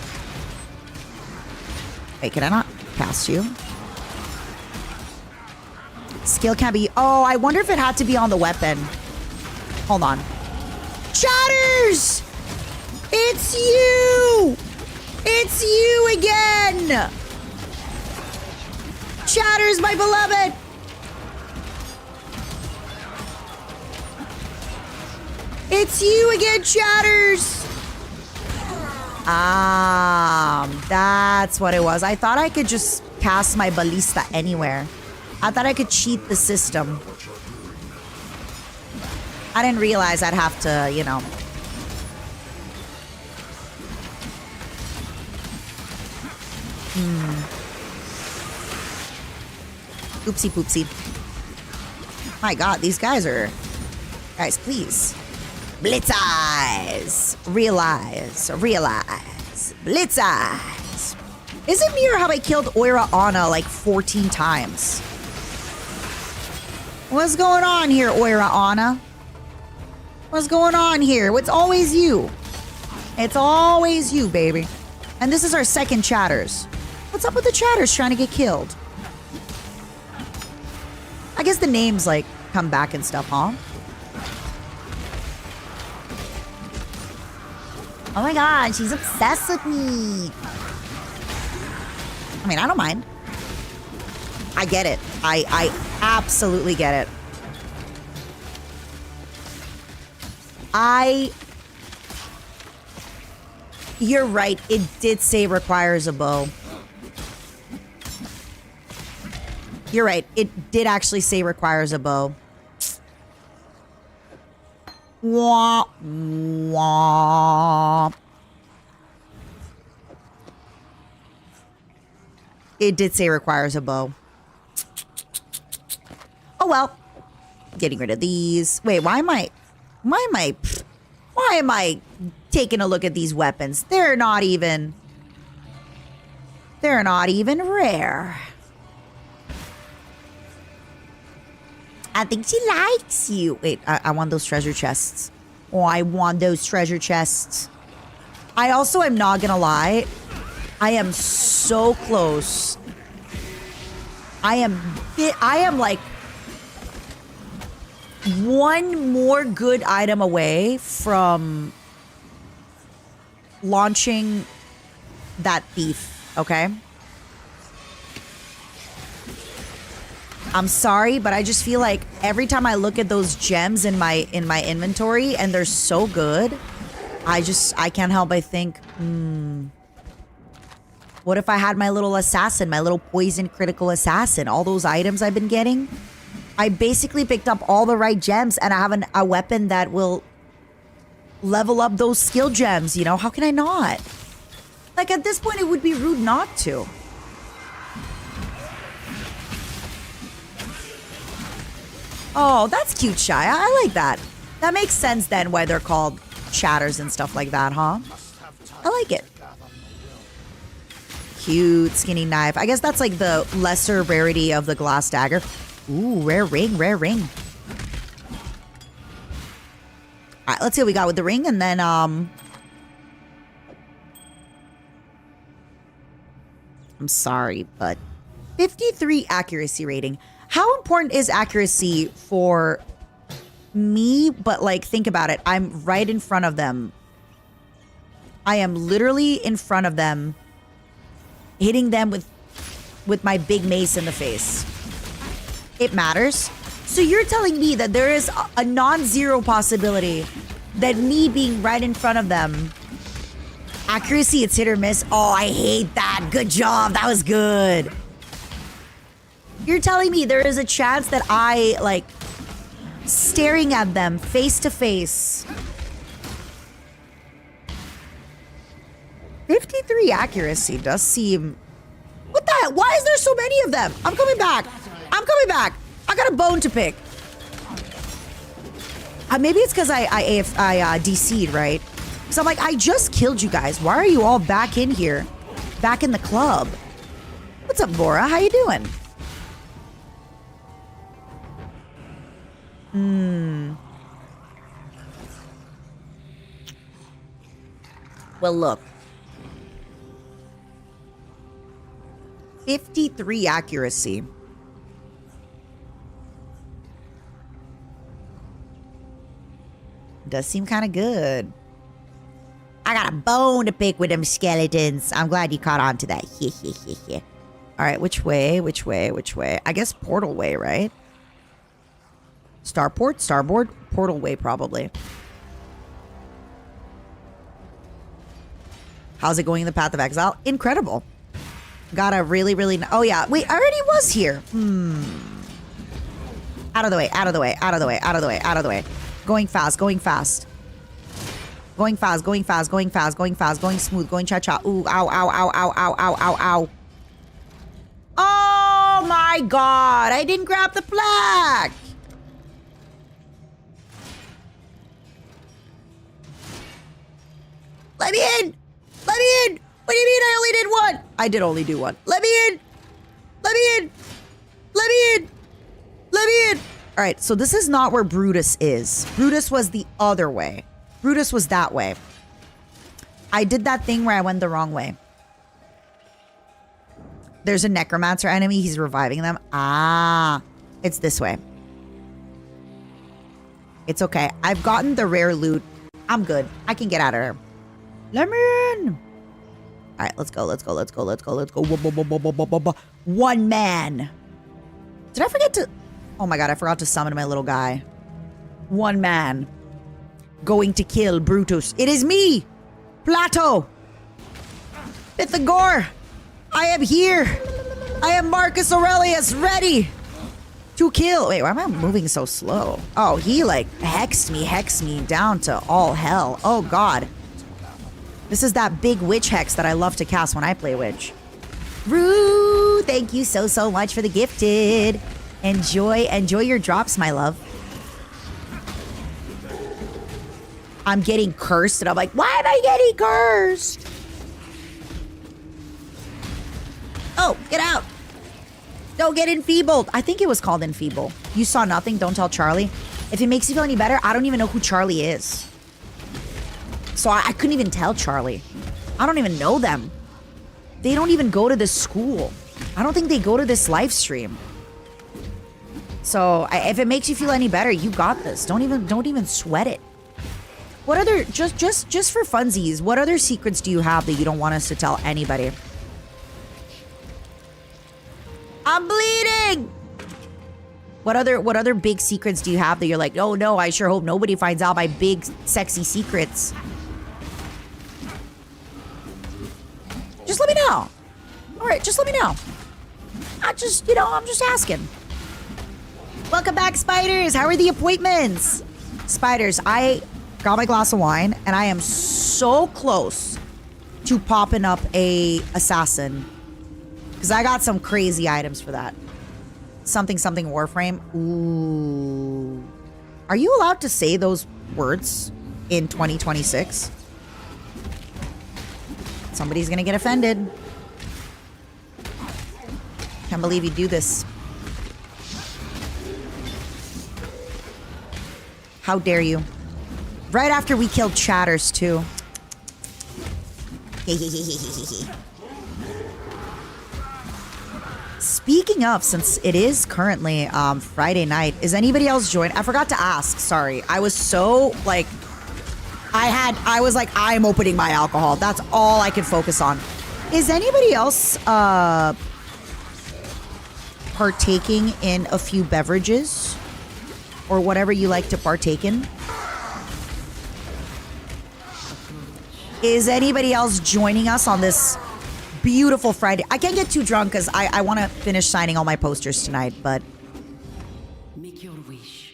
Wait, can I not cast you? Skill can't be. Oh, I wonder if it had to be on the weapon. Hold on. Chatters! It's you! It's you again! Chatters, my beloved! It's you again, Chatters! That's what it was. I thought I could just cast my ballista anywhere. I thought I could cheat the system. I didn't realize I'd have to, you know. Oopsie poopsie. My god, these guys are... Guys, please. Blitz eyes. Realize. Blitz eyes. Is it me or have I killed Oira Anna like 14 times? What's going on here, Oira Anna? What's going on here? It's always you. It's always you, baby. And this is our second chatters. What's up with the chatters trying to get killed? I guess the names, like, come back and stuff, huh? Oh my god, she's obsessed with me. I mean, I don't mind. I get it. I absolutely get it. You're right. It did say requires a bow. You're right. It did actually say requires a bow. Wah, wah. It did say requires a bow. Oh well. Getting rid of these. Wait, why am I taking a look at these weapons? They're not even rare. I think she likes you. Wait, I want those treasure chests. Oh, I want those treasure chests. I also am not gonna lie. I am so close. I am like one more good item away from launching that thief, okay? I'm sorry, but I just feel like every time I look at those gems in my inventory and they're so good, I can't help but think, what if I had my little assassin, my little poison critical assassin, all those items I've been getting? I basically picked up all the right gems and I have a weapon that will level up those skill gems, you know? How can I not? Like, at this point, it would be rude not to. Oh, that's cute, Shy. I like that. That makes sense then why they're called chatters and stuff like that, huh? I like it. Cute skinny knife. I guess that's like the lesser rarity of the glass dagger. Ooh, rare ring, rare ring. All right, let's see what we got with the ring, and then I'm sorry, but 53 accuracy rating. How important is accuracy for me? But like, think about it. I'm right in front of them. I am literally in front of them, hitting them with my big mace in the face. It matters. So you're telling me that there is a non-zero possibility that me being right in front of them, accuracy, it's hit or miss. Oh, I hate that. Good job. That was good. You're telling me there is a chance that I, like, staring at them face to face. 53 accuracy does seem... What the hell? Why is there so many of them? I'm coming back. I'm coming back. I got a bone to pick. Maybe it's because I DC'd, right? So I'm like, I just killed you guys. Why are you all back in here? Back in the club. What's up, Bora? How you doing? Well, look. 53 accuracy. Does seem kind of good. I got a bone to pick with them skeletons. I'm glad you caught on to that. All right, which way? Which way? Which way? I guess portal way, right? Starport? Starboard? Portal way, probably. How's it going in the Path of Exile? Incredible. Got a really, really... Oh, yeah. Wait, I already was here. Out of the way, out of the way, out of the way, out of the way, out of the way. Going fast, going fast. Going fast, going fast, going fast, going fast, going smooth, going cha-cha. Ooh, ow, ow, ow, ow, ow, ow, ow, ow. Oh my god, I didn't grab the plaque. Let me in. Let me in. What do you mean I only did one? I did only do one. Let me in. Let me in. Let me in. Let me in. All right, so this is not where Brutus is. Brutus was the other way. Brutus was that way. I did that thing where I went the wrong way. There's a necromancer enemy. He's reviving them. Ah, it's this way. It's okay. I've gotten the rare loot. I'm good. I can get out of here. Let me in. All right, let's go. Let's go. Let's go. Let's go. Let's go. One man. Did I forget to... Oh my god, I forgot to summon my little guy. One man. Going to kill Brutus. It is me, Plato. Pythagore. I am here. I am Marcus Aurelius, ready to kill. Wait, why am I moving so slow? Oh, he like hexed me down to all hell. Oh god. This is that big witch hex that I love to cast when I play witch. Rue, thank you so much for the gifted. Enjoy your drops, my love. I'm getting cursed, and I'm like, why am I getting cursed? Oh, get out. Don't get enfeebled. I think it was called enfeeble. You saw nothing, don't tell Charlie. If it makes you feel any better, I don't even know who Charlie is. So I couldn't even tell Charlie. I don't even know them. They don't even go to this school. I don't think they go to this live stream. So if it makes you feel any better, you got this. Don't even sweat it. What other, just for funsies, what other secrets do you have that you don't want us to tell anybody? I'm bleeding! What other big secrets do you have that you're like, oh no, I sure hope nobody finds out my big, sexy secrets? Just let me know. All right, just let me know. I'm just asking. Welcome back, Spiders. How are the appointments? Spiders, I got my glass of wine, and I am so close to popping up a assassin. Because I got some crazy items for that. Something Warframe. Ooh. Are you allowed to say those words in 2026? Somebody's gonna get offended. Can't believe you do this. How dare you? Right after we killed Chatters, too. Speaking of, since it is currently Friday night, is anybody else joined? I forgot to ask, sorry. I was so, like, I was like, I'm opening my alcohol. That's all I could focus on. Is anybody else partaking in a few beverages? Or whatever you like to partake in? Is anybody else joining us on this beautiful Friday? I can't get too drunk because I want to finish signing all my posters tonight, but... Make your wish.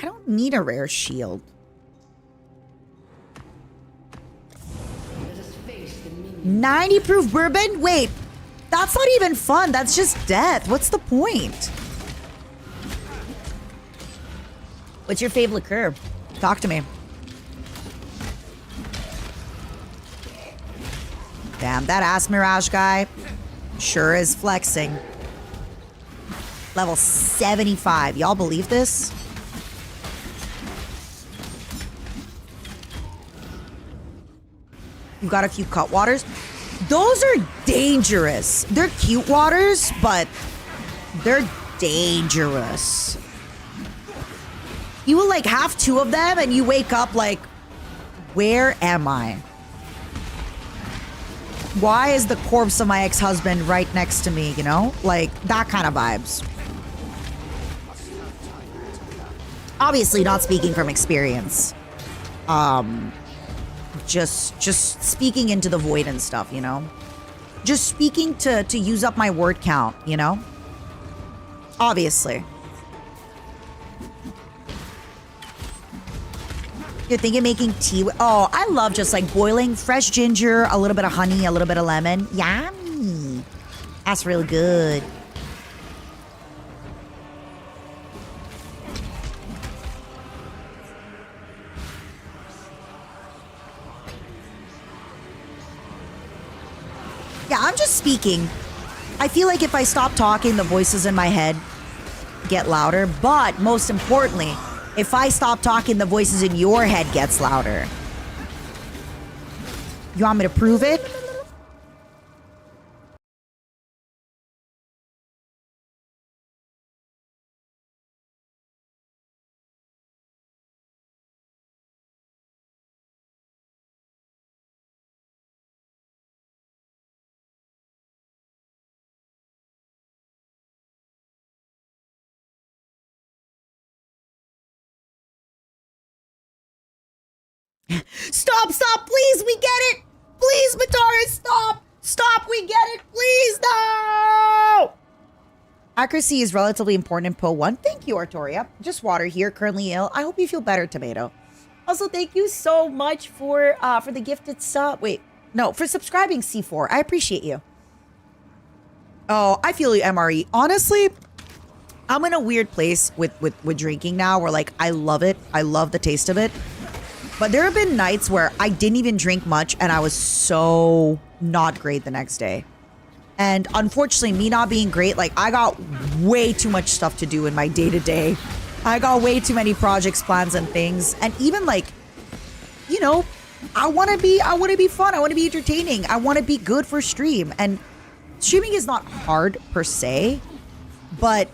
I don't need a rare shield. Let us face the minions. 90 proof bourbon? Wait, that's not even fun. That's just death. What's the point? What's your favorite liqueur? Talk to me. Damn, that ass Mirage guy sure is flexing. Level 75. Y'all believe this? You got a few cut waters. Those are dangerous. They're cute waters, but they're dangerous. You will like have two of them and you wake up like, where am I? Why is the corpse of my ex-husband right next to me, you know? Like that kind of vibes. Obviously not speaking from experience. Just speaking into the void and stuff, you know? Just speaking to use up my word count, you know? Obviously. You're thinking making tea with... Oh, I love just like boiling fresh ginger, a little bit of honey, a little bit of lemon. Yummy. That's really good. Yeah, I'm just speaking. I feel like if I stop talking, the voices in my head get louder. But most importantly, if I stop talking, the voices in your head gets louder. You want me to prove it? Stop, stop, please, we get it. Please, Matara, stop. Stop, we get it, please, no. Accuracy is relatively important in Poe 1. Thank you, Artoria. Just water here, currently ill. I hope you feel better, Tomato. Also, thank you so much for the gifted sub. Wait, no, for subscribing, C4. I appreciate you. Oh, I feel you, MRE. Honestly, I'm in a weird place with drinking now where, like, I love it. I love the taste of it. But there have been nights where I didn't even drink much and I was so not great the next day. And unfortunately, me not being great, like, I got way too much stuff to do in my day-to-day. I got way too many projects, plans, and things. And even, like, you know, I want to be fun. I want to be entertaining. I want to be good for stream. And streaming is not hard per se, but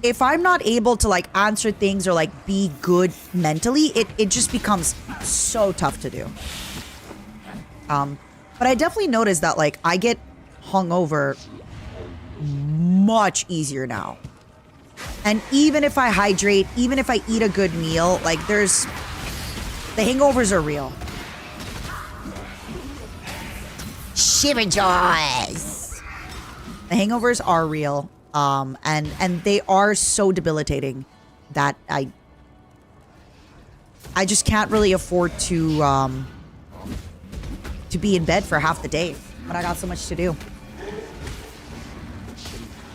if I'm not able to, like, answer things or, like, be good mentally, it just becomes so tough to do. But I definitely noticed that, like, I get hungover much easier now. And even if I hydrate, even if I eat a good meal, like, the hangovers are real. Shiver jaws. The hangovers are real. And they are so debilitating that I just can't really afford to be in bed for half the day when I got so much to do.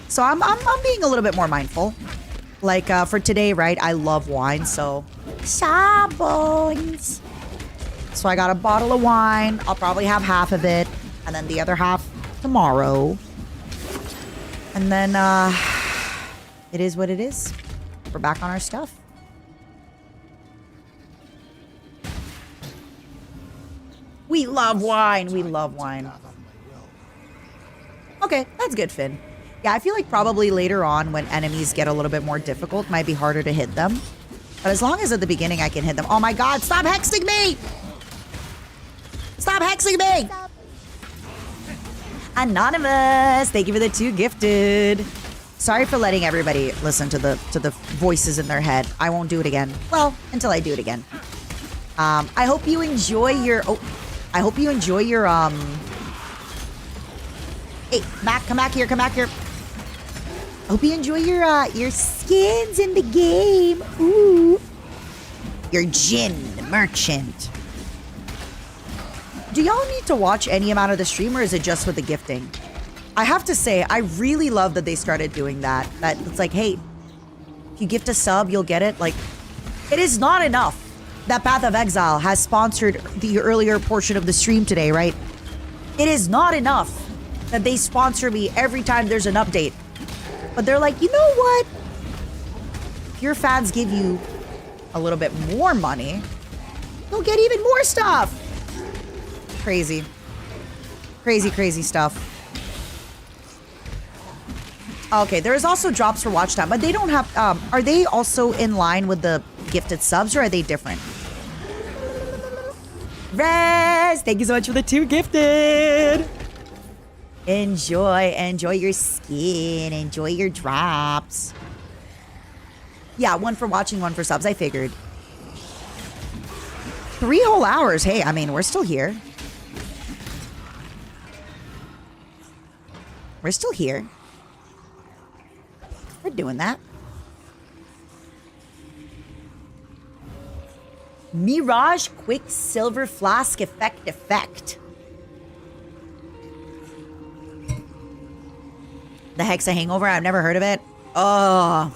So I'm being a little bit more mindful. Like, for today, right, I love wine, so sabons. So I got a bottle of wine. I'll probably have half of it, and then the other half tomorrow. And then, it is what it is. We're back on our stuff. We love wine. We love wine. Okay, that's good, Finn. Yeah, I feel like probably later on when enemies get a little bit more difficult, might be harder to hit them. But as long as at the beginning I can hit them. Oh my god, stop hexing me! Stop hexing me! Anonymous, thank you for the 2 gifted. Sorry for letting everybody listen to the voices in their head. I won't do it again. Well, until I do it again. I hope you enjoy your. I hope you enjoy your. Hey, come back here, come back here. I hope you enjoy your skins in the game. Ooh, your Jinn merchant. Do y'all need to watch any amount of the stream, or is it just with the gifting? I have to say, I really love that they started doing that. That it's like, hey, if you gift a sub, you'll get it. Like, it is not enough that Path of Exile has sponsored the earlier portion of the stream today, right? It is not enough that they sponsor me every time there's an update. But they're like, you know what? If your fans give you a little bit more money, you'll get even more stuff. Crazy. Crazy, crazy stuff. Okay, there's also drops for watch time, but they don't have, are they also in line with the gifted subs, or are they different? Rez, thank you so much for the 2 gifted. Enjoy your skin, enjoy your drops. Yeah, 1 for watching, 1 for subs, I figured. 3 whole hours, hey, I mean, we're still here. We're still here. We're Been doing that. Mirage Quicksilver Flask effect. The heck's a hangover? I've never heard of it. Oh.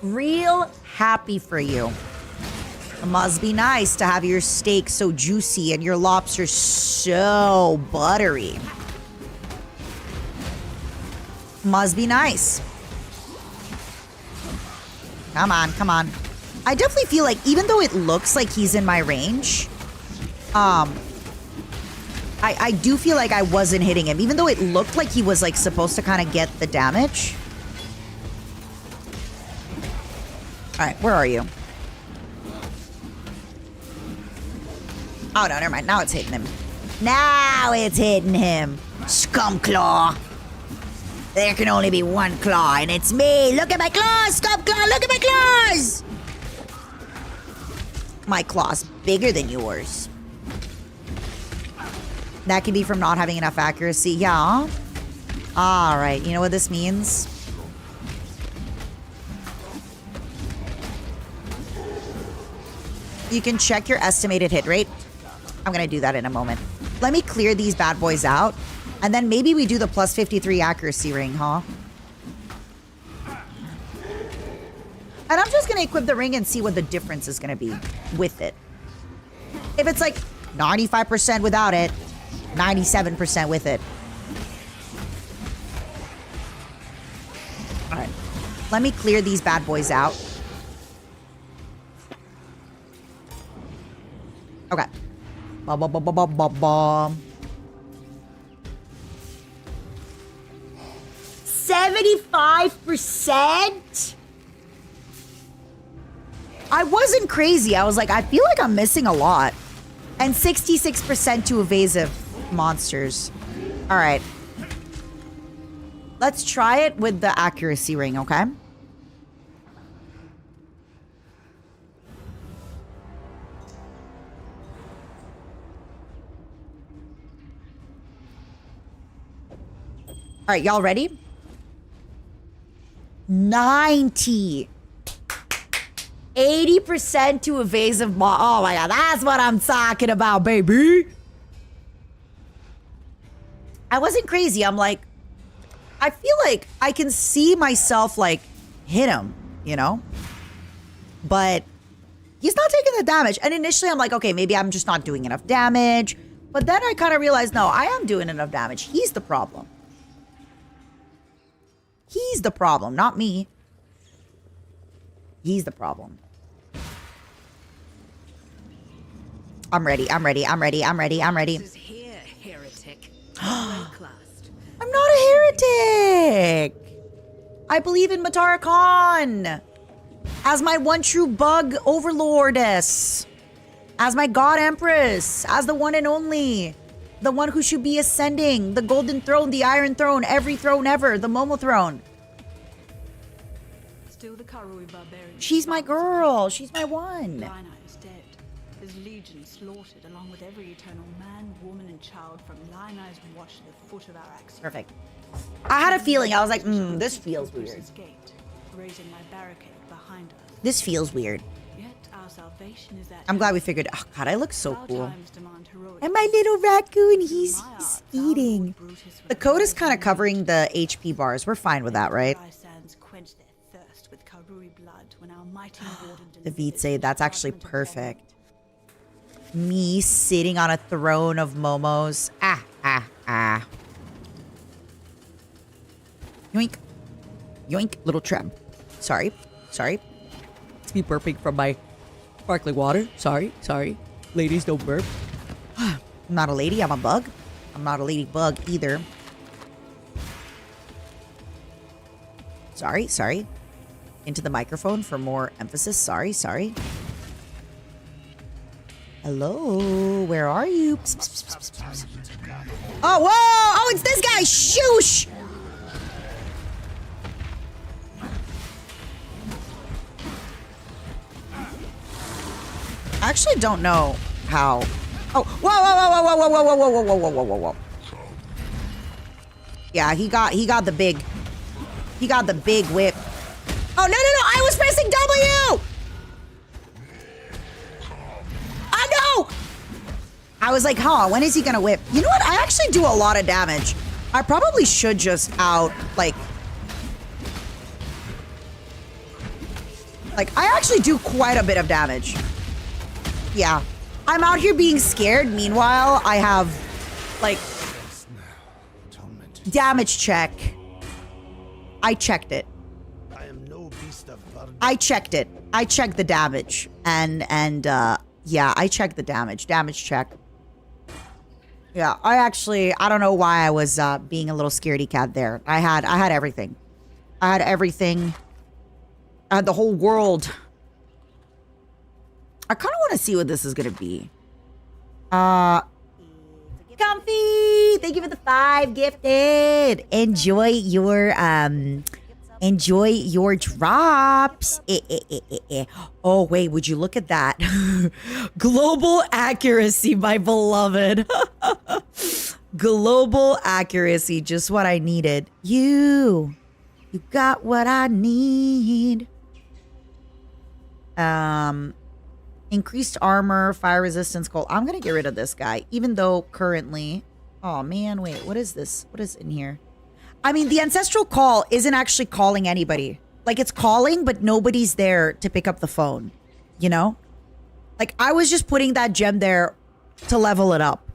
Real happy for you. It must be nice to have your steak so juicy and your lobster so buttery. Must be nice. Come on, come on. I definitely feel like even though it looks like he's in my range, I do feel like I wasn't hitting him. Even though it looked like he was like supposed to kind of get the damage. All right, where are you? Oh, no, never mind. Now it's hitting him. Now it's hitting him. Scum Claw. There can only be one claw, and it's me. Look at my claws, Scum Claw. Look at my claws. My claw's bigger than yours. That could be from not having enough accuracy. Yeah. All right. You know what this means? You can check your estimated hit rate. I'm going to do that in a moment. Let me clear these bad boys out. And then maybe we do the plus 53 accuracy ring, huh? And I'm just going to equip the ring and see what the difference is going to be with it. If it's like 95% without it, 97% with it. All right. Let me clear these bad boys out. Okay. 75%? I wasn't crazy. I was like, I feel like I'm missing a lot. And 66% to evasive monsters. All right. Let's try it with the accuracy ring, okay? All right, y'all ready? 90. 80% to evasive. Oh my God, that's what I'm talking about, baby. I wasn't crazy. I'm like, I feel like I can see myself like hit him, you know? But he's not taking the damage. And initially I'm like, okay, maybe I'm just not doing enough damage. But then I kind of realized, no, I am doing enough damage. He's the problem. He's the problem, not me. He's the problem. I'm ready. I'm ready. I'm ready. I'm ready. I'm ready. Here, heretic. I'm not a heretic. I believe in Matara Khan as my one true bug overlordess, as my god empress, as the one and only, the one who should be ascending, the golden throne, the iron throne, every throne ever, the Momo throne. Still the Karui barbarian. She's my girl. She's my one. Lina is dead. His legion slaughtered along with every eternal man, woman, and child from Lina's watch to the foot of our axiom. Perfect. I had a feeling. I was like, this feels weird. Gate, raising my barricade behind us. This feels weird. Yet our salvation is at I'm glad we figured. Oh God, I look so Our cool. times demand heroic And my little raccoon, he's My art, eating. thou Brutus The with code is a kind of covering the HP bars. We're fine with that, right? dry sands quench their thirst with Karui blood when our mighty warden The delivers Vitse, that's actually judgment upon perfect. Me sitting on a throne of momos. Ah, ah, ah. Yoink. Yoink, little tramp. Sorry. Sorry. It's me burping from my sparkling water. Sorry. Sorry. Ladies don't burp. I'm not a lady, I'm a bug. I'm not a ladybug either. Sorry, sorry. Into the microphone for more emphasis. Sorry, sorry. Hello, where are you? Psst, psst, psst, psst, psst. Oh, whoa! Oh, it's this guy! Shoosh! I actually don't know how. Oh, whoa, whoa, whoa, whoa, whoa, whoa, whoa, whoa, whoa, whoa, whoa, whoa, whoa, whoa. Yeah, he got the big He got the big whip. Oh, no, no, no. I was pressing W. Oh, no. I was like, huh, when is he going to whip? You know what? I actually do a lot of damage. I probably should just like, I actually do quite a bit of damage. Yeah. I'm out here being scared. Meanwhile, I have, like, damage check. I checked it. I am no beast of burden. I checked it. I checked the damage. And yeah, I checked the damage. Damage check. Yeah, I don't know why I was being a little scaredy cat there. I had everything. I had everything. I had the whole world. I kind of want to see what this is going to be. Comfy! Thank you for the 5 gifted. Enjoy your drops. Oh, wait, would you look at that? Global accuracy, my beloved. Global accuracy, just what I needed. You got what I need. Increased armor, fire resistance, cold. I'm gonna get rid of this guy, even though currently... Oh, man, wait, what is this? What is in here? I mean, the ancestral call isn't actually calling anybody. Like, it's calling, but nobody's there to pick up the phone. You know? Like, I was just putting that gem there to level it up.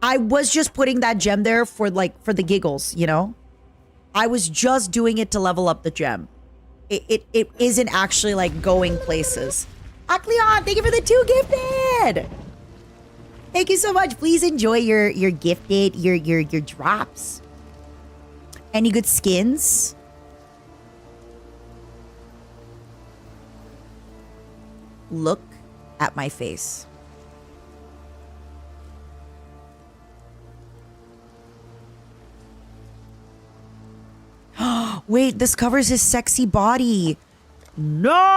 I was just putting that gem there for the giggles, you know? I was just doing it to level up the gem. It isn't actually, like, going places. Acleon, thank you for the 2 gifted! Thank you so much. Please enjoy your gifted, your drops. Any good skins? Look at my face. Wait, this covers his sexy body. No!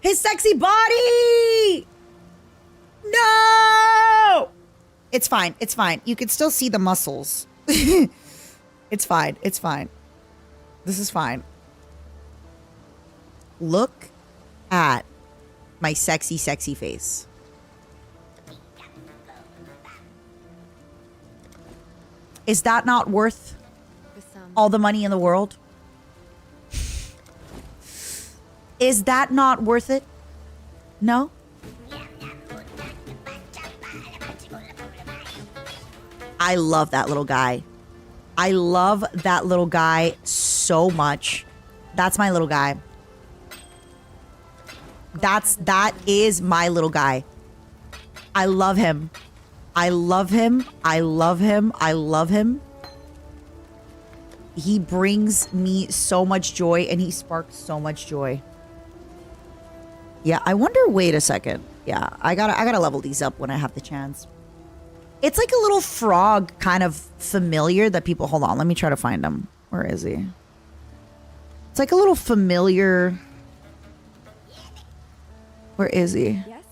His sexy body! No! It's fine. It's fine. You can still see the muscles. It's fine. It's fine. This is fine. Look at my sexy, sexy face. Is that not worth all the money in the world? Is that not worth it? No? I love that little guy. I love that little guy so much. That's my little guy. That is my little guy. I love him. I love him. I love him. I love him. He brings me so much joy and he sparks so much joy. Yeah, I wonder, wait a second. Yeah, I gotta level these up when I have the chance. It's like a little frog kind of familiar that people, hold on, let me try to find him. Where is he? It's like a little familiar. Where is he? Yes?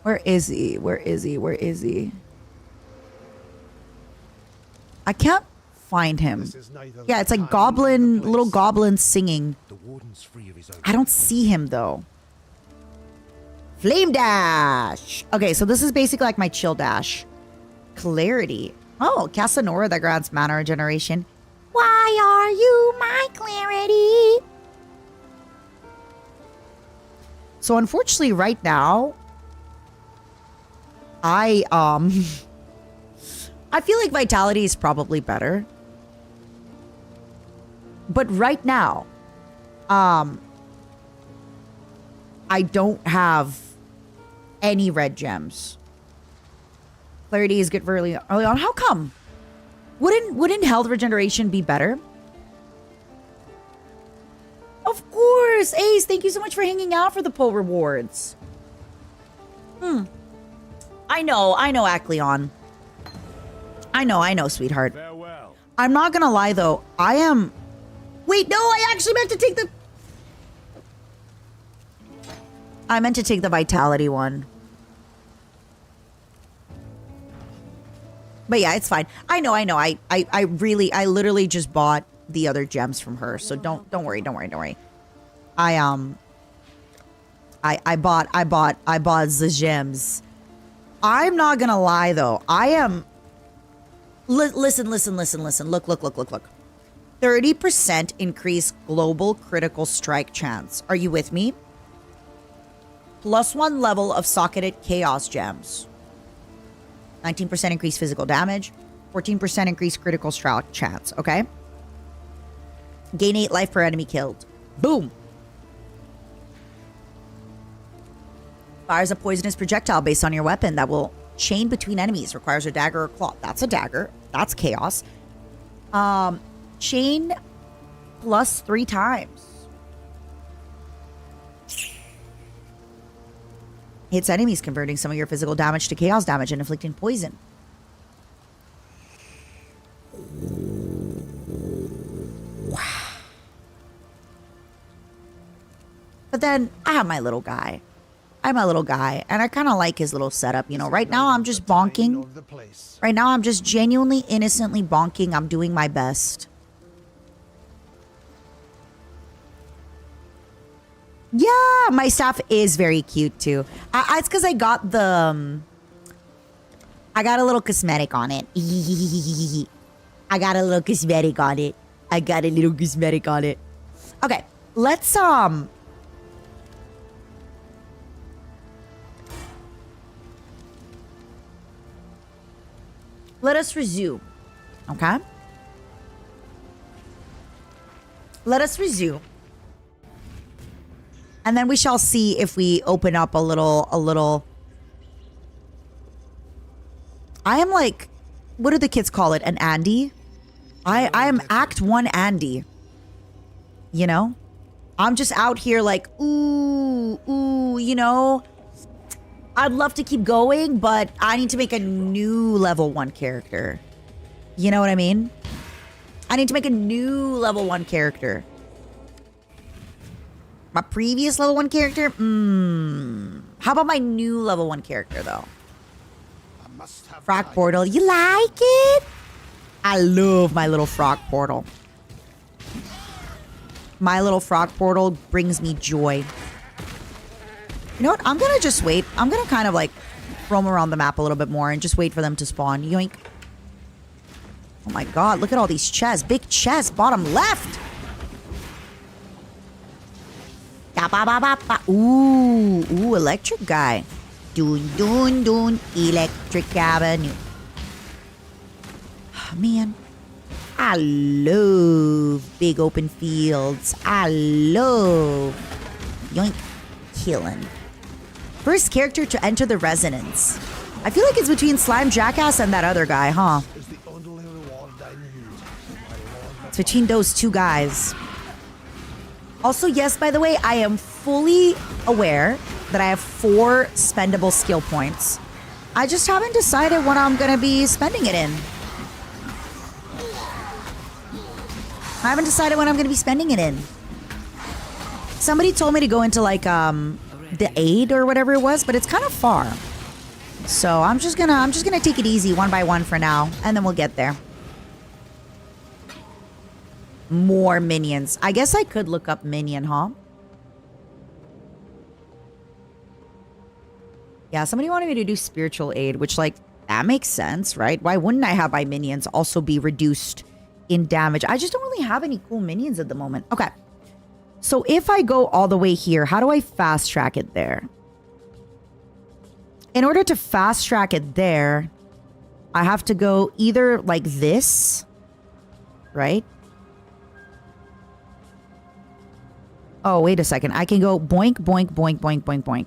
Where is he? Where is he? Where is he? I can't find him. Yeah, it's like goblin, little goblin singing. The warden's free of his own. I don't see him though. Flame dash. Okay, so this is basically like my chill dash. Clarity. Oh, Casanora that grants mana regeneration. Why are you my clarity? So unfortunately right now, I feel like vitality is probably better. But right now, I don't have any red gems. Clarity is good for early on. How come? Wouldn't health regeneration be better? Of course, Ace. Thank you so much for hanging out for the pull rewards. I know, Acleon. I know, sweetheart. Farewell. I'm not gonna lie though. I am. Wait, no, I actually meant to take the. I meant to take the vitality one. But yeah, it's fine. I know. I literally just bought the other gems from her. So don't worry. I bought the gems. I'm not gonna lie though. I am. Listen. Look. 30% increase global critical strike chance. Are you with me? +1 level of socketed chaos gems. 19% increased physical damage. 14% increased critical strike chance. Okay. Gain 8 life per enemy killed. Boom. Fires a poisonous projectile based on your weapon that will chain between enemies. Requires a dagger or claw. That's a dagger. That's chaos. Chain +3 times. Hits enemies, converting some of your physical damage to chaos damage and inflicting poison. But then I have my little guy. And I kind of like his little setup. You know, right now I'm just bonking. Right now I'm just genuinely, innocently bonking. I'm doing my best. Yeah, my staff is very cute too. It's because I got the... I got a little cosmetic on it. Okay, let's let us resume. Okay? Let us resume. And then we shall see if we open up a little. I am like, what do the kids call it? An Andy? I am Act 1 Andy. You know? I'm just out here like, ooh, you know? I'd love to keep going, but I need to make a new level 1 character. You know what I mean? I need to make a new level 1 character. My previous level 1 character? How about my new level 1 character, though? Frog Portal. You like it? I love my little frog portal. My little frog portal brings me joy. You know what? I'm going to just wait. I'm going to kind of like roam around the map a little bit more and just wait for them to spawn. Yoink. Oh my god, look at all these chests. Big chest, bottom left. Ooh, electric guy. Dun, electric avenue. Man, I love big open fields. I love yoink killing. First character to enter the resonance. I feel like it's between Slime Jackass and that other guy, huh? It's between those two guys. Also, yes, by the way, I am fully aware that I have 4 spendable skill points. I just haven't decided what I'm going to be spending it in. I haven't decided what I'm going to be spending it in. Somebody told me to go into like the aid or whatever it was, but it's kind of far. So I'm just gonna take it easy one by one for now, and then we'll get there. More minions. I guess I could look up minion, huh? Yeah, somebody wanted me to do spiritual aid, which, like, that makes sense, right? Why wouldn't I have my minions also be reduced in damage? I just don't really have any cool minions at the moment. Okay. So if I go all the way here, how do I fast track it there? In order to fast track it there, I have to go either like this, right? Oh, wait a second. I can go boink, boink, boink, boink, boink, boink.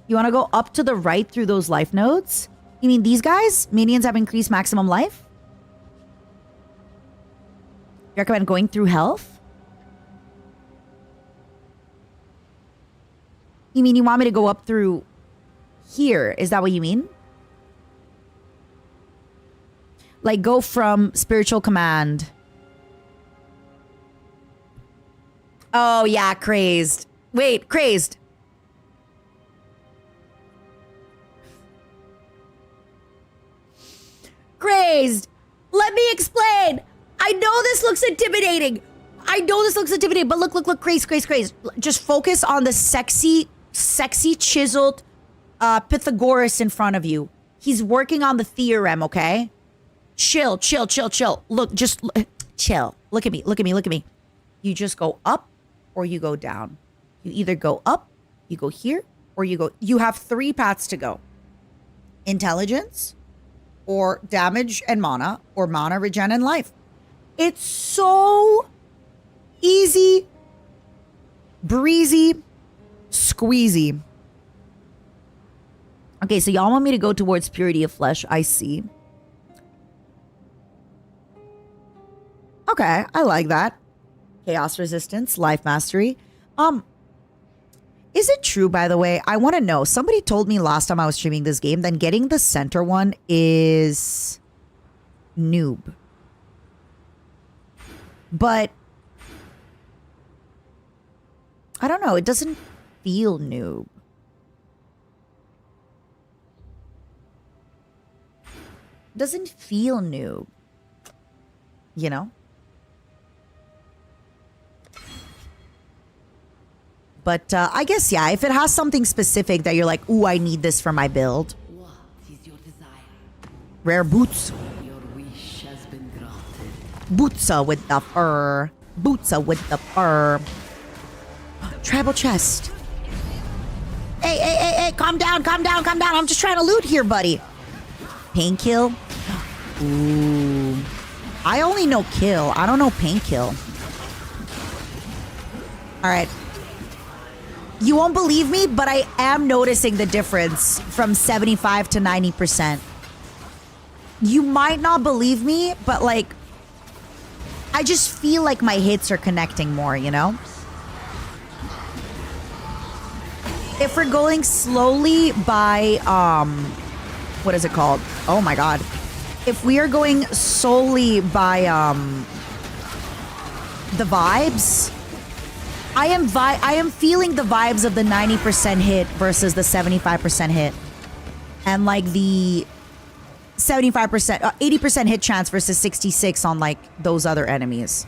You want to go up to the right through those life nodes? You mean these guys? Minions have increased maximum life? You recommend going through health? You mean you want me to go up through here? Is that what you mean? Like go from spiritual command. Oh yeah, crazed. Wait, crazed. Crazed. Let me explain. I know this looks intimidating. But look, crazed. Just focus on the sexy, chiseled Pythagoras in front of you. He's working on the theorem, okay? Chill. Look, just chill. Look at me. You just go up or you go down. You either go up, you go here, or you have 3 paths to go. Intelligence, or damage and mana, or mana, regen, and life. It's so easy, breezy, squeezy. Okay, so y'all want me to go towards purity of flesh. I see. Okay, I like that. Chaos resistance, life mastery. Is it true, by the way? I want to know. Somebody told me last time I was streaming this game, then getting the center one is noob. But I don't know. It doesn't feel noob. It doesn't feel noob. You know? But I guess, yeah, if it has something specific that you're like, ooh, I need this for my build. What is your desire? Rare boots. Your wish has been granted. Bootsa with the fur. Tribal chest. Hey, calm down. I'm just trying to loot here, buddy. Pain kill. Ooh. I only know kill. I don't know pain kill. All right. You won't believe me, but I am noticing the difference from 75 to 90%. You might not believe me, but like, I just feel like my hits are connecting more, you know? If we're going slowly by, what is it called? Oh my God. If we are going solely by, the vibes, I am feeling the vibes of the 90% hit versus the 75% hit. And like the 75%, 80% hit chance versus 66 on like those other enemies.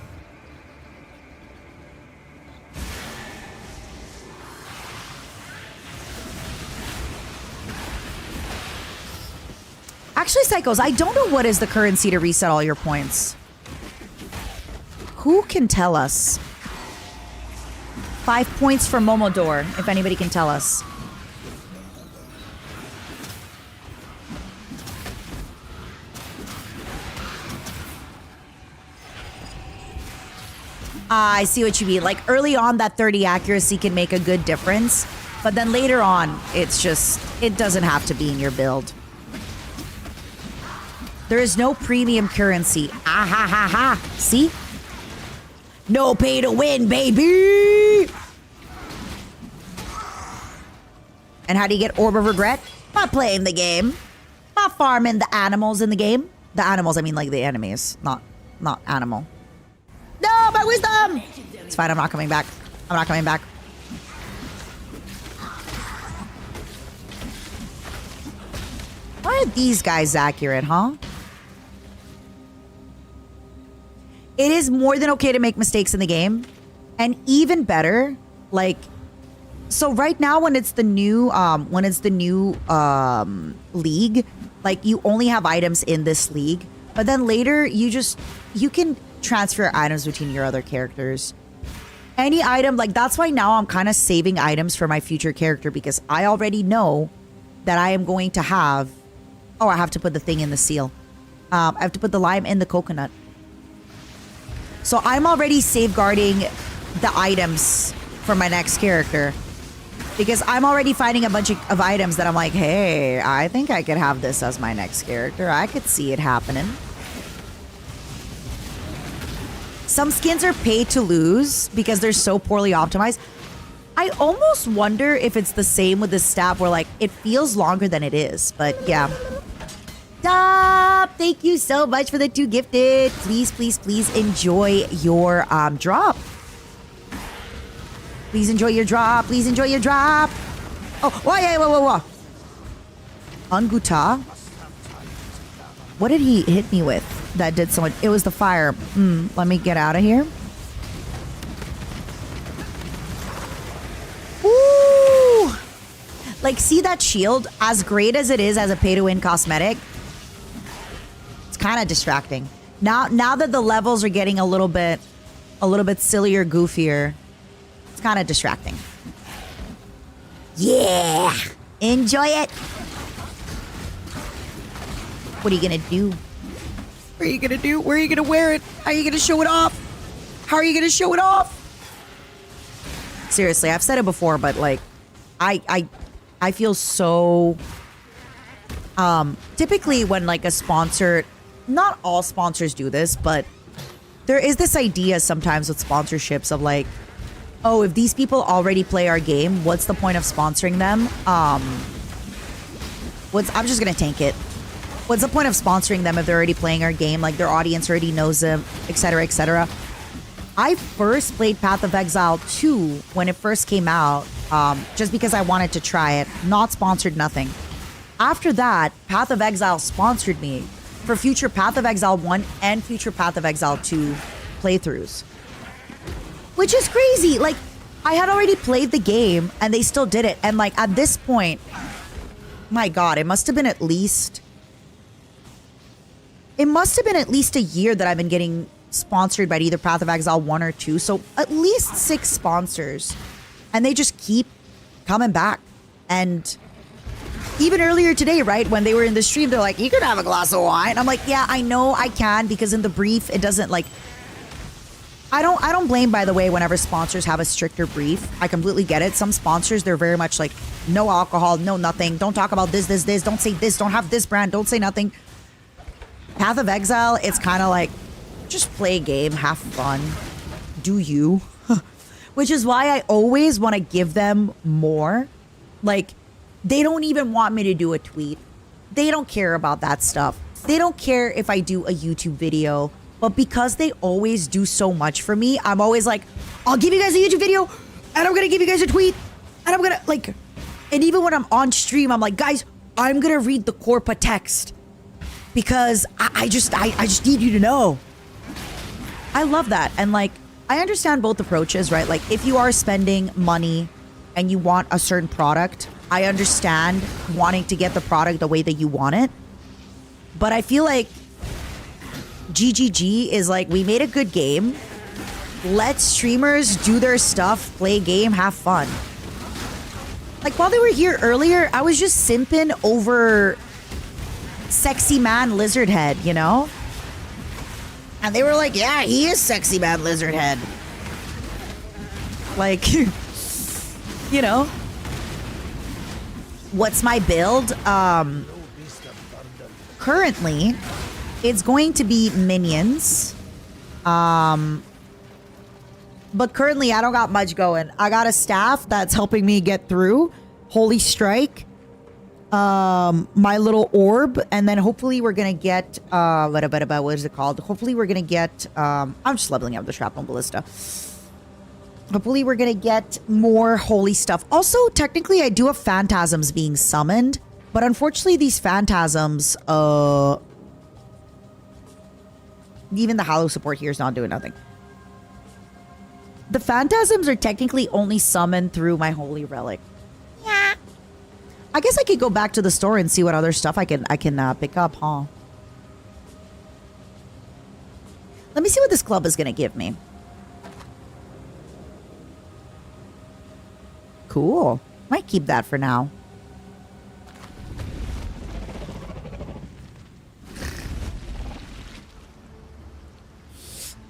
Actually, Psychos, I don't know what is the currency to reset all your points. Who can tell us? 5 points for Momodor, if anybody can tell us. I see what you mean. Like early on, that 30 accuracy can make a good difference. But then later on, it's just, it doesn't have to be in your build. There is no premium currency. Ah ha ha ha. See? No pay to win, baby! And how do you get Orb of Regret? By playing the game. By farming the animals in the game. The animals, I mean like the enemies. Not animal. No, my wisdom! It's fine, I'm not coming back. Why are these guys accurate, huh? It is more than okay to make mistakes in the game. And even better, like, so right now when it's the new league, like you only have items in this league, but then later you can transfer items between your other characters. Any item, like that's why now I'm kind of saving items for my future character because I already know that I am going to have, oh, I have to put the thing in the seal. I have to put the lime in the coconut. So I'm already safeguarding the items for my next character because I'm already finding a bunch of items that I'm like, hey, I think I could have this as my next character. I could see it happening. Some skins are paid to lose because they're so poorly optimized. I almost wonder if it's the same with this stat where like it feels longer than it is, but yeah. Stop! Thank you so much for the 2 gifted. Please enjoy your drop. Please enjoy your drop. Please enjoy your drop. Oh, whoa. Anguta? What did he hit me with that did so much? It was the fire. Let me get out of here. Ooh! Like, see that shield? As great as it is as a pay-to-win cosmetic, it's kind of distracting. Now that the levels are getting a little bit sillier, goofier, it's kind of distracting. Yeah! Enjoy it! What are you gonna do? What are you gonna do? Where are you gonna wear it? How are you gonna show it off? How are you gonna show it off? Seriously, I've said it before, but like, I feel so. Typically, when like a sponsor, not all sponsors do this, but there is this idea sometimes with sponsorships of like, oh, if these people already play our game, what's the point of sponsoring them? I'm just gonna tank it. What's the point of sponsoring them if they're already playing our game? Like, their audience already knows them, etc., etc. I first played Path of Exile 2 when it first came out, just because I wanted to try it. Not sponsored, nothing. After that, Path of Exile sponsored me for future Path of Exile 1 and future Path of Exile 2 playthroughs. Which is crazy. Like, I had already played the game and they still did it. And like, at this point, my God, it must have been at least a year that I've been getting sponsored by either Path of Exile 1 or 2. So at least 6 sponsors. And they just keep coming back. And even earlier today, right, when they were in the stream, they're like, you could have a glass of wine. I'm like, yeah, I know I can, because in the brief, it doesn't like... I don't blame, by the way, whenever sponsors have a stricter brief. I completely get it. Some sponsors, they're very much like, no alcohol, no nothing. Don't talk about this. Don't say this. Don't have this brand. Don't say nothing. Path of Exile, it's kind of like, just play a game, have fun, do you. Which is why I always want to give them more. Like, they don't even want me to do a tweet. They don't care about that stuff. They don't care if I do a YouTube video. But because they always do so much for me, I'm always like, I'll give you guys a YouTube video, and I'm going to give you guys a tweet, and I'm going to, like, and even when I'm on stream, I'm like, guys, I'm going to read the Corpa text. Because I just need you to know. I love that. And like, I understand both approaches, right? Like, if you are spending money and you want a certain product, I understand wanting to get the product the way that you want it. But I feel like GGG is like, we made a good game. Let streamers do their stuff, play a game, have fun. Like, while they were here earlier, I was just simping over Sexy Man Lizard Head, you know? And they were like, yeah, he is Sexy Man Lizard Head. Like, you know? What's my build? Currently, it's going to be minions. But currently, I don't got much going. I got a staff that's helping me get through. Holy Strike. My little orb, and then hopefully we're gonna get what is it called? Hopefully we're gonna get I'm just leveling up the shrapnel ballista. Hopefully we're gonna get more holy stuff. Also, technically I do have phantasms being summoned, but unfortunately these phantasms, even the Hallow support here is not doing nothing. The phantasms are technically only summoned through my holy relic. Yeah. I guess I could go back to the store and see what other stuff I can pick up, huh? Let me see what this club is going to give me. Cool. Might keep that for now.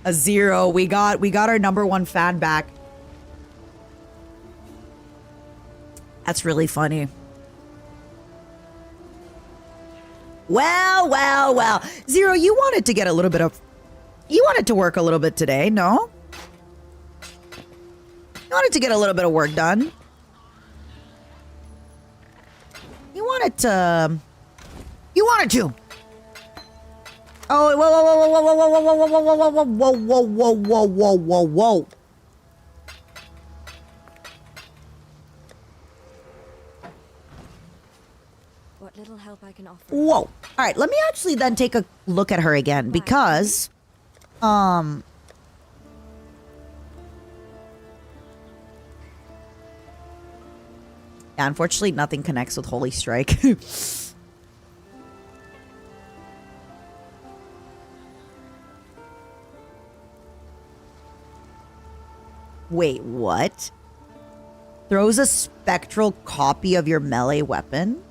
A 0. We got our #1 fan back. That's really funny. Well. 0, you wanted to get a little bit of... You wanted to work a little bit today, no? You wanted to get a little bit of work done. You wanted to... Oh, whoa. What little help I can offer. Whoa. All right, let me actually then take a look at her again because yeah, unfortunately nothing connects with Holy Strike. Wait, what? Throws a spectral copy of your melee weapon?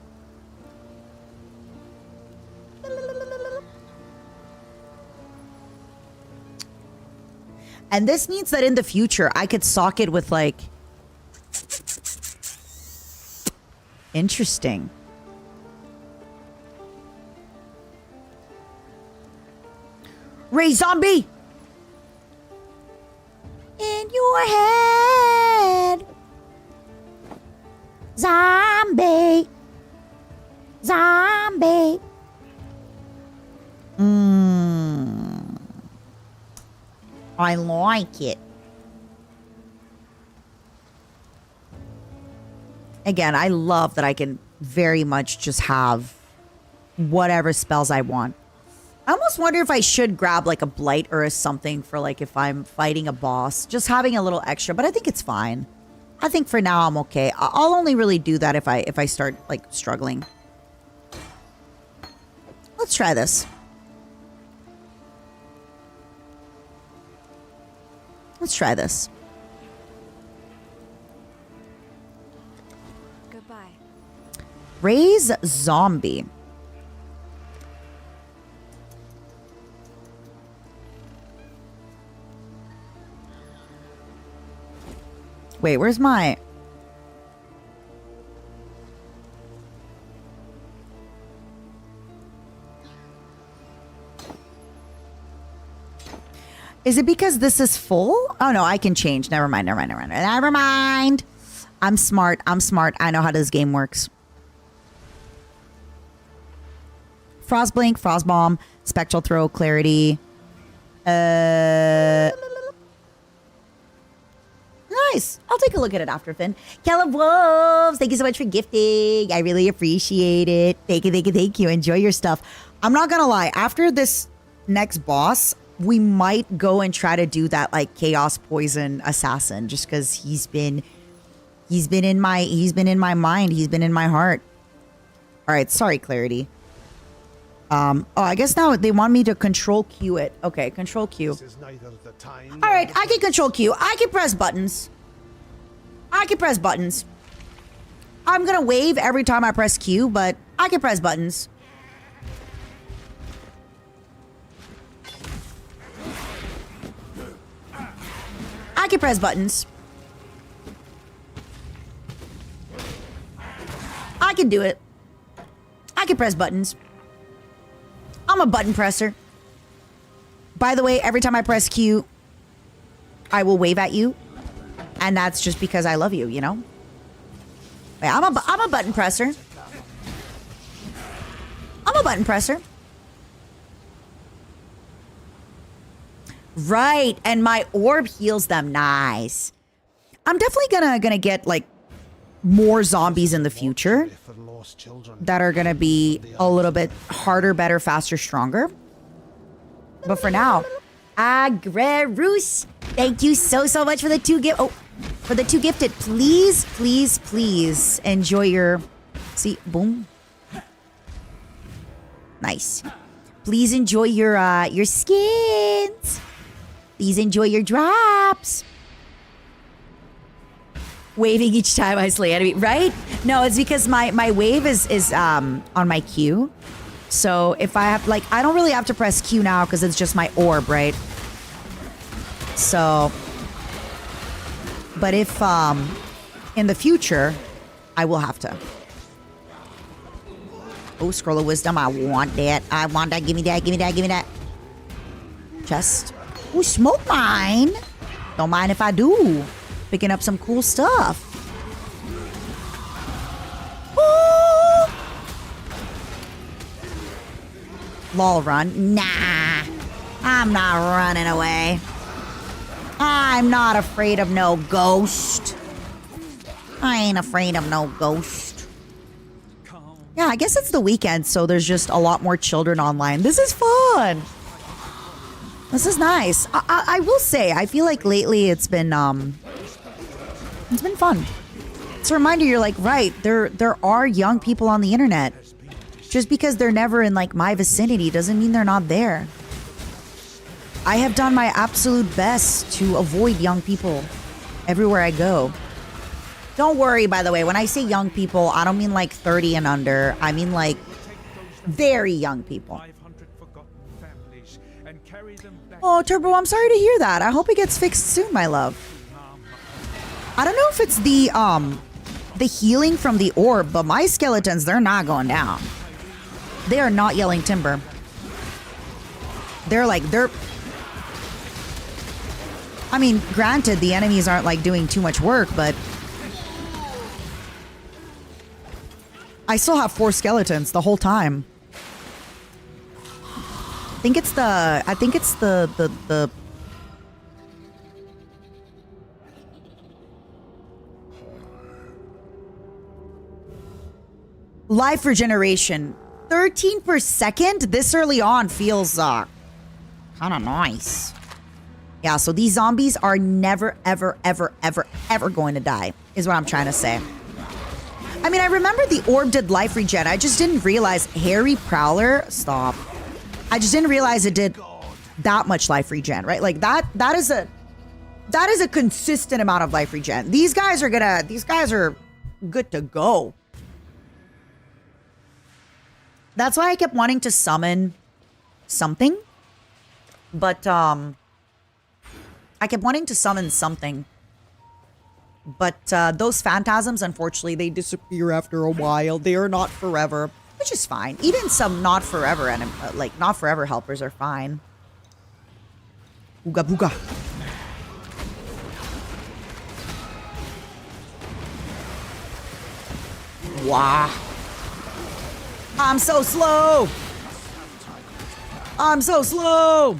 And this means that in the future, I could sock it with, like... Interesting. Ray Zombie! In your head. Zombie. Zombie. I like it. Again, I love that I can very much just have whatever spells I want. I almost wonder if I should grab like a blight or a something for like if I'm fighting a boss. Just having a little extra, but I think it's fine. I think for now I'm okay. I'll only really do that if I start like struggling. Let's try this. Let's try this. Goodbye. Raise Zombie. Wait, where's my... Is it because this is full? Oh, no, I can change. Never mind, never mind, never mind. Never mind. I'm smart. I'm smart. I know how this game works. Frostblink, Frostbomb, Spectral Throw, Clarity. Nice. I'll take a look at it after, Finn. Caleb Wolves, thank you so much for gifting. I really appreciate it. Thank you, thank you, thank you. Enjoy your stuff. I'm not going to lie. After this next boss... we might go and try to do that like Chaos Poison Assassin just because he's been in my mind. He's been in my heart. All right. Sorry, Clarity. Oh, I guess now they want me to control Q it. Okay. Control Q. This is neither the time. All right. I can control Q. I can press buttons. I can press buttons. I'm going to wave every time I press Q, but I can press buttons. I can press buttons. I can do it. I can press buttons. I'm a button presser. By the way, every time I press Q, I will wave at you. And that's just because I love you, you know? Yeah, I'm a button presser. I'm a button presser. Right, and my orb heals them. Nice. I'm definitely gonna get like more zombies in the future that are gonna be a little bit harder, better, faster, stronger. But for now, Agrerus, thank you so much for the for the 2 gifted. Please, please, please enjoy your boom. Nice. Please enjoy your skins. Please enjoy your drops. Waving each time I slay enemy, right? No, it's because my wave is on my Q. So if I have I don't really have to press Q now because it's just my orb, right? So, but if in the future, I will have to. Oh, Scroll of Wisdom, I want that. I want that. Give me that. Give me that. Give me that. Chest. Ooh, smoke mine. Don't mind if I do. Picking up some cool stuff. Ooh. Lol, run. Nah. I'm not running away. I'm not afraid of no ghost. I ain't afraid of no ghost. Yeah, I guess it's the weekend, so there's just a lot more children online. This is fun. This is nice. I will say, I feel like lately it's been fun. It's a reminder, you're like, right, there are young people on the internet. Just because they're never in like my vicinity doesn't mean they're not there. I have done my absolute best to avoid young people everywhere I go. Don't worry, by the way, when I say young people, I don't mean like 30 and under. I mean like very young people. Oh, Turbo, I'm sorry to hear that. I hope it gets fixed soon, my love. I don't know if it's the healing from the orb, but my skeletons, they're not going down. They are not yelling timber. They're I mean, granted, the enemies aren't like doing too much work, but I still have 4 skeletons the whole time. I think it's the life regeneration. 13 per second this early on feels kind of nice. Yeah, so these zombies are never, ever, ever, ever, ever going to die, is what I'm trying to say. I mean, I remember the orb did life regen. I just didn't realize Hairy Prowler. Stop. I just didn't realize it did that much life regen, right? Like that is a consistent amount of life regen. These guys are good to go. That's why I kept wanting to summon something. But I kept wanting to summon something. But those phantasms, unfortunately, they disappear after a while. They are not forever, which is fine. Even some not forever not forever helpers are fine. Ooga booga. Wow. I'm so slow. I'm so slow.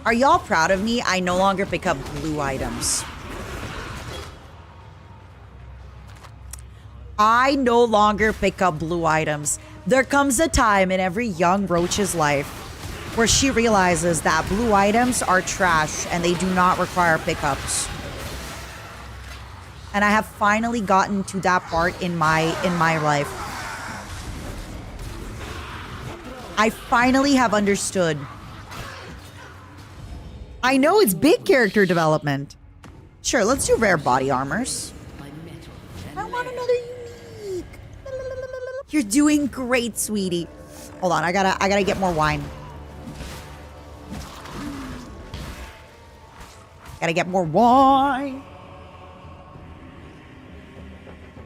Are y'all proud of me? I no longer pick up blue items. I no longer pick up blue items. There comes a time in every young roach's life where she realizes that blue items are trash and they do not require pickups. And I have finally gotten to that part in my life. I finally have understood. I know it's big character development. Sure, let's do rare body armors. I want another unique. You're doing great, sweetie. Hold on, I gotta get more wine. Gotta get more wine.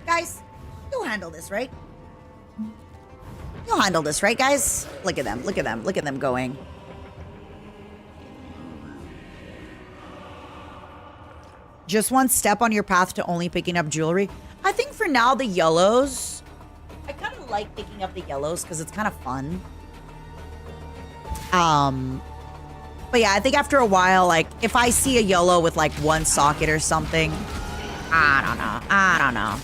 Guys, you'll handle this, right? You'll handle this, right, guys? Look at them, look at them, look at them going. Just one step on your path to only picking up jewelry. I think for now, the yellows. I kind of like picking up the yellows because it's kind of fun. But yeah, I think after a while, like, if I see a yellow with, like, one socket or something, I don't know.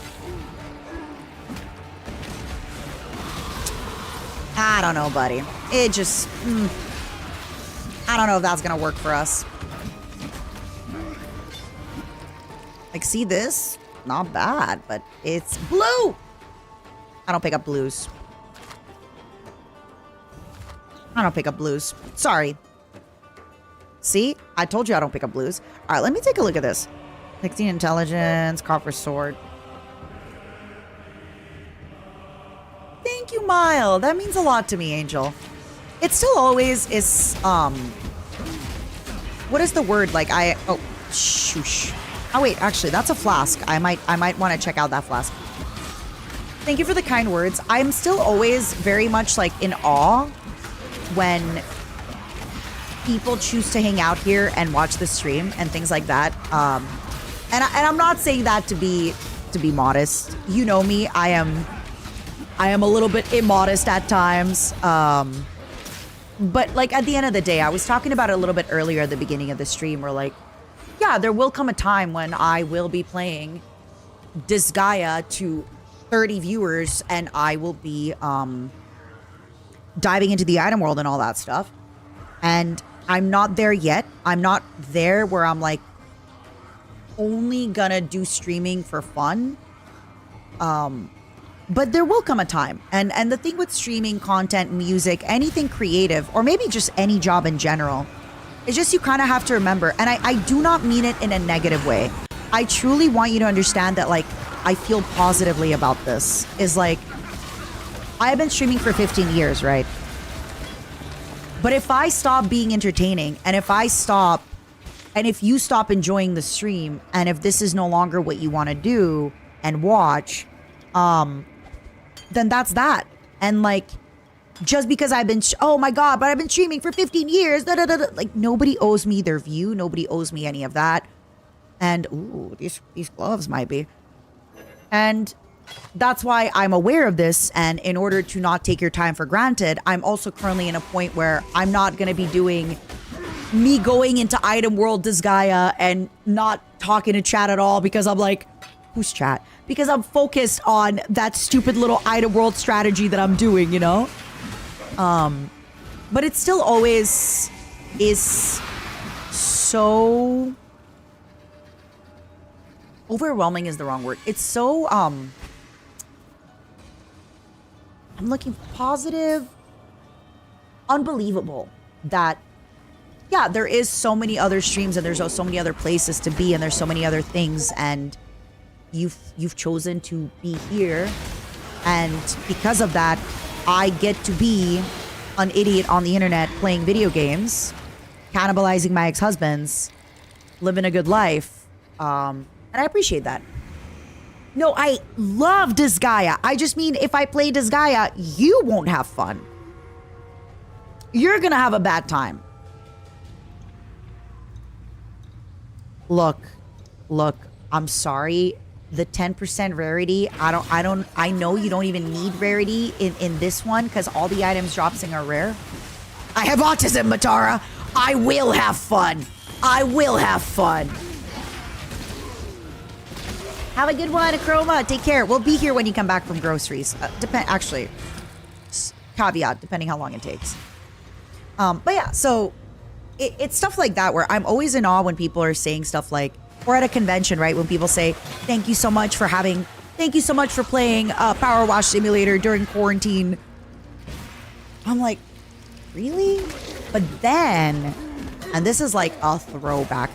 I don't know, buddy. It just, I don't know if that's gonna work for us. Like, see this? Not bad, but it's blue. I don't pick up blues. I don't pick up blues. Sorry. See? I told you I don't pick up blues. All right, let me take a look at this. 16 intelligence, copper sword. Thank you, Mile. That means a lot to me, Angel. It still always is, what is the word? Like, oh, shoosh. Oh, wait, actually, that's a flask. I might want to check out that flask. Thank you for the kind words. I'm still always very much, like, in awe when people choose to hang out here and watch the stream and things like that. And I'm not saying that to be modest. You know me. I am a little bit immodest at times. But, like, at the end of the day, I was talking about it a little bit earlier at the beginning of the stream where, like, yeah, there will come a time when I will be playing Disgaea to 30 viewers and I will be diving into the item world and all that stuff. And I'm not there yet. I'm not there where I'm like only gonna do streaming for fun. But there will come a time. And the thing with streaming content, music, anything creative, or maybe just any job in general, is just you kind of have to remember, and I do not mean it in a negative way. I truly want you to understand that, like, I feel positively about this. Is like, I have been streaming for 15 years, right? But if I stop being entertaining, and if you stop enjoying the stream, and if this is no longer what you want to do and watch, then that's that. And like, just because I've been, oh my God, but I've been streaming for 15 years, like, nobody owes me their view. Nobody owes me any of that. And, ooh, these gloves might be. And that's why I'm aware of this. And in order to not take your time for granted, I'm also currently in a point where I'm not going to be doing me going into item world Disgaea and not talking to chat at all, because I'm like, who's chat? Because I'm focused on that stupid little item world strategy that I'm doing, you know? But it still always is so overwhelming is the wrong word. It's so, I'm looking positive, unbelievable that, yeah, there is so many other streams and there's so many other places to be and there's so many other things, and you've chosen to be here, and because of that, I get to be an idiot on the internet playing video games, cannibalizing my ex-husbands, living a good life, and I appreciate that. No, I love Disgaea. I just mean, if I play Disgaea, you won't have fun. You're gonna have a bad time. Look, I'm sorry. The 10% rarity, I know you don't even need rarity in this one, because all the items dropping are rare. I have autism, Matara. I will have fun. I will have fun. Have a good one, Acroma. Take care. We'll be here when you come back from groceries. Actually, caveat, depending how long it takes. But yeah, so it's stuff like that where I'm always in awe when people are saying stuff like, or at a convention, right? When people say, thank you so much for playing Power Wash Simulator during quarantine. I'm like, really? But then, and this is like a throwback.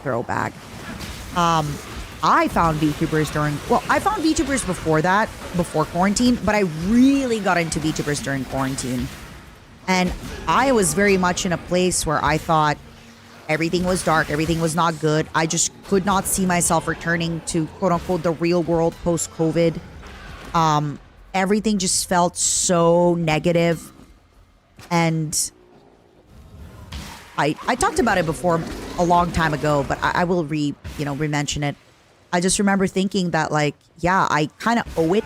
I found VTubers I found VTubers before quarantine, but I really got into VTubers during quarantine. And I was very much in a place where I thought everything was dark, everything was not good. I just could not see myself returning to, quote unquote, the real world post-COVID. Everything just felt so negative. And I talked about it before a long time ago, but I will re-mention it. I just remember thinking that, like, yeah, I kind of owe it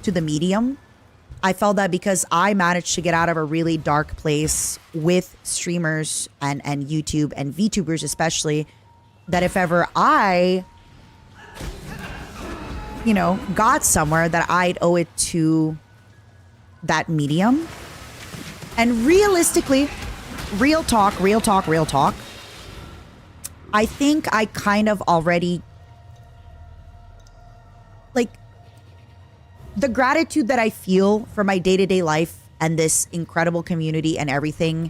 to the medium. I felt that because I managed to get out of a really dark place with streamers and YouTube and VTubers especially, that if ever I, got somewhere, that I'd owe it to that medium. And realistically, real talk, I think I kind of already, like, the gratitude that I feel for my day-to-day life and this incredible community and everything,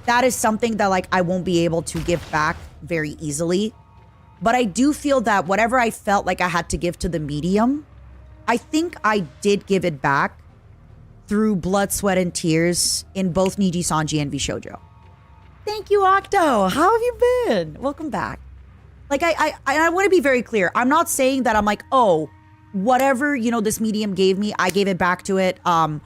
that is something that, like, I won't be able to give back very easily. But I do feel that whatever I felt like I had to give to the medium, I think I did give it back through blood, sweat, and tears in both Niji Sanji and Vishoujo. Thank you, Octo. How have you been? Welcome back. Like, I want to be very clear. I'm not saying that I'm like, oh, whatever, this medium gave me, I gave it back to it. I'm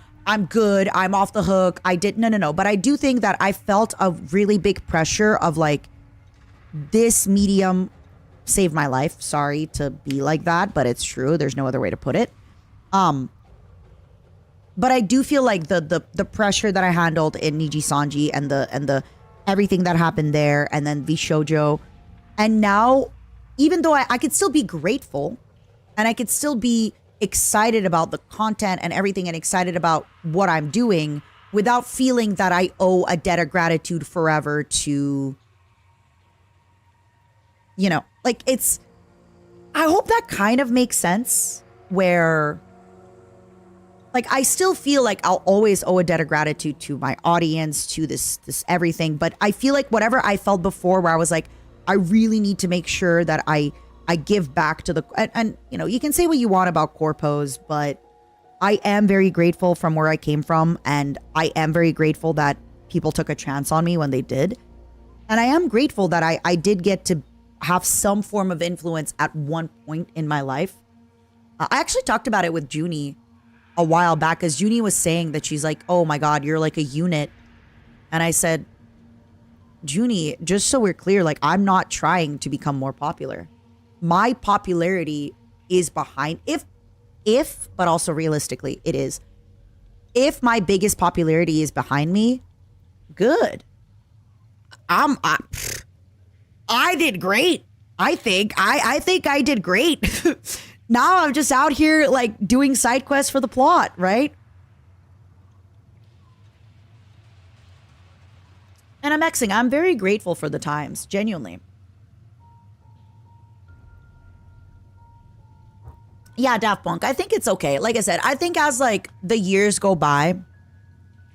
good. I'm off the hook. No. But I do think that I felt a really big pressure of, like, this medium saved my life. Sorry to be like that, but it's true. There's no other way to put it. But I do feel like the pressure that I handled in Niji Sanji and the everything that happened there, and then Vishoujo, and now, even though I could still be grateful, and I could still be excited about the content and everything and excited about what I'm doing without feeling that I owe a debt of gratitude forever to, you know, like it's, I hope that kind of makes sense where like I still feel like I'll always owe a debt of gratitude to my audience, to this everything. But I feel like whatever I felt before where I was like, I really need to make sure that I give back to the, and you know, you can say what you want about Corpos, but I am very grateful from where I came from. And I am very grateful that people took a chance on me when they did. And I am grateful that I did get to have some form of influence at one point in my life. I actually talked about it with Junie a while back because Junie was saying that she's like, oh my God, you're like a unit. And I said, Junie, just so we're clear, like I'm not trying to become more popular. My popularity is behind, if, but also realistically, it is. If my biggest popularity is behind me, good. I did great. I think I did great. Now I'm just out here like doing side quests for the plot, right? And I'm Xing. I'm very grateful for the times, genuinely. Yeah, Daft Punk. I think it's okay. Like I said, I think as like the years go by,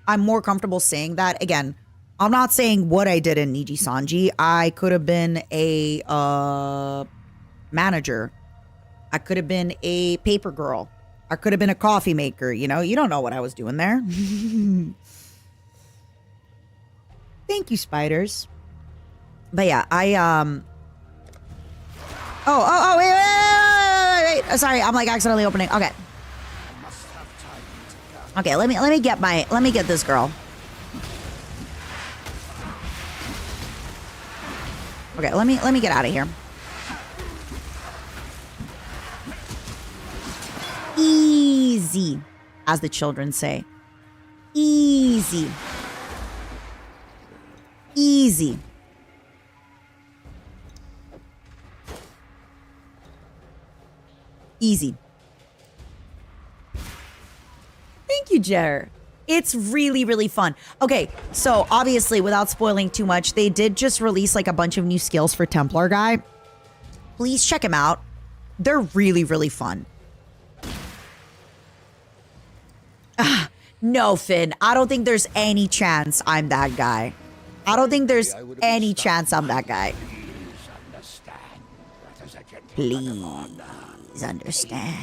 I'm more comfortable saying that. Again, I'm not saying what I did in Niji Sanji. I could have been a manager. I could have been a paper girl. I could have been a coffee maker. You know, you don't know what I was doing there. Thank you, spiders. But yeah, wait. Sorry, I'm like accidentally opening. Okay. Okay, let me get this girl. Okay, let me get out of here. Easy, as the children say. Easy. Easy. Easy. Thank you, Jer. It's really, really fun. Okay, so obviously, without spoiling too much, they did just release like a bunch of new skills for Templar guy. Please check him out. They're really, really fun. No, Finn. I don't think there's any chance I'm that guy. I don't think there's any chance I'm that guy. Please understand.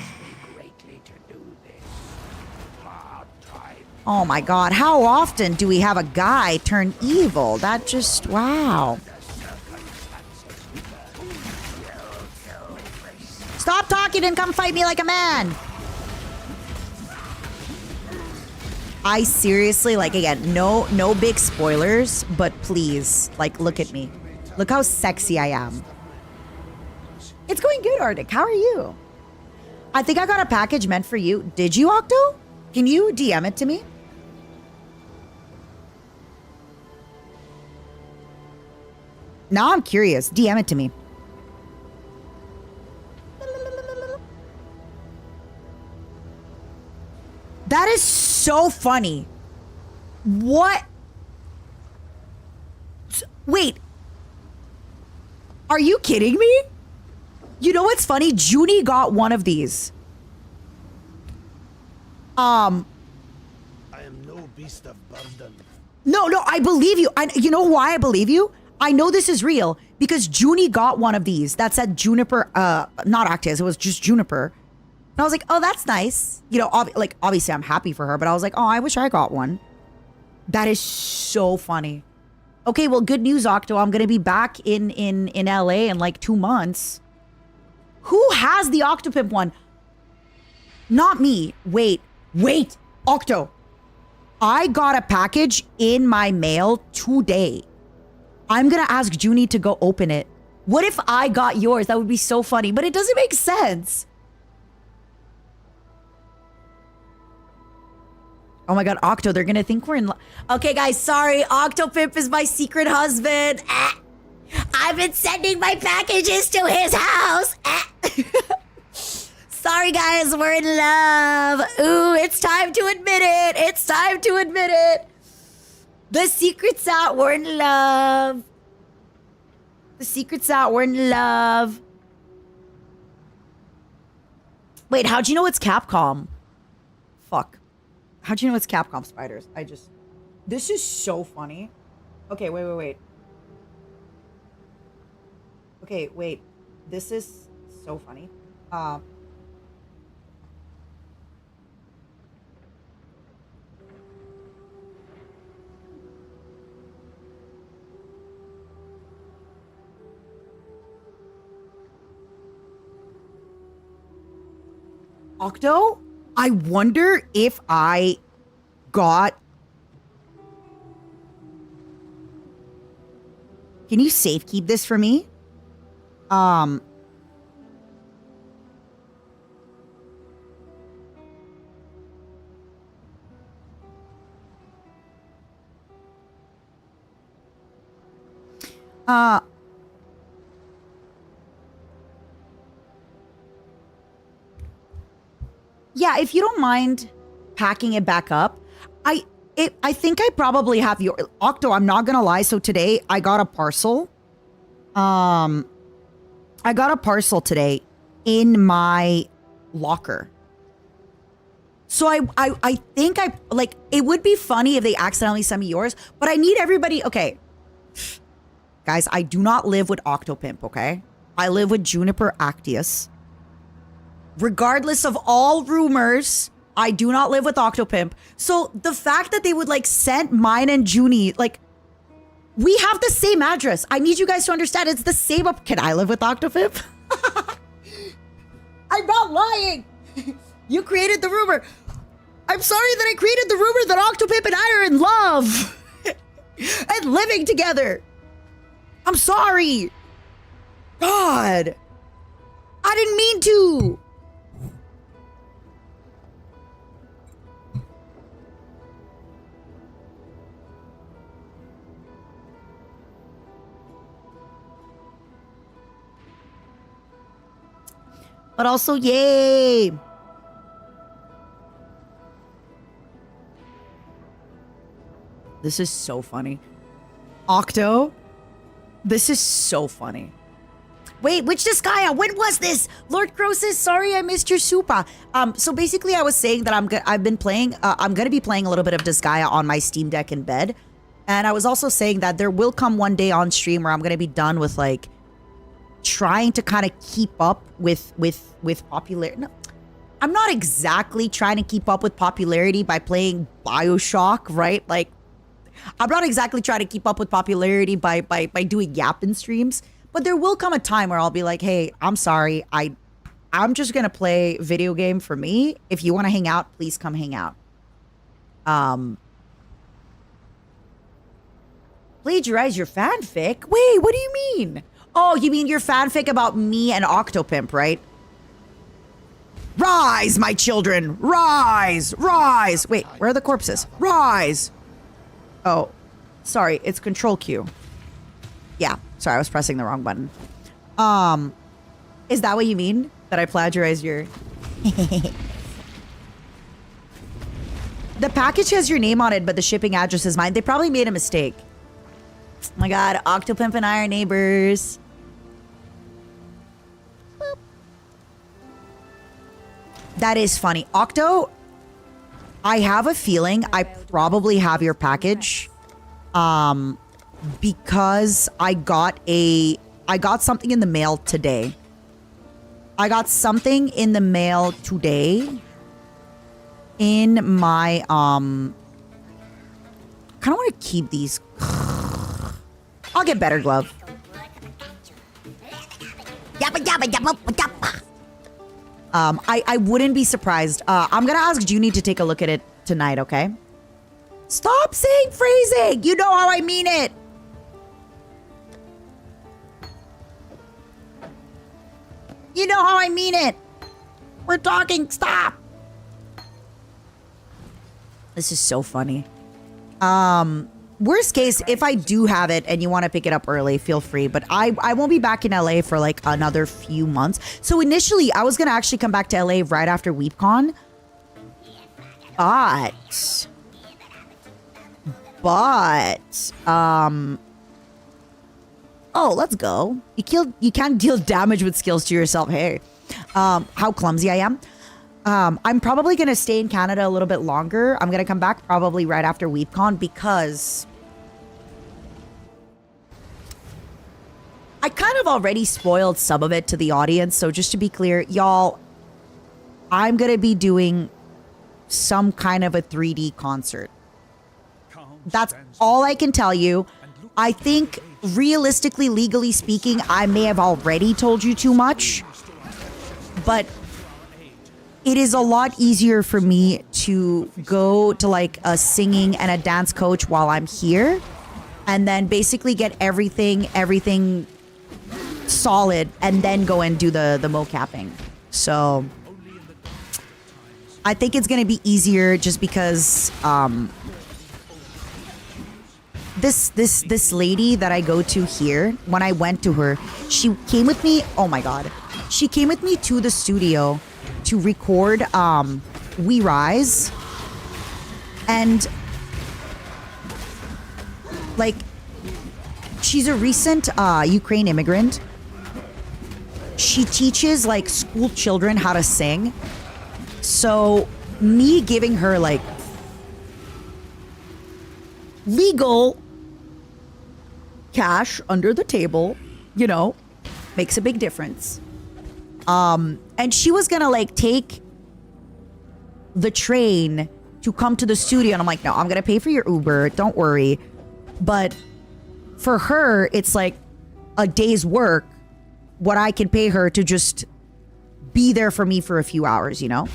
Oh my God, how often do we have a guy turn evil? That just, wow. Stop talking and come fight me like a man. I seriously, like, again, no big spoilers, but please, like, look at me. Look how sexy I am. It's going good, Arctic. How are you? I think I got a package meant for you. Did you, Octo? Can you DM it to me? Now I'm curious. DM it to me. That is so funny. What? Wait. Are you kidding me? You know what's funny? Junie got one of these. I am no beast of burden. No, I believe you. You know why I believe you? I know this is real because Junie got one of these that said Juniper, not Actis, it was just Juniper. And I was like, oh, that's nice. You know, obviously I'm happy for her, but I was like, oh, I wish I got one. That is so funny. Okay, well, good news, Octo. I'm going to be back in LA in like 2 months. Who has the Octopimp one? Not me. Wait, Octo. I got a package in my mail today. I'm going to ask Junie to go open it. What if I got yours? That would be so funny, but it doesn't make sense. Oh my God, Octo, they're going to think we're in love. Okay, guys, sorry. Octopimp is my secret husband. I've been sending my packages to his house. Sorry, sorry, guys. We're in love. Ooh, it's time to admit it. It's time to admit it. The secret's out. We're in love. The secret's out. We're in love. Wait, how'd you know it's Capcom? Fuck. How'd you know it's Capcom, Spiders? This is so funny. Okay, wait. Okay, wait. This is so funny. Octo, I wonder if I got... Can you safekeep this for me? Yeah, if you don't mind packing it back up, I think I probably have your Octo. I'm not gonna lie. So today I got a parcel. I got a parcel today in my locker. So I think like it would be funny if they accidentally sent me yours, but I need everybody. Okay, guys, I do not live with Octopimp. Okay, I live with Juniper Actius. Regardless of all rumors, I do not live with Octopimp. So the fact that they would like send mine and Junie, like, we have the same address. I need you guys to understand it's the same. Can I live with Octopimp? I'm not lying. You created the rumor. I'm sorry that I created the rumor that Octopimp and I are in love and living together. I'm sorry. God. I didn't mean to. But also, yay! This is so funny. Octo, this is so funny. Wait, which Disgaea? When was this? Lord Croesus, sorry I missed your super. So basically I was saying that I'm gonna be playing a little bit of Disgaea on my Steam Deck in bed. And I was also saying that there will come one day on stream where I'm gonna be done with like trying to kind of keep up with popularity. No, I'm not exactly trying to keep up with popularity by playing BioShock, right? Like, I'm not exactly trying to keep up with popularity by doing yapping streams. But there will come a time where I'll be like, hey, I'm sorry. I'm just going to play video game for me. If you want to hang out, please come hang out. Plagiarize your fanfic? Wait, what do you mean? Oh, you mean your fanfic about me and Octopimp, right? Rise, my children! Rise! Rise! Wait, where are the corpses? Rise! Oh, sorry, it's Control Q. Yeah, sorry, I was pressing the wrong button. Is that what you mean? That I plagiarize your... The package has your name on it, but the shipping address is mine. They probably made a mistake. Oh my god, Octopimp and I are neighbors. Boop. That is funny. Octo, I have a feeling I probably have your package. Because I got something in the mail today. I got something in the mail today in my kind of want to keep these. I'll get better glove. I wouldn't be surprised. I'm gonna ask Junie to take a look at it tonight, okay? Stop saying phrasing! You know how I mean it! You know how I mean it! We're talking, stop! This is so funny. worst case, if I do have it and you want to pick it up early, feel free. But I won't be back in LA for like another few months. So initially, I was going to actually come back to LA right after WeepCon. Oh, let's go. You can't deal damage with skills to yourself. Hey, how clumsy I am. I'm probably going to stay in Canada a little bit longer. I'm going to come back probably right after WeepCon because I kind of already spoiled some of it to the audience. So just to be clear, y'all, I'm going to be doing some kind of a 3D concert. That's all I can tell you. I think realistically, legally speaking, I may have already told you too much, but it is a lot easier for me to go to like a singing and a dance coach while I'm here and then basically get everything solid and then go and do the mocapping. So I think it's going to be easier just because this lady that I go to here, when I went to her, she came with me. Oh my God. She came with me to the studio to record We Rise. And like, she's a recent Ukraine immigrant. She teaches like school children how to sing. So me giving her like legal cash under the table, you know, makes a big difference. And she was gonna like take the train to come to the studio, and I'm like, no, I'm gonna pay for your Uber, don't worry. But for her, it's like a day's work, what I can pay her to just be there for me for a few hours, you know?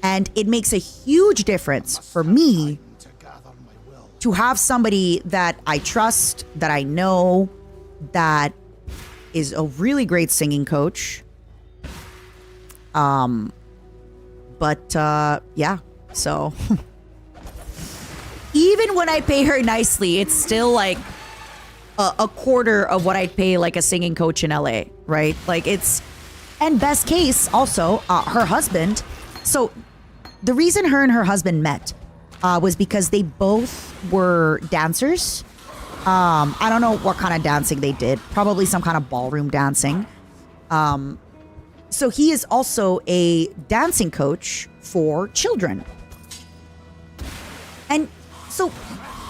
And it makes a huge difference for me to have somebody that I trust, that I know, that is a really great singing coach. Yeah, so even when I pay her nicely, it's still like a quarter of what I'd pay like a singing coach in LA, right? Like it's, and best case also, her husband. So the reason her and her husband met was because they both were dancers. I don't know what kind of dancing they did. Probably some kind of ballroom dancing. So he is also a dancing coach for children. And so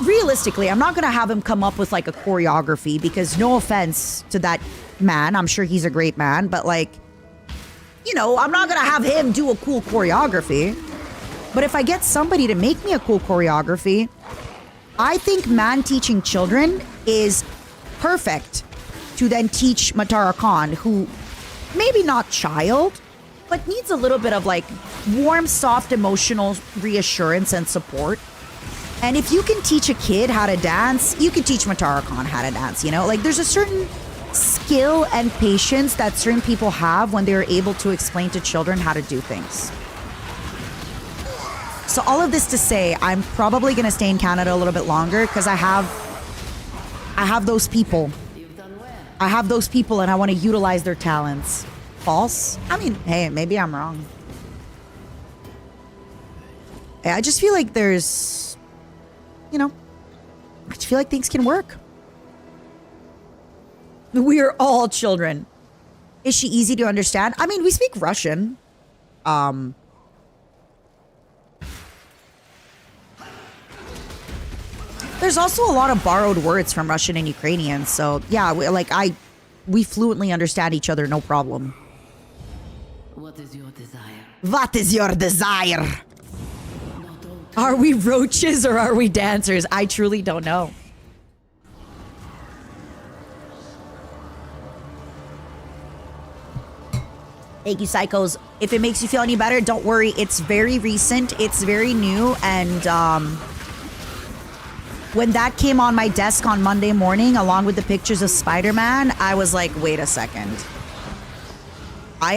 realistically, I'm not going to have him come up with like a choreography because no offense to that man. I'm sure he's a great man, but like, you know, I'm not going to have him do a cool choreography. But if I get somebody to make me a cool choreography, I think man teaching children is perfect to then teach Matara Khan, who maybe not child, but needs a little bit of like warm, soft, emotional reassurance and support. And if you can teach a kid how to dance, you can teach Matara Khan how to dance, you know? Like there's a certain skill and patience that certain people have when they're able to explain to children how to do things. So all of this to say, I'm probably going to stay in Canada a little bit longer because I have those people. I have those people and I want to utilize their talents. False? I mean, hey, maybe I'm wrong. I just feel like there's, you know, I just feel like things can work. We are all children. Is she easy to understand? I mean, we speak Russian. There's also a lot of borrowed words from Russian and Ukrainian. So yeah, we fluently understand each other, no problem. What is your desire? What is your desire? Are we roaches or are we dancers? I truly don't know. Thank you, Psychos. If it makes you feel any better, don't worry. It's very recent. It's very new. And when that came on my desk on Monday morning, along with the pictures of Spider-Man, I was like, wait a second. I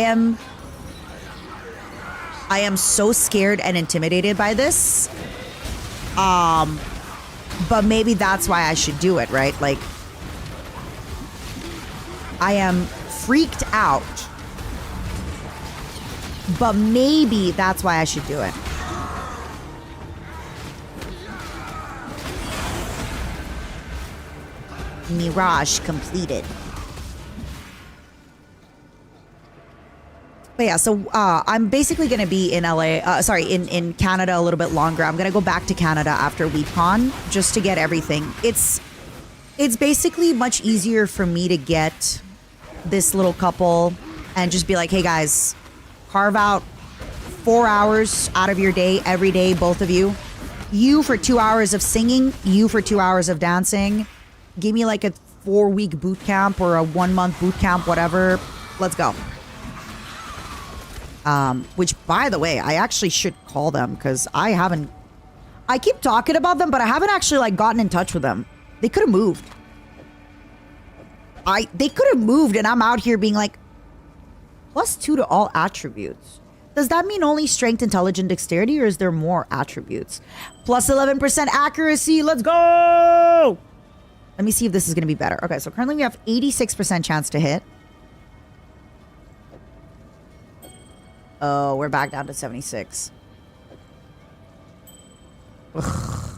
am so scared and intimidated by this. But maybe that's why I should do it, right? Like, I am freaked out. But maybe that's why I should do it. Mirage completed. But yeah, so I'm basically going to be in LA, in Canada a little bit longer. I'm going to go back to Canada after WeCon just to get everything. It's basically much easier for me to get this little couple and just be like, hey guys, carve out 4 hours out of your day every day, both of you. You for 2 hours of singing, you for 2 hours of dancing. Give me like a 4-week boot camp or a 1-month boot camp, whatever. Let's go. Which, by the way, I actually should call them because I keep talking about them, but I haven't actually like gotten in touch with them. They could have moved. They could have moved and I'm out here being like, +2 to all attributes. Does that mean only strength, intelligence, dexterity, or is there more attributes? +11% accuracy. Let's go. Let me see if this is going to be better. Okay, so currently we have 86% chance to hit. Oh, we're back down to 76. Ugh.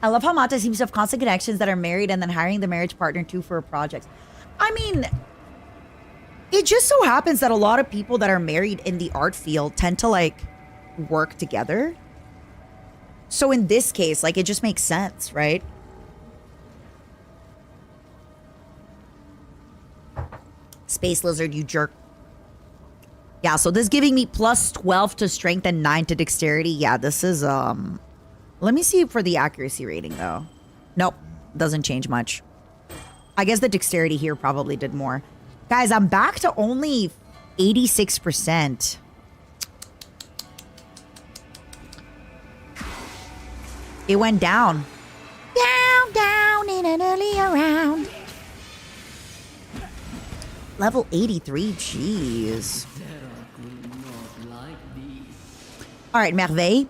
I love how Mata seems to have constant connections that are married and then hiring the marriage partner too for a project. I mean, it just so happens that a lot of people that are married in the art field tend to like work together. So in this case, like it just makes sense, right? Space Lizard, you jerk. Yeah, so this giving me +12 to strength and 9 to dexterity. Yeah, this is, let me see for the accuracy rating, though. Nope, doesn't change much. I guess the dexterity here probably did more. Guys, I'm back to only 86%. It went down. Down in an earlier round. Level 83, jeez. All right, Merveille.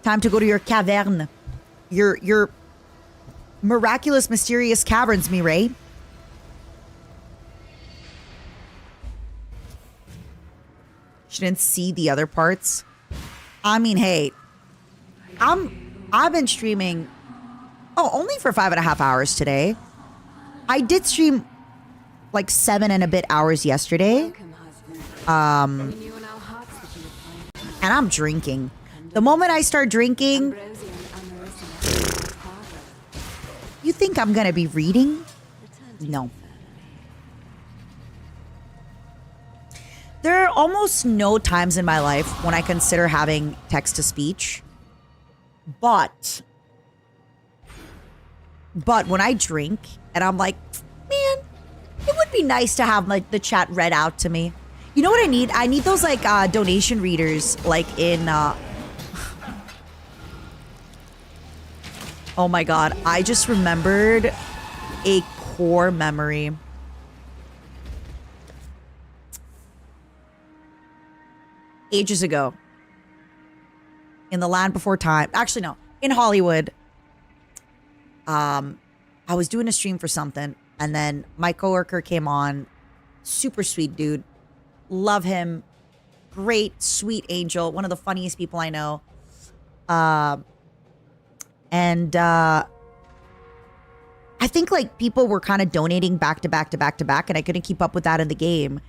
Time to go to your cavern. Your miraculous, mysterious caverns, Mireille. She didn't see the other parts. I mean, hey, I've been streaming, only for 5.5 hours today. I did stream like 7 and a bit hours yesterday. And I'm drinking. The moment I start drinking, you think I'm gonna be reading? No. There are almost no times in my life when I consider having text-to-speech. But when I drink and I'm like, man, it would be nice to have like the chat read out to me. You know what I need? I need those like donation readers like in oh my god, I just remembered a core memory. Ages ago. In the land before time. Actually, no. In Hollywood. I was doing a stream for something. And then my coworker came on. Super sweet dude. Love him. Great, sweet angel. One of the funniest people I know. And I think like people were kind of donating back to back to back to back. And I couldn't keep up with that in the game.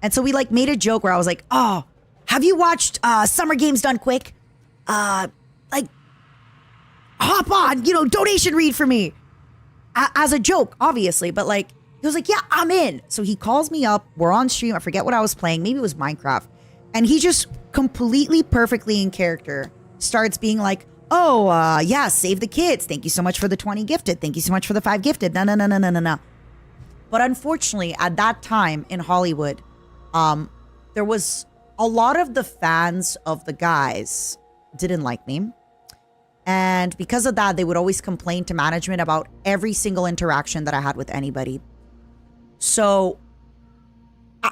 And so we like made a joke where I was like, oh, have you watched Summer Games Done Quick? Like, hop on, donation read for me. As a joke, obviously. But like, he was like, yeah, I'm in. So he calls me up. We're on stream. I forget what I was playing. Maybe it was Minecraft. And he just completely perfectly in character starts being like, oh, yeah, save the kids. Thank you so much for the 20 gifted. Thank you so much for the 5 gifted. No. But unfortunately, at that time in Hollywood, there was a lot of the fans of the guys didn't like me. And because of that, they would always complain to management about every single interaction that I had with anybody. So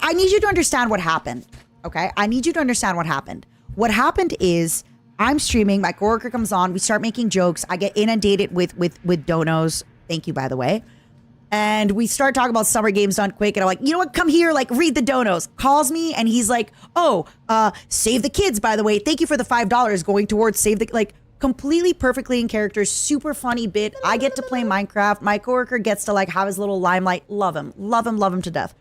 I need you to understand what happened. Okay? I need you to understand what happened. What happened is I'm streaming, my coworker comes on, we start making jokes, I get inundated with donos. Thank you, by the way. And we start talking about summer games done quick. And I'm like, you know what? Come here, like, read the donos. Calls me and he's like, oh, save the kids, by the way. Thank you for the $5 going towards save the, like, completely perfectly in character. Super funny bit. I get to play Minecraft. My coworker gets to, like, have his little limelight. Love him. Love him. Love him to death.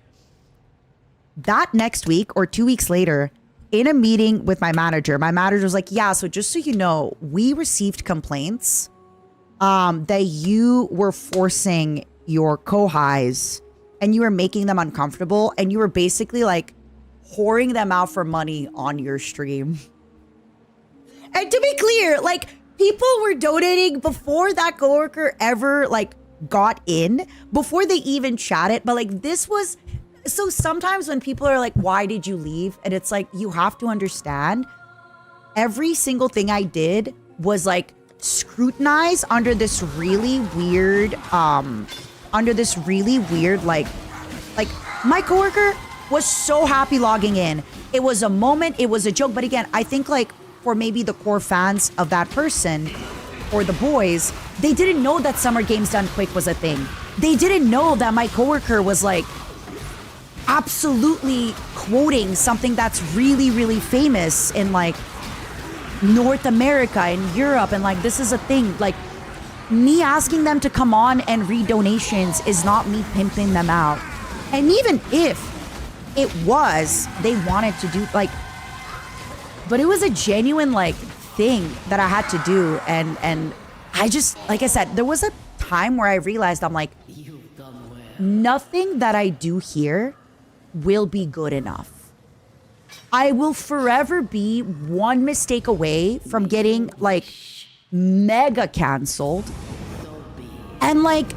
That next week or 2 weeks later, in a meeting with my manager was like, yeah, so just so you know, we received complaints that you were forcing your co-highs and you were making them uncomfortable and you were basically like whoring them out for money on your stream. And to be clear, like people were donating before that coworker ever like got in, before they even chatted. But like this was, so sometimes when people are like, why did you leave? And it's like, you have to understand every single thing I did was like scrutinized under this really weird, like my coworker was so happy logging in. It was a moment, it was a joke. But again, I think like for maybe the core fans of that person or the boys, they didn't know that Summer Games Done Quick was a thing. They didn't know that my coworker was like absolutely quoting something that's really, really famous in like North America and Europe. And like, this is a thing. Like, me asking them to come on and read donations is not me pimping them out. And even if it was, they wanted to do like, but it was a genuine like thing that I had to do. And I just, like I said, there was a time where I realized I'm like, You've done well. nothing that I do here will be good enough. I will forever be one mistake away from getting like mega canceled. And like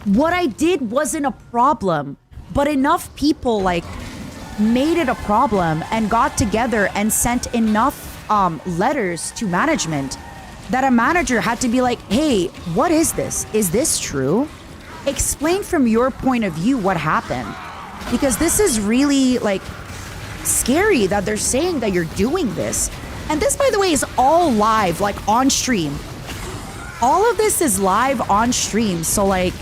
what I did wasn't a problem, but enough people like made it a problem and got together and sent enough letters to management that a manager had to be like, hey, what is this? Is this true? Explain from your point of view what happened. Because this is really like scary that they're saying that you're doing this. And this, by the way, is all live, like on stream. All of this is live on stream. So like,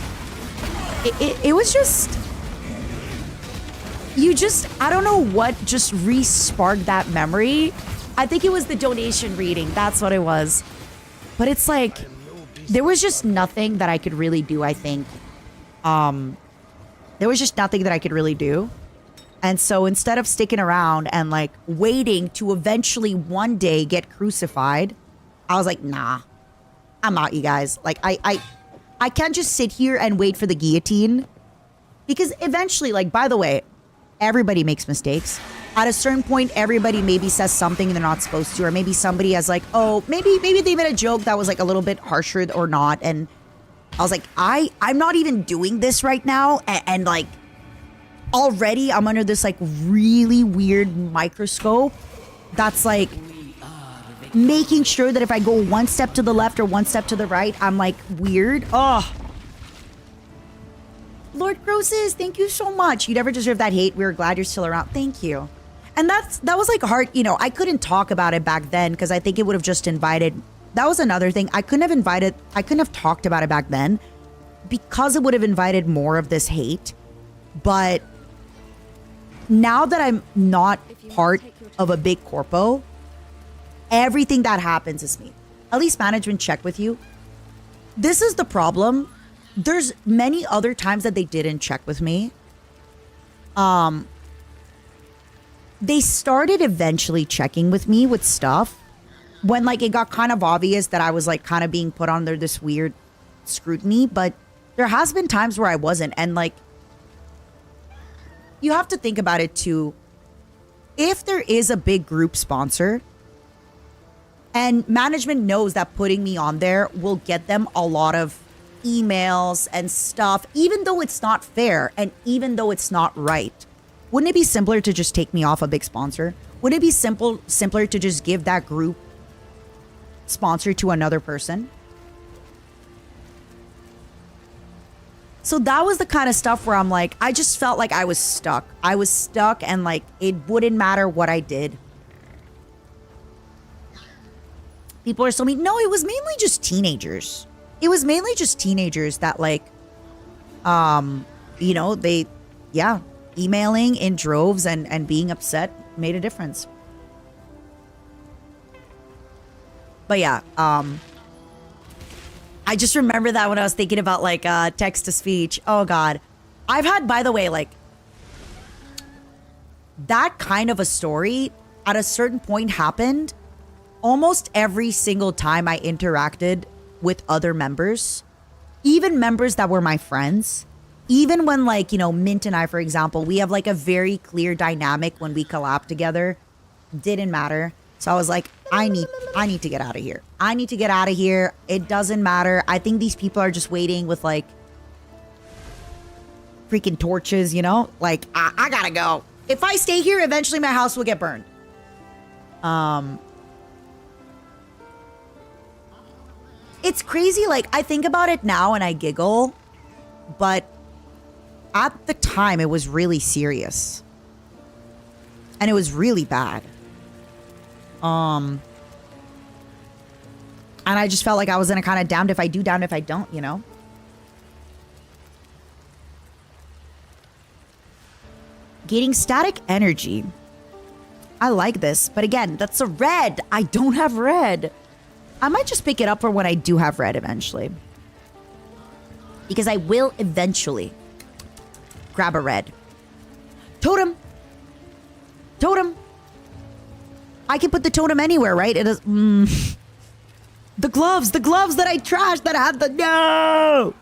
it was just, I don't know what just re-sparked that memory. I think it was the donation reading. That's what it was. But it's like, there was just nothing that I could really do, I think. There was just nothing that I could really do. And so instead of sticking around and like waiting to eventually one day get crucified, I was like, nah, I'm out, you guys. Like I can't just sit here and wait for the guillotine, because eventually, like, by the way, everybody makes mistakes. At a certain point, everybody maybe says something they're not supposed to, or maybe somebody has like, oh, maybe they made a joke that was like a little bit harsher or not. And I was like, I'm not even doing this right now. And like, already I'm under this like really weird microscope that's like making sure that if I go one step to the left or one step to the right, I'm like weird. Oh, Lord Grosses, thank you so much. You never deserve that hate. We were glad you're still around. Thank you. And that was like hard. You know, I couldn't talk about it back then because I think it would have just invited. That was another thing. I couldn't have talked about it back then because it would have invited more of this hate. But now that I'm not part of a big corpo, everything that happens is me. At least management check with you. This is the problem. There's many other times that they didn't check with me. They started eventually checking with me with stuff when like it got kind of obvious that I was like kind of being put under this weird scrutiny. But there has been times where I wasn't. And like, you have to think about it too. If there is a big group sponsor and management knows that putting me on there will get them a lot of emails and stuff, even though it's not fair and even though it's not right, wouldn't it be simpler to just take me off a big sponsor? Wouldn't it be simpler to just give that group sponsor to another person? So that was the kind of stuff where I'm like, I just felt like I was stuck. I was stuck and like it wouldn't matter what I did. People are so mean. No, it was mainly just teenagers. It was mainly just teenagers that like, you know, emailing in droves and being upset made a difference. But yeah, I just remember that when I was thinking about like text to speech. Oh God. I've had, by the way, like that kind of a story at a certain point happened almost every single time I interacted with other members, even members that were my friends. Even when like, you know, Mint and I, for example, we have like a very clear dynamic when we collab together. Didn't matter. So I was like, I need to get out of here. I need to get out of here. It doesn't matter. I think these people are just waiting with like freaking torches, you know? Like, I gotta go. If I stay here, eventually my house will get burned. It's crazy. Like, I think about it now and I giggle, but at the time it was really serious. And it was really bad. And I just felt like I was in a kind of damned if I do, damned if I don't, you know? Getting static energy. I like this, but again, that's a red. I don't have red. I might just pick it up for when I do have red eventually. Because I will eventually grab a red. Totem. Totem. I can put the totem anywhere, right? It is. The gloves that I trashed that I had the. No!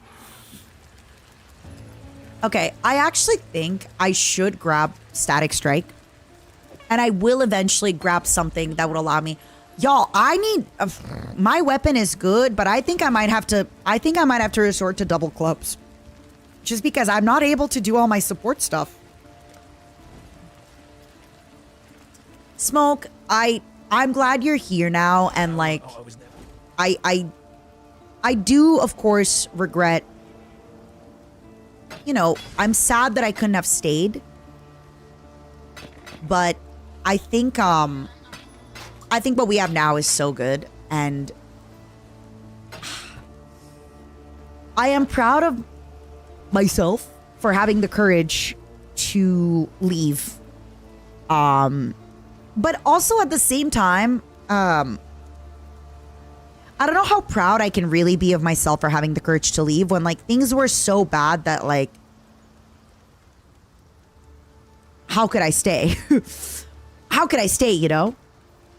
Okay, I actually think I should grab Static Strike. And I will eventually grab something that would allow me. Y'all, I need. My weapon is good, but I think I might have to resort to double clubs. Just because I'm not able to do all my support stuff. Smoke, I'm glad you're here now, and like, I do of course regret. You know, I'm sad that I couldn't have stayed, but I think what we have now is so good, and I am proud of myself for having the courage to leave. But also at the same time, I don't know how proud I can really be of myself for having the courage to leave when like things were so bad that like, how could I stay? How could I stay, you know?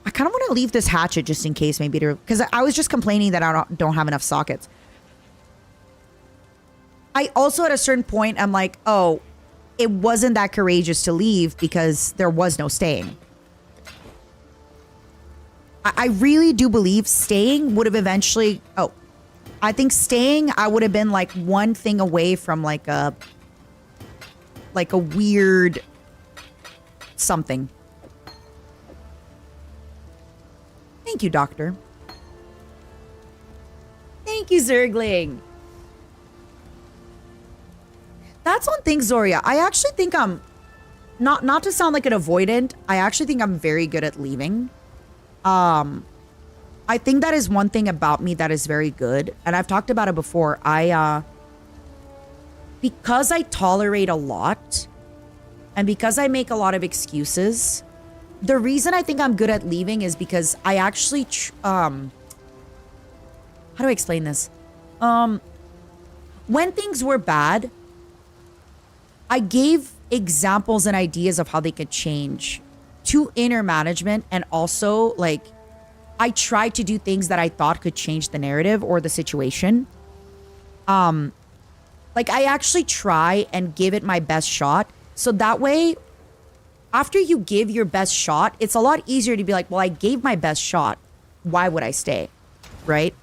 I kind of want to leave this hatchet just in case maybe to, because I was just complaining that I don't have enough sockets. I also at a certain point, I'm like, oh, it wasn't that courageous to leave because there was no staying. I really do believe staying would have eventually... Oh, I think staying, I would have been like one thing away from like a weird something. Thank you, Doctor. Thank you, Zergling. That's one thing, Zoria. I actually think I'm... Not to sound like an avoidant, I actually think I'm very good at leaving. I think that is one thing about me that is very good. And I've talked about it before. Because I tolerate a lot and because I make a lot of excuses, the reason I think I'm good at leaving is because I actually, how do I explain this? When things were bad, I gave examples and ideas of how they could change to inner management, and also like I tried to do things that I thought could change the narrative or the situation. Like I actually try and give it my best shot. So that way, after you give your best shot, it's a lot easier to be like, well, I gave my best shot. Why would I stay? Right?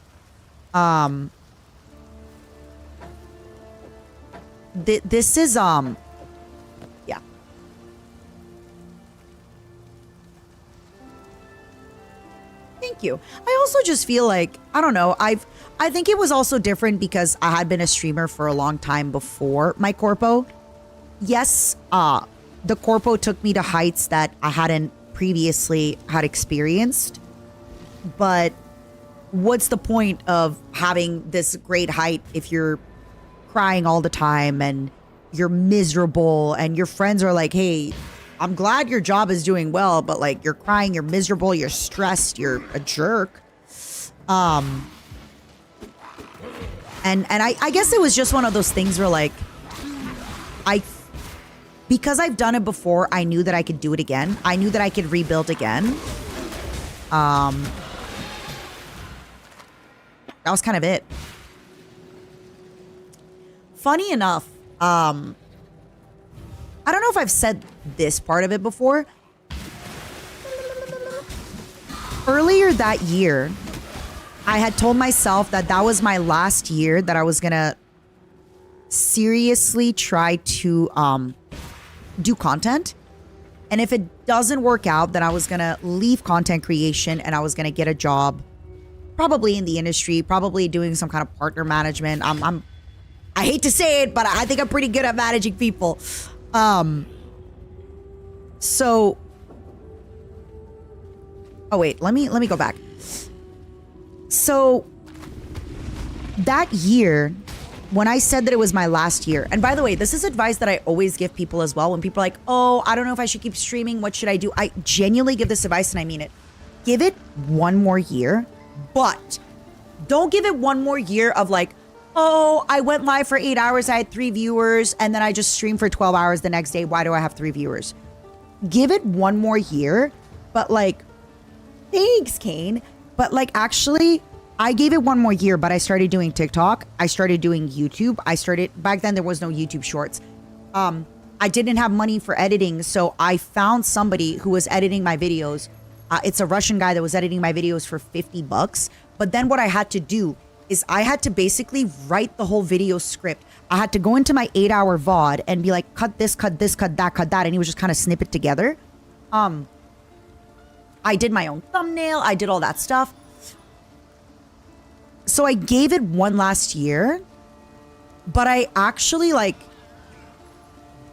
This is, yeah. Thank Thank you. I also just feel like, I don't know, I think it was also different because I had been a streamer for a long time before my corpo. Yes, the corpo took me to heights that I hadn't previously had experienced. But what's the point of having this great height if you're crying all the time and you're miserable and your friends are like, hey, I'm glad your job is doing well, but like you're crying, you're miserable, you're stressed, you're a jerk. And I guess it was just one of those things where like because I've done it before, I knew that I could do it again. I knew that I could rebuild again. That was kind of it. Funny enough, I don't know if I've said this part of it before. Earlier that year, I had told myself that that was my last year that I was going to seriously try to do content. And if it doesn't work out, then I was going to leave content creation and I was going to get a job probably in the industry, probably doing some kind of partner management. I hate to say it, but I think I'm pretty good at managing people. So, oh wait, let me go back. So that year, when I said that it was my last year, and by the way, this is advice that I always give people as well. When people are like, oh, I don't know if I should keep streaming. What should I do? I genuinely give this advice and I mean it. Give it one more year, but don't give it one more year of like, oh, I went live for 8 hours. I had 3 viewers and then I just streamed for 12 hours the next day. Why do I have 3 viewers? Give it one more year, but like, thanks, Kane. But like, actually, I gave it one more year, but I started doing TikTok. I started doing YouTube. Back then there was no YouTube shorts. I didn't have money for editing. So I found somebody who was editing my videos. It's a Russian guy that was editing my videos for $50. But then what I had to do is I had to basically write the whole video script. I had to go into my 8-hour VOD and be like, cut this, cut this, cut that, cut that. And he was just kind of snip it together. I did my own thumbnail. I did all that stuff. So I gave it one last year, but I actually like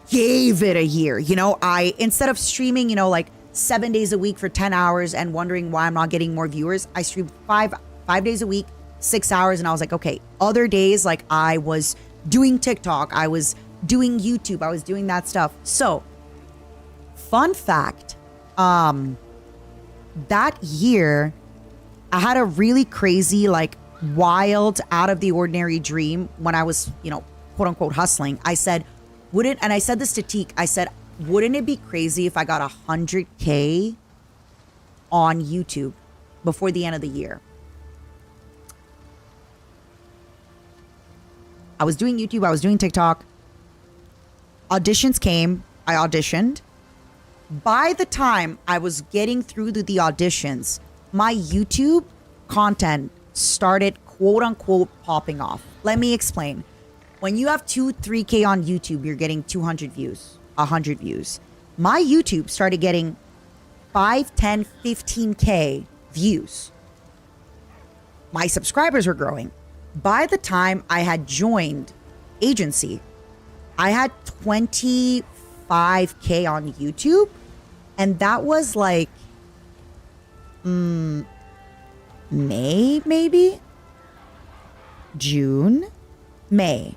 gave it a year. You know, instead of streaming, you know, like 7 days a week for 10 hours and wondering why I'm not getting more viewers, I streamed five days a week, 6 hours. And I was like, okay, other days, like I was doing TikTok, I was doing YouTube, I was doing that stuff. So fun fact, that year I had a really crazy, like wild, out of the ordinary dream when I was, you know, quote unquote hustling. I said, and I said this to Teak, I said, wouldn't it be crazy if I got 100K on YouTube before the end of the year? I was doing YouTube, I was doing TikTok. Auditions came, I auditioned. By the time I was getting through the auditions, my YouTube content started quote unquote popping off. Let me explain. When you have 2-3K on YouTube, you're getting 200 views, 100 views. My YouTube started getting 5, 10, 15K views. My subscribers were growing. By the time I had joined agency, I had 25K on YouTube. And that was like May, maybe? June? May.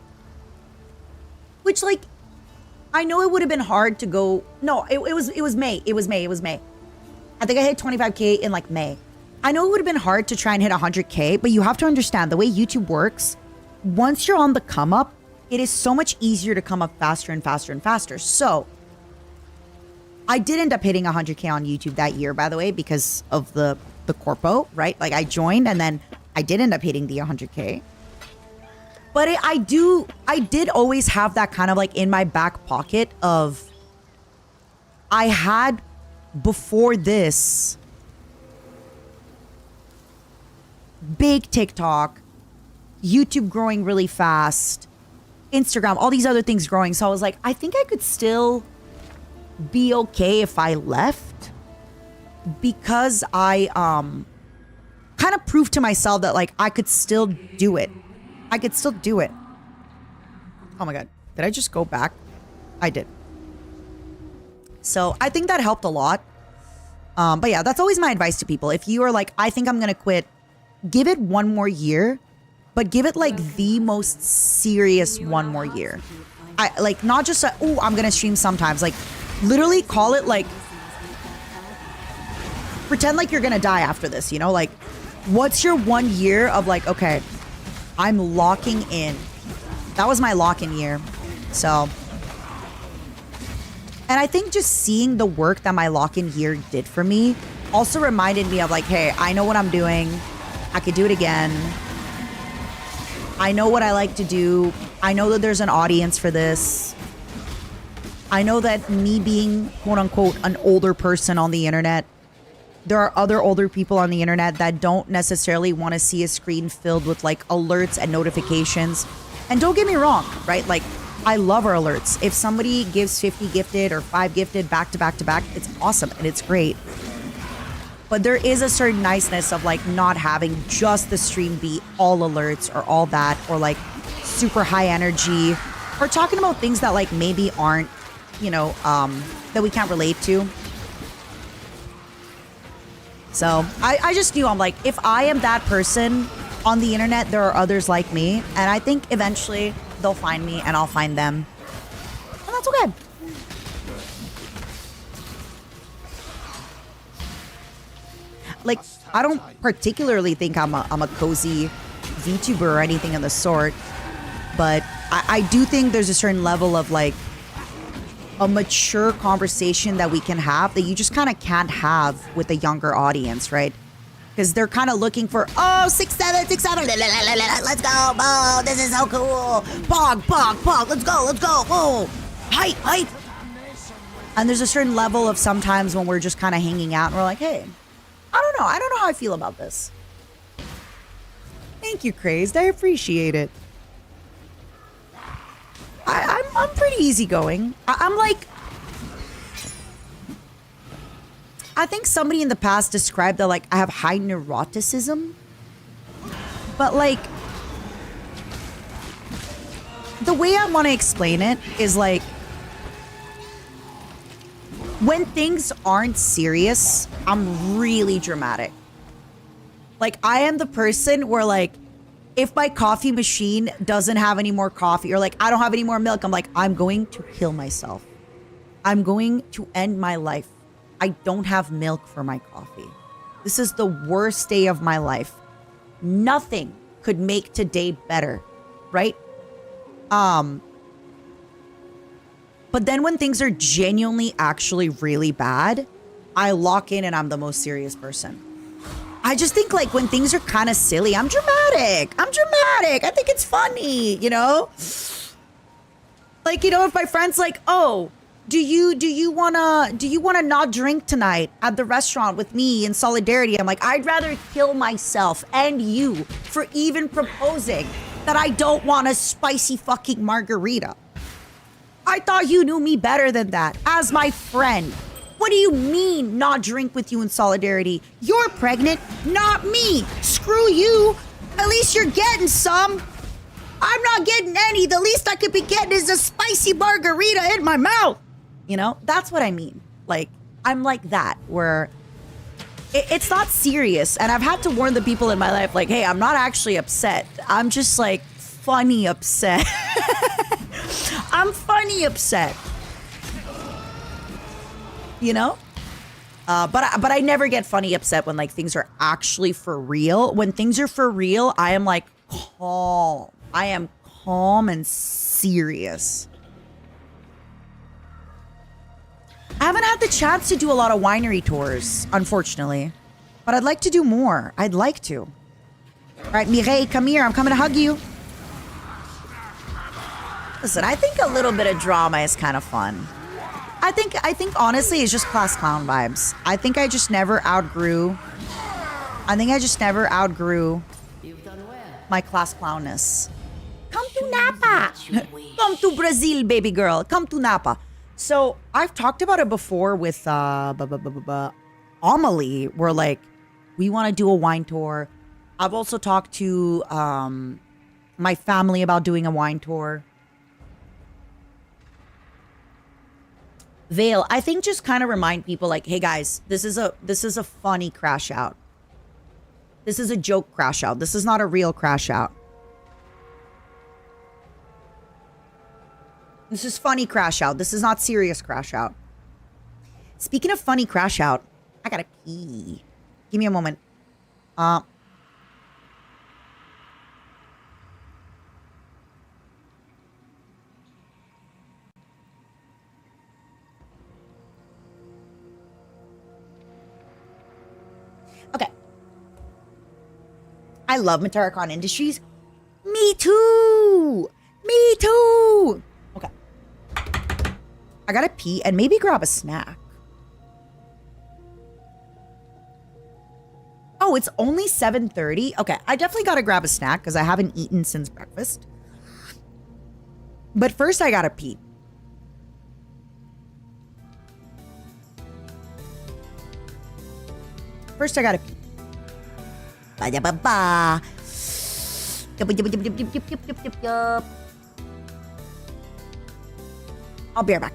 Which, like, I know it would have been hard to go. No, it was May. It was May. I think I hit 25K in like May. I know it would have been hard to try and hit 100K, but you have to understand the way YouTube works. Once you're on the come up, it is so much easier to come up faster and faster and faster. So I did end up hitting 100K on YouTube that year, by the way, because of the corpo, right? Like I joined and then I did end up hitting the 100K. But I did always have that kind of like in my back pocket of, I had before this big TikTok, YouTube growing really fast, Instagram, all these other things growing. So I was like, I think I could still be okay if I left, because I kind of proved to myself that like I could still do it. I could still do it. Oh my God. Did I just go back? I did. So I think that helped a lot. But yeah, that's always my advice to people. If you are like, I think I'm going to quit, give it one more year, but give it like the most serious one more year. I like not just, oh, I'm going to stream sometimes. Like literally call it like, pretend like you're going to die after this, you know? Like, what's your 1 year of like, okay, I'm locking in. That was my lock-in year. So, and I think just seeing the work that my lock-in year did for me also reminded me of like, hey, I know what I'm doing. I could do it again. I know what I like to do. I know that there's an audience for this. I know that me being quote unquote an older person on the internet, there are other older people on the internet that don't necessarily want to see a screen filled with like alerts and notifications. And don't get me wrong, right? Like, I love our alerts. If somebody gives 50 gifted or 5 gifted back to back to back, it's awesome and it's great. But there is a certain niceness of like not having just the stream be all alerts or all that, or like super high energy, or talking about things that like maybe aren't, you know, that we can't relate to. So I just knew, I'm like, if I am that person on the internet, there are others like me. And I think eventually they'll find me and I'll find them. And that's okay. Like, I don't particularly think I'm a cozy VTuber or anything of the sort. But I do think there's a certain level of like a mature conversation that we can have that you just kind of can't have with a younger audience, right? Because they're kind of looking for, oh, 6'7", 6'7", let's go, oh, this is so cool, pog, let's go, whoa, hype. And there's a certain level of sometimes when we're just kind of hanging out and we're like, hey, I don't know how I feel about this. Thank you, Crazed, I appreciate it. I'm pretty easygoing. I'm like, I think somebody in the past described that like I have high neuroticism, but like the way I want to explain it is like when things aren't serious, I'm really dramatic. Like I am the person where like if my coffee machine doesn't have any more coffee or like I don't have any more milk, I'm like, I'm going to kill myself. I'm going to end my life. I don't have milk for my coffee. This is the worst day of my life. Nothing could make today better, right? But then when things are genuinely actually really bad, I lock in and I'm the most serious person. I just think like when things are kind of silly, I'm dramatic. I think it's funny, you know? Like, you know, if my friend's like, oh, do you wanna not drink tonight at the restaurant with me in solidarity? I'm like, I'd rather kill myself and you for even proposing that I don't want a spicy fucking margarita. I thought you knew me better than that as my friend. What do you mean not drink with you in solidarity? You're pregnant, not me. Screw you. At least you're getting some. I'm not getting any. The least I could be getting is a spicy margarita in my mouth. You know, that's what I mean. Like, I'm like that, where it's not serious. And I've had to warn the people in my life, like, hey, I'm not actually upset. I'm just like funny upset. I'm funny upset. You know? But I never get funny upset when like things are actually for real. When things are for real, I am like calm. I am calm and serious. I haven't had the chance to do a lot of winery tours, unfortunately. But I'd like to do more. I'd like to. All right, Mireille, come here. I'm coming to hug you. Listen, I think a little bit of drama is kind of fun. I think honestly it's just class clown vibes. I think I just never outgrew my class clownness. Come to Napa. Come to Brazil, baby girl. Come to Napa. So I've talked about it before with Amelie, where like We want to do a wine tour. I've also talked to my family about doing a wine tour. Vale, I think just kind of remind people like, hey guys, this is a funny crash out. This is a joke crash out. This is not a real crash out. This is funny crash out. This is not serious crash out. Speaking of funny crash out, I gotta pee. Give me a moment. Okay. I love Mataracon Industries. Me too. Me too. Okay. I gotta pee and maybe grab a snack. Oh, it's only 7:30. Okay, I definitely gotta grab a snack because I haven't eaten since breakfast. But first I gotta pee. First I gotta pee. Ba-da-ba-ba. Yup. I'll be right back.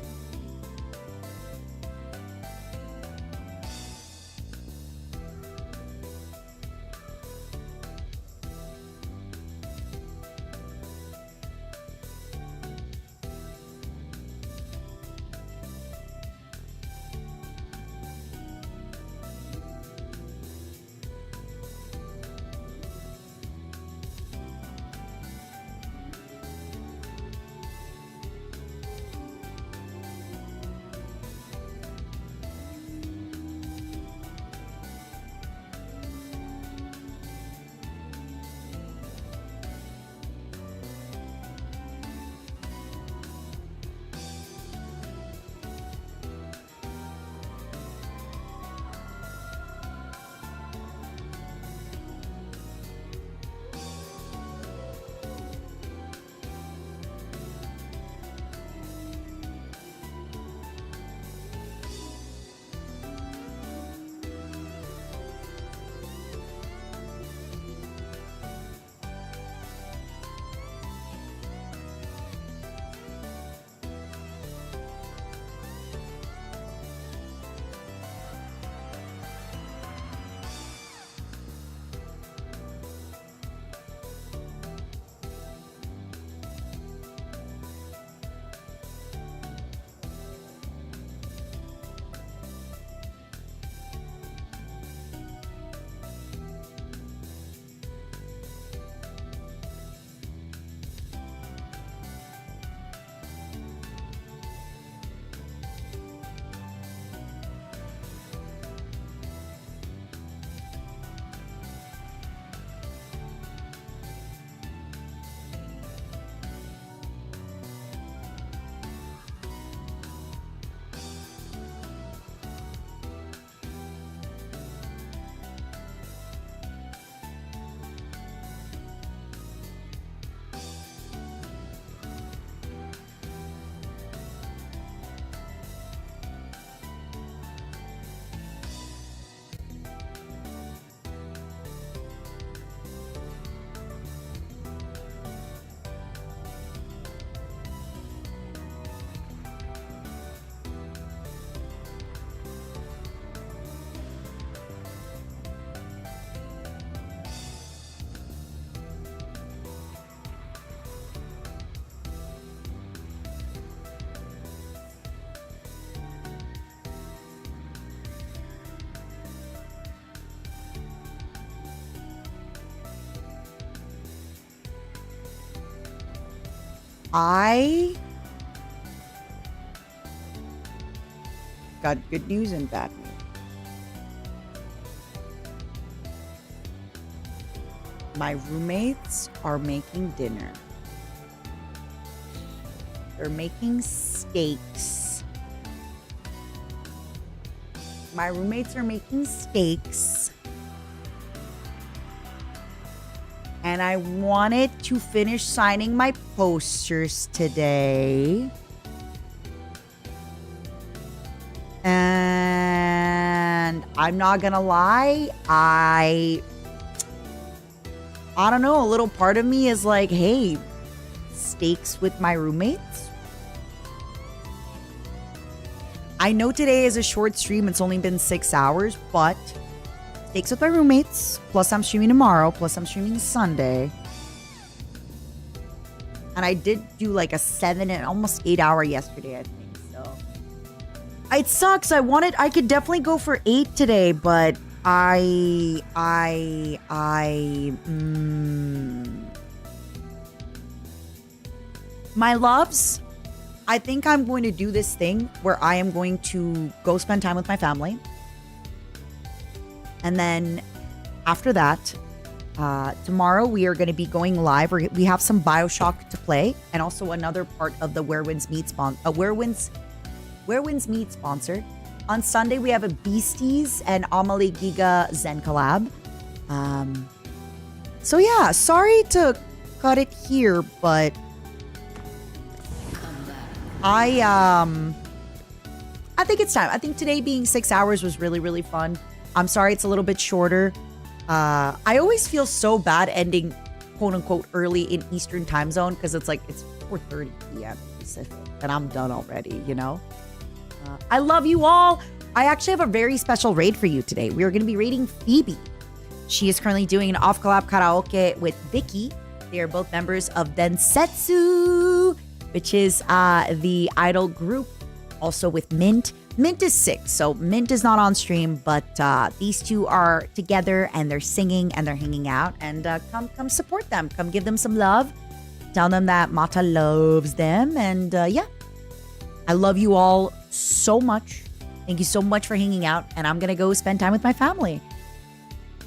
I got good news and bad news. My roommates are making dinner. They're making steaks. My roommates are making steaks. And I wanted to finish signing my posters today. And I'm not gonna lie, I don't know, a little part of me is like, hey, steaks with my roommates. I know today is a short stream, it's only been 6 hours, but steaks with my roommates, plus I'm streaming tomorrow, plus I'm streaming Sunday. And I did do like a 7 and almost 8 hour yesterday, I think. So it sucks. I could definitely go for 8 today, but my loves, I think I'm going to do this thing where I am going to go spend time with my family. And then after that, tomorrow we are going to be going live. We have some BioShock to play, and also another part of the Where Winds Meet sponsor. On Sunday we have a Beasties and Amelie Giga Zen collab. So yeah, sorry to cut it here, but I think it's time. I think today being 6 hours was really, really fun. I'm sorry it's a little bit shorter. I always feel so bad ending quote unquote early in Eastern time zone because it's like it's 4:30 p.m. Pacific and I'm done already, you know? I love you all. I actually have a very special raid for you today. We are going to be raiding Phoebe. She is currently doing an off-collab karaoke with Vicky. They are both members of Densetsu, which is the idol group. Also with Mint. Mint is sick, so Mint is not on stream, but these two are together and they're singing and they're hanging out. And come support them. Come give them some love. Tell them that Mata loves them. And yeah, I love you all so much. Thank you so much for hanging out. And I'm going to go spend time with my family.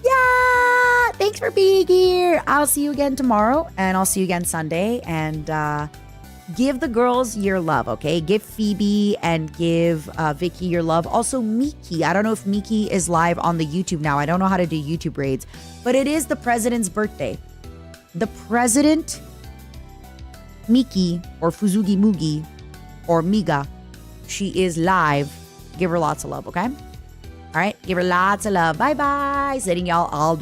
Yeah! Thanks for being here. I'll see you again tomorrow. And I'll see you again Sunday. And give the girls your love, okay? Give Phoebe and give Vicky your love. Also, Miki. I don't know if Miki is live on the YouTube now. I don't know how to do YouTube raids. But it is the president's birthday. The president, Miki, or Fuzugi Mugi, or Miga, she is live. Give her lots of love, okay? All right? Give her lots of love. Bye-bye. Sending y'all all the